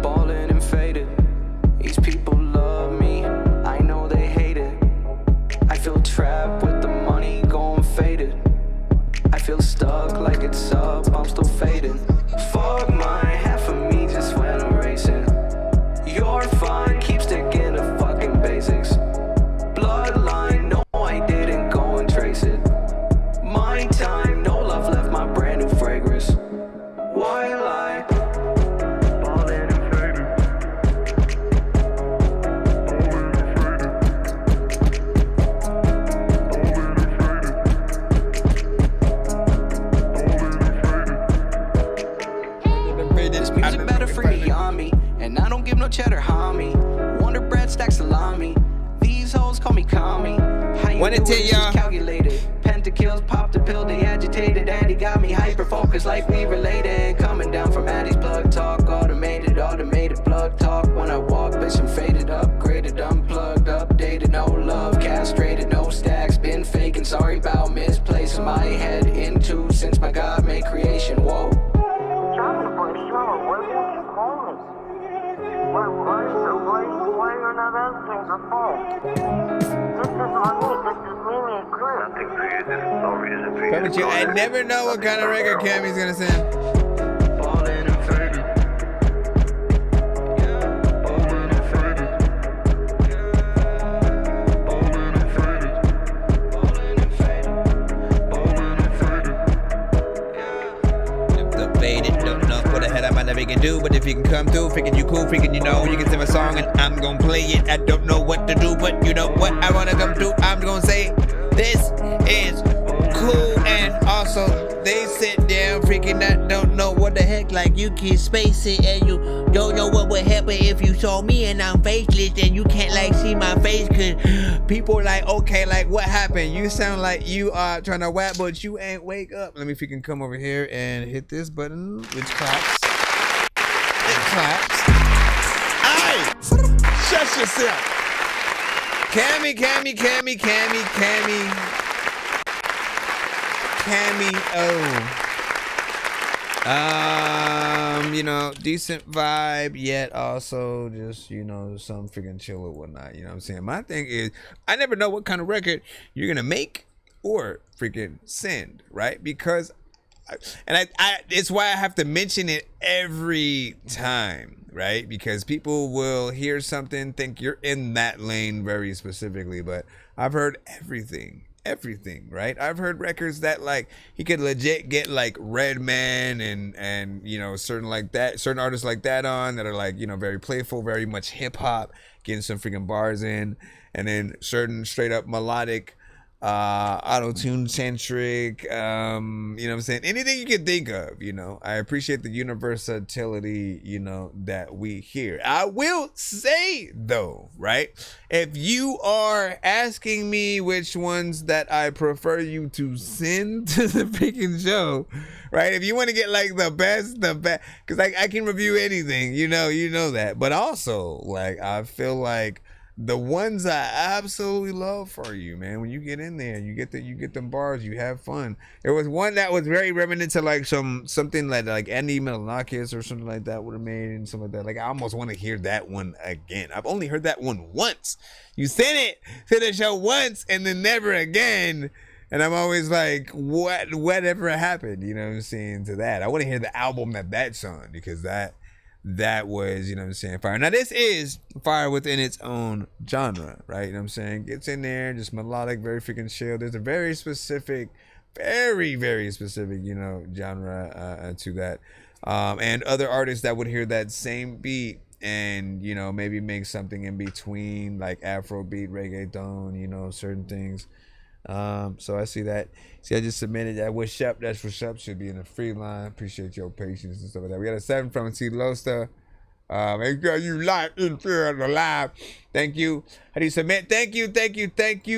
Ballin' and faded. These people love me. I know they hate it. I feel trapped with the money going faded. I feel stuck like it's up. I'm still faded. Fuck my half of me just went erasing. You're fine. Keep sticking to fucking basics. Bloodline. No, I didn't go and trace it. My time. No love left my brand new fragrance. Why lie? Music better free on me, and I don't give no cheddar, homie. Wonder bread stack salami. These hoes call me commie. How you Wanna do tell it, y'all? just calculated. Pentakills popped a pill, they agitated. Addy got me hyper focused like we related. Coming down from Addy's plug talk, automated plug talk. When I walk, bitch, I'm faded, upgraded, unplugged, updated, no love, castrated, no stacks. Been faking, sorry about misplacing my head into since my God made creation. Whoa. Promise you, I never know what kind of record Cammy's gonna send. do, but if you can come through, freaking you cool, freaking you know, you can sing a song and I'm gonna play it. I don't know what to do, but you know what? I wanna come through. I'm gonna say this is cool, and also they sit down freaking that don't know what the heck, like you can space it and you don't know what would happen if you saw me and I'm faceless and you can't like see my face, cause people like, okay, like what happened? You sound like you are trying to rap, but you ain't wake up. Let me freaking come over here and hit this button, which claps. It claps. Aye! Shut yourself. Cammy. You know, decent vibe, yet also just, you know, some freaking chill or whatnot. You know what I'm saying? My thing is, I never know what kind of record you're gonna make or freaking send, right? Because, it's why I have to mention it every time, right? Because people will hear something, think you're in that lane very specifically, but I've heard everything, right? I've heard records that like he could legit get like Redman and you know certain artists like that on that are like, you know, very playful, very much hip hop, getting some freaking bars in, and then certain straight up melodic, auto-tune centric, you know what I'm saying, anything you can think of. You know, I appreciate the universality, you know, that we hear. I will say though, right, if you are asking me which ones that I prefer you to send to the freaking show, right, if you want to get like the best, because like I can review anything, you know that, but also like I feel like the ones I absolutely love for you, man, when you get in there, you get them bars, you have fun. There was one that was very reminiscent to like something like Andy Milonakis or something like that would have made, and something like that. Like I almost want to hear that one again. I've only heard that one once. You sent it to the show once and then never again. And I'm always like, whatever happened, you know what I'm saying, to that. I want to hear the album that's on, because that was, you know what I'm saying, fire. Now this is fire within its own genre, right? You know what I'm saying? Gets in there, just melodic, very freaking chill. There's a very specific, very, very specific, you know, genre to that. And other artists that would hear that same beat and, you know, maybe make something in between, like Afrobeat, reggaeton, you know, certain things. So I see that. See, I just submitted that. What's up? That's what's up. Should be in the free line. Appreciate your patience and stuff like that. We got a 7 from C. Losta. Make sure you like in fear the live. Thank you. How do you submit? Thank you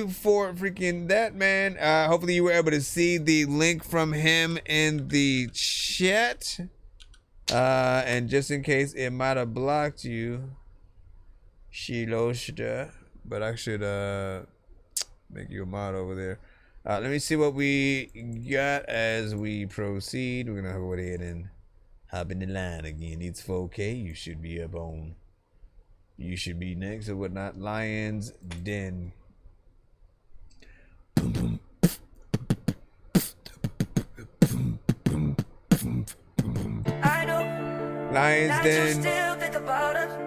for freaking that, man. Hopefully you were able to see the link from him in the chat. And just in case it might have blocked you, she Losta, but I should make you a mod over there. Let me see what we got as we proceed. We're gonna go ahead and hop in the line again. It's 4K. You should be up on. You should be next or whatnot. Lions Den. I know Lions that Den. you still think about us.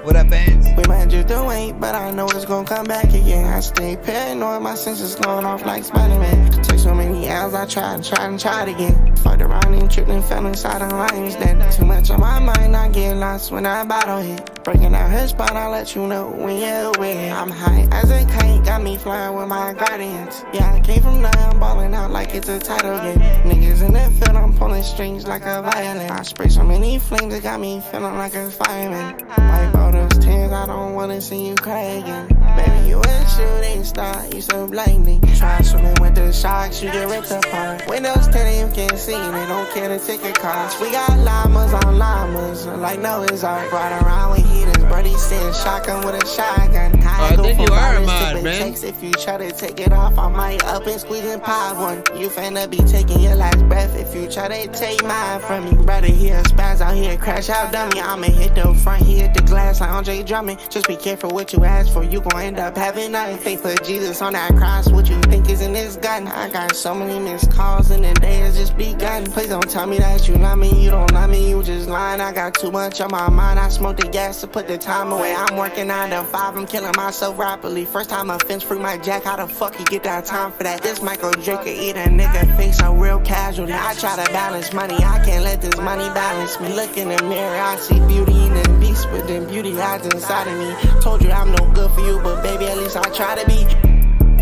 What up, fans? We might just do wait, but I know it's gonna come back again. I stay paranoid, my senses going off like Spider-Man. Took so many hours, I tried it again. Fucked around and tripped and fell inside of lines. Then too much on my mind, I get lost when I bottle hit. Breaking out her spot, I'll let you know when you're aware. I'm high as a kite, got me flying with my guardians. Yeah, I came from nothing, I'm balling out like it's a title game. Niggas in the field, I'm pulling strings like a violin. I spray so many flames, it got me feeling like a fireman. Wipe all those tears, I don't wanna see you cry again. Baby, you a shooting star, you so lightning. Try swimming with the sharks, you get ripped apart. Windows 10, you can't see, they don't care the ticket cost. We got llamas on llamas, like Noah's Ark. Ride around with heaters, Brody said shotgun with a shotgun. I think you are a mod, man. If you try to take it off, I might up and squeeze and pop one. You finna be taking your last breath if you try to take mine from me. Brother here, spaz out here, crash out dummy. I'ma hit the front, he hit the glass like Andre Drummond. Just be careful what you ask for, you gon' end up having nothing. Faith for Jesus on that cross, what you think is in this gun? I got so many missed calls and the day has just begun. Please don't tell me that you love me, you don't love me, you just line. I got too much on my mind. I smoke the gas to put the time away. I'm working 9 to 5. I'm killing myself rapidly. First time I fence free my jack. How the fuck you get that time for that? This Michael Drake could eat a nigga face so real casually. I try to balance money. I can't let this money balance me. Look in the mirror. I see beauty in the beast, but then beauty hides inside of me. Told you I'm no good for you, but baby, at least I try to be.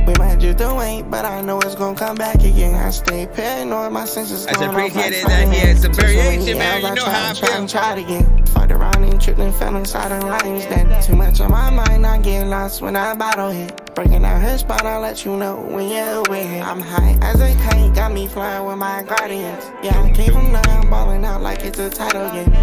We might just do ain't, but I know it's gonna come back again. I stay paranoid, my senses going off. I appreciate it that he had some variation, man. You know how I feel. Try it again. Fucked around and tripped and fell inside of lines. Then too much on my mind, I get lost when I bottle hit. Breaking out her spot, I'll let you know when you're with him. I'm high as a kite, got me flying with my guardians. Yeah, I came from there, I'm balling out like it's a title game.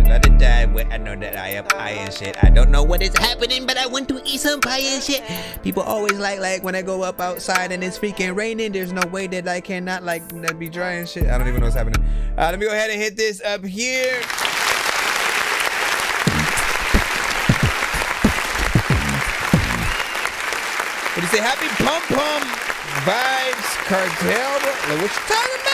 Another time where I know that I am high and shit. I don't know what is happening, but I want to eat some pie and shit. People always like when I go up outside and it's freaking raining, there's no way that I cannot that be dry and shit. I don't even know what's happening. Let me go ahead and hit this up here. What do you say? Happy Pum Pum Vibes Cartel. Like, what you talking about?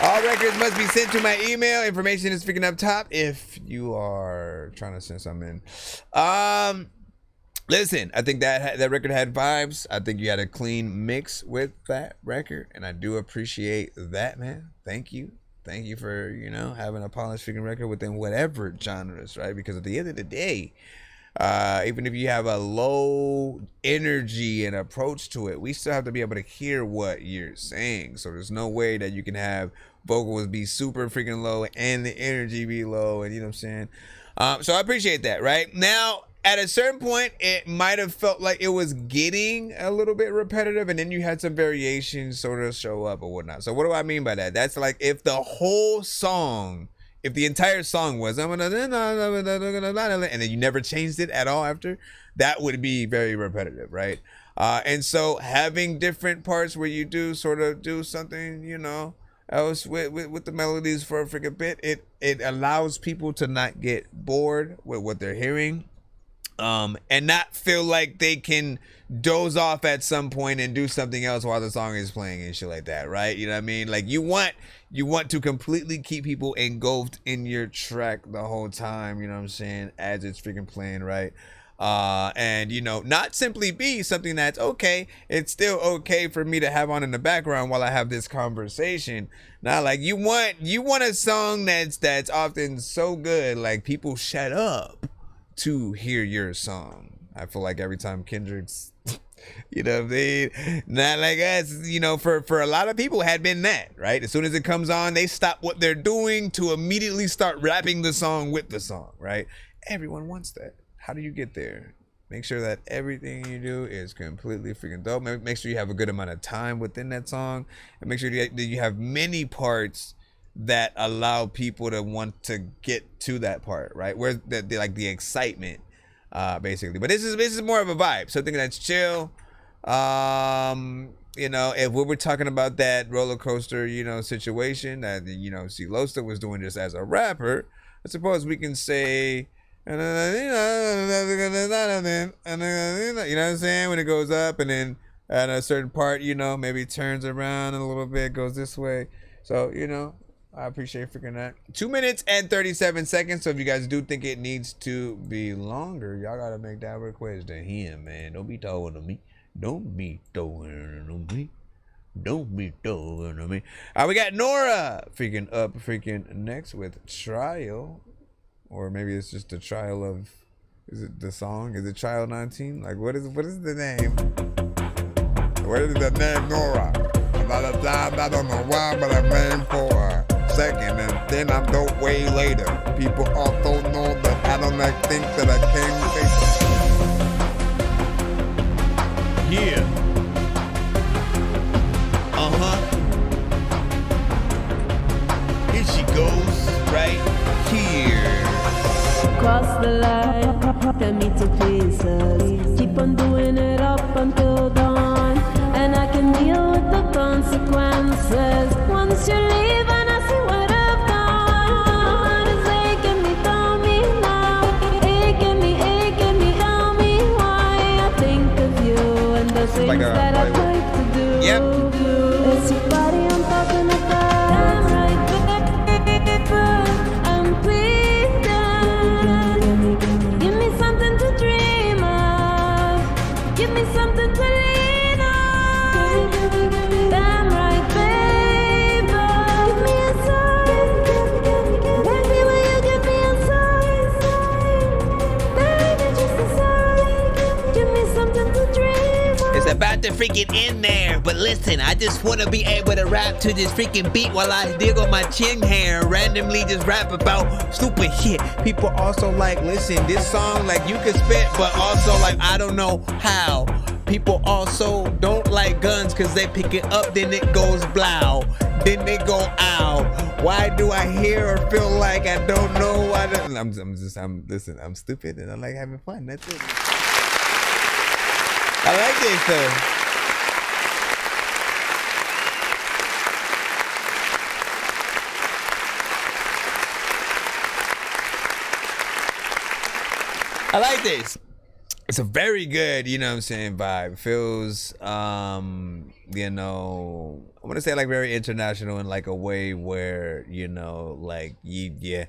All records must be sent to my email. Information is freaking up top if you are trying to send something in. Listen, I think that record had vibes. I think you had a clean mix with that record, and I do appreciate that, man. Thank you. Thank you for, having a polished freaking record within whatever genres, right? Because at the end of the day, even if you have a low energy and approach to it, we still have to be able to hear what you're saying. So there's no way that you can have vocals be super freaking low and the energy be low, and you know what I'm saying? So I appreciate that, right? Now, at a certain point, it might have felt like it was getting a little bit repetitive, and then you had some variations sort of show up or whatnot. So what do I mean by that? That's like if the whole song, if the entire song was and then you never changed it at all after, that would be very repetitive, right? And so having different parts where you do sort of do something, else with the melodies for a freaking bit, it allows people to not get bored with what they're hearing, and not feel like they can doze off at some point and do something else while the song is playing and shit like that, right? You know what I mean? Like you want to completely keep people engulfed in your track the whole time, you know what I'm saying, as it's freaking playing, right? And not simply be something that's okay. It's still okay for me to have on in the background while I have this conversation. Not like you want a song that's often so good, like people shut up to hear your song. I feel like every time Kendrick's, you know what I mean? Not like us, for a lot of people had been that, right? As soon as it comes on, they stop what they're doing to immediately start rapping the song with the song, right? Everyone wants that. How do you get there? Make sure that everything you do is completely freaking dope. Make sure you have a good amount of time within that song, and make sure that you have many parts that allow people to want to get to that part, right? Where they like the excitement, basically. But this is more of a vibe, something that's chill. If we were talking about that roller coaster, situation that C Losta was doing this as a rapper, I suppose we can say, you know what I'm saying, when it goes up and then at a certain part, maybe turns around a little bit, goes this way. So I appreciate freaking that. 2 minutes and 37 seconds. So if you guys do think it needs to be longer, y'all gotta make that request to him, man. Don't be throwing to me. Don't be throwing to me. Don't be throwing to me. We got Nora freaking up next with Trial. Or maybe it's just the trial of, is it the song? Is it Trial 19? Like what is the name? What is the name, Nora? A lot of times I don't know why, but I'm named for a second and then I'm dope way later. People also know that I don't think that I came later. Yeah. Here she goes, right here. Cross the line, tell me to please us. Keep on doing it up until dawn, and I can deal with the consequences. Once you leave and I see where I've gone, it's aching me, tell me now. Aching me, tell me why I think of you and the things that I'd like to do. It's your body I'm talking about. I'm right there. freaking in there. But listen, I just want to be able to rap to this freaking beat while I dig on my chin hair and randomly just rap about stupid shit. People also like, listen, this song, like, you can spit, but also, like, I don't know how. People also don't like guns because they pick it up, then it goes blow. Then they go ow. Why do I hear or feel like I don't know what listen, I'm stupid and I like having fun. That's it. I like this though. I like this. It's a very good, you know what I'm saying, vibe. Feels, you know, I want to say like very international in like a way where, you know, like you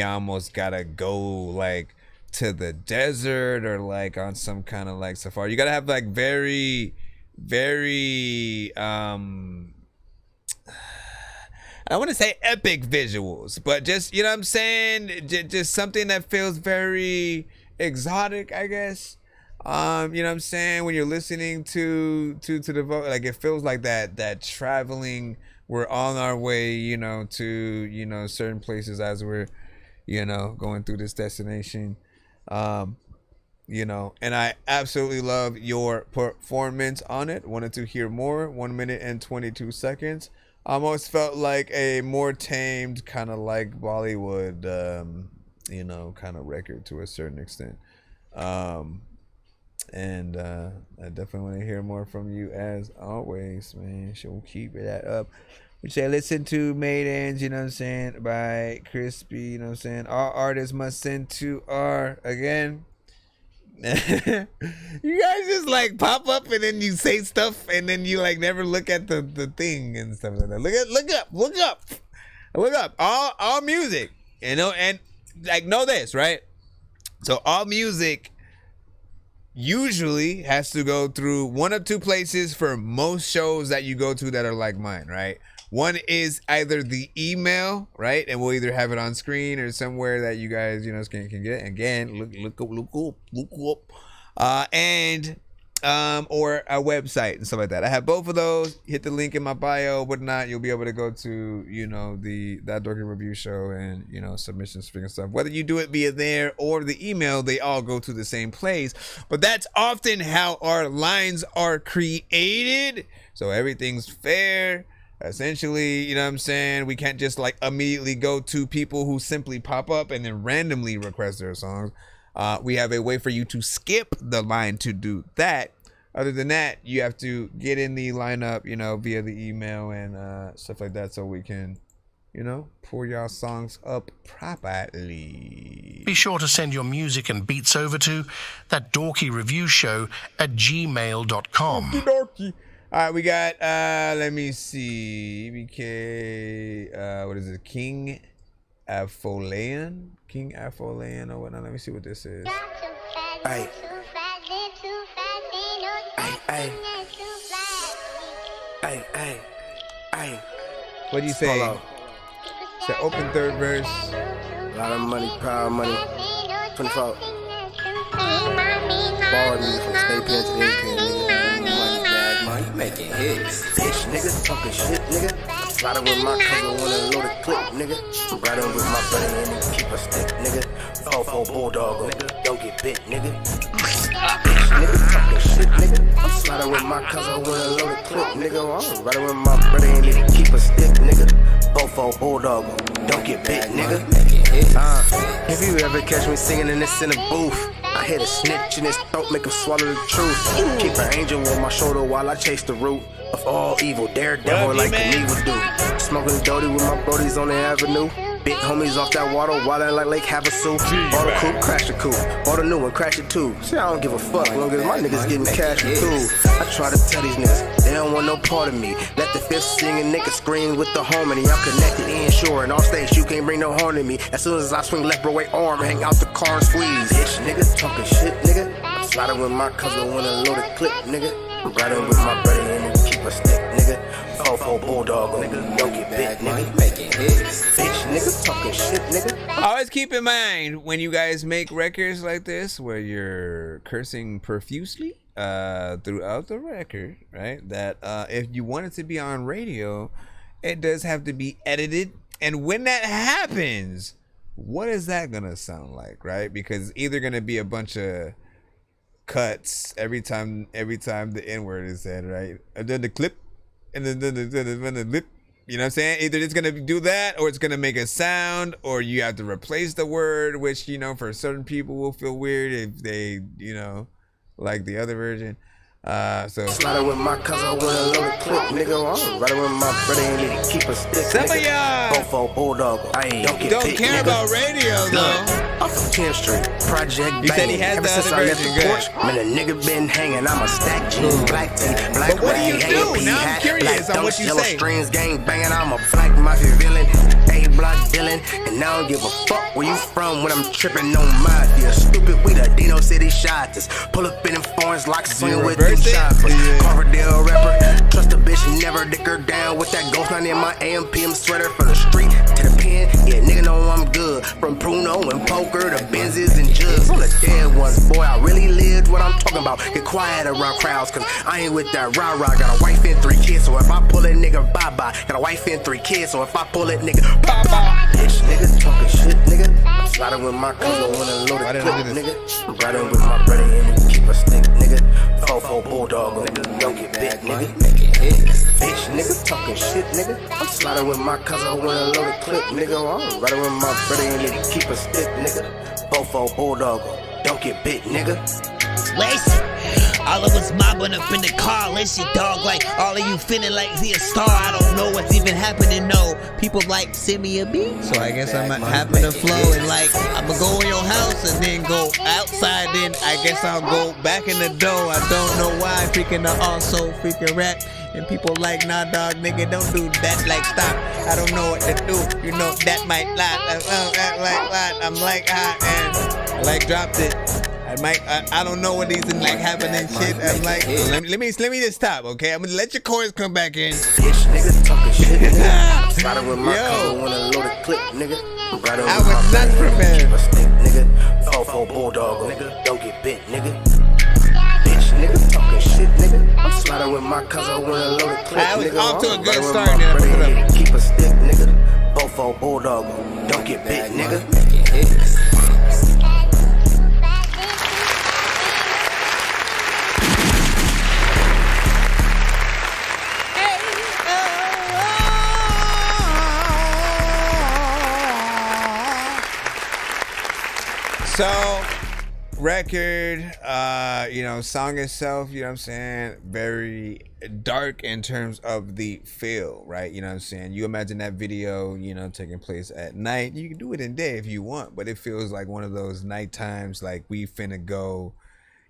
almost gotta go like to the desert or like on some kind of like safari. You gotta have like very, very, I want to say epic visuals, but just, you know what I'm saying? Just something that feels very exotic, I guess. You know what I'm saying? When you're listening to the vote, like it feels like that traveling, we're on our way, you know, to, you know, certain places as we're, you know, going through this destination. You know, and I absolutely love your performance on it. Wanted to hear more. 1 minute and 22 seconds. Almost felt like a more tamed kind of like Bollywood, you know, kind of record to a certain extent. And I definitely want to hear more from you as always, man. So keep that up. We say listen to Maidens, you know what I'm saying, by Crispy, you know what I'm saying. All artists must send to R again. You guys just like pop up and then you say stuff and then you like never look at the thing and stuff like that. Look up. All music, you know, and like know this, right? So all music usually has to go through one of two places for most shows that you go to that are like mine, right? One is either the email, right? And we'll either have it on screen or somewhere that you guys, you know, can get. Again, look up. Or a website and stuff like that. I have both of those. Hit the link in my bio, whatnot. You'll be able to go to, you know, That Dorky Review Show and, you know, submissions and stuff. Whether you do it via there or the email, they all go to the same place. But that's often how our lines are created. So everything's fair. Essentially, you know what I'm saying? We can't just like immediately go to people who simply pop up and then randomly request their songs. We have a way for you to skip the line to do that. Other than that, you have to get in the lineup, you know, via the email and stuff like that so we can, you know, pull y'all songs up properly. Be sure to send your music and beats over to That Dorky Review Show at gmail.com. Dorky. All right, we got, let me see, BK, what is it, King Afolayan or whatnot. Let me see what this is. Hey. Hey. What do you say? It's the open third verse. A lot of money, proud money. 24. Borrowed me from state pen to the pen, nigga. Money, making hits. Bitch, nigga, talking shit, nigga. Riding with my cousin, wanna load a clip, nigga. Riding with my buddy and keep a stick, nigga. 4-4 bulldog, nigga. Don't get bit, nigga. Bitch, nigga, talking shit, nigga. I'm sliding with my cousin, wanna load a clip, nigga. I'm riding with my brother and keep a stick, nigga. 4-4 bulldog, don't get bit, nigga. If you ever catch me singing in this in a booth, I hit a snitch in his throat, make him swallow the truth. Keep an angel on my shoulder while I chase the root of all evil. Daredevil like an evil dude. Smoking doty with my brodies on the avenue. Big homies off that water, wildin' like Lake Havasu. Bought a coupe, crashed a coupe. Bought a new one, crashed it too. See, I don't give a fuck, long as my niggas getting cash too. I try to tell these niggas, they don't want no part of me. Let the fifth singing nigga scream with the harmony. I'm connected, insured, on stage, you can't bring no harm to me. As soon as I swing left Broadway arm, hang out the car and squeeze. Bitch, nigga, talking shit, nigga. I'm sliding with my cousin, wanna load a clip, nigga. I'm riding with my brother and keep a stick, nigga. Fofo bulldog, nigga. Don't get bit, nigga. Making hits. Bitch, nigga. Talking shit, nigga. Always keep in mind when you guys make records like this where you're cursing profusely throughout the record, right? That if you want it to be on radio, it does have to be edited. And when that happens, what is that gonna sound like, right? Because it's either gonna be a bunch of cuts every time the N-word is said, right? And then the clip, and then the lip. You know what I'm saying? Either it's gonna do that, or it's gonna make a sound, or you have to replace the word, which, you know, for certain people will feel weird if they, you know, like the other version. So slide with my cousin with a loaded clip, nigga. I'm riding with my brother and keep a stick. Some of y'all Fofo bulldog. don't care about radio, though. I'm from 10th Street, Project You said he has Ever the since other I left version, the good. porch, man, a nigga been hanging. I'm a stack jeans, black tee, black But what do you rag, do? AP Now I'm hat, curious black on what dunks, you yellow say. strings, gang banging. I'm a black mafia villain, A-block Dylan, and I don't give a fuck where you from when I'm tripping on mafia. Stupid, we the Dino City shotters. Pull up in them foreigns like swinging with them choppers. Coverdale rapper, trust a bitch, never dick her down with that ghost line in my AM/PM sweater. From the street to the pen, yeah, nigga know I'm good. From Bruno and poker to Benzes and jugs. I'm the dead ones, boy, I really lived what I'm talking about. Get quiet around crowds, cause I ain't with that rah-rah. Got a wife and 3 kids, so if I pull it, nigga, bye-bye. Got a wife and 3 kids, so if I pull it, nigga, bye-bye. Bitch, nigga, talking shit, nigga. I'm sliding with my cousin when a loaded clip, nigga. I'm riding with my brother and keep a stick, nigga. Fofo bulldog, nigga. Don't get bit, nigga. Making hits. Bitch, nigga, talking shit, nigga. I'm sliding with my cousin when a loaded clip, nigga. I'm riding with my brother and keep a stick, nigga. Fofo bulldog, don't get bit, nigga. Listen, all of us mobbing up in the car, listen, dog, like all of you feeling like he a star. I don't know what's even happening, no. People like, send me a beat. So I guess I'm having a flow and like, I'ma go in your house and then go outside, then I guess I'll go back in the door. I don't know why, freaking I also freaking rap. And people like, nah, dog, nigga, don't do that, like, stop. I don't know what to do, you know, that might lie. I'm like, and like, dropped it. I don't know what these like happening shit. I'm like, let me just stop, okay? I'm gonna let your chorus come back in. Bitch, nigga, talking shit, nigga. Sliding with my cousin when a loaded clip, nigga. I was not prepared. Keep a stick, nigga. Fofo bulldog, nigga. Don't get bit, nigga. Bitch, nigga, talking shit, nigga. I'm sliding with my cousin when a loaded clip, I was nigga. off to a I'm good riding with start my now. brother Put it and keep a stick, nigga. Fofo bulldog, don't get bit, nigga. So, record, you know, song itself, you know what I'm saying, very dark in terms of the feel, right? You know what I'm saying? You imagine that video, you know, taking place at night. You can do it in day if you want, but it feels like one of those night times, like we finna go,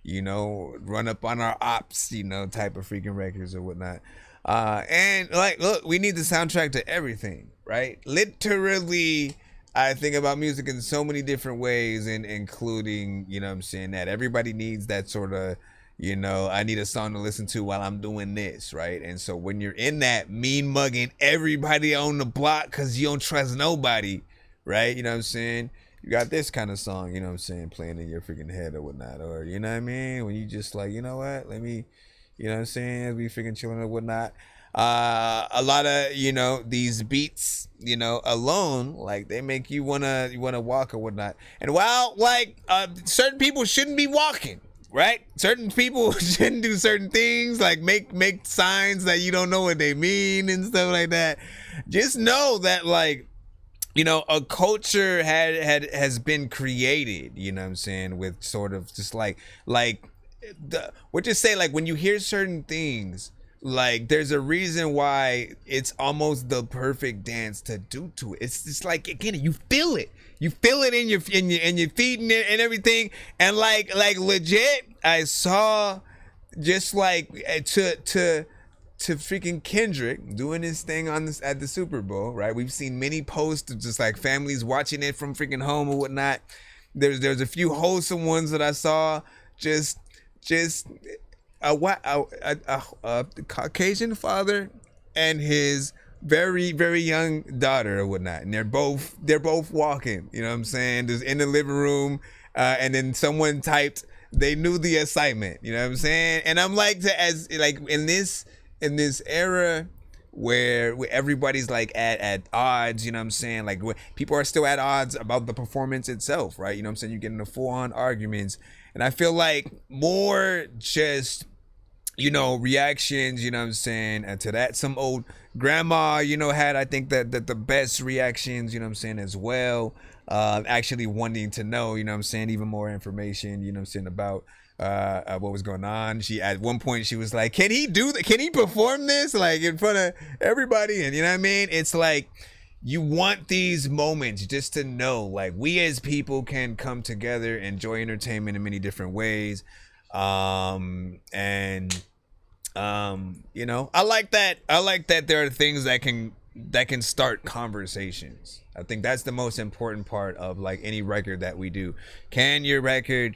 you know, run up on our ops, you know, type of freaking records or whatnot. And like, look, we need the soundtrack to everything, right? Literally, I think about music in so many different ways, and including, you know what I'm saying, that everybody needs that sort of, you know, I need a song to listen to while I'm doing this, right? And so when you're in that mean mugging everybody on the block because you don't trust nobody, right? You know what I'm saying? You got this kind of song, you know what I'm saying, playing in your freaking head or whatnot. Or, you know what I mean? When you just like, you know what, let me, you know what I'm saying, as we freaking chilling or whatnot. A lot of, you know, these beats, you know, alone, like they make you wanna walk or whatnot. And while like certain people shouldn't be walking, right? Certain people shouldn't do certain things, like make signs that you don't know what they mean and stuff like that. Just know that, like, you know, a culture has been created, you know what I'm saying, with sort of just like what you say, like when you hear certain things, like there's a reason why it's almost the perfect dance to do to it. It's just like, again, you feel it in your feet and everything. And like legit, I saw just like to freaking Kendrick doing his thing on this at the Super Bowl, right? We've seen many posts of just like families watching it from freaking home or whatnot. There's a few wholesome ones that I saw. Just a Caucasian father and his very, very young daughter or whatnot, and they're both walking. You know what I'm saying? Just in the living room, and then someone typed, "They knew the assignment." You know what I'm saying? And I'm like, in this era where everybody's like at odds, you know what I'm saying? Like people are still at odds about the performance itself, right? You know what I'm saying? You get into full-on arguments, and I feel like more just, you know, reactions, you know what I'm saying, and to that, some old grandma, you know, had, I think that the best reactions, you know what I'm saying, as well, actually wanting to know, you know what I'm saying, even more information, you know what I'm saying, about what was going on. She, at one point, she was like, can he perform this, like, in front of everybody? And you know what I mean? It's like, you want these moments just to know, like, we as people can come together, enjoy entertainment in many different ways. You know, I like that there are things that can start conversations. I think that's the most important part of like any record that we do. Can your record,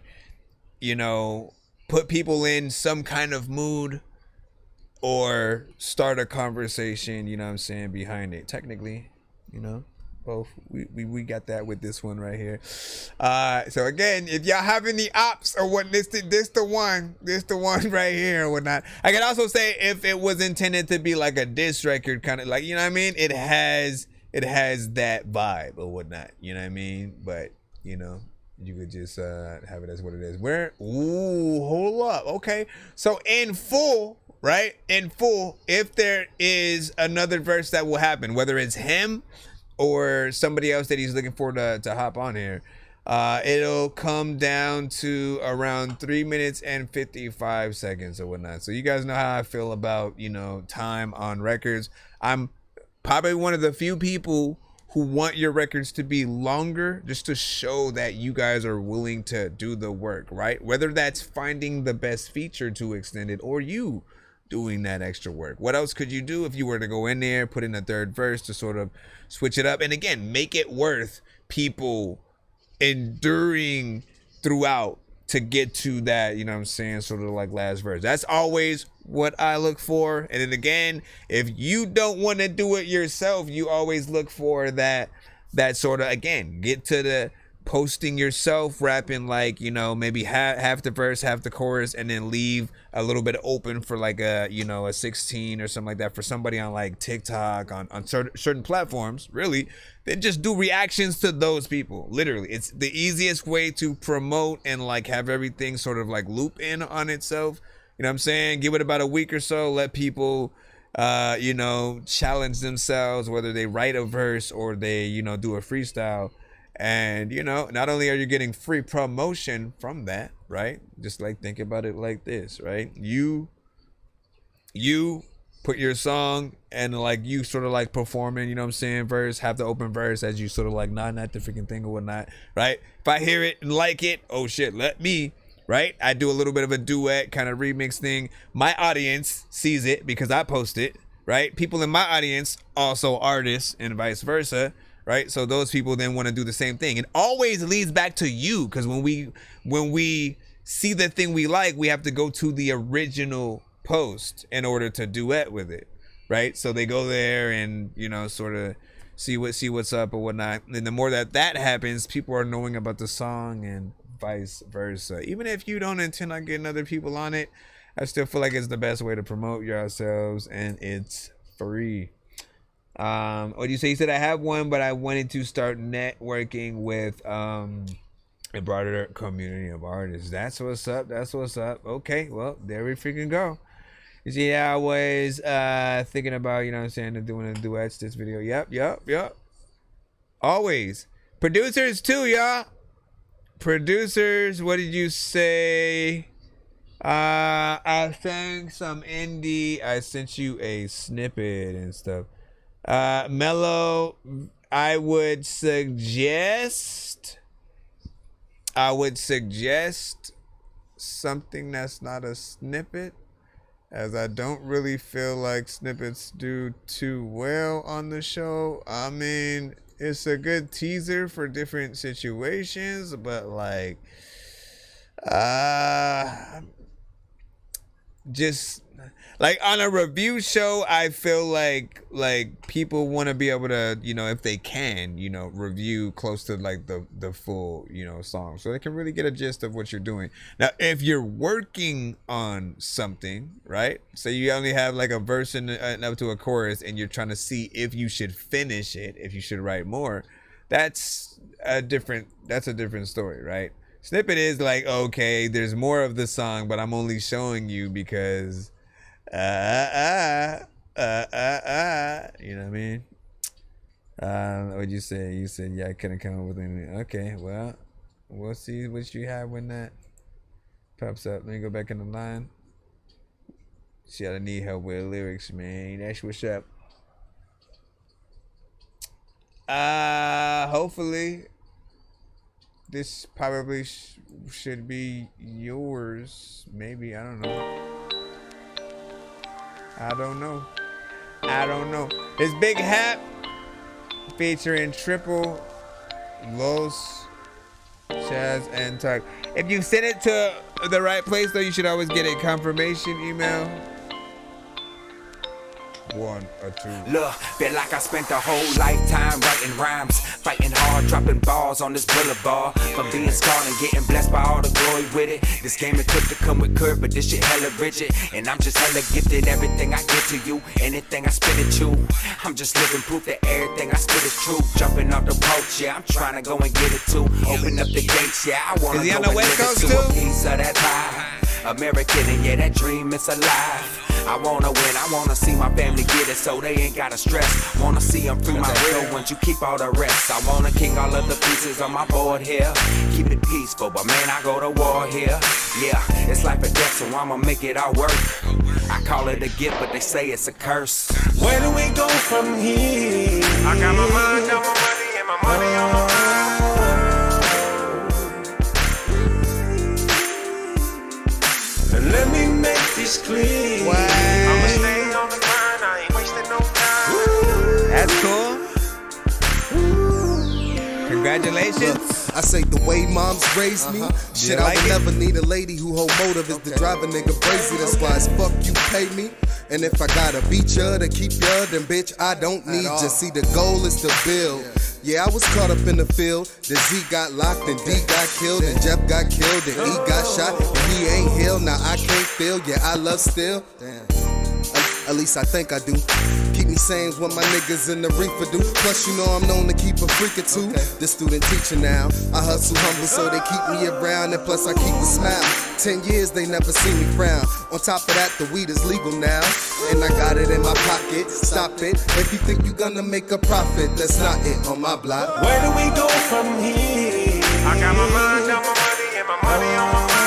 you know, put people in some kind of mood or start a conversation, you know what I'm saying, behind it? Technically, you know, both. We got that with this one right here. So again, if y'all have any ops or what, this the one right here or whatnot. I can also say if it was intended to be like a diss record, kind of like, you know what I mean, it has that vibe or whatnot, you know what I mean? But you know, you could just have it as what it is. Hold up, okay. So in full, right? In full, if there is another verse that will happen, whether it's him or somebody else that he's looking for to hop on here, it'll come down to around 3 minutes and 55 seconds or whatnot. So you guys know how I feel about, you know, time on records. I'm probably one of the few people who want your records to be longer, just to show that you guys are willing to do the work, right? Whether that's finding the best feature to extend it or you doing that extra work. What else could you do if you were to go in there, put in a third verse to sort of switch it up, and again, make it worth people enduring throughout to get to that, you know what I'm saying, sort of like last verse. That's always what I look for. And then again, if you don't want to do it yourself, you always look for that sort of, again, get to the posting yourself, rapping like, you know, maybe half the verse, half the chorus, and then leave a little bit open for like a, you know, a 16 or something like that for somebody on like TikTok, on certain platforms, really. Then just do reactions to those people. Literally, it's the easiest way to promote and like have everything sort of like loop in on itself. You know what I'm saying? Give it about a week or so, let people you know, challenge themselves, whether they write a verse or they, you know, do a freestyle. And, you know, not only are you getting free promotion from that, right? Just like think about it like this, right? You put your song and like you sort of like performing, you know what I'm saying, verse, have the open verse as you sort of like nod at the freaking thing or whatnot, right? If I hear it and like it, oh shit, let me, right? I do a little bit of a duet kind of remix thing. My audience sees it because I post it, right? People in my audience also artists and vice versa. Right, so those people then want to do the same thing. It always leads back to you, because when we see the thing we like, we have to go to the original post in order to duet with it, right? So they go there and, you know, sort of see what's up or whatnot. And the more that happens, people are knowing about the song and vice versa. Even if you don't intend on getting other people on it, I still feel like it's the best way to promote yourselves, and it's free. What do you say? You said I have one, but I wanted to start networking with a broader community of artists. That's what's up. That's what's up. Okay, well, there we freaking go. You see, I was thinking about, you know what I'm saying, doing a duets this video. Yep. Always. Producers too, y'all. Producers, what did you say? I sang some indie. I sent you a snippet and stuff. Mellow, I would suggest something that's not a snippet, as I don't really feel like snippets do too well on the show. I mean, it's a good teaser for different situations, but like just Like on a review show, I feel like people want to be able to, you know, if they can, you know, review close to like the full, you know, song, so they can really get a gist of what you're doing. Now, if you're working on something, right? So you only have like a verse and up to a chorus, and you're trying to see if you should finish it, if you should write more. That's a different story, right? Snippet is like, okay, there's more of the song, but I'm only showing you because. You know what I mean? What'd you say? You said, yeah, I couldn't come up with anything. Okay, well, we'll see what you have when that pops up. Let me go back in the line. See, I need help with lyrics, man. That's what's up. Hopefully, this probably should be yours. Maybe, I don't know. I don't know. It's Big Hap featuring Triple, Los, Chaz, and Tuck. If you send it to the right place, though, you should always get a confirmation email. 1 or 2. Look, feel like I spent a whole lifetime writing rhymes, fighting hard, dropping balls on this boulevard. From being scarred and getting blessed by all the glory with it. This game it took to come with curve, but this shit hella rigid. And I'm just hella gifted, everything I give to you, anything I spit at you. I'm just living proof that everything I spit is true. Jumping off the porch, yeah, I'm trying to go and get it too. Open up the gates, yeah, I wanna go and live it too. A piece of that pie, American, and yeah, that dream is alive. I wanna win, I wanna see my family get it so they ain't gotta stress. Wanna see them free my real ones, you keep all the rest. I wanna kick all of the pieces on my board here. Keep it peaceful, but man, I go to war here. Yeah, it's life or death, so I'ma make it all work. I call it a gift, but they say it's a curse. Where do we go from here? I got my mind on my money and my money on my mind. And let me make this clear. I'ma stay on the grind, I ain't wasting no time. That's cool. Congratulations. I say the way moms raised me. Shit, I would never need a lady who hold motive is to drive a nigga crazy. That's why it's fuck you pay me. And if I gotta beat ya to keep ya, then bitch, I don't need ya. See, the goal is to build. Yeah, I was caught up in the field. The Z got locked and D got killed and Jeff got killed and E got shot and he ain't healed. Now I can't feel. Yeah, I love still. Damn. At least I think I do. Keep me sane what my niggas in the reefer do. Plus, you know I'm known to keep a freak or two. The student teacher now. I hustle humble so they keep me around. And plus I keep a smile. 10 years they never see me frown. On top of that, the weed is legal now. And I got it in my pocket. Stop it. If you think you gonna make a profit, that's not it on my block. Where do we go from here? I got my mind on my money and my money on my mind.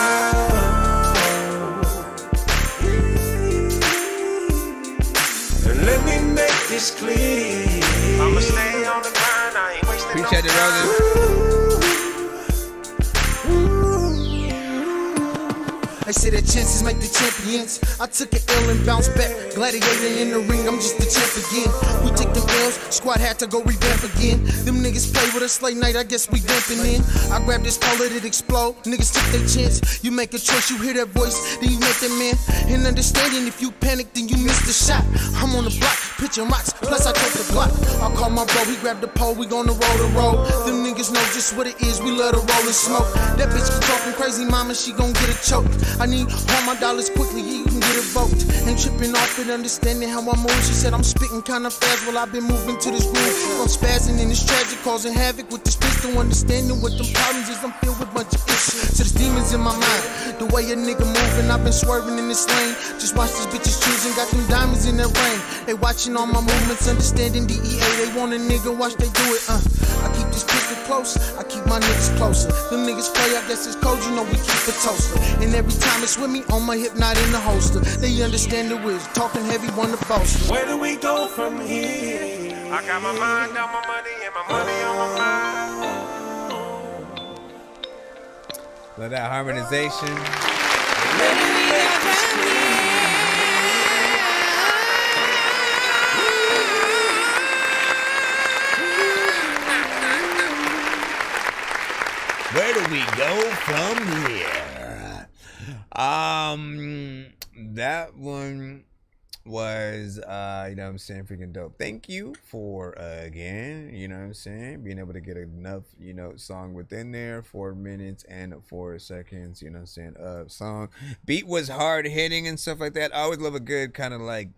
Let me make this clear. I'ma stay on the grind, I ain't wasting Appreciate no it, Rosie. I say that chances make the champions. I took an L and bounced back. Gladiator in the ring, I'm just the champ again. We take them L's, squad had to go revamp again. Them niggas play with us late night, I guess we vamping in. I grab this pole, let it explode. Niggas took their chance. You make a choice, you hear that voice, then you make that man. And understanding if you panic, then you miss the shot. I'm on the block, pitching rocks, plus I take the block. I call my bro, he grab the pole, we gonna roll the road. Them niggas know just what it is, we love to roll and smoke. That bitch keep talking crazy, mama, she gon' get a choke. I need all my dollars quickly, yeah, you can get it vote. And tripping off it, understanding how I move. She said I'm spitting kinda fast while I've been moving to this groove. I'm spazzing and it's tragic, causing havoc with this pistol. Understanding what them problems is, I'm filled with a bunch of issues. So there's demons in my mind, the way a nigga moving, I've been swerving in this lane. Just watch these bitches choosing, got them diamonds in their ring. They watching all my movements, understanding DEA. They want a nigga, watch they do it, I keep this pistol close, I keep my niggas closer. Them niggas play, I guess it's code, you know we keep it toaster. And every time it's with me, on my hip, not in the holster. They understand the wisdom, talking heavy, want to boast. Where do we go from here? I got my mind on my money and my money on my mind. Love that harmonization. Where do we go from here? that one was, you know what I'm saying, freaking dope. Thank you for, again, you know what I'm saying, being able to get enough, you know, song within there, 4 minutes and 4 seconds, you know what I'm saying, song. Beat was hard hitting and stuff like that. I always love a good kind of like,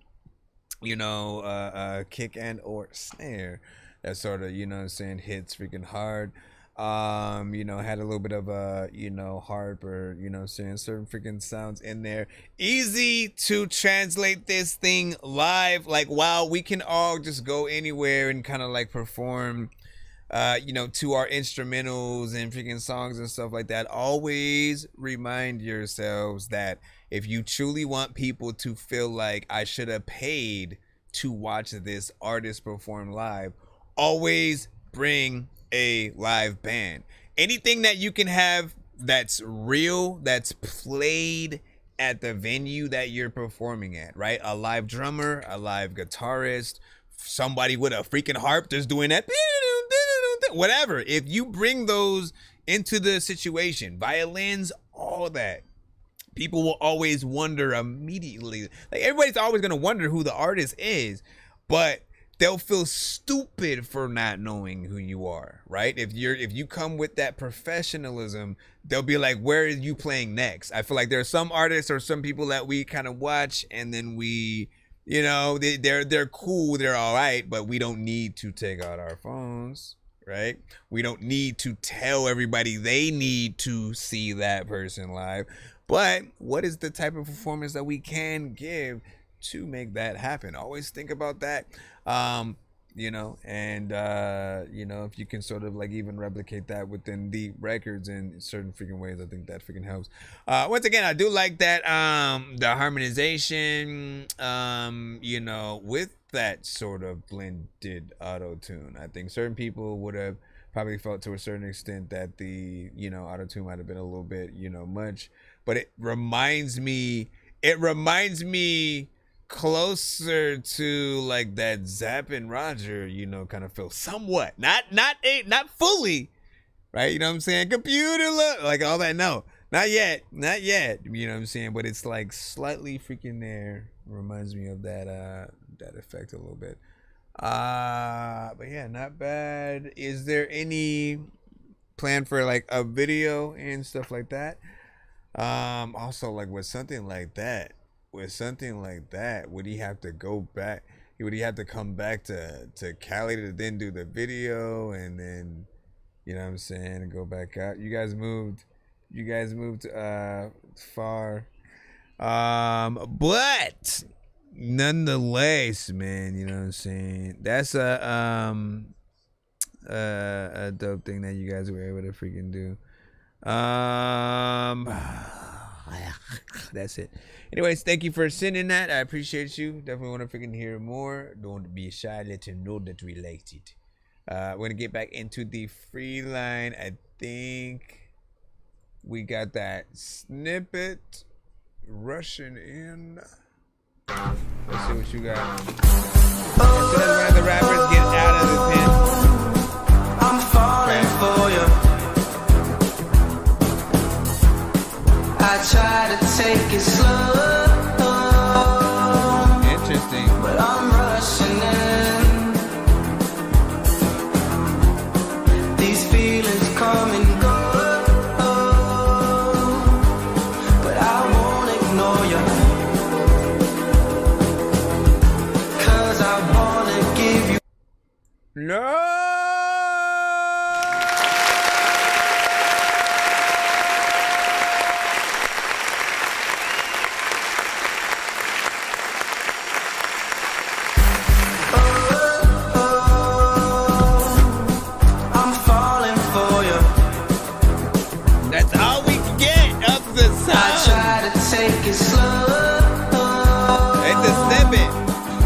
you know, kick and or snare that sort of, you know what I'm saying, hits freaking hard. You know, had a little bit of a, you know, harp or, you know, saying certain freaking sounds in there. Easy to translate this thing live. Like, wow, we can all just go anywhere and kind of like perform, you know, to our instrumentals and freaking songs and stuff like that. Always remind yourselves that if you truly want people to feel like I should have paid to watch this artist perform live, always bring a live band. Anything that you can have that's real, that's played at the venue that you're performing at, right? A live drummer, a live guitarist, somebody with a freaking harp just doing that, whatever. If you bring those into the situation, violins, all that, people will always wonder immediately. Like, everybody's always gonna wonder who the artist is, but they'll feel stupid for not knowing who you are, right? If you come with that professionalism, they'll be like, where are you playing next? I feel like there are some artists or some people that we kind of watch and then we, you know, they're cool, they're all right, but we don't need to take out our phones, right? We don't need to tell everybody they need to see that person live. But what is the type of performance that we can give to make that happen? Always think about that. You know, and you know, if you can sort of like even replicate that within the records in certain freaking ways, I think that freaking helps. Once again, I do like that the harmonization, you know, with that sort of blended auto-tune. I think certain people would have probably felt to a certain extent that the, you know, auto-tune might have been a little bit, you know, much, but it reminds me closer to like that Zapp and Roger, you know, kind of feel somewhat, not fully, right? You know what I'm saying? Computer look, like all that. No, not yet. You know what I'm saying? But it's like slightly freaking there. Reminds me of that that effect a little bit. But yeah, not bad. Is there any plan for like a video and stuff like that? Also, like with something like that, would he have to go back? Would he have to come back to Cali to then do the video and then, you know what I'm saying, and go back out? You guys moved far. But nonetheless, man, you know what I'm saying? That's a dope thing that you guys were able to freaking do. That's it. Anyways, thank you for sending that. I appreciate you. Definitely want to freaking hear more. Don't be shy. Let him know that we liked it. We're going to get back into the free line. I think we got that snippet rushing in. Let's see what you got. As soon as one of the rappers get out of the pen, I'm falling for you. I try to take it slow. Interesting. But I'm rushing in. These feelings come and go. But I won't ignore you. 'Cause I wanna give you. No!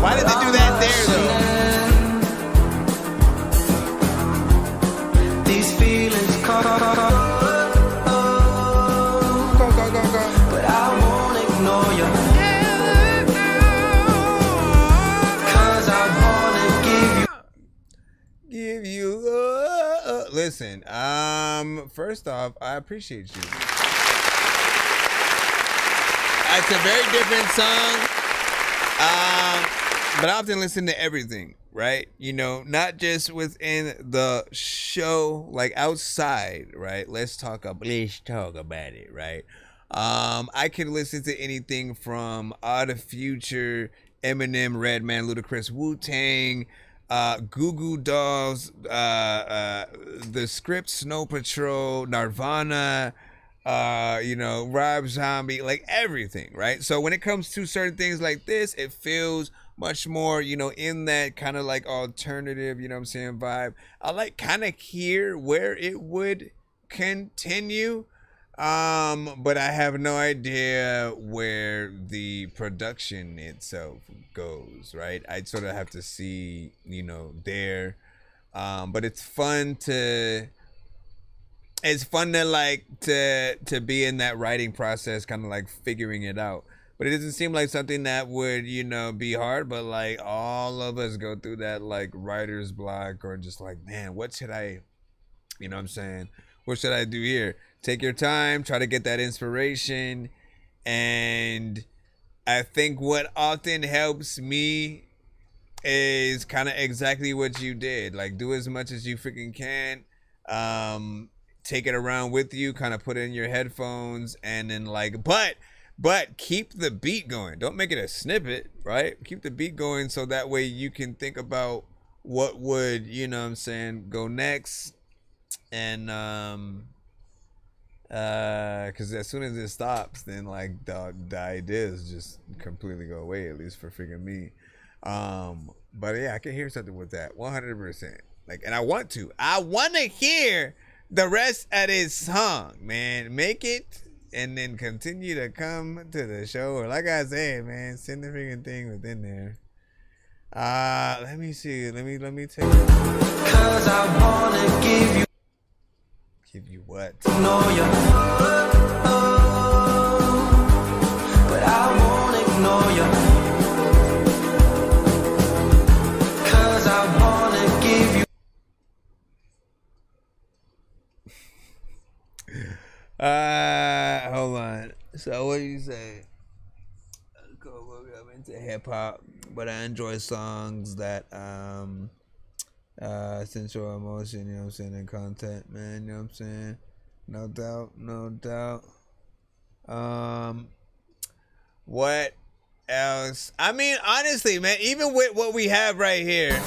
Why did they do that there, though? These feelings come. But I won't ignore you. 'Cause I wanna give you. Listen, first off, I appreciate you. It's a very different song. But I often listen to everything, right? You know, not just within the show, like outside, right? Let's talk about it, right? I can listen to anything from Odd Future, Eminem, Redman, Ludacris, Wu-Tang, Goo Goo Dolls, The Script, Snow Patrol, Nirvana, Rob Zombie, like everything, right? So when it comes to certain things like this, it feels much more, in that kind of like alternative, vibe. I like kind of hear where it would continue. But I have no idea where the production itself goes, right? I'd sort of have to see, there. But it's fun to like to be in that writing process, kind of like figuring it out. But it doesn't seem like something that would, be hard, but like all of us go through that like writer's block, or just like, man, what should I, what should I do here? Take your time, try to get that inspiration. And I think what often helps me is kind of exactly what you did. Like, do as much as you freaking can. Take it around with you, kind of put it in your headphones, and then like, but keep the beat going. Don't make it a snippet, right? Keep the beat going so that way you can think about what would, go next. And because as soon as it stops, then like the ideas just completely go away, at least for freaking me. But yeah, I can hear something with that 100%. Like, and I want to hear the rest of this song, man. Make it and then continue to come to the show, or like I said, man, send the freaking thing within there. Let me see. Let me take it. Cause I wanna give you what? Know you, but I won't ignore you. Cause I wanna give you. Hold on. So what do you say? I'm into hip hop, but I enjoy songs that sensual emotion, and content, man, no doubt. What else? I mean, honestly, man, even with what we have right here,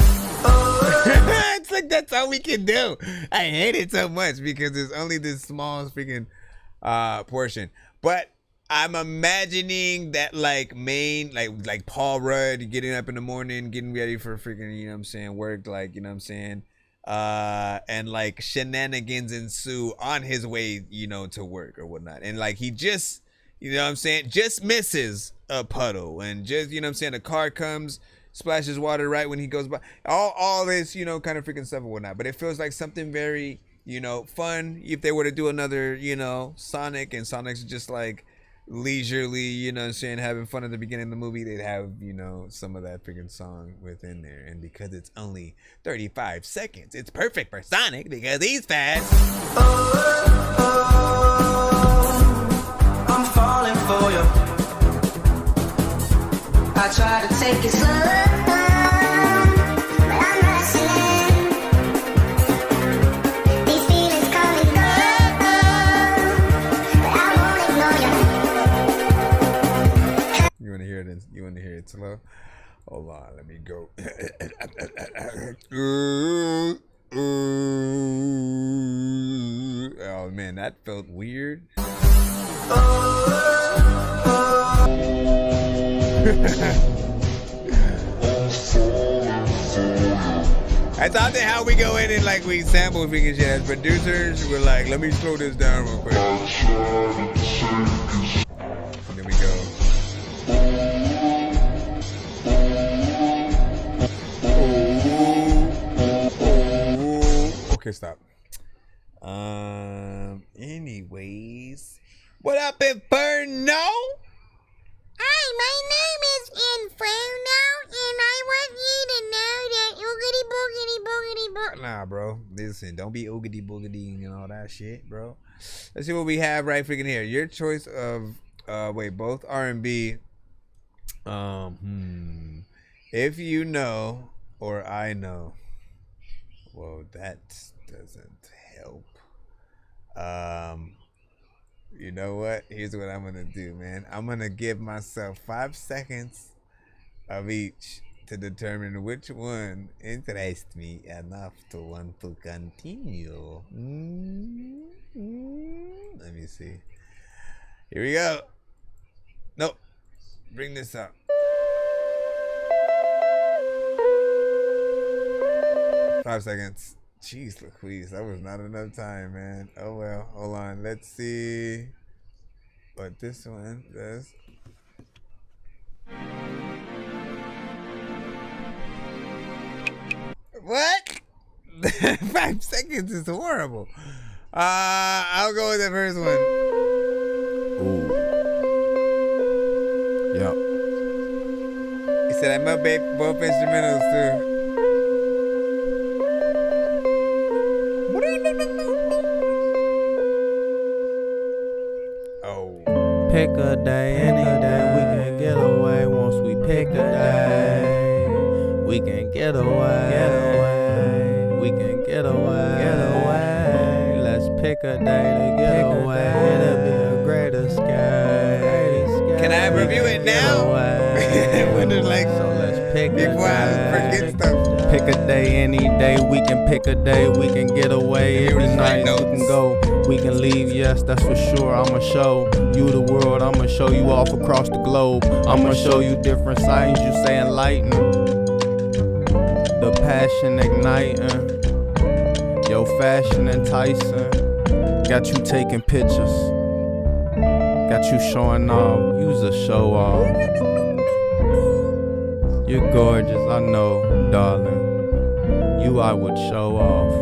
it's like that's all we can do. I hate it so much because there's only this small freaking portion. But I'm imagining that like main, like Paul Rudd getting up in the morning, getting ready for freaking, work, like, and like shenanigans ensue on his way, to work or whatnot. And like he just, just misses a puddle, and just, a car comes, splashes water right when he goes by. All this, kind of freaking stuff and whatnot. But it feels like something very, fun. If they were to do another, Sonic, and Sonic's just like leisurely, having fun at the beginning of the movie, they'd have, some of that freaking song within there. And because it's only 35 seconds, it's perfect for Sonic because he's fast. I'm falling for you. I try to take it slow, but I'm wrestling. These feelings come and go, but I won't ignore you. You want to hear it? You want to hear it slow? Hold on, let me go. Oh man, that felt weird. I thought that how we go in and like we sample freaking shit as producers, we're like, let me slow this down real quick. There we go. Okay, stop. Anyways, what up, Inferno? Hi, my name is Inferno, and I want you to know that oogity boogity boogity boogity. Nah, bro. Listen, don't be oogity boogity and all that shit, bro. Let's see what we have right freaking here. Your choice of Wait, both R&B. If you know or I know. Well, that doesn't help. You know what? Here's what I'm gonna do, man. I'm gonna give myself 5 seconds of each to determine which one interests me enough to want to continue. Let me see. Here we go. Nope. Bring this up. Five seconds. Jeez Louise, that was not enough time, man. Oh well, hold on. Let's see what this one does. What? 5 seconds is horrible. I'll go with the first one. Ooh. Yep. He said I must make both instrumentals too. Pick a day, any day, we can get away. Once we pick a day, we can get away. We can get away. Let's pick a day to get away. It'll be a great escape. Can I review it now? When it's like, so let's pick before I forget stuff. Pick a day, any day, we can pick a day, we can get away. Any night we can go, we can leave, yes, that's for sure. I'ma show you the world, I'ma show you off across the globe. I'ma show you different signs, you say enlighten. The passion igniting, your fashion enticing. Got you taking pictures, got you showing off, you's a show off. You're gorgeous, I know, darling. You I would show off.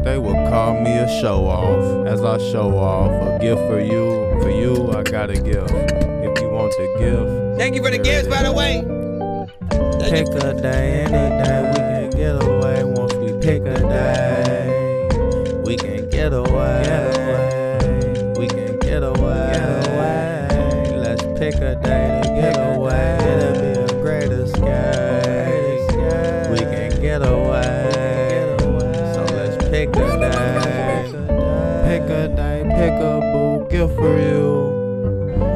They would call me a show off. As I show off, a gift for you I got a gift. If you want to give. Thank you for the gifts, by the way. Pick a day, any day, we can get away. Once we pick a day, we can get away. We can get away. Let's pick a day to get away. It'll be a great escape. We can get away. So let's pick a day. Pick a day, pick a boo, gift for you.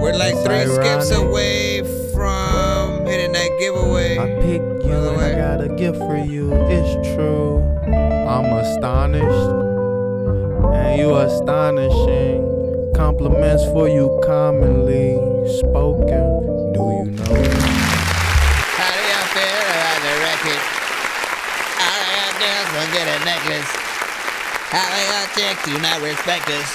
We're like 3 skips away from hitting that giveaway. I picked you and I got a gift for you. It's true. I'm astonished. And you astonishing. Compliments for you commonly spoken. Do you know it? How do y'all feel about the record? How do y'all girls don't get a necklace? How do y'all chicks do not respect us?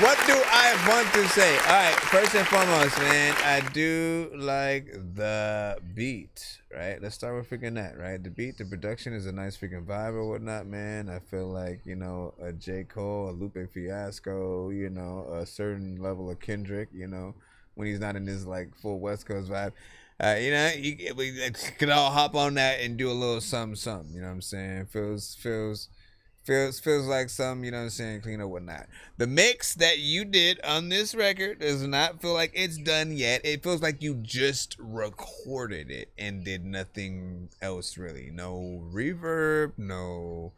What do I want to say? All right, first and foremost, man, I do like the beat, right? Let's start with freaking that, right? The beat, the production is a nice freaking vibe or whatnot, man. I feel like, you know, a J. Cole, a Lupe Fiasco, you know, a certain level of Kendrick, you know, when he's not in his, like, full West Coast vibe. You know, we could all hop on that and do a little something, you know what I'm saying? Feels like some, you know what I'm saying, clean up whatnot. The mix that you did on this record does not feel like it's done yet. It feels like you just recorded it and did nothing else really. No reverb, no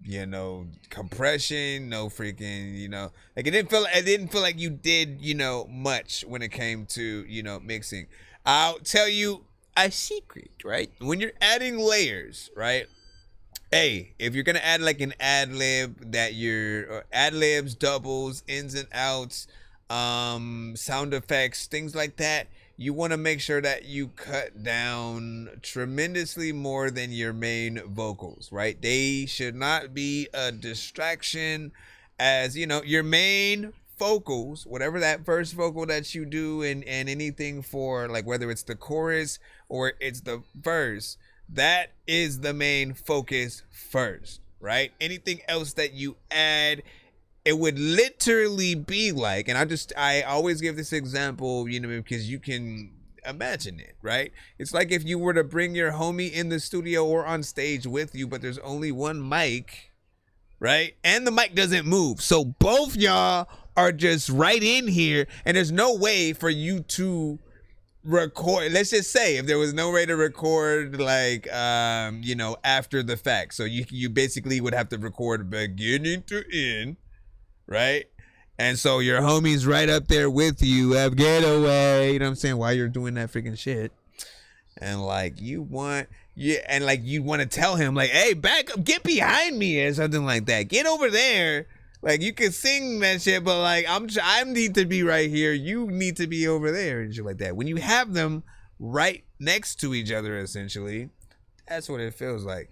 you know, compression, no freaking, you know, like it didn't feel like you did, you know, much when it came to, you know, mixing. I'll tell you a secret, right? When you're adding layers, right? Hey, if you're gonna add like an ad lib that your ad libs, doubles, ins and outs, sound effects, things like that, you want to make sure that you cut down tremendously more than your main vocals, right? They should not be a distraction, as you know, your main vocals, whatever that first vocal that you do and anything for, like whether it's the chorus or it's the verse, that is the main focus first, right? Anything else that you add, it would literally be like, and I always give this example, you know, because you can imagine it, right? It's like if you were to bring your homie in the studio or on stage with you, but there's only one mic, right? And the mic doesn't move. So both y'all are just right in here, and there's no way for you to record. Let's just say if there was no way to record like after the fact, so you basically would have to record beginning to end, right? And so your homie's right up there with you, have getaway, you know what I'm saying, while you're doing that freaking shit. And like you want to tell him like, hey, back up, get behind me or something like that. Get over there. Like you can sing that shit, but like I need to be right here. You need to be over there and shit like that. When you have them right next to each other, essentially, that's what it feels like.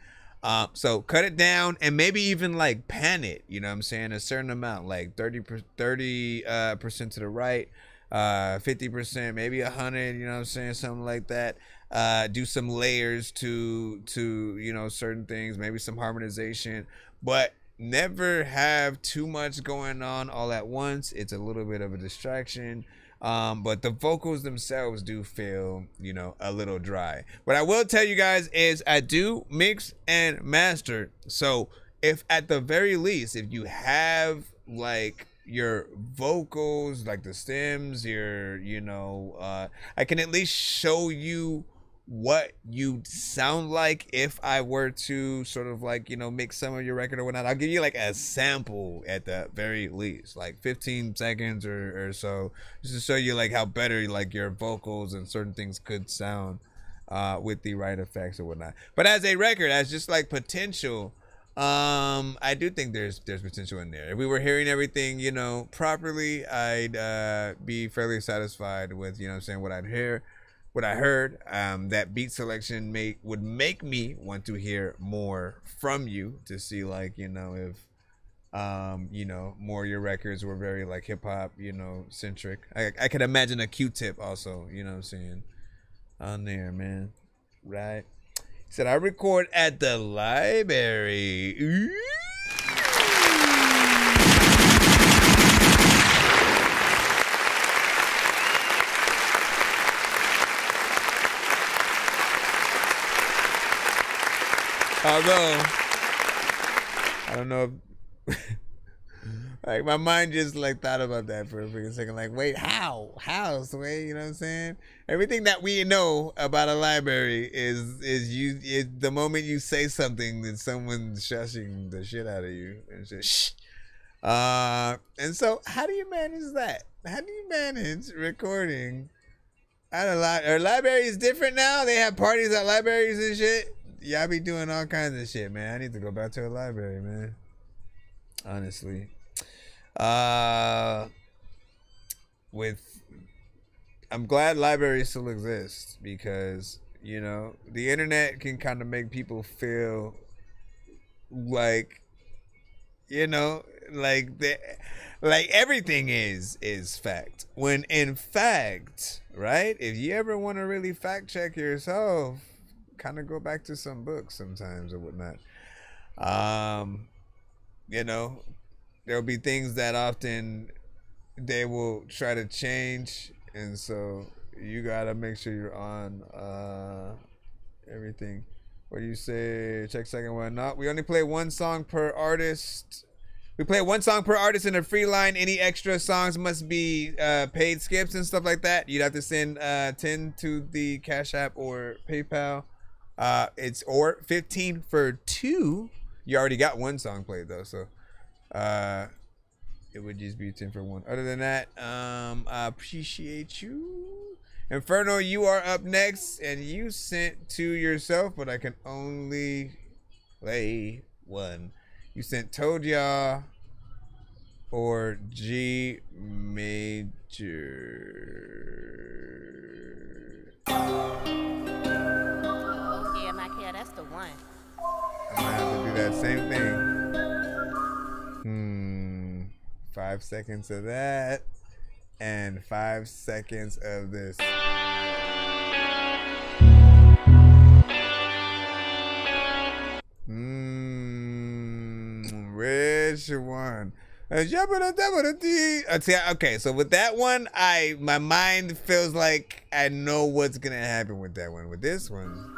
So cut it down and maybe even like pan it, you know what I'm saying? A certain amount, like 30% to the right, 50%, maybe 100, you know what I'm saying? Something like that. Do some layers to certain things, maybe some harmonization, but never have too much going on all at once. It's a little bit of a distraction. But the vocals themselves do feel, a little dry. What I will tell you guys is I do mix and master. So if at the very least, if you have like your vocals, like the stems, I can at least show you what you sound like if I were to sort of like, mix some of your record or whatnot. I'll give you like a sample at the very least, like 15 seconds or so, just to show you like how better like your vocals and certain things could sound with the right effects or whatnot. But as a record, as just like potential, I do think there's potential in there. If we were hearing everything, properly, I'd be fairly satisfied with, what I heard. That beat selection would make me want to hear more from you to see like, if more of your records were very like hip hop, centric. I could imagine a Q-Tip also, you know what I'm saying, on there, man. Right. He said I record at the library. Ooh. Although, I don't know if, like, my mind just, like, thought about that for a freaking second. Like, wait, how? How, Sway? You know what I'm saying? Everything that we know about a library is the moment you say something that someone's shushing the shit out of you. And just, shh. And so, how do you manage that? How do you manage recording at a library? Are libraries different now? They have parties at libraries and shit? Y'all be doing all kinds of shit, man. I need to go back to a library, man. Honestly. I'm glad libraries still exist because, the internet can kind of make people feel like, like everything is fact. When in fact, right? If you ever want to really fact check yourself, kind of go back to some books sometimes or whatnot. There'll be things that often they will try to change, and so you gotta make sure you're on everything. What do you say? Check second one. No, we only play one song per artist. We play one song per artist in a free line. Any extra songs must be paid skips and stuff like that. You'd have to send 10 to the Cash App or PayPal. It's or 15 for 2. You already got one song played though, so it would just be 10 for 1. Other than that, I appreciate you. Inferno, you are up next, and you sent 2 yourself, but I can only play 1. You sent Told Ya or G major. That's the one. I'm gonna have to do that same thing. 5 seconds of that and 5 seconds of this. Which one? Okay, so with that one, my mind feels like I know what's gonna happen with that one. With this one,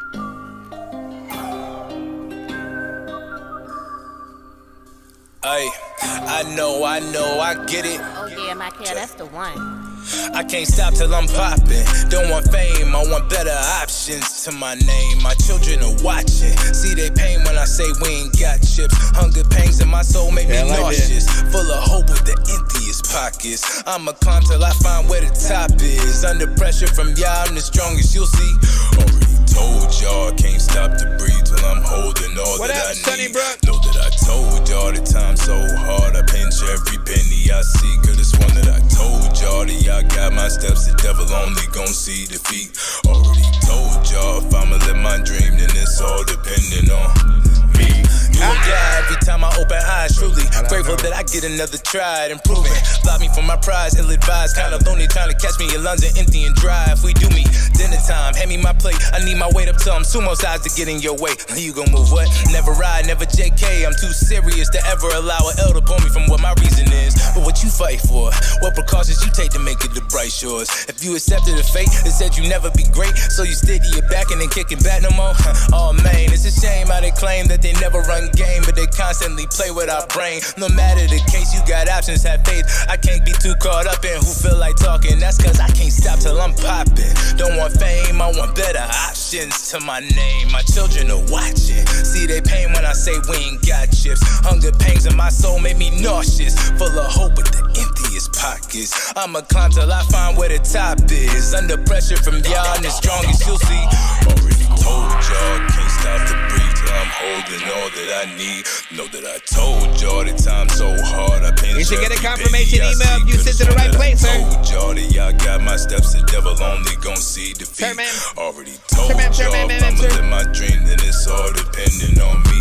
I know, I get it. Oh yeah, my kid, that's the one. I can't stop till I'm popping. Don't want fame, I want better options to my name. My children are watching. See they pain when I say we ain't got chips. Hunger pangs in my soul make me nauseous. Full of hope with the emptiest pockets. I'ma climb till I find where the top is. Under pressure from y'all, I'm the strongest, you'll see. Already told y'all, I can't stop to breathe till I'm holding all What that up, I Sonny need. Brook? Know that I told y'all the time so hard. I pinch every penny I see. Cause it's one that I told y'all that y'all got my steps. The devil only gon' see defeat. Already told y'all if I'ma live my dream, then it's all depending on me. You and God, every time I open eyes, truly grateful that I get another try at improving. Block me from my prize, ill-advised, kind of lonely, trying to catch me in London, empty and dry. If we do me, dinner time, hand me my plate. I need my weight up till I'm sumo size to get in your way. You gon' move what? Never ride, never JK. I'm too serious to ever allow an L to pull me from what my reason is. But what you fight for? What precautions you take to make it the bright shores? If you accepted a fate that said you never be great, so you stay to your back and then kicking back no more? Oh man, it's a shame how they claim that they never run game, but they constantly play with our brain. No matter the case, you got options, have faith. I can't be too caught up in who feel like talking. That's cause I can't stop till I'm popping. Don't want fame, I want better options to my name. My children are watching. See they pain when I say we ain't got chips. Hunger pangs in my soul make me nauseous. Full of hope with the emptiest pockets. I'ma climb till I find where the top is. Under pressure from y'all, and the strongest you'll see. Already told y'all, can't stop to breathe till I'm holding all that I need. Know that I told y'all the time so hard. I pinch. You should get a confirmation email if you sent to the right place, sir. Told y'all that y'all got my steps. The devil only gon' see defeat. Already told y'all if I'ma live my dream, then it's all depending on me.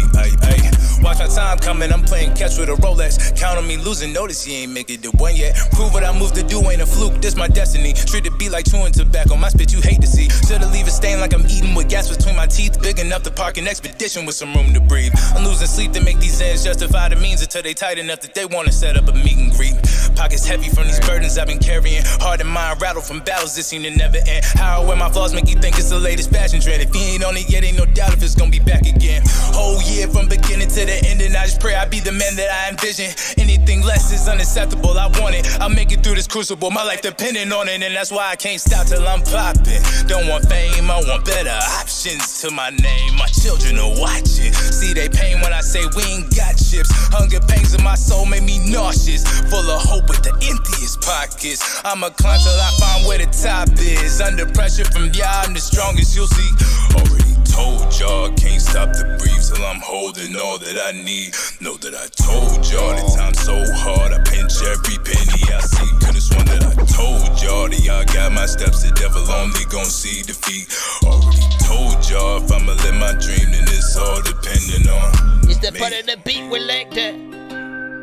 Watch my time coming, I'm playing catch with a Rolex. Count on me losing, notice he ain't make it to one yet. Prove what I move to do ain't a fluke, this my destiny. Treat it be like chewing tobacco, my spit you hate to see. Should've leave a stain like I'm eating with gas between my teeth. Big enough to park an expedition with some room to breathe. I'm losing sleep to make these ends justify the means until they tight enough that they wanna set up a meet and greet. Pockets heavy from these burdens I've been carrying. Heart and mind rattled from battles that seem to never end. How I wear my flaws make you think it's the latest fashion trend. If he ain't on it yet, ain't no doubt if it's gonna be back again. Whole year from beginning to the end, and I just pray I be the man that I envision. Anything less is unacceptable, I want it. I'll make it through this crucible, my life depending on it. And that's why I can't stop till I'm popping. Don't want fame, I want better options to my name. My children are watching. See they pain when I say we ain't got chips. Hunger pangs in my soul make me nauseous. Full of hope with the emptiest pockets. I'ma climb till I find where the top is. Under pressure from y'all, I'm the strongest, you'll see. Already told y'all, can't stop to breathe till I'm holding all that I need. Know that I told y'all the time so hard. I pinch every penny I see. Cause it's one that I told y'all that y'all got my steps. The devil only gon' see defeat. Already told y'all if I'ma live my dream, then it's all depending on It's the me. part of the beat where like the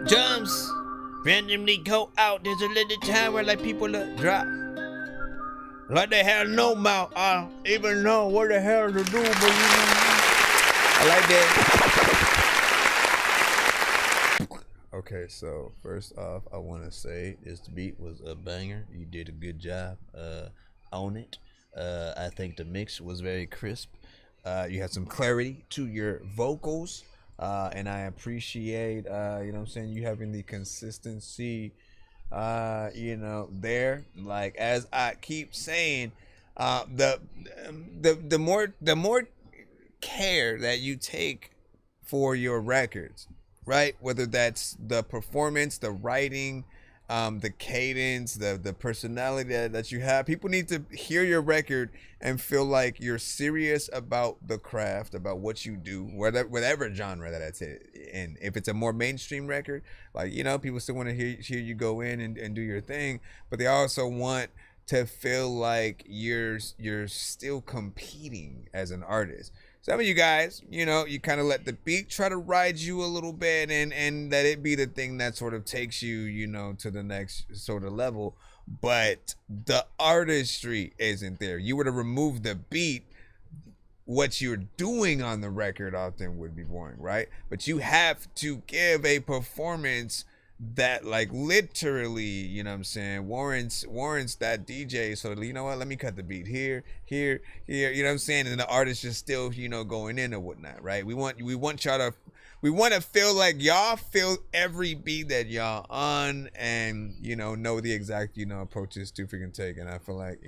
drums randomly go out. There's a little time where like people drop. Like they have no mouth. I don't even know what the hell to do, but you know. I like that. Okay, so first off, I want to say this beat was a banger. You did a good job on it. I think the mix was very crisp. You had some clarity to your vocals, and I appreciate, you know what I'm saying, you having the consistency, you know, there. Like, as I keep saying, the more care that you take for your records, right? Whether that's the performance, the writing, the cadence, the personality that you have. People need to hear your record and feel like you're serious about the craft, about what you do, whatever genre that it's in. If it's a more mainstream record, like, you know, people still want to hear you go in and do your thing, but they also want to feel like you're still competing as an artist. Some of you guys, you know, you kind of let the beat try to ride you a little bit and let it be the thing that sort of takes you, you know, to the next sort of level. But the artistry isn't there. You were to remove the beat, what you're doing on the record often would be boring, right? But you have to give a performance that, like, literally, you know what I'm saying, warrants that DJ. So, you know what, let me cut the beat here, you know what I'm saying, and the artist is still, you know, going in or whatnot, right? We want y'all to we want to feel like y'all feel every beat that y'all on, and know the exact approaches to freaking take. And I feel like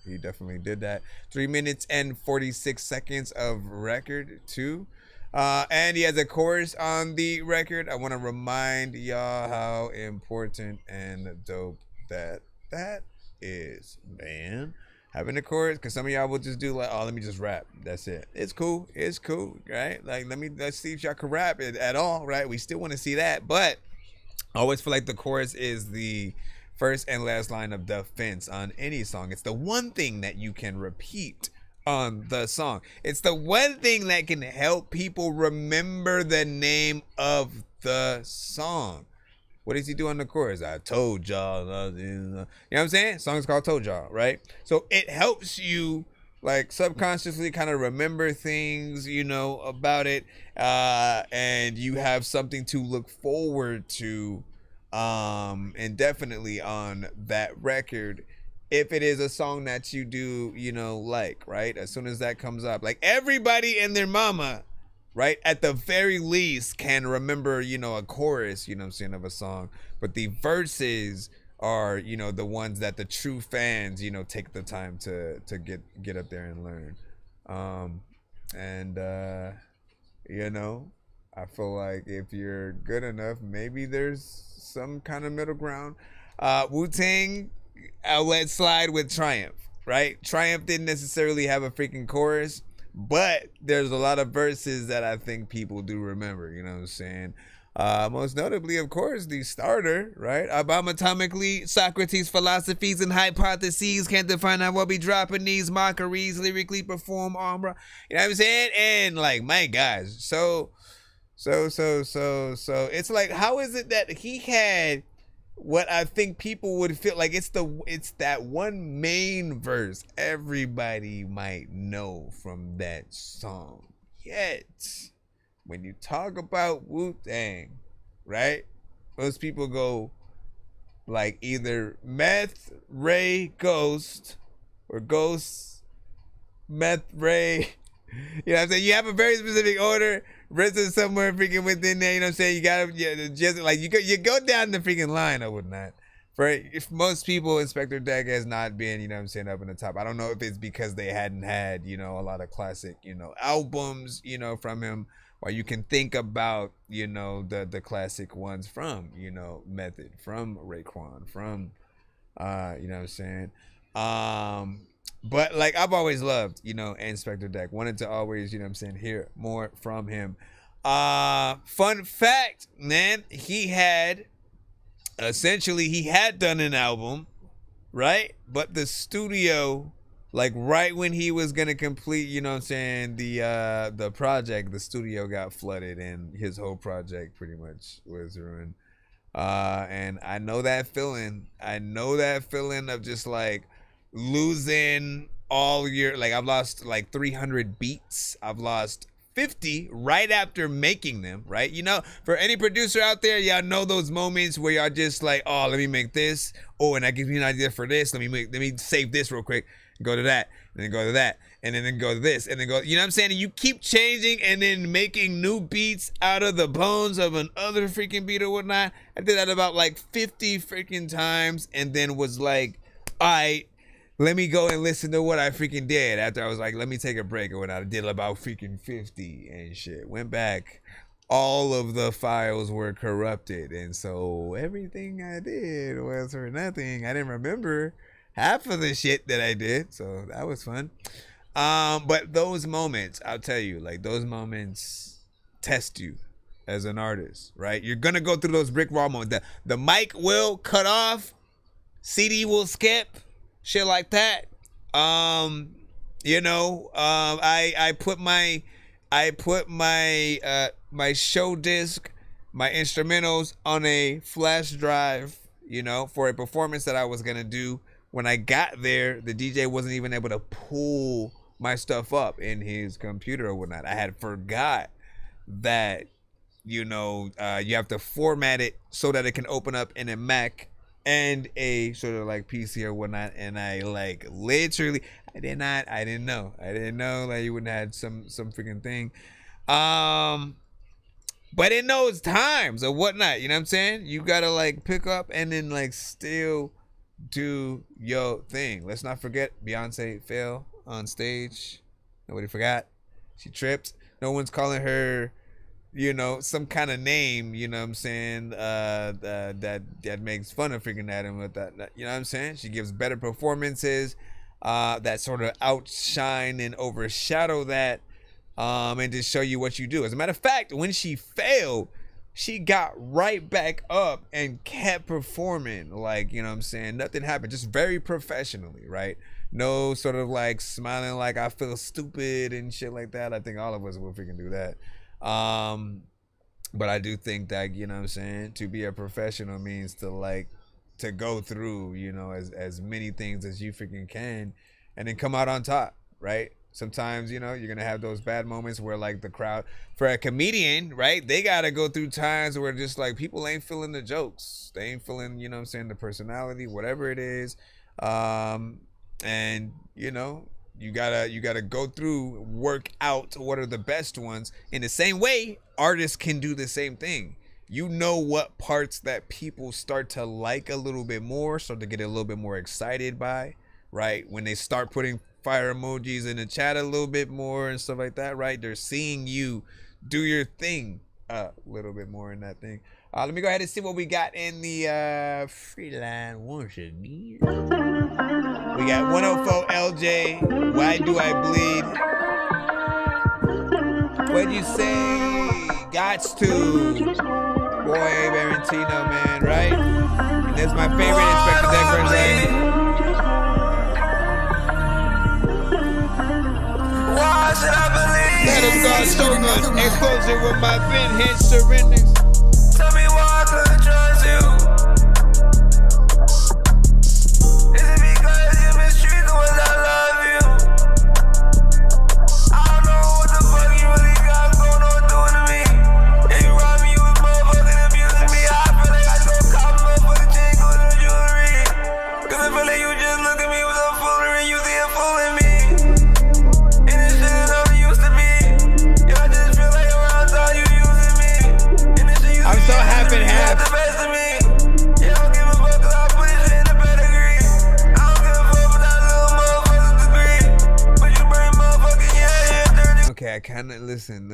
he definitely did that. 3 minutes and 46 seconds of record too. And he has a chorus on the record. I want to remind y'all how important and dope that is, man. Having a chorus, because some of y'all will just do like, oh, let me just rap. That's it. It's cool, right? Like, let's see if y'all can rap it at all, right? We still want to see that, but I always feel like the chorus is the first and last line of defense on any song. It's the one thing that you can repeat on the song. It's the one thing that can help people remember the name of the song. What does he do on the chorus? I told y'all. You know what I'm saying? Song's called Told Y'all, right? So it helps you like subconsciously kind of remember things, about it. And you have something to look forward to. And definitely on that record, if it is a song that you do, like, right? As soon as that comes up, like everybody and their mama, right, at the very least can remember, a chorus, of a song. But the verses are, the ones that the true fans, take the time to get up there and learn. I feel like if you're good enough, maybe there's some kind of middle ground. Wu-Tang, I'll let slide with Triumph, right? Triumph didn't necessarily have a freaking chorus, but there's a lot of verses that I think people do remember, you know what I'm saying? Most notably, of course, the starter, right? Abomatomically, Socrates' philosophies and hypotheses can't define how we'll be dropping these mockeries, lyrically perform armor. You know what I'm saying? And like, my guys, so it's like, how is it that he had what I think people would feel like it's that one main verse everybody might know from that song. Yet, when you talk about Wu-Tang, right? Most people go like either Meth, Ray, Ghost, or Ghost, Meth, Ray. You know what I'm saying? You have a very specific order. Riz is somewhere freaking within there, you know what I'm saying? You gotta just like you go down the freaking line or whatnot. If most people, Inspector Deck has not been, you know what I'm saying, up in the top. I don't know if it's because they hadn't had, a lot of classic, albums, from him. Or you can think about, the classic ones from, Method, from Raekwon, from you know what I'm saying? But like I've always loved, Inspector Deck. Wanted to always, hear more from him. Fun fact, man, he had done an album, right? But the studio, like right when he was gonna complete, the project, the studio got flooded and his whole project pretty much was ruined. And I know that feeling. Of just like losing all your, like, I've lost like 300 beats. I've lost 50 right after making them, right? For any producer out there, y'all know those moments where y'all just like, oh, let me make this. Oh, and I give you an idea for this. Let me save this real quick. Go to that, and then go to that, and then go to this, and then go, you know what I'm saying? And you keep changing and then making new beats out of the bones of an other freaking beat or whatnot. I did that about like 50 freaking times, and then was like, all right, let me go and listen to what I freaking did after I was like, let me take a break or whatnot. I did about freaking 50 and shit. Went back. All of the files were corrupted. And so everything I did was for nothing. I didn't remember half of the shit that I did. So that was fun. But those moments, I'll tell you, like those moments test you as an artist, right? You're going to go through those brick wall moments. The mic will cut off. CD will skip. Shit like that. I put my my show disc, my instrumentals on a flash drive, for a performance that I was gonna do. When I got there, the DJ wasn't even able to pull my stuff up in his computer or whatnot. I had forgot that, you have to format it so that it can open up in a Mac and a sort of like PC or whatnot. And I like literally, I didn't know like you wouldn't have had some freaking thing. But in those times or whatnot, you know what I'm saying? You gotta like pick up and then like still do your thing. Let's not forget Beyonce fell on stage. Nobody forgot. She tripped. No one's calling her, you know, some kind of name, you know what I'm saying, that makes fun of freaking Adam with that, you know what I'm saying? She gives better performances that sort of outshine and overshadow that, and just show you what you do. As a matter of fact, when she failed, she got right back up and kept performing, like, you know what I'm saying, nothing happened, just very professionally, right? No sort of like smiling like I feel stupid and shit like that. I think all of us will freaking do that. But I do think that, you know what I'm saying, to be a professional means to like to go through, you know, as many things as you freaking can and then come out on top, right? Sometimes, you know, you're gonna have those bad moments where like the crowd, for a comedian, right, they gotta go through times where just like people ain't feeling the jokes, they ain't feeling, you know what I'm saying, the personality, whatever it is. And you know, you gotta go through, work out what are the best ones. In the same way, artists can do the same thing. You know what parts that people start to like a little bit more, start to get a little bit more excited by, right? When they start putting fire emojis in the chat a little bit more and stuff like that, right? They're seeing you do your thing a little bit more in that thing. Let me go ahead and see what we got in the free line once again. We got 104 LJ, Why Do I Bleed? What'd you say? Gots to. Boy, Valentino, man, right? And that's my favorite Inspector Deck version. Why should I believe? Let him go so good. Explosion with my thin head surrenders. Tell me why I couldn't trust you. Is it because you mistreat the ones that love you? I don't know what the fuck you really got going on doing to me. And you robbed me, you was motherfucking abusing me. I feel like I go cop a motherfucking chain, go to jewelry. Cause I feel like you just look at me with a foolery, you see a fool in me. And this shit is all it used to be. Yeah, I just feel like around all you using me. And this shit I'm so half and half. the best of me. Yeah, I don't give a fuck cause I put this shit in a pedigree. I don't give a fuck for that little motherfucker's degree. But you bring motherfucking dirty. Okay, I kind of listen.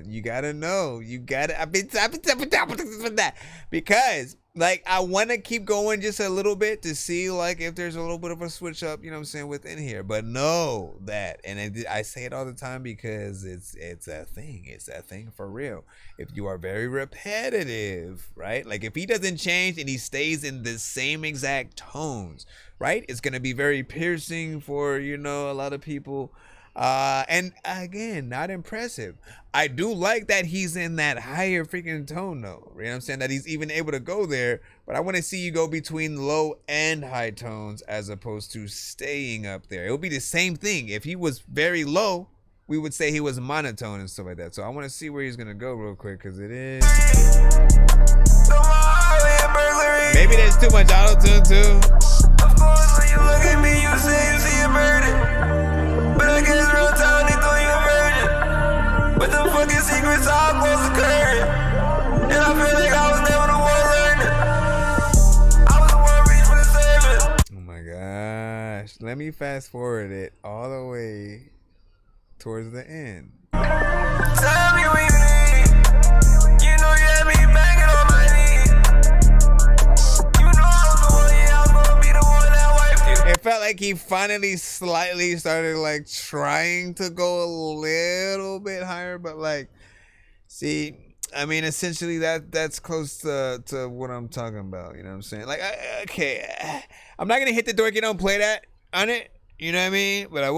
You gotta know. You gotta. I've been that because like I want to keep going just a little bit to see like if there's a little bit of a switch up. You know what I'm saying within here, but know that, and I say it all the time because it's a thing. It's a thing for real. If you are very repetitive, right? Like if he doesn't change and he stays in the same exact tones, right? It's gonna be very piercing for, you know, a lot of people. And again, not impressive. I do like that he's in that higher freaking tone though. You know what I'm saying? That he's even able to go there, but I want to see you go between low and high tones as opposed to staying up there. It would be the same thing. If he was very low, we would say he was monotone and stuff like that. So I want to see where he's gonna go real quick because it is. Maybe there's too much auto-tune too. Of course, when you look at me, you say you see a burden. But I guess real time they thought you a virgin. But the fucking secrets all was occurring. And I feel like I was never the one learning. I was the one reaching for the service. Oh my gosh. Let me fast forward it all the way towards the end. Tell me when you leave. You know you had me banging on my knees. You know I was the one, yeah, I was gonna be the one that wiped you. It felt like he finally slightly started like trying to go a little bit higher, but like, see, I mean, essentially that's close to what I'm talking about. You know what I'm saying? Like, okay, I'm not gonna hit the dorky, don't play that on it. You know what I mean? But I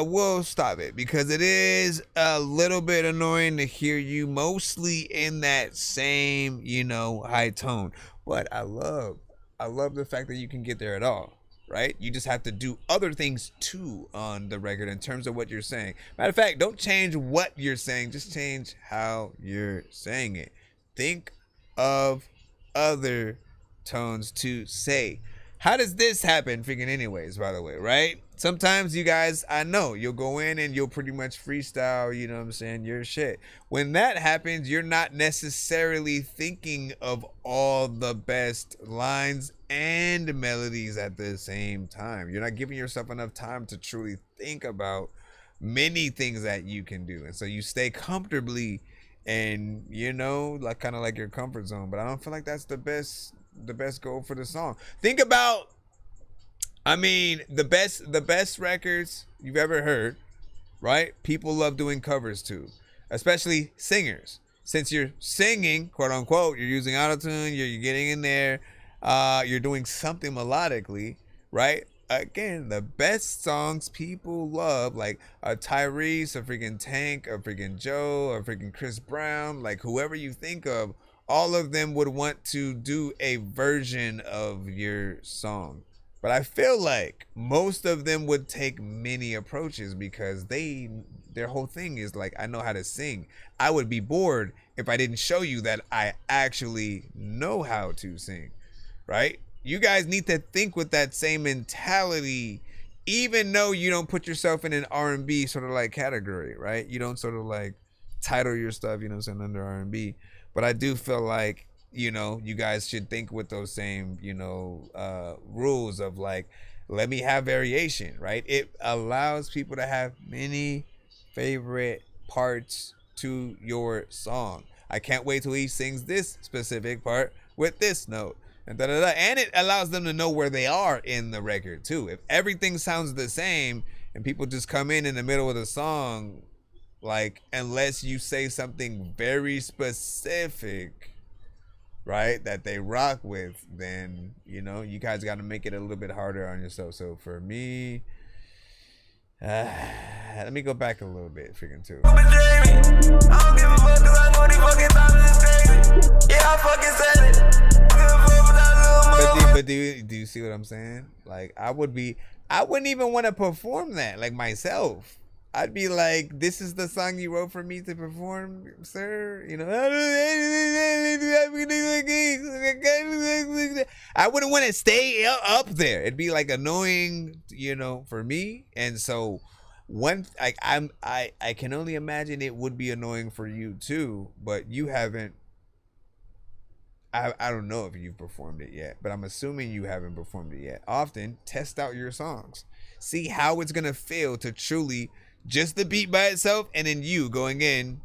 will stop it because it is a little bit annoying to hear you mostly in that same, you know, high tone. But I love the fact that you can get there at all. Right? You just have to do other things too on the record in terms of what you're saying. Matter of fact, don't change what you're saying, just change how you're saying it. Think of other tones to say. How does this happen freaking anyways, by the way, right? Sometimes you guys, I know, you'll go in and you'll pretty much freestyle, you know what I'm saying, your shit. When that happens, you're not necessarily thinking of all the best lines and melodies at the same time. You're not giving yourself enough time to truly think about many things that you can do. And so you stay comfortably and, you know, like kind of like your comfort zone. But I don't feel like that's the best goal for the song. Think about, I mean, the best records you've ever heard, right? People love doing covers too, especially singers. Since you're singing, quote unquote, you're using autotune, you're getting in there, you're doing something melodically, right? Again, the best songs people love, like a Tyrese, a freaking Tank, a freaking Joe, a freaking Chris Brown, like whoever you think of, all of them would want to do a version of your song. But I feel like most of them would take many approaches because their whole thing is like, I know how to sing. I would be bored if I didn't show you that I actually know how to sing, right? You guys need to think with that same mentality, even though you don't put yourself in an R&B sort of like category, right? You don't sort of like title your stuff, you know what I'm saying, under R&B. But I do feel like, you know, you guys should think with those same, you know, rules of like, let me have variation, right? It allows people to have many favorite parts to your song. I can't wait till he sings this specific part with this note. And and it allows them to know where they are in the record too. If everything sounds the same and people just come in the middle of the song, like, unless you say something very specific, right, that they rock with, then, you know, you guys got to make it a little bit harder on yourself. So for me, let me go back a little bit, freaking too. But do you see what I'm saying? Like, I wouldn't even want to perform that, like, myself. I'd be like, this is the song you wrote for me to perform, sir? You know, I wouldn't want to stay up there. It'd be like annoying, you know, for me. And so I can only imagine it would be annoying for you too, but you haven't. I don't know if you've performed it yet, but I'm assuming you haven't performed it yet. Often test out your songs. See how it's going to feel to truly just the beat by itself, and then you going in,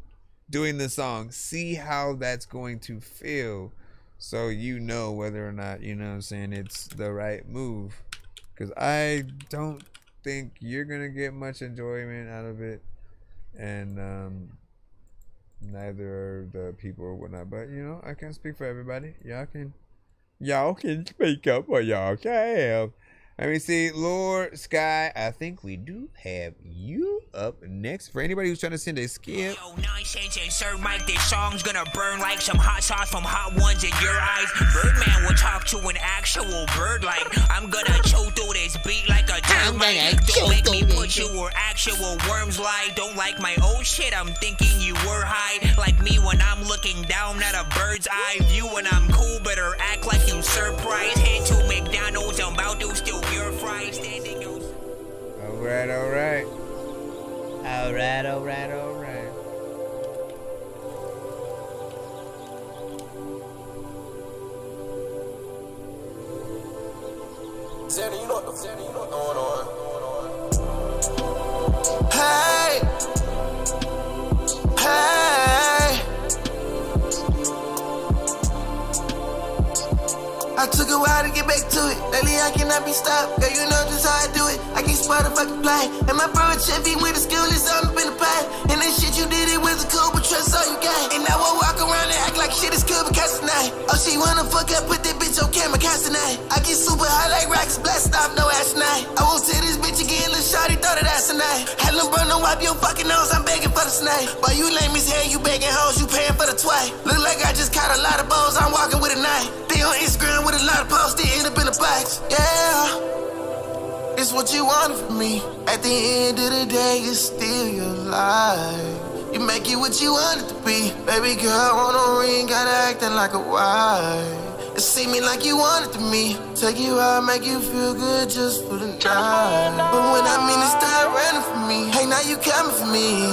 doing the song. See how that's going to feel, so you know whether or not, you know what I'm saying, it's the right move. Because I don't think you're going to get much enjoyment out of it, and neither are the people or whatnot. But, you know, I can't speak for everybody. Y'all can speak up for y'all can. Let me see, Lord Sky. I think we do have you up next. For anybody who's trying to send a skip. Yo, Nonsenze and Sir Mike, this song's gonna burn like some hot sauce from hot ones in your eyes. Birdman will talk to an actual bird like I'm gonna chew through this beat like a termite. Don't make me put you where actual worms lie. Don't like my old shit, I'm thinking you were high. Like me when I'm looking down at a bird's eye view. When I'm cool, better act like you surprised. Head to McDonald's, I'm about to steal your fries. Standing out. Alright. Zanny, you know what's going on. Hey. I took a while to get back to it. Lately I cannot be stopped. Girl, you know just how I do it. I can't spot a fucking play. And my bro Chevy with a skill is all up in the pot. And that shit you did, it was a cool, but trust all you got. And I won't walk around and act like shit is cool because tonight. Oh, she wanna fuck up, put that bitch on camera, cast tonight. I get super high like rocks, blast off, no ass tonight. I won't tell this bitch again, little shawty thought it ass tonight. Had them bro, no wipe your fucking nose, I'm begging for the snake. Boy, you lame as hell, you begging hoes, you paying for the twice. Look like I just caught a lot of bows, I'm walking with a knife. They on Instagram with a lot of posts, they end up in a box. Yeah, it's what you wanted from me. At the end of the day, it's still your life. You make it what you want it to be. Baby girl, want a ring, gotta acting like a wife. It see me like you wanted to me. Take you out, make you feel good just for the night. But when I mean it, start running for me. Hey, now you coming for me.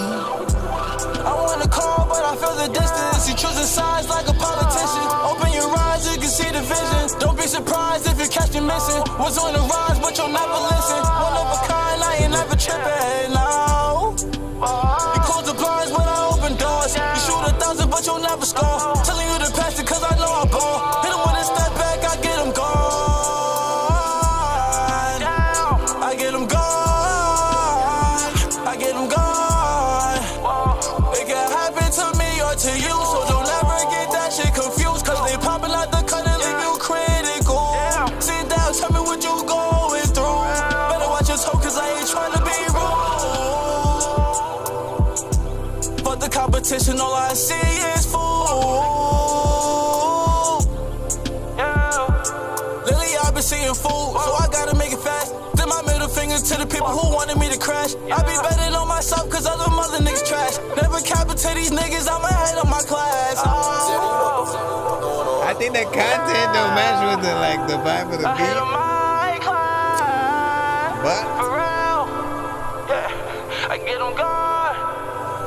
I wanna call, but I feel the distance. You choosing sides like a politician. Open your eyes, you can see the vision. Don't be surprised if you catch me missing. Was on the rise, but you'll never listen. One of a kind, I ain't never tripping, no. You close the blinds, but I open doors. You shoot 1,000, but you'll never score. Telling you to pass it, cause I know I'm ball. Hit him with a step back, I get him gone. I get him gone. I get him gone. It can happen to me or to you, so don't ever get that shit confused. Cause they popping out the cut and leave you critical. Sit down, tell me what you going through. Better watch your tone, cause I ain't trying to be rude. But the competition, all I see is food. Lately I've been seeing food, so I gotta make it fast. Then my middle fingers to the people who wanted me to crash. I be betting on myself cause other mother niggas trash. Never capitate these niggas, I'm ahead of my class. I think that content don't match with the vibe of the beat. But for real, yeah, I get them gone.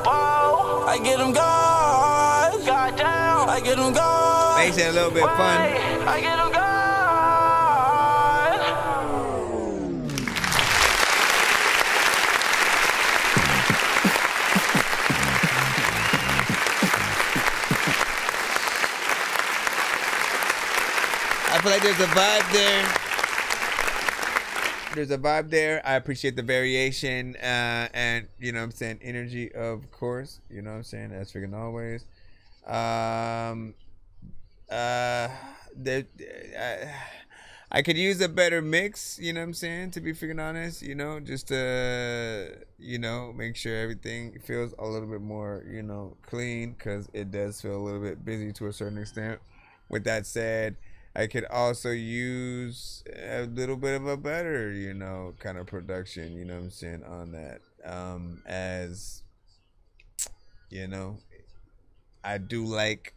Whoa, I get them gone. Goddamn, I get them gone. makes it a little bit fun. I get them gone. I feel like there's a vibe there. There's a vibe there. I appreciate the variation and, you know what I'm saying, energy, of course. You know what I'm saying? As freaking always. I could use a better mix, you know what I'm saying, to be freaking honest, you know, just to, you know, make sure everything feels a little bit more, you know, clean, because it does feel a little bit busy to a certain extent. With that said, I could also use a little bit of a better, you know, kind of production, you know what I'm saying, on that. As, you know, I do like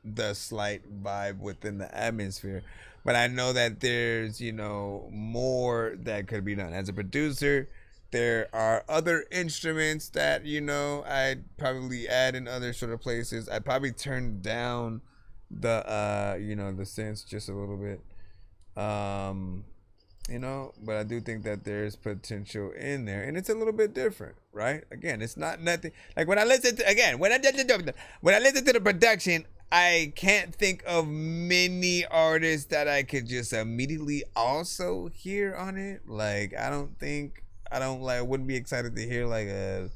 the slight vibe within the atmosphere, but I know that there's, you know, more that could be done. As a producer, there are other instruments that, you know, I'd probably add in other sort of places. I'd probably turn down the you know, the synths just a little bit, you know, but I do think that there's potential in there, and it's a little bit different, right? Again, it's not nothing like when I listen to when I listen to the production, I can't think of many artists that I could just immediately also hear on it. Like I wouldn't be excited to hear like a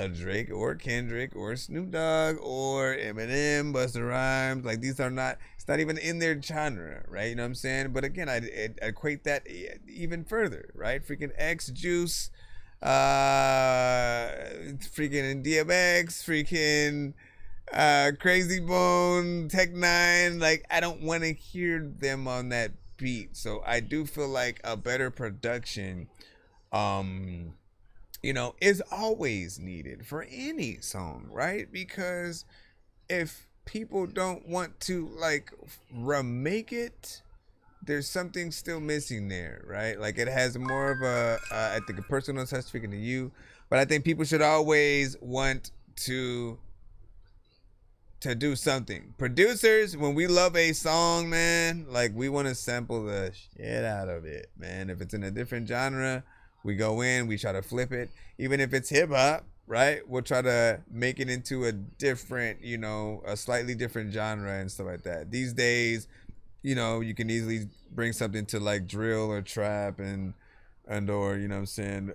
Drake or Kendrick or Snoop Dogg or Eminem, Busta Rhymes. Like these are not, it's not even in their genre, right? You know what I'm saying? But again, I equate that even further, right? Freaking X Juice, freaking DMX, freaking Crazy Bone, Tech Nine. Like I don't want to hear them on that beat. So I do feel like a better production, you know, is always needed for any song, right? Because if people don't want to like remake it, there's something still missing there, right? Like it has more of a, I think a personal touch, speaking to you, but I think people should always want to do something. Producers, when we love a song, man, like we want to sample the shit out of it, man. If it's in a different genre, we go in, we try to flip it. Even if it's hip hop, right? We'll try to make it into a different, you know, a slightly different genre and stuff like that. These days, you know, you can easily bring something to like drill or trap and or, you know what I'm saying,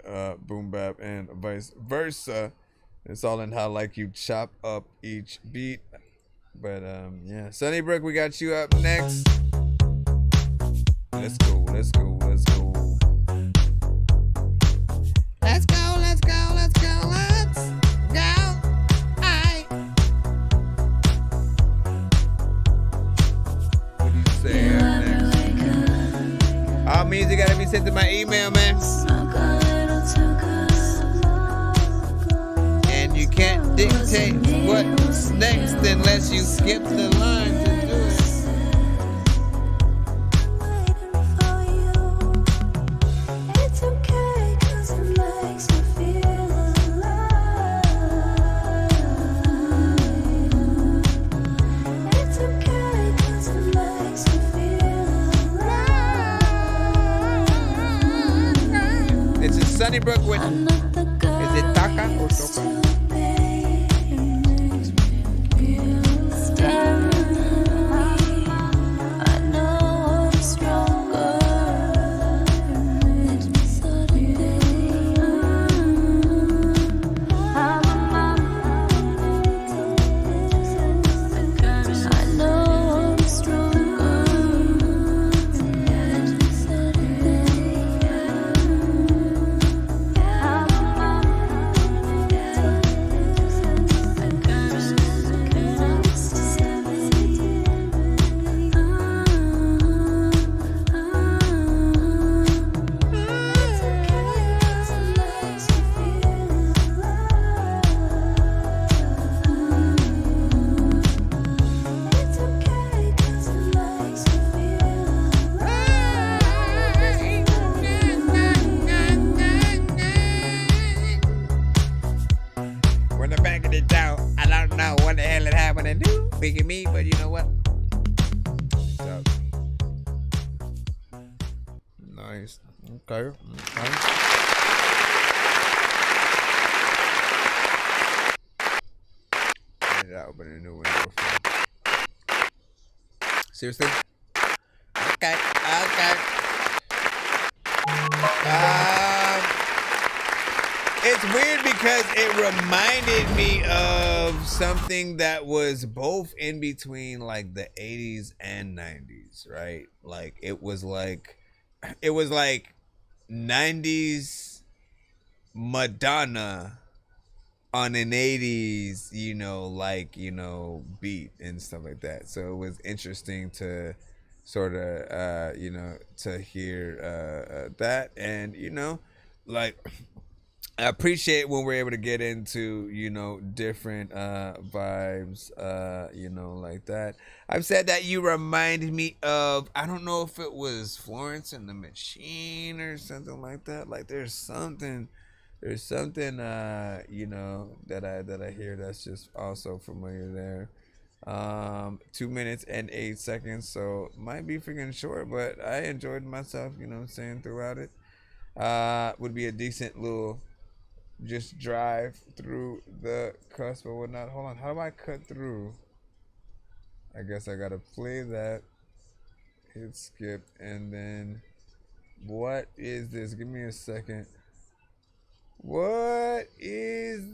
boom bap and vice versa. It's all in how like you chop up each beat. But yeah, Sunnybrook, we got you up next. Let's go, let's go, let's go. Let's go, let's go, let's go, let's go. Aye. What do you say up next? All music gotta be sent to my email, man. And you can't dictate what's next unless you skip the line to do it. Sunnybrook with, is it Taka or Toka? Biggie me, but you know what? Nice. Okay. I need to open a new window. Seriously? Okay. It's weird because it reminded me of something that was both in between like the 80s and 90s, right? Like it was like 90s Madonna on an 80s, beat and stuff like that. So it was interesting to sort of, to hear that. And, I appreciate when we're able to get into, different vibes, like that. I've said that you reminded me of, I don't know if it was Florence and the Machine or something like that. Like there's something, that I hear that's just also familiar there. 2 minutes and 8 seconds, so might be freaking short, but I enjoyed myself, throughout it. Would be a decent little just drive through the cusp or whatnot. Hold on, how do I cut through? I guess I gotta play that, hit skip, and then what is this? Give me a second. What is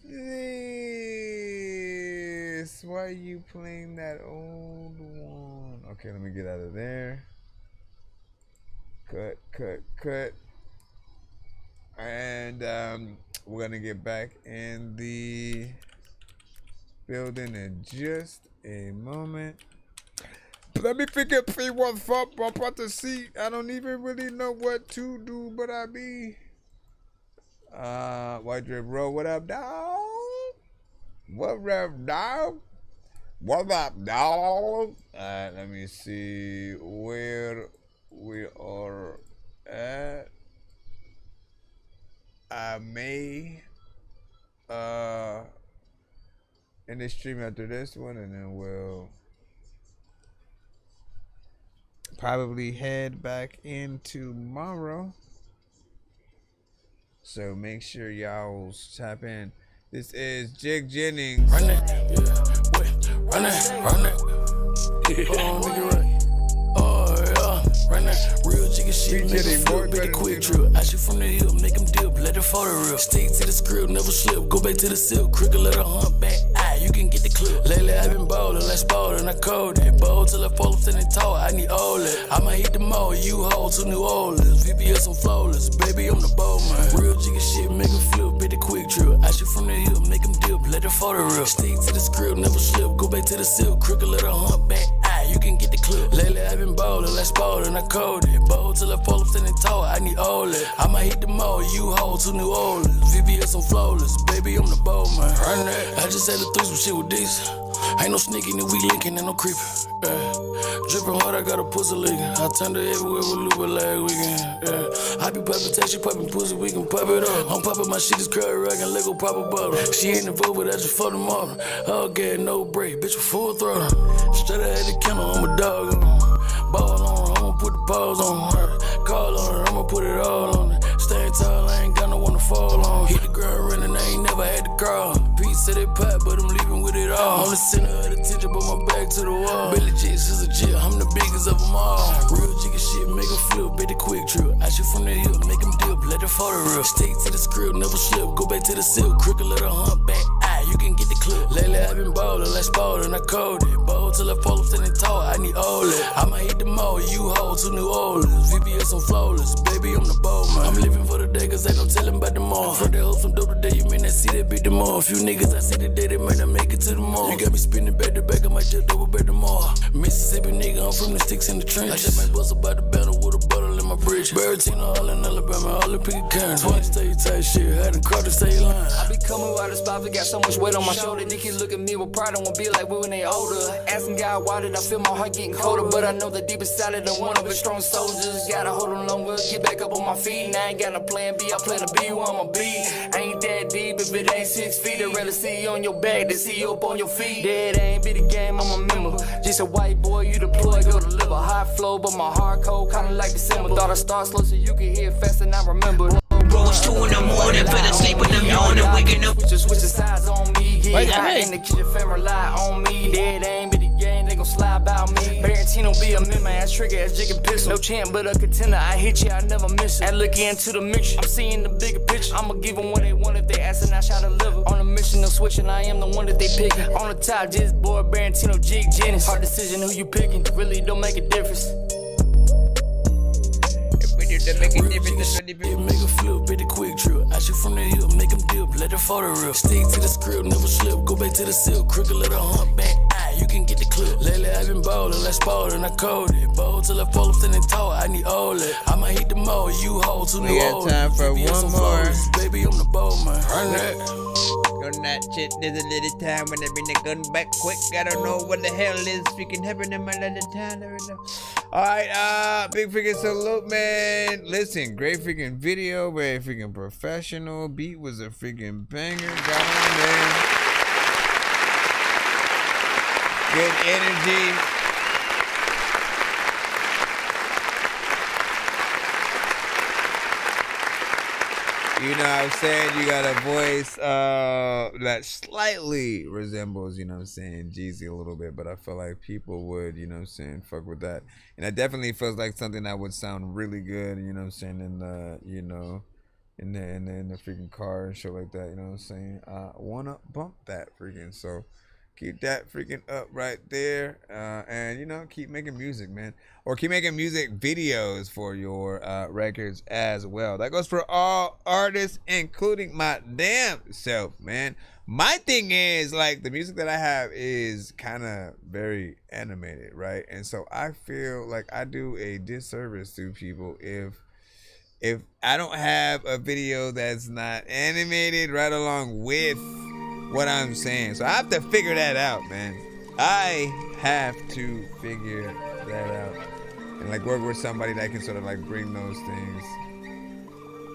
this? Why are you playing that old one? Okay, let me get out of there. Cut. And we're gonna get back in the building in just a moment. Let me figure out what's up. I'm about to see. I don't even really know what to do, but I be. White Drip Bro, what up, dog? What up, dog? What up, dog? Let me see where we are at. I may end the stream after this one, and then we'll probably head back in tomorrow. So make sure y'all tap in. This is Jig Jennings. Run it, yeah. Wait, run it. Hold on, make it right. Oh yeah, run that real jiggy shit. Make it flip, make it quick trip. I shoot from the hill, make them dip, let the photo rip. Stick to the script, never slip. Go back to the silk, cricket, let her hunt back. You can get the clip. Lately I've been ballin', like Spalding, I code it. Bold till I fall up standing tall, I need all it. I'ma hit the mall, you hold to New Orleans. VPS, I'm flawless, baby, I'm the ball man. Real jiggy shit, make them flip, bit the quick trip. I shoot from the hill, make them dip, let the photo rip. Stick to the script, never slip. Go back to the silk, cricket, let her hunt back. You can get the clip. Lately I've been ballin', like Spalding, I code it. Bold till I fall up standing tall, I need all it. I'ma hit the mall, you hold to New Orleans. VPS, I'm flawless, baby, I'm the ball man. Run that. I just had to throw some shit with these. Ain't no sneaking and we linking and no creeping. Drippin' hard, I got a pussy leaking. I turned her everywhere with Luba last weekend. I be poppin' tax, she poppin' pussy, we can pop it up. I'm poppin' my shit, is curry rack and Lego pop a bottle. She ain't involved, but I just fucked them up. All get no break, bitch with full throttle. Straight out of the kennel, I'm a dog on her. Ball on her, I'ma put the paws on her. Call on her, I'ma put it all on her. Staying tall, I ain't got fall on. Hit the ground running, I ain't never had to crawl. Pete said they pack, but I'm leaving with it all. I'm the center of the attention, but my back to the wall. Billy Jakes is a jet, I'm the biggest of them all. Real jiggy shit, make a flip, bet the quick trip. I shoot from the hip, make them dip, let the photo rip. Stick to the script, never slip, go back to the silk. Cricket, let her hump back, you can get the clip. Lately I've been ballin', like Spalding, I code it. Ball till I fall, I'm standing tall, I need all it. I might hit the mall, you hold to New Orleans. VBS on flawless, baby, I'm the ball man. I'm living for the day, cause ain't no telling about tomorrow. From the hoes, from dope today, you may not see that beat tomorrow. A few niggas I see today, they might not make it to the mall. You got me spinning back to back, I might just double back tomorrow. Mississippi nigga, I'm from the sticks in the trench. I just might bust about the battle with a bottle in my bridge. Berrettino, all in Alabama, all in Pickett County. 20 state type shit, had to cut the state line. I be coming out of spot, but got so much weight on my shoulder. They can look at me with pride, I won't be like we when they older. Asking God, why did I feel my heart getting colder? But I know the deepest side of the one of it, strong soldiers. Gotta hold on longer, get back up on my feet. Now I ain't got no plan B, I plan to be who I'ma be. Ain't that deep if it ain't 6 feet. I'd rather see you on your back than see you up on your feet. Dead ain't be the game, I'm a member. Just a white boy, you deploy, go deliver. High flow, but my heart cold, kinda like December. Thought I start slow so you can hear fast and I remember. Bro, it's 2 in the morning, fell asleep when I'm yawning, waking up. Just switch the sides on me, get high in the kitchen, fam rely on me. Dead ain't be the game, they gon' slide about me. Barrentino be a man, my ass trigger, ass jig and pistol. No champ, but a contender, I hit you, I never miss it. I look into the mixture, I'm seeing the bigger picture. I'ma give them what they want, if they askin', I shall deliver. On a mission, no switching, I am the one that they pickin'. On the top, just boy, Barrentino, jig, Jennings. Hard decision who you pickin', really don't make a difference. Make a flip, bet the quick trip. I shoot from the hip, make them dip, let the photo rip. Stick to the script, never slip, go back to the silk. Cricket, let her hump back, you can get the clip. Lately I've been ballin', like Spalding, I code it. Ball till I fall, I'm standing tall, I need all it. I might hit the mall, you hold to New Orleans. We got time for one more. Baby, I'm the ball man. Run that. On that shit, there's a little time when I bring the gun back quick. I don't know what the hell is freaking happening in my little town right now. Alright, big freaking salute, man. Listen, great freaking video, very freaking professional. Beat was a freaking banger. Got on there. Good energy. You know what I'm saying? You got a voice that slightly resembles, you know what I'm saying, Jeezy a little bit, but I feel like people would, you know what I'm saying, fuck with that. And it definitely feels like something that would sound really good, you know what I'm saying, in the, you know, in the freaking car and shit like that, you know what I'm saying? I wanna bump that freaking, so keep that freaking up right there, and you know, keep making music, man, or keep making music videos for your records as well. That goes for all artists, including my damn self, man. My thing is, like, the music that I have is kind of very animated, right? And so I feel like I do a disservice to people if I don't have a video that's not animated right along with what I'm saying. So I have to figure that out, man. I have to figure that out and like work with somebody that can sort of like bring those things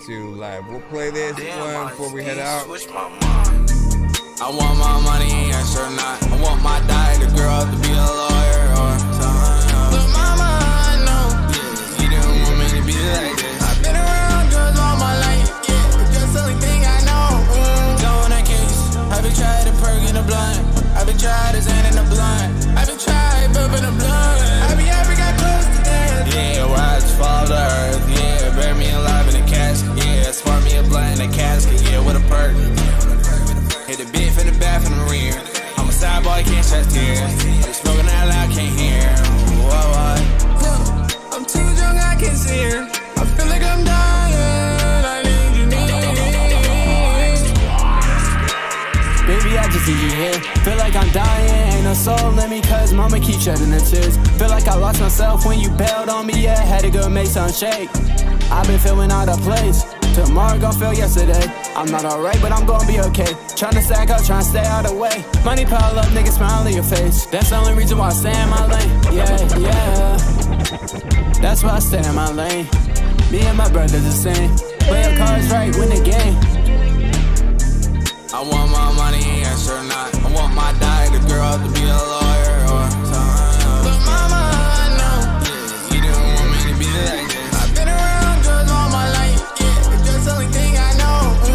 to life. We'll play this one before we head out. I want my money, I sure not. I want my daughter, the girl, to be a lawyer or something. But mama, I know, you don't want me to be like this. I've been around girls all my life, yeah. That's the only thing I know. Going that case, I've been tried to perk in the blind. I've been tried to stand in the blind. I've been tried bumping the blood. I be ever got close to death. Yeah, rides fall to earth. Yeah, bury me alive in a casket. Yeah, spark me a blunt in a casket. Yeah, with a perk. Hit the beat for the back from the rear. I'm a side boy, can't shed tears. I'm smoking out loud, can't hear. What? I'm too drunk, I can't see her. I feel like I'm dying. I need you, Baby, I just need you here. Feel like I'm dying, ain't no soul in me, cause mama keep shedding the tears. Feel like I lost myself when you bailed on me, yeah. Had to go make some shake. I've been feeling out of place. Tomorrow gon' feel yesterday. I'm not alright, but I'm gon' be okay. Tryna stack up, tryna stay out of the way. Money pile up, niggas smile on your face. That's the only reason why I stay in my lane. Yeah, yeah. That's why I stay in my lane. Me and my brothers the same. Play your cards right, win the game. I want my money, I sure not. I want my daughter, the girl, to be a lawyer or something. But mama, I know, you don't want me to be like this. I've been around girls all my life, yeah. That's the only thing I know.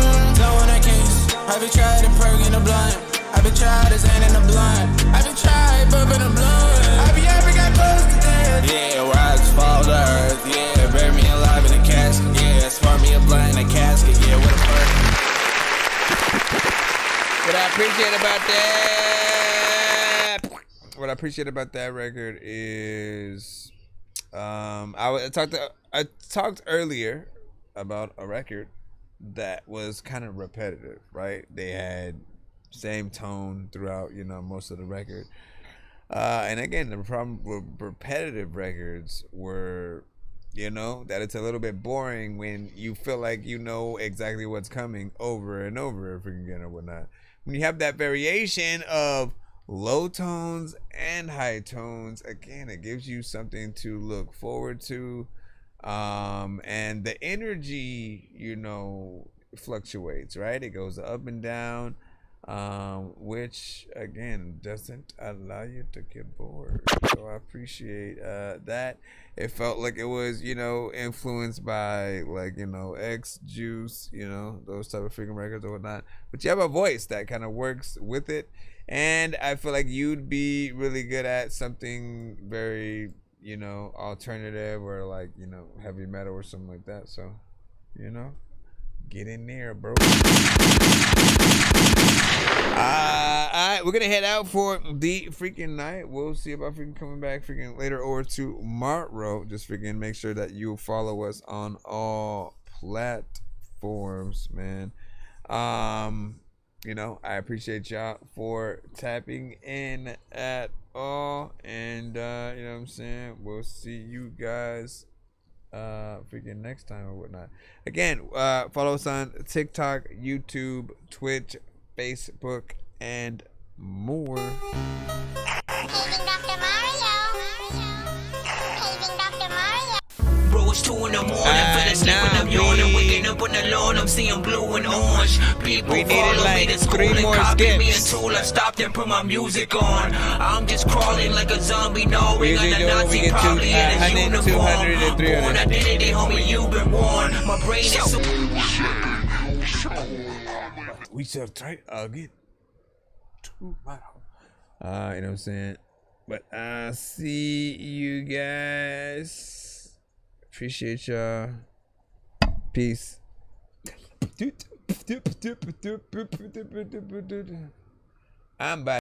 appreciate about that record is I talked earlier about a record that was kind of repetitive, right? They had same tone throughout, most of the record. And again, the problem with repetitive records were, that it's a little bit boring when you feel like you know exactly what's coming over and over again or whatnot. When you have that variation of low tones and high tones, again, it gives you something to look forward to. And the energy, fluctuates, right? It goes up and down, which again doesn't allow you to get bored. So I appreciate that. It felt like it was, influenced by X Juice, those type of freaking records or whatnot. But you have a voice that kind of works with it. And I feel like you'd be really good at something very, alternative or heavy metal or something like that. So, get in there, bro. Alright, we're gonna head out for the freaking night. We'll see about freaking coming back freaking later or tomorrow. Just freaking make sure that you follow us on all platforms, man. I appreciate y'all for tapping in at all. And you know what I'm saying? We'll see you guys freaking next time or whatnot. Again, follow us on TikTok, YouTube, Twitch, Facebook, and more. Bro, it's 2 in the morning, for the sleeping, I'm yawning, waking up on the lawn, I'm seeing blue and orange. People follow me to school and copy me until I stopped and put my music on. I'm just crawling like a zombie, gnawing on the Nazi, probably in a uniform. Born identity, homie, you've been warned. My brain is so... We shall try again tomorrow. You know what I'm saying? But I'll see you guys. Appreciate y'all. Peace. I'm back.